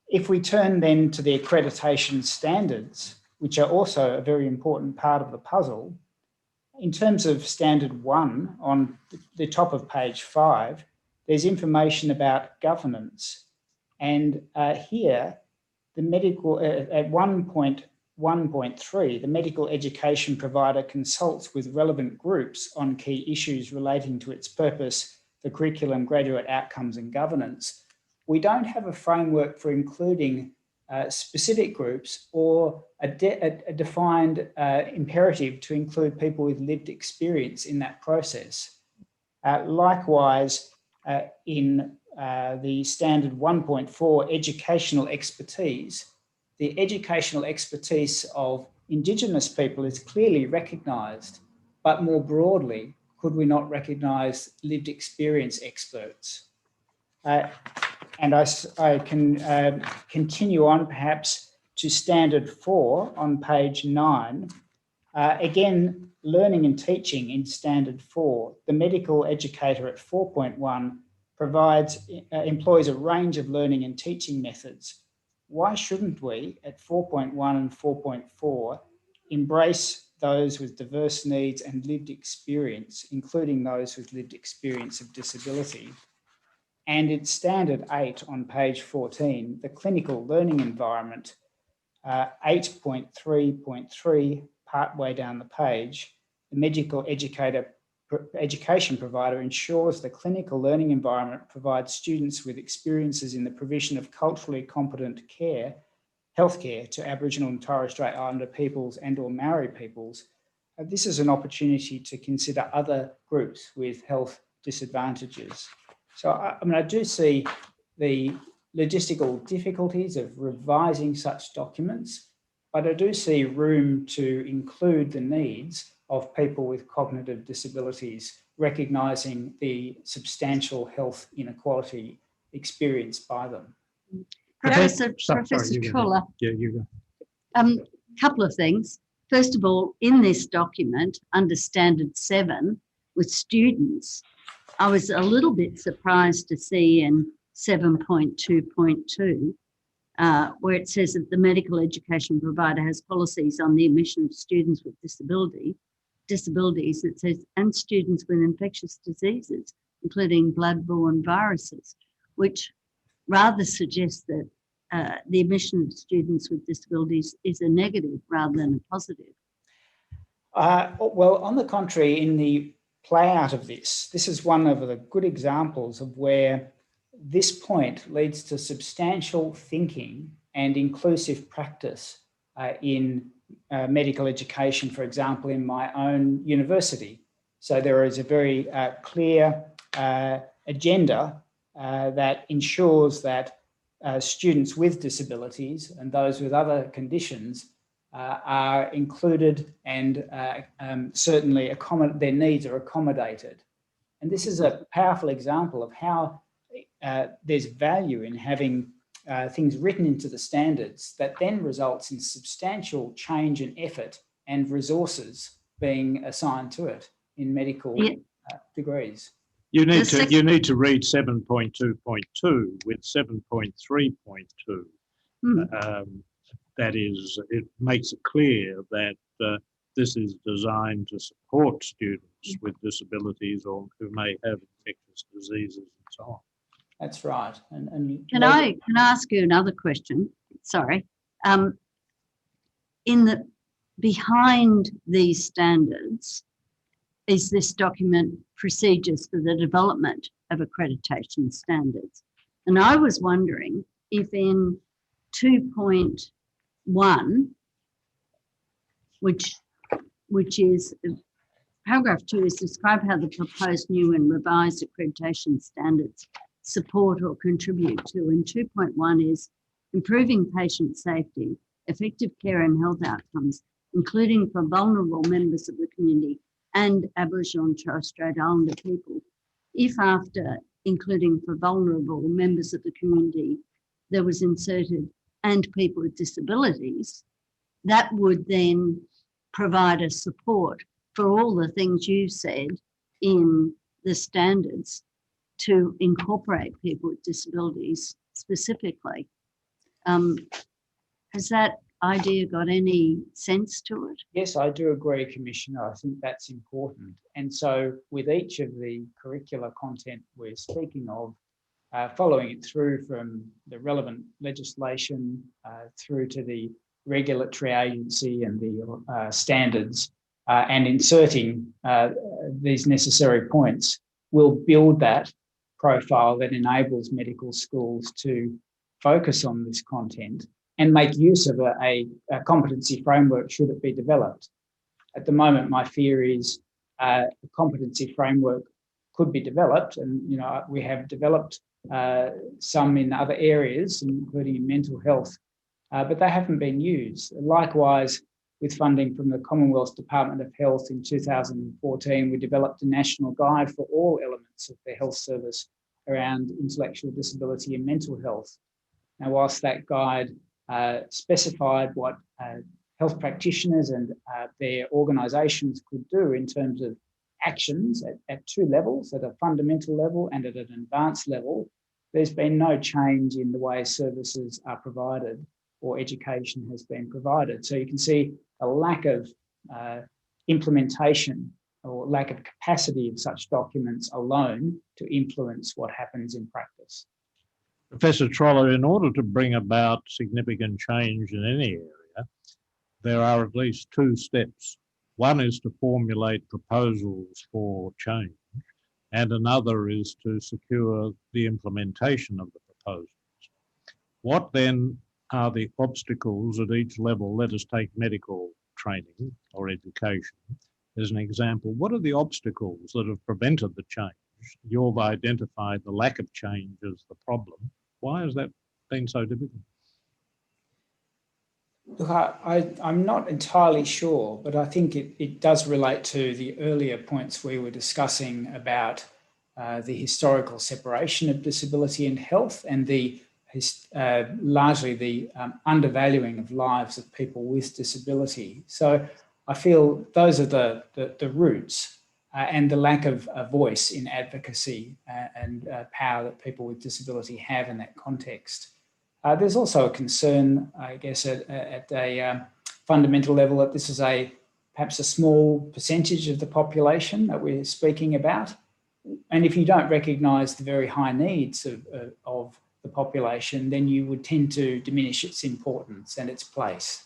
If we turn then to the accreditation standards, which are also a very important part of the puzzle, in terms of standard 1 on the top of page 5, there's information about governance. And here, the medical, at 1.1.3, the medical education provider consults with relevant groups on key issues relating to its purpose, the curriculum, graduate outcomes and governance. We don't have a framework for including specific groups or a defined imperative to include people with lived experience in that process. Likewise, in the standard 1.4 educational expertise, the educational expertise of Indigenous people is clearly recognised, but more broadly, could we not recognise lived experience experts? And I can continue on perhaps to standard 4 on page 9. Again, learning and teaching in standard 4. The medical educator at 4.1 employs a range of learning and teaching methods. Why shouldn't we at 4.1 and 4.4 embrace those with diverse needs and lived experience, including those with lived experience of disability? And in standard 8 on page 14, the clinical learning environment, 8.3.3, partway down the page, the medical education provider ensures the clinical learning environment provides students with experiences in the provision of culturally competent care, healthcare to Aboriginal and Torres Strait Islander peoples and or Maori peoples. This is an opportunity to consider other groups with health disadvantages. So, I do see the logistical difficulties of revising such documents, but I do see room to include the needs of people with cognitive disabilities, recognising the substantial health inequality experienced by them. Professor Truller. Yeah, you go. Couple of things. First of all, in this document, under Standard 7, with students, I was a little bit surprised to see in 7.2.2, where it says that the medical education provider has policies on the admission of students with disabilities, it says, and students with infectious diseases, including blood-borne viruses, which rather suggests that the admission of students with disabilities is a negative rather than a positive. Well, on the contrary, in the play out of this is one of the good examples of where this point leads to substantial thinking and inclusive practice in medical education, for example, in my own university. So there is a very clear agenda that ensures that students with disabilities and those with other conditions are included and certainly their needs are accommodated. And this is a powerful example of how there's value in having things written into the standards that then results in substantial change and effort and resources being assigned to it in medical degrees. You need to read 7.2.2 with 7.3.2. That is, it makes it clear that this is designed to support students with disabilities or who may have infectious diseases and so on. That's right. And can I ask you another question? Sorry. Behind these standards is this document, procedures for the development of accreditation standards. And I was wondering if in 2.1, which is paragraph 2, is describe how the proposed new and revised accreditation standards support or contribute to, and 2.1 is improving patient safety, effective care and health outcomes, including for vulnerable members of the community and Aboriginal and Torres Strait Islander people. If after including for vulnerable members of the community, there was inserted and people with disabilities, that would then provide a support for all the things you said in the standards to incorporate people with disabilities specifically. Has that idea got any sense to it? Yes, I do agree, Commissioner. I think that's important. And so with each of the curricular content we're speaking of, following it through from the relevant legislation through to the regulatory agency and the standards, and inserting these necessary points, will build that profile that enables medical schools to focus on this content and make use of a competency framework should it be developed. At the moment, my fear is a competency framework could be developed, and we have developed some in other areas, including in mental health, but they haven't been used. Likewise, with funding from the Commonwealth Department of Health in 2014, we developed a national guide for all elements of the health service around intellectual disability and mental health. Now, whilst that guide specified what health practitioners and their organisations could do in terms of actions at two levels, at a fundamental level and at an advanced level, there's been no change in the way services are provided or education has been provided. So you can see a lack of implementation or lack of capacity of such documents alone to influence what happens in practice. Professor Troller, in order to bring about significant change in any area, there are at least two steps. One is to formulate proposals for change, and another is to secure the implementation of the proposals. What then are the obstacles at each level? Let us take medical training or education as an example. What are the obstacles that have prevented the change? You've identified the lack of change as the problem. Why has that been so difficult? Look, I'm not entirely sure, but I think it does relate to the earlier points we were discussing about the historical separation of disability and health and largely the undervaluing of lives of people with disability. So I feel those are the roots and the lack of a voice in advocacy and power that people with disability have in that context. There's also a concern, I guess, at a fundamental level that this is perhaps a small percentage of the population that we're speaking about. And if you don't recognise the very high needs of the population, then you would tend to diminish its importance and its place.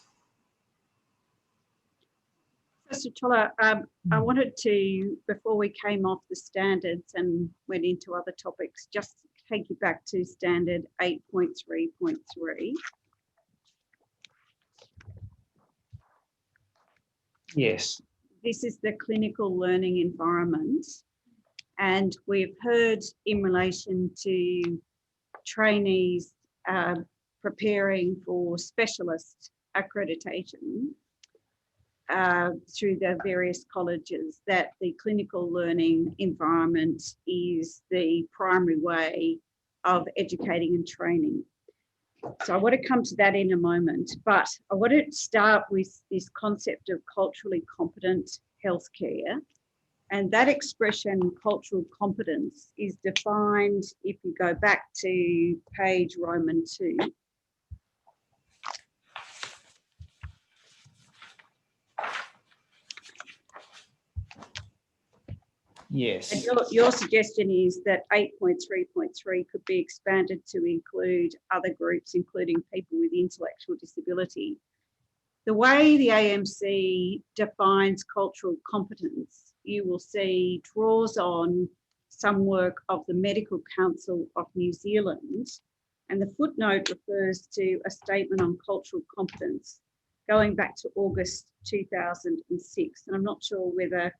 Professor Toller, I wanted to, before we came off the standards and went into other topics, just take you back to standard 8.3.3. Yes. This is the clinical learning environment. And we've heard in relation to trainees preparing for specialist accreditation through the various colleges that the clinical learning environment is the primary way of educating and training. So I want to come to that in a moment, but I want to start with this concept of culturally competent healthcare. And that expression, cultural competence, is defined, if you go back to page Roman 2. Yes. And your suggestion is that 8.3.3 could be expanded to include other groups, including people with intellectual disability. The way the AMC defines cultural competence, you will see draws on some work of the Medical Council of New Zealand, and the footnote refers to a statement on cultural competence going back to August 2006. And I'm not sure whether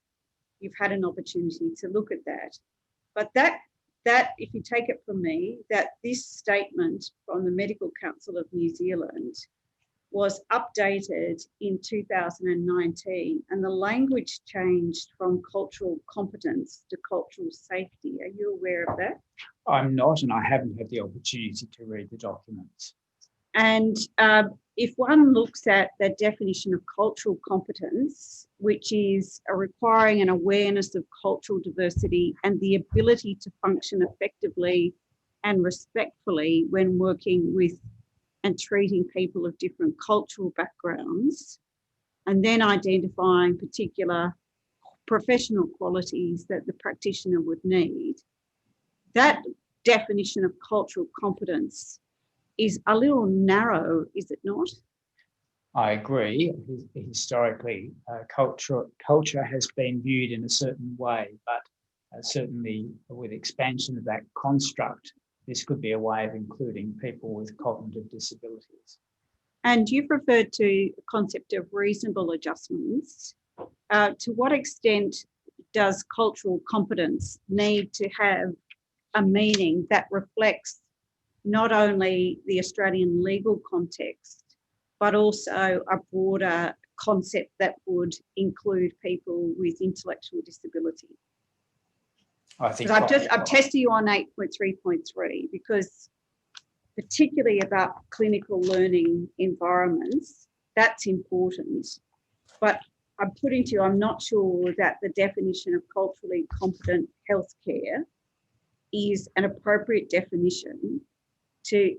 you've had an opportunity to look at that. But that, if you take it from me, that this statement from the Medical Council of New Zealand was updated in 2019 and the language changed from cultural competence to cultural safety. Are you aware of that? I'm not, and I haven't had the opportunity to read the documents. And if one looks at the definition of cultural competence, which is requiring an awareness of cultural diversity and the ability to function effectively and respectfully when working with and treating people of different cultural backgrounds, and then identifying particular professional qualities that the practitioner would need, that definition of cultural competence is a little narrow, is it not? I agree. Historically, culture has been viewed in a certain way, but certainly with expansion of that construct, this could be a way of including people with cognitive disabilities. And you've referred to the concept of reasonable adjustments. To what extent does cultural competence need to have a meaning that reflects not only the Australian legal context, but also a broader concept that would include people with intellectual disability? I think I've tested you on 8.3.3 because particularly about clinical learning environments, that's important. But I'm putting to you, I'm not sure that the definition of culturally competent healthcare is an appropriate definition to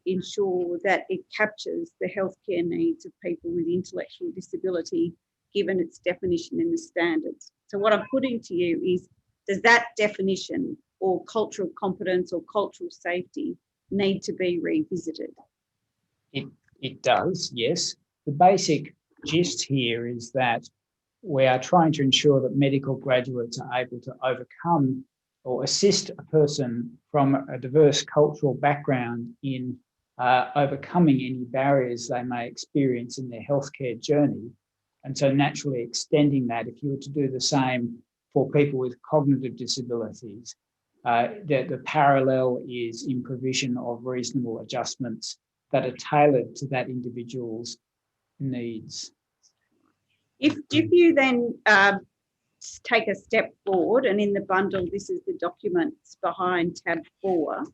ensure that it captures the healthcare needs of people with intellectual disability, given its definition in the standards. So what I'm putting to you is, does that definition or cultural competence or cultural safety need to be revisited? It does, yes. The basic gist here is that we are trying to ensure that medical graduates are able to overcome or assist a person from a diverse cultural background in overcoming any barriers they may experience in their healthcare journey. And so naturally extending that, if you were to do the same for people with cognitive disabilities, the parallel is in provision of reasonable adjustments that are tailored to that individual's needs. If you then take a step forward, and in the bundle, this is the documents behind tab 4,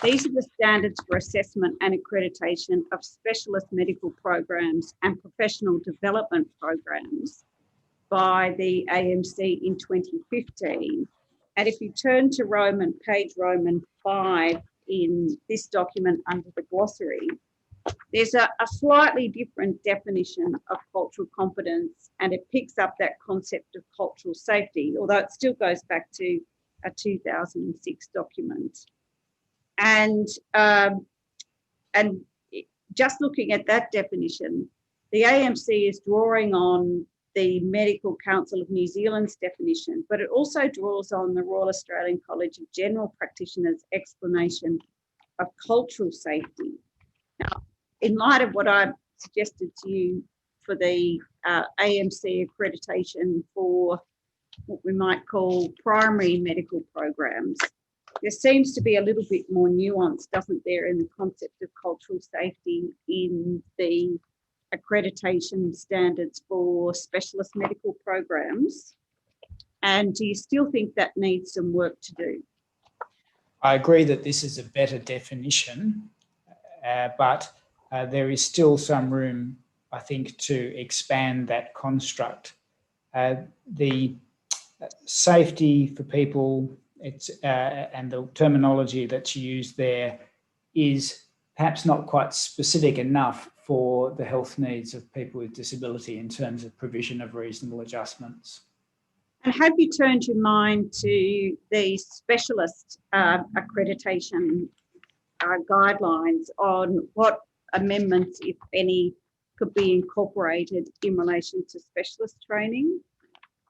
these are the standards for assessment and accreditation of specialist medical programs and professional development programs by the AMC in 2015. And if you turn to page Roman 5 in this document under the glossary, there's a slightly different definition of cultural competence, and it picks up that concept of cultural safety, although it still goes back to a 2006 document. And just looking at that definition, the AMC is drawing on the Medical Council of New Zealand's definition, but it also draws on the Royal Australian College of General Practitioners' explanation of cultural safety. Now, in light of what I've suggested to you for the AMC accreditation for what we might call primary medical programs, there seems to be a little bit more nuance, doesn't there, in the concept of cultural safety in the accreditation standards for specialist medical programs. And do you still think that needs some work to do? I agree that this is a better definition, but there is still some room, I think, to expand that construct. The safety for people, and the terminology that's used there is perhaps not quite specific enough for the health needs of people with disability in terms of provision of reasonable adjustments. And have you turned your mind to the specialist accreditation guidelines on what amendments, if any, could be incorporated in relation to specialist training?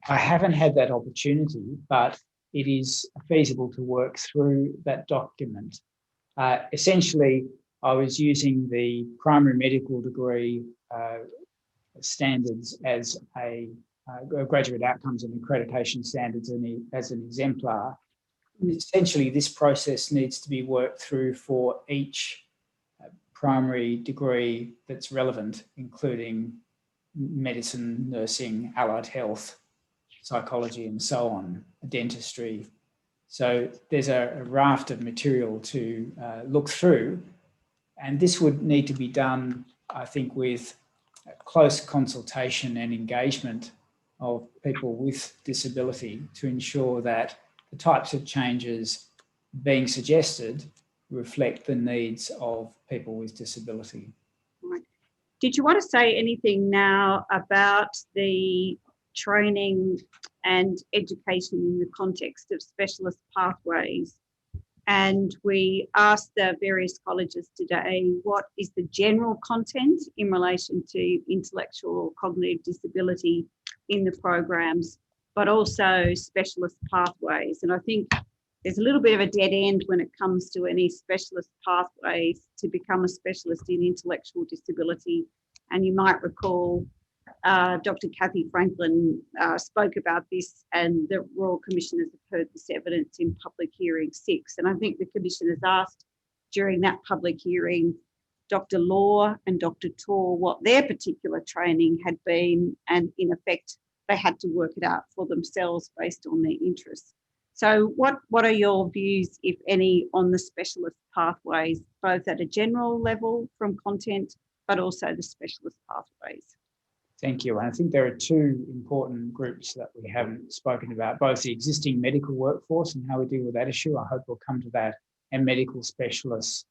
I haven't had that opportunity, but it is feasible to work through that document. Essentially, I was using the primary medical degree standards as a graduate outcomes and accreditation standards as an exemplar. Essentially, this process needs to be worked through for each primary degree that's relevant, including medicine, nursing, allied health, psychology, and so on, dentistry. So there's a raft of material to look through, and this would need to be done, I think, with close consultation and engagement of people with disability to ensure that the types of changes being suggested reflect the needs of people with disability. Right. Did you want to say anything now about the training and education in the context of specialist pathways? And we asked the various colleges today, what is the general content in relation to intellectual or cognitive disability in the programs, but also specialist pathways? And I think there's a little bit of a dead end when it comes to any specialist pathways to become a specialist in intellectual disability. And you might recall Dr. Kathy Franklin spoke about this, and the Royal Commissioners have heard this evidence in public hearing 6. And I think the Commissioners asked during that public hearing Dr. Law and Dr. Tor what their particular training had been, and in effect, they had to work it out for themselves based on their interests. So what are your views, if any, on the specialist pathways, both at a general level from content, but also the specialist pathways? Thank you. And I think there are two important groups that we haven't spoken about, both the existing medical workforce and how we deal with that issue. I hope we'll come to that, and medical specialists.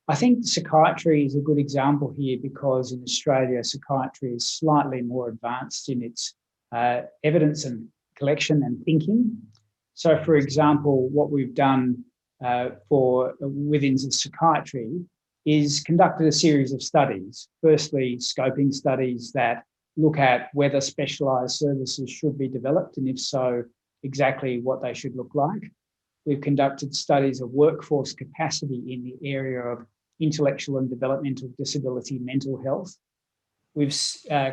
I think psychiatry is a good example here because in Australia, psychiatry is slightly more advanced in its evidence and collection and thinking. So, for example, what we've done within psychiatry is conducted a series of studies. Firstly, scoping studies that look at whether specialised services should be developed, and if so, exactly what they should look like. We've conducted studies of workforce capacity in the area of intellectual and developmental disability mental health. We've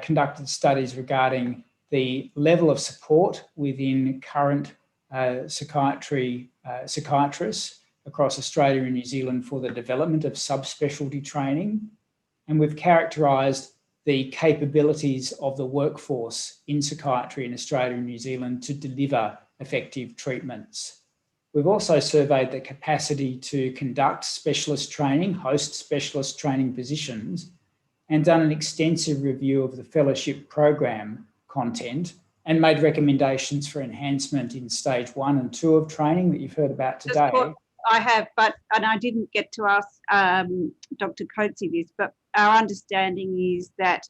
conducted studies regarding the level of support within current psychiatrists across Australia and New Zealand for the development of subspecialty training. And we've characterised the capabilities of the workforce in psychiatry in Australia and New Zealand to deliver effective treatments. We've also surveyed the capacity to conduct specialist training, host specialist training positions, and done an extensive review of the fellowship program content and made recommendations for enhancement in stage 1 and 2 of training that you've heard about today. I have, and I didn't get to ask Dr. Coatsy this, but our understanding is that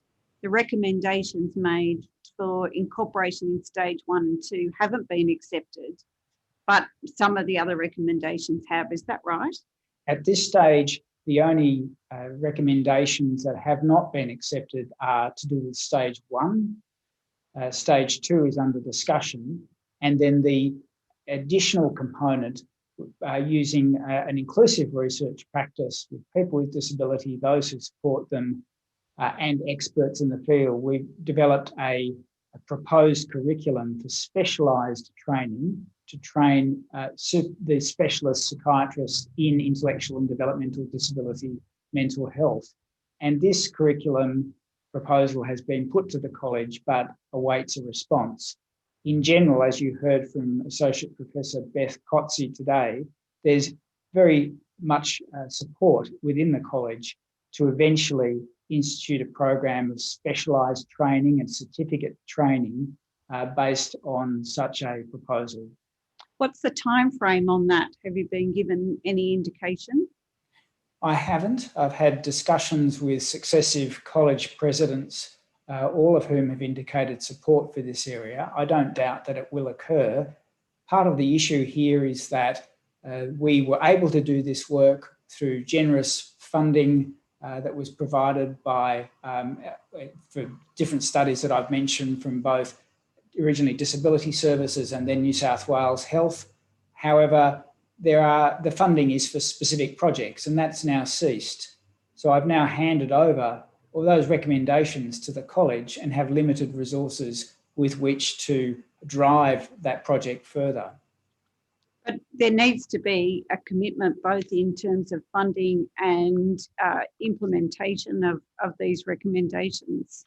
the recommendations made for incorporation in stage 1 and 2 haven't been accepted, but some of the other recommendations have. Is that right? At this stage, the only recommendations that have not been accepted are to do with stage 1. Stage 2 is under discussion, and then the additional component using an inclusive research practice with people with disability, those who support them, and experts in the field. We've developed a proposed curriculum for specialised training to train the specialist psychiatrists in intellectual and developmental disability mental health. And this curriculum proposal has been put to the college but awaits a response. In general, as you heard from Associate Professor Beth Coetzee today, there's very much support within the college to eventually institute a program of specialised training and certificate training based on such a proposal. What's the time frame on that? Have you been given any indication? I haven't. I've had discussions with successive college presidents, all of whom have indicated support for this area. I don't doubt that it will occur. Part of the issue here is that we were able to do this work through generous funding that was provided by for different studies that I've mentioned from both originally Disability Services and then New South Wales Health. However, the funding is for specific projects, and that's now ceased. So I've now handed over all those recommendations to the college and have limited resources with which to drive that project further. But there needs to be a commitment both in terms of funding and implementation of these recommendations.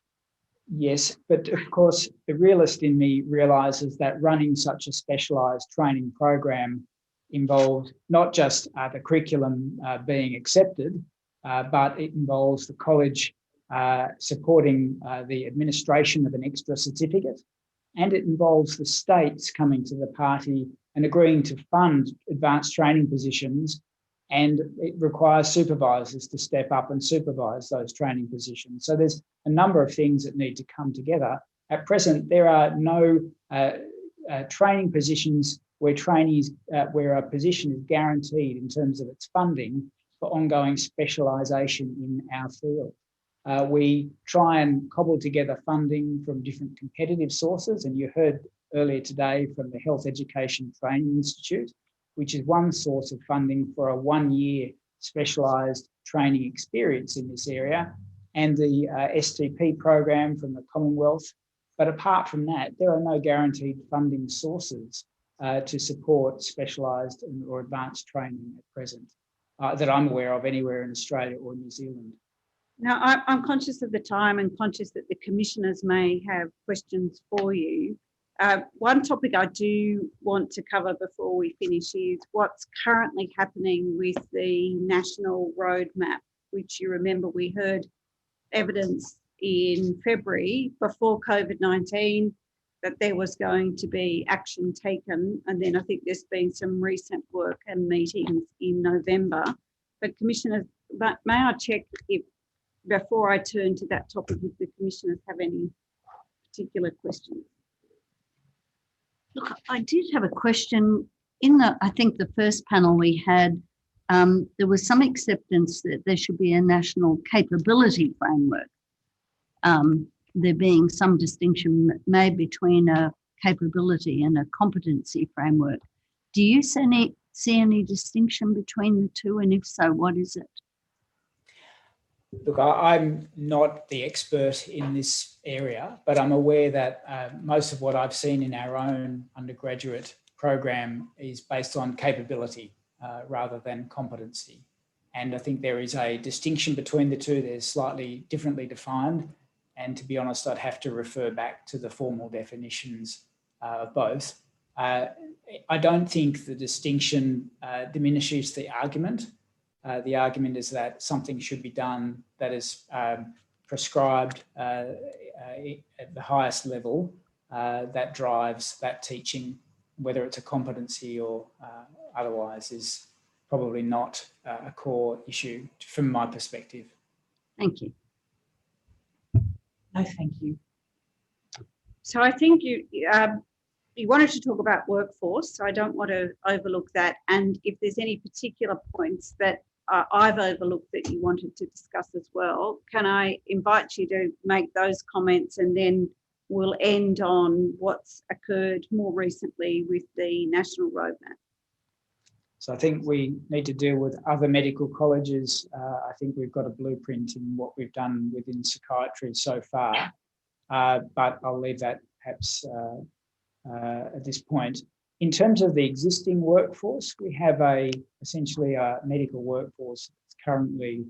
Yes, but of course, the realist in me realises that running such a specialised training program involves not just the curriculum being accepted, but it involves the college supporting the administration of an extra certificate, and it involves the states coming to the party and agreeing to fund advanced training positions, and it requires supervisors to step up and supervise those training positions. So there's a number of things that need to come together. At present, there are no training positions where where a position is guaranteed in terms of its funding for ongoing specialisation in our field. We try and cobble together funding from different competitive sources, and you heard earlier today from the Health Education Training Institute, which is one source of funding for a one-year specialised training experience in this area, and the STP program from the Commonwealth. But apart from that, there are no guaranteed funding sources to support specialised or advanced training at present that I'm aware of anywhere in Australia or New Zealand. Now, I'm conscious of the time and conscious that the commissioners may have questions for you. One topic I do want to cover before we finish is what's currently happening with the national roadmap, which you remember we heard evidence in February before COVID-19 that there was going to be action taken. And then I think there's been some recent work and meetings in November. But commissioners, may I check if, before I turn to that topic, if the commissioners have any particular questions? Look, I did have a question. I think the first panel we had, there was some acceptance that there should be a national capability framework. There being some distinction made between a capability and a competency framework. Do you see any distinction between the two, and if so, what is it? Look, I'm not the expert in this area, but I'm aware that most of what I've seen in our own undergraduate program is based on capability rather than competency. And I think there is a distinction between the two. They're slightly differently defined. And to be honest, I'd have to refer back to the formal definitions of both. I don't think the distinction diminishes the argument. The argument is that something should be done that is prescribed at the highest level that drives that teaching, whether it's a competency or otherwise, is probably not a core issue from my perspective. Thank you. No, thank you. So I think you wanted to talk about workforce, so I don't want to overlook that. And if there's any particular points that I've overlooked that you wanted to discuss as well, can I invite you to make those comments, and then we'll end on what's occurred more recently with the national roadmap. So I think we need to deal with other medical colleges. I think we've got a blueprint in what we've done within psychiatry so far, but I'll leave that perhaps at this point. In terms of the existing workforce, we have essentially a medical workforce that's currently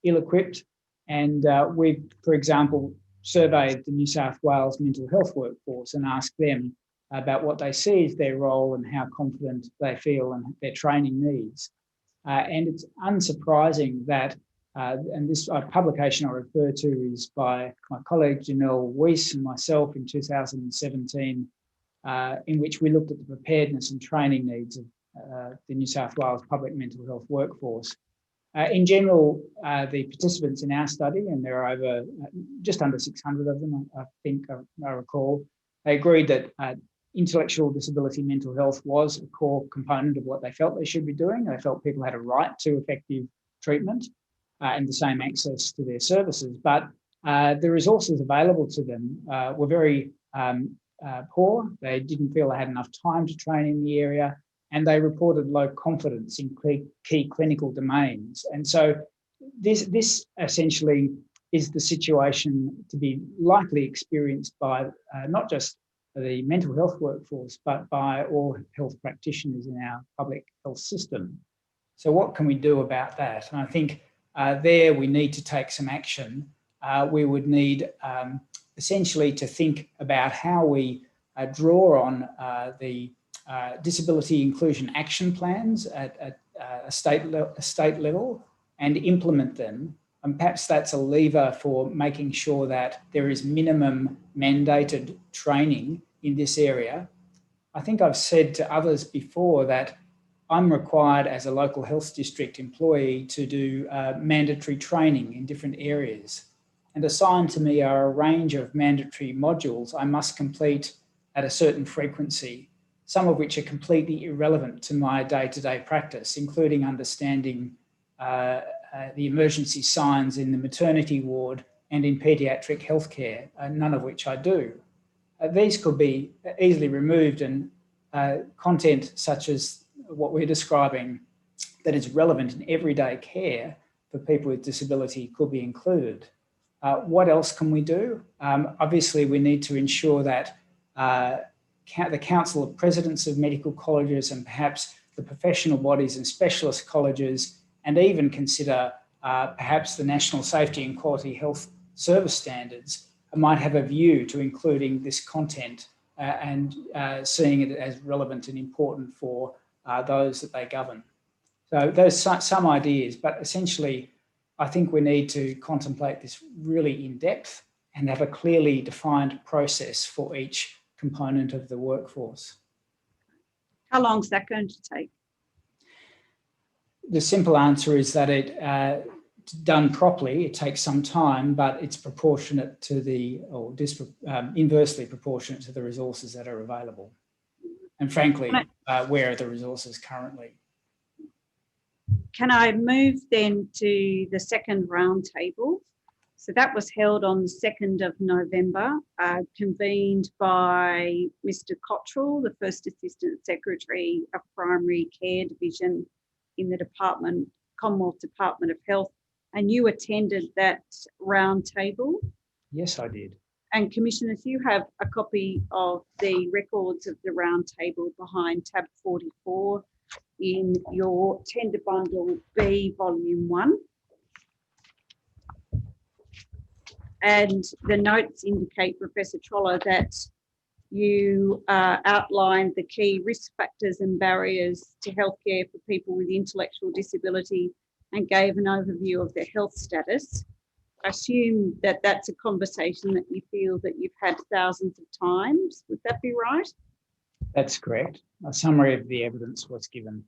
ill-equipped, and we've, for example, surveyed the New South Wales mental health workforce and asked them about what they see as their role and how confident they feel and their training needs. And it's unsurprising that, and this publication I refer to is by my colleague Janelle Weiss and myself in 2017, in which we looked at the preparedness and training needs of the New South Wales public mental health workforce. In general, the participants in our study, and there are over just under 600 of them, I think I recall, they agreed that intellectual disability mental health was a core component of what they felt they should be doing. They felt people had a right to effective treatment and the same access to their services, but the resources available to them were very poor. They didn't feel they had enough time to train in the area, and they reported low confidence in key clinical domains. And so this essentially is the situation to be likely experienced by not just the mental health workforce, but by all health practitioners in our public health system. So what can we do about that? And I think there we need to take some action. We would need essentially to think about how we draw on the disability inclusion action plans at a state level and implement them. And perhaps that's a lever for making sure that there is minimum mandated training in this area. I think I've said to others before that I'm required as a local health district employee to do mandatory training in different areas. And assigned to me are a range of mandatory modules I must complete at a certain frequency, some of which are completely irrelevant to my day-to-day practice, including understanding the emergency signs in the maternity ward and in paediatric healthcare, none of which I do. These could be easily removed, and content such as what we're describing that is relevant in everyday care for people with disability could be included. What else can we do? Obviously, we need to ensure that the Council of Presidents of Medical Colleges and perhaps the professional bodies and specialist colleges, and even consider perhaps the National Safety and Quality Health Service Standards might have a view to including this content and seeing it as relevant and important for those that they govern. So those some ideas, but essentially I think we need to contemplate this really in depth and have a clearly defined process for each component of the workforce. How long is that going to take? The simple answer is that it, done properly, it takes some time, but it's proportionate to the, or inversely proportionate to the resources that are available. And frankly, where are the resources currently? Can I move then to the second roundtable? So that was held on the 2nd of November, convened by Mr. Cottrell, the First Assistant Secretary of Primary Care Division in the Commonwealth Department of Health, and you attended that roundtable. Yes, I did. And Commissioners, you have a copy of the records of the roundtable behind tab 44 in your tender bundle B, volume 1. And the notes indicate, Professor Troller, that you outlined the key risk factors and barriers to healthcare for people with intellectual disability and gave an overview of their health status. I assume that that's a conversation that you feel that you've had thousands of times. Would that be right? That's correct. A summary of the evidence was given.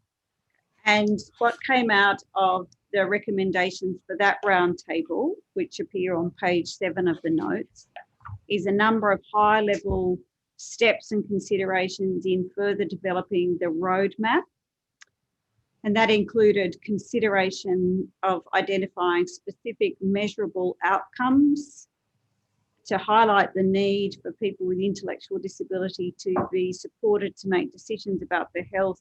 And what came out of the recommendations for that roundtable, which appear on page 7 of the notes, is a number of high-level steps and considerations in further developing the roadmap. And that included consideration of identifying specific measurable outcomes to highlight the need for people with intellectual disability to be supported to make decisions about their health,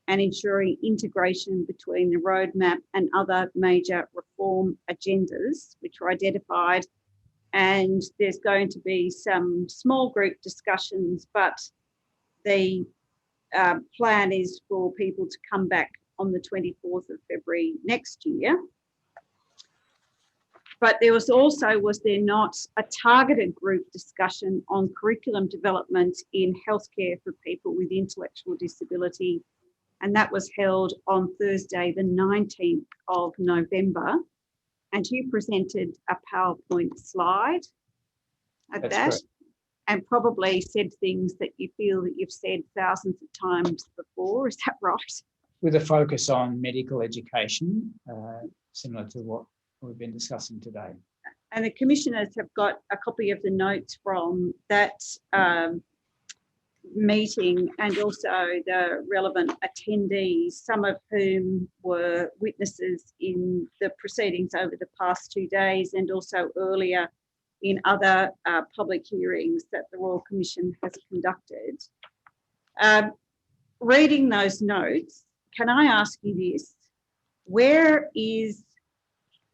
and ensuring integration between the roadmap and other major reform agendas which were identified. And there's going to be some small group discussions, but the plan is for people to come back on the 24th of February next year. But there was also, was there not, a targeted group discussion on curriculum development in healthcare for people with intellectual disability? And that was held on Thursday, the 19th of November. And you presented a PowerPoint slide at That's that, correct. And probably said things that you feel that you've said thousands of times before. Is that right? With a focus on medical education, similar to what we've been discussing today. And the Commissioners have got a copy of the notes from that meeting, and also the relevant attendees, some of whom were witnesses in the proceedings over the past 2 days and also earlier in other public hearings that the Royal Commission has conducted. Reading those notes, can I ask you this? Where is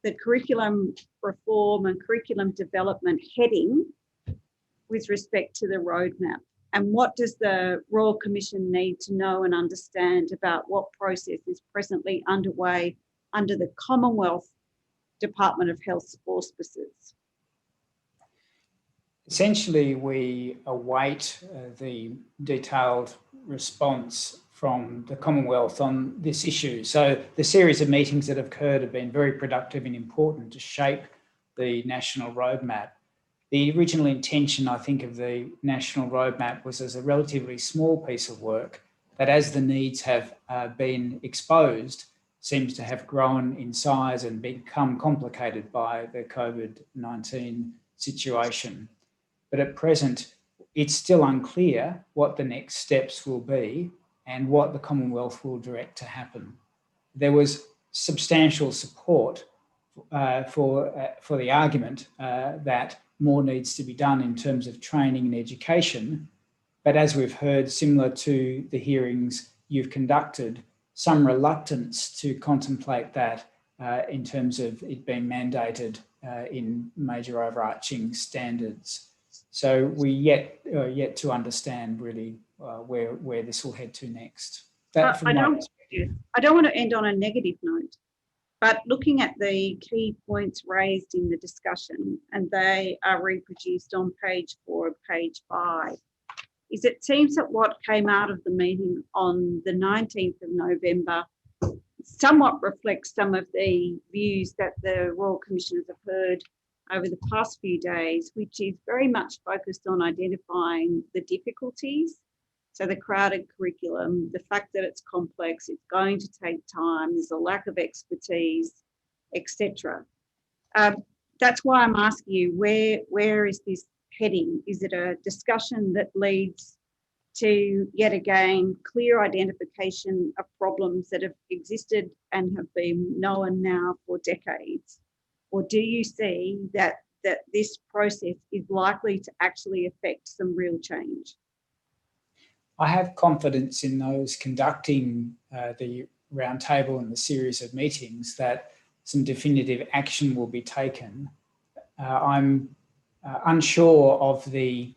the curriculum reform and curriculum development heading with respect to the roadmap? And what does the Royal Commission need to know and understand about what process is presently underway under the Commonwealth Department of Health's auspices? Essentially, we await the detailed response from the Commonwealth on this issue. So the series of meetings that have occurred have been very productive and important to shape the national roadmap. The original intention, I think, of the national roadmap was as a relatively small piece of work that, as the needs have been exposed, seems to have grown in size and become complicated by the COVID-19 situation. But at present, it's still unclear what the next steps will be and what the Commonwealth will direct to happen. There was substantial support for the argument that more needs to be done in terms of training and education. But as we've heard, similar to the hearings you've conducted, some reluctance to contemplate that in terms of it being mandated in major overarching standards. So we yet to understand really where this will head to next. I don't want to end on a negative note, but looking at the key points raised in the discussion, and they are reproduced on page 4 of page 5, is it seems that what came out of the meeting on the 19th of November somewhat reflects some of the views that the Royal Commissioners have heard over the past few days, which is very much focused on identifying the difficulties. So the crowded curriculum, the fact that it's complex, it's going to take time, there's a lack of expertise, etc. That's why I'm asking you, where is this heading? Is it a discussion that leads to, yet again, clear identification of problems that have existed and have been known now for decades? Or do you see that this process is likely to actually affect some real change? I have confidence in those conducting the roundtable and the series of meetings that some definitive action will be taken. I'm unsure of the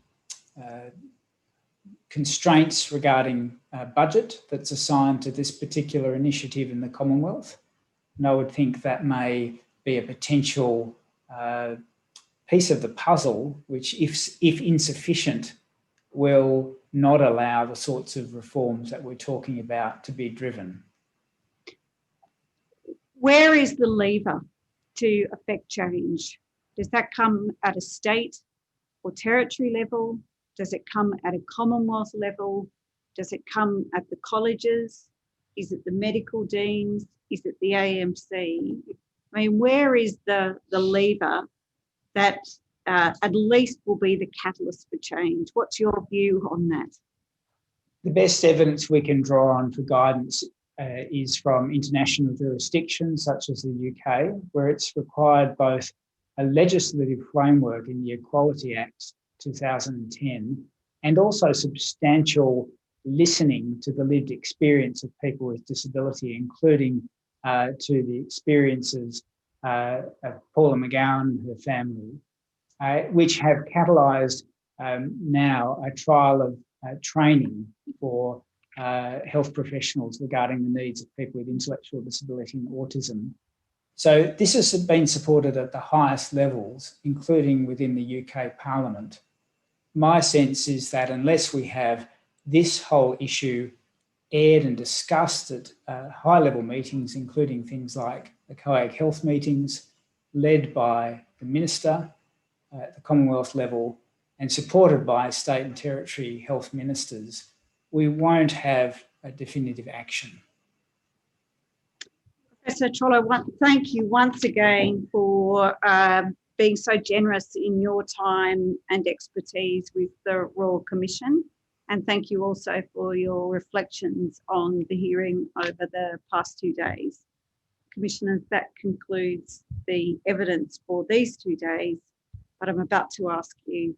constraints regarding budget that's assigned to this particular initiative in the Commonwealth. And I would think that may be a potential piece of the puzzle, which, if insufficient, will not allow the sorts of reforms that we're talking about to be driven. Where is the lever to affect change? Does that come at a state or territory level? Does it come at a Commonwealth level? Does it come at the colleges? Is it the medical deans? Is it the AMC? I mean, where is the lever that at least will be the catalyst for change? What's your view on that? The best evidence we can draw on for guidance is from international jurisdictions such as the UK, where it's required both a legislative framework in the Equality Act 2010 and also substantial listening to the lived experience of people with disability, including to the experiences of Paula McGowan and her family, which have catalysed now a trial of training for health professionals regarding the needs of people with intellectual disability and autism. So this has been supported at the highest levels, including within the UK Parliament. My sense is that unless we have this whole issue aired and discussed at high-level meetings, including things like the COAG health meetings, led by the Minister at the Commonwealth level and supported by state and territory health ministers, we won't have a definitive action. Professor Trollo, thank you once again for being so generous in your time and expertise with the Royal Commission. And thank you also for your reflections on the hearing over the past 2 days. Commissioners, that concludes the evidence for these 2 days, but I'm about to ask you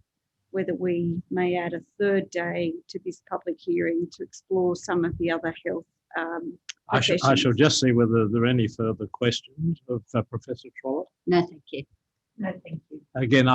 whether we may add a third day to this public hearing to explore some of the other health I shall just see whether there are any further questions of Professor Trollope. No, thank you. No, thank you. Again,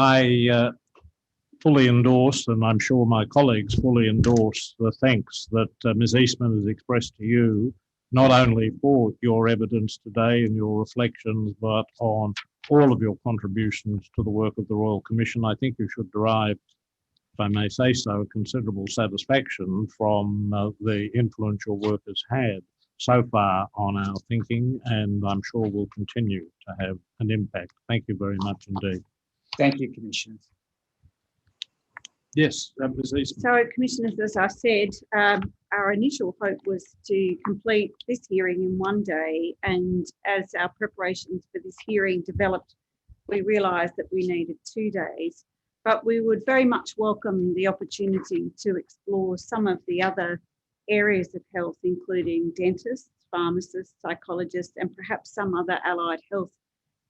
fully endorse, and I'm sure my colleagues fully endorse, the thanks that Ms. Eastman has expressed to you, not only for your evidence today and your reflections, but on all of your contributions to the work of the Royal Commission. I think you should derive, if I may say so, considerable satisfaction from the influence your work has had so far on our thinking, and I'm sure will continue to have an impact. Thank you very much indeed. Thank you, Commissioner. Yes, Ms. Eastman. So, Commissioners, as I said, our initial hope was to complete this hearing in one day, and as our preparations for this hearing developed, we realised that we needed 2 days. But we would very much welcome the opportunity to explore some of the other areas of health, including dentists, pharmacists, psychologists, and perhaps some other allied health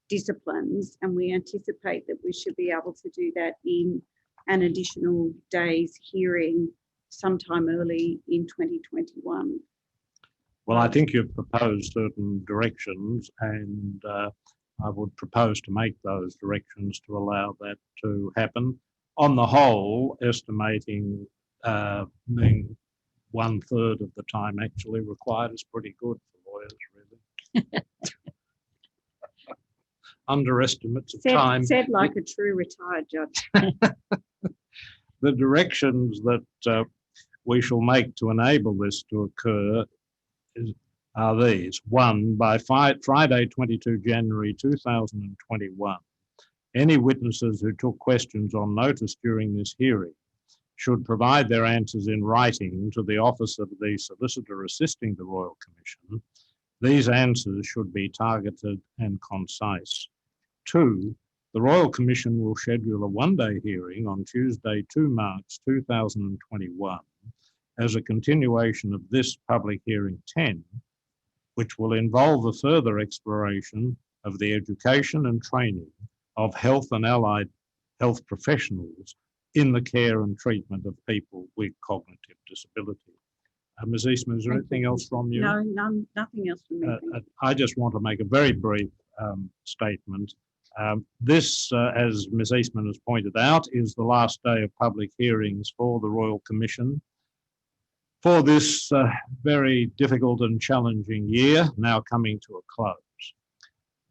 disciplines. And we anticipate that we should be able to do that in an additional day's hearing sometime early in 2021. Well, I think you've proposed certain directions, and I would propose to make those directions to allow that to happen. On the whole, estimating being 1/3 of the time actually required is pretty good for lawyers, really. Underestimates of time. Said like a true retired judge. The directions that we shall make to enable this to occur are these. 1, by Friday, 22 January 2021, any witnesses who took questions on notice during this hearing should provide their answers in writing to the Office of the Solicitor assisting the Royal Commission. These answers should be targeted and concise. 2, the Royal Commission will schedule a one-day hearing on Tuesday, 2 March 2021 as a continuation of this public hearing 10, which will involve a further exploration of the education and training of health and allied health professionals in the care and treatment of people with cognitive disability. Ms. Eastman, is there anything else from you? No, nothing else from me. I just want to make a very brief statement. This, as Ms. Eastman has pointed out, is the last day of public hearings for the Royal Commission for this very difficult and challenging year, now coming to a close.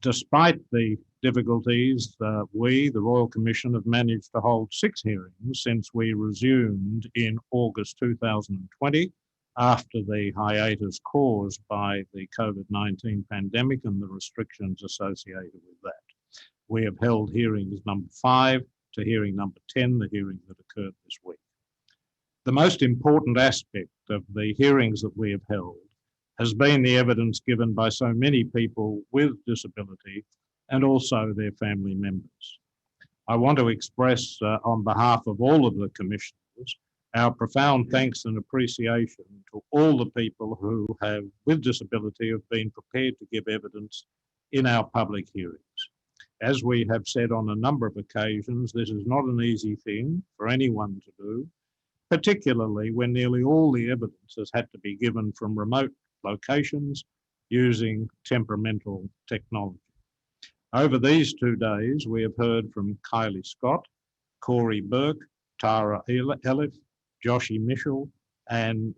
Despite the difficulties, we, the Royal Commission, have managed to hold 6 hearings since we resumed in August 2020 after the hiatus caused by the COVID-19 pandemic and the restrictions associated with that. We have held hearings number 5 to hearing number 10, the hearing that occurred this week. The most important aspect of the hearings that we have held has been the evidence given by so many people with disability and also their family members. I want to express on behalf of all of the commissioners our profound thanks and appreciation to all the people who have, with disability, have been prepared to give evidence in our public hearings. As we have said on a number of occasions, this is not an easy thing for anyone to do, particularly when nearly all the evidence has had to be given from remote locations using temperamental technology. Over these 2 days, we have heard from Kylie Scott, Corey Burke, Tara Elif, Joshie Mitchell and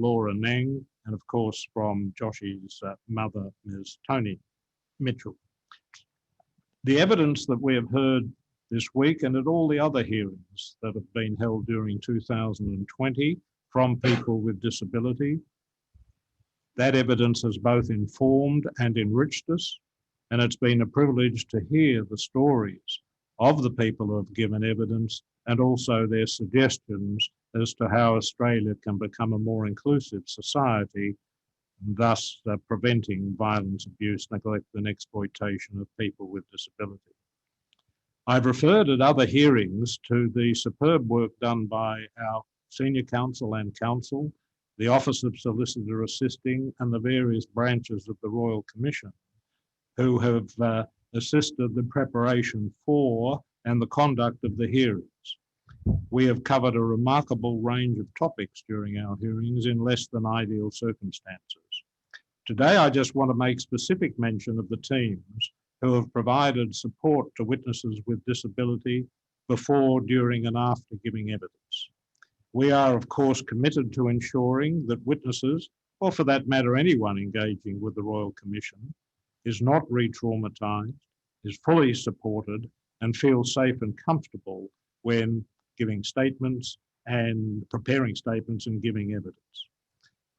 Laura Nang, and of course from Joshie's mother, Ms. Tony Mitchell. The evidence that we have heard this week and at all the other hearings that have been held during 2020 from people with disability, that evidence has both informed and enriched us, and it's been a privilege to hear the stories of the people who have given evidence and also their suggestions as to how Australia can become a more inclusive society, thus preventing violence, abuse, neglect and exploitation of people with disability. I've referred at other hearings to the superb work done by our senior counsel and counsel, the Office of Solicitor Assisting and the various branches of the Royal Commission who have assisted the preparation for and the conduct of the hearings. We have covered a remarkable range of topics during our hearings in less than ideal circumstances. Today, I just want to make specific mention of the teams who have provided support to witnesses with disability, before, during and after giving evidence. We are, of course, committed to ensuring that witnesses, or for that matter anyone engaging with the Royal Commission, is not re-traumatised, is fully supported and feels safe and comfortable when giving statements and preparing statements and giving evidence.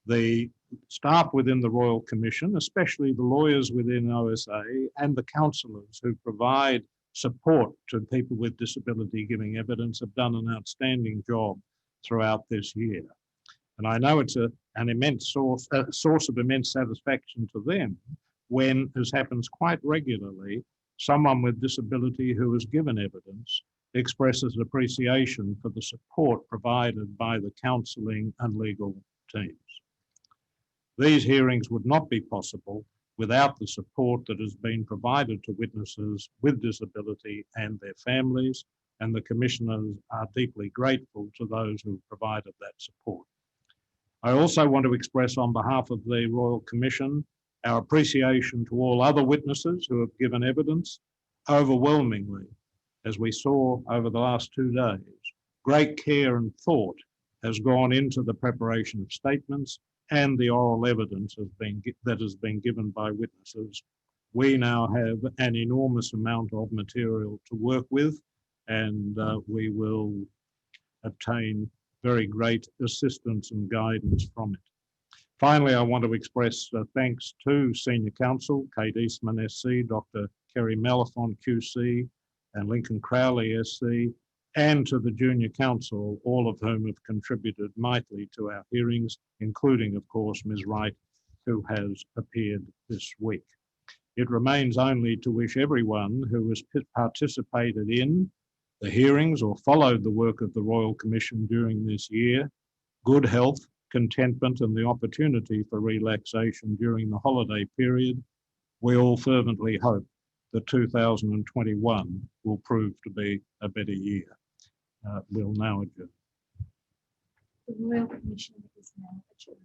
The staff within the Royal Commission, especially the lawyers within OSA and the counsellors who provide support to people with disability giving evidence, have done an outstanding job throughout this year. And I know it's an immense source of immense satisfaction to them when, as happens quite regularly, someone with disability who has given evidence expresses appreciation for the support provided by the counselling and legal teams. These hearings would not be possible without the support that has been provided to witnesses with disability and their families, and the Commissioners are deeply grateful to those who have provided that support. I also want to express on behalf of the Royal Commission our appreciation to all other witnesses who have given evidence. Overwhelmingly, as we saw over the last 2 days, great care and thought has gone into the preparation of statements and the oral evidence that has been given by witnesses. We now have an enormous amount of material to work with, and we will obtain very great assistance and guidance from it. Finally, I want to express thanks to Senior Counsel, Kate Eastman SC, Dr. Kerry Malafont QC, and Lincoln Crowley SC, and to the Junior Counsel, all of whom have contributed mightily to our hearings, including, of course, Ms. Wright, who has appeared this week. It remains only to wish everyone who has participated in the hearings or followed the work of the Royal Commission during this year good health, contentment, and the opportunity for relaxation during the holiday period. We all fervently hope that 2021 will prove to be a better year. We'll now adjourn. The Royal Commission is now adjourned.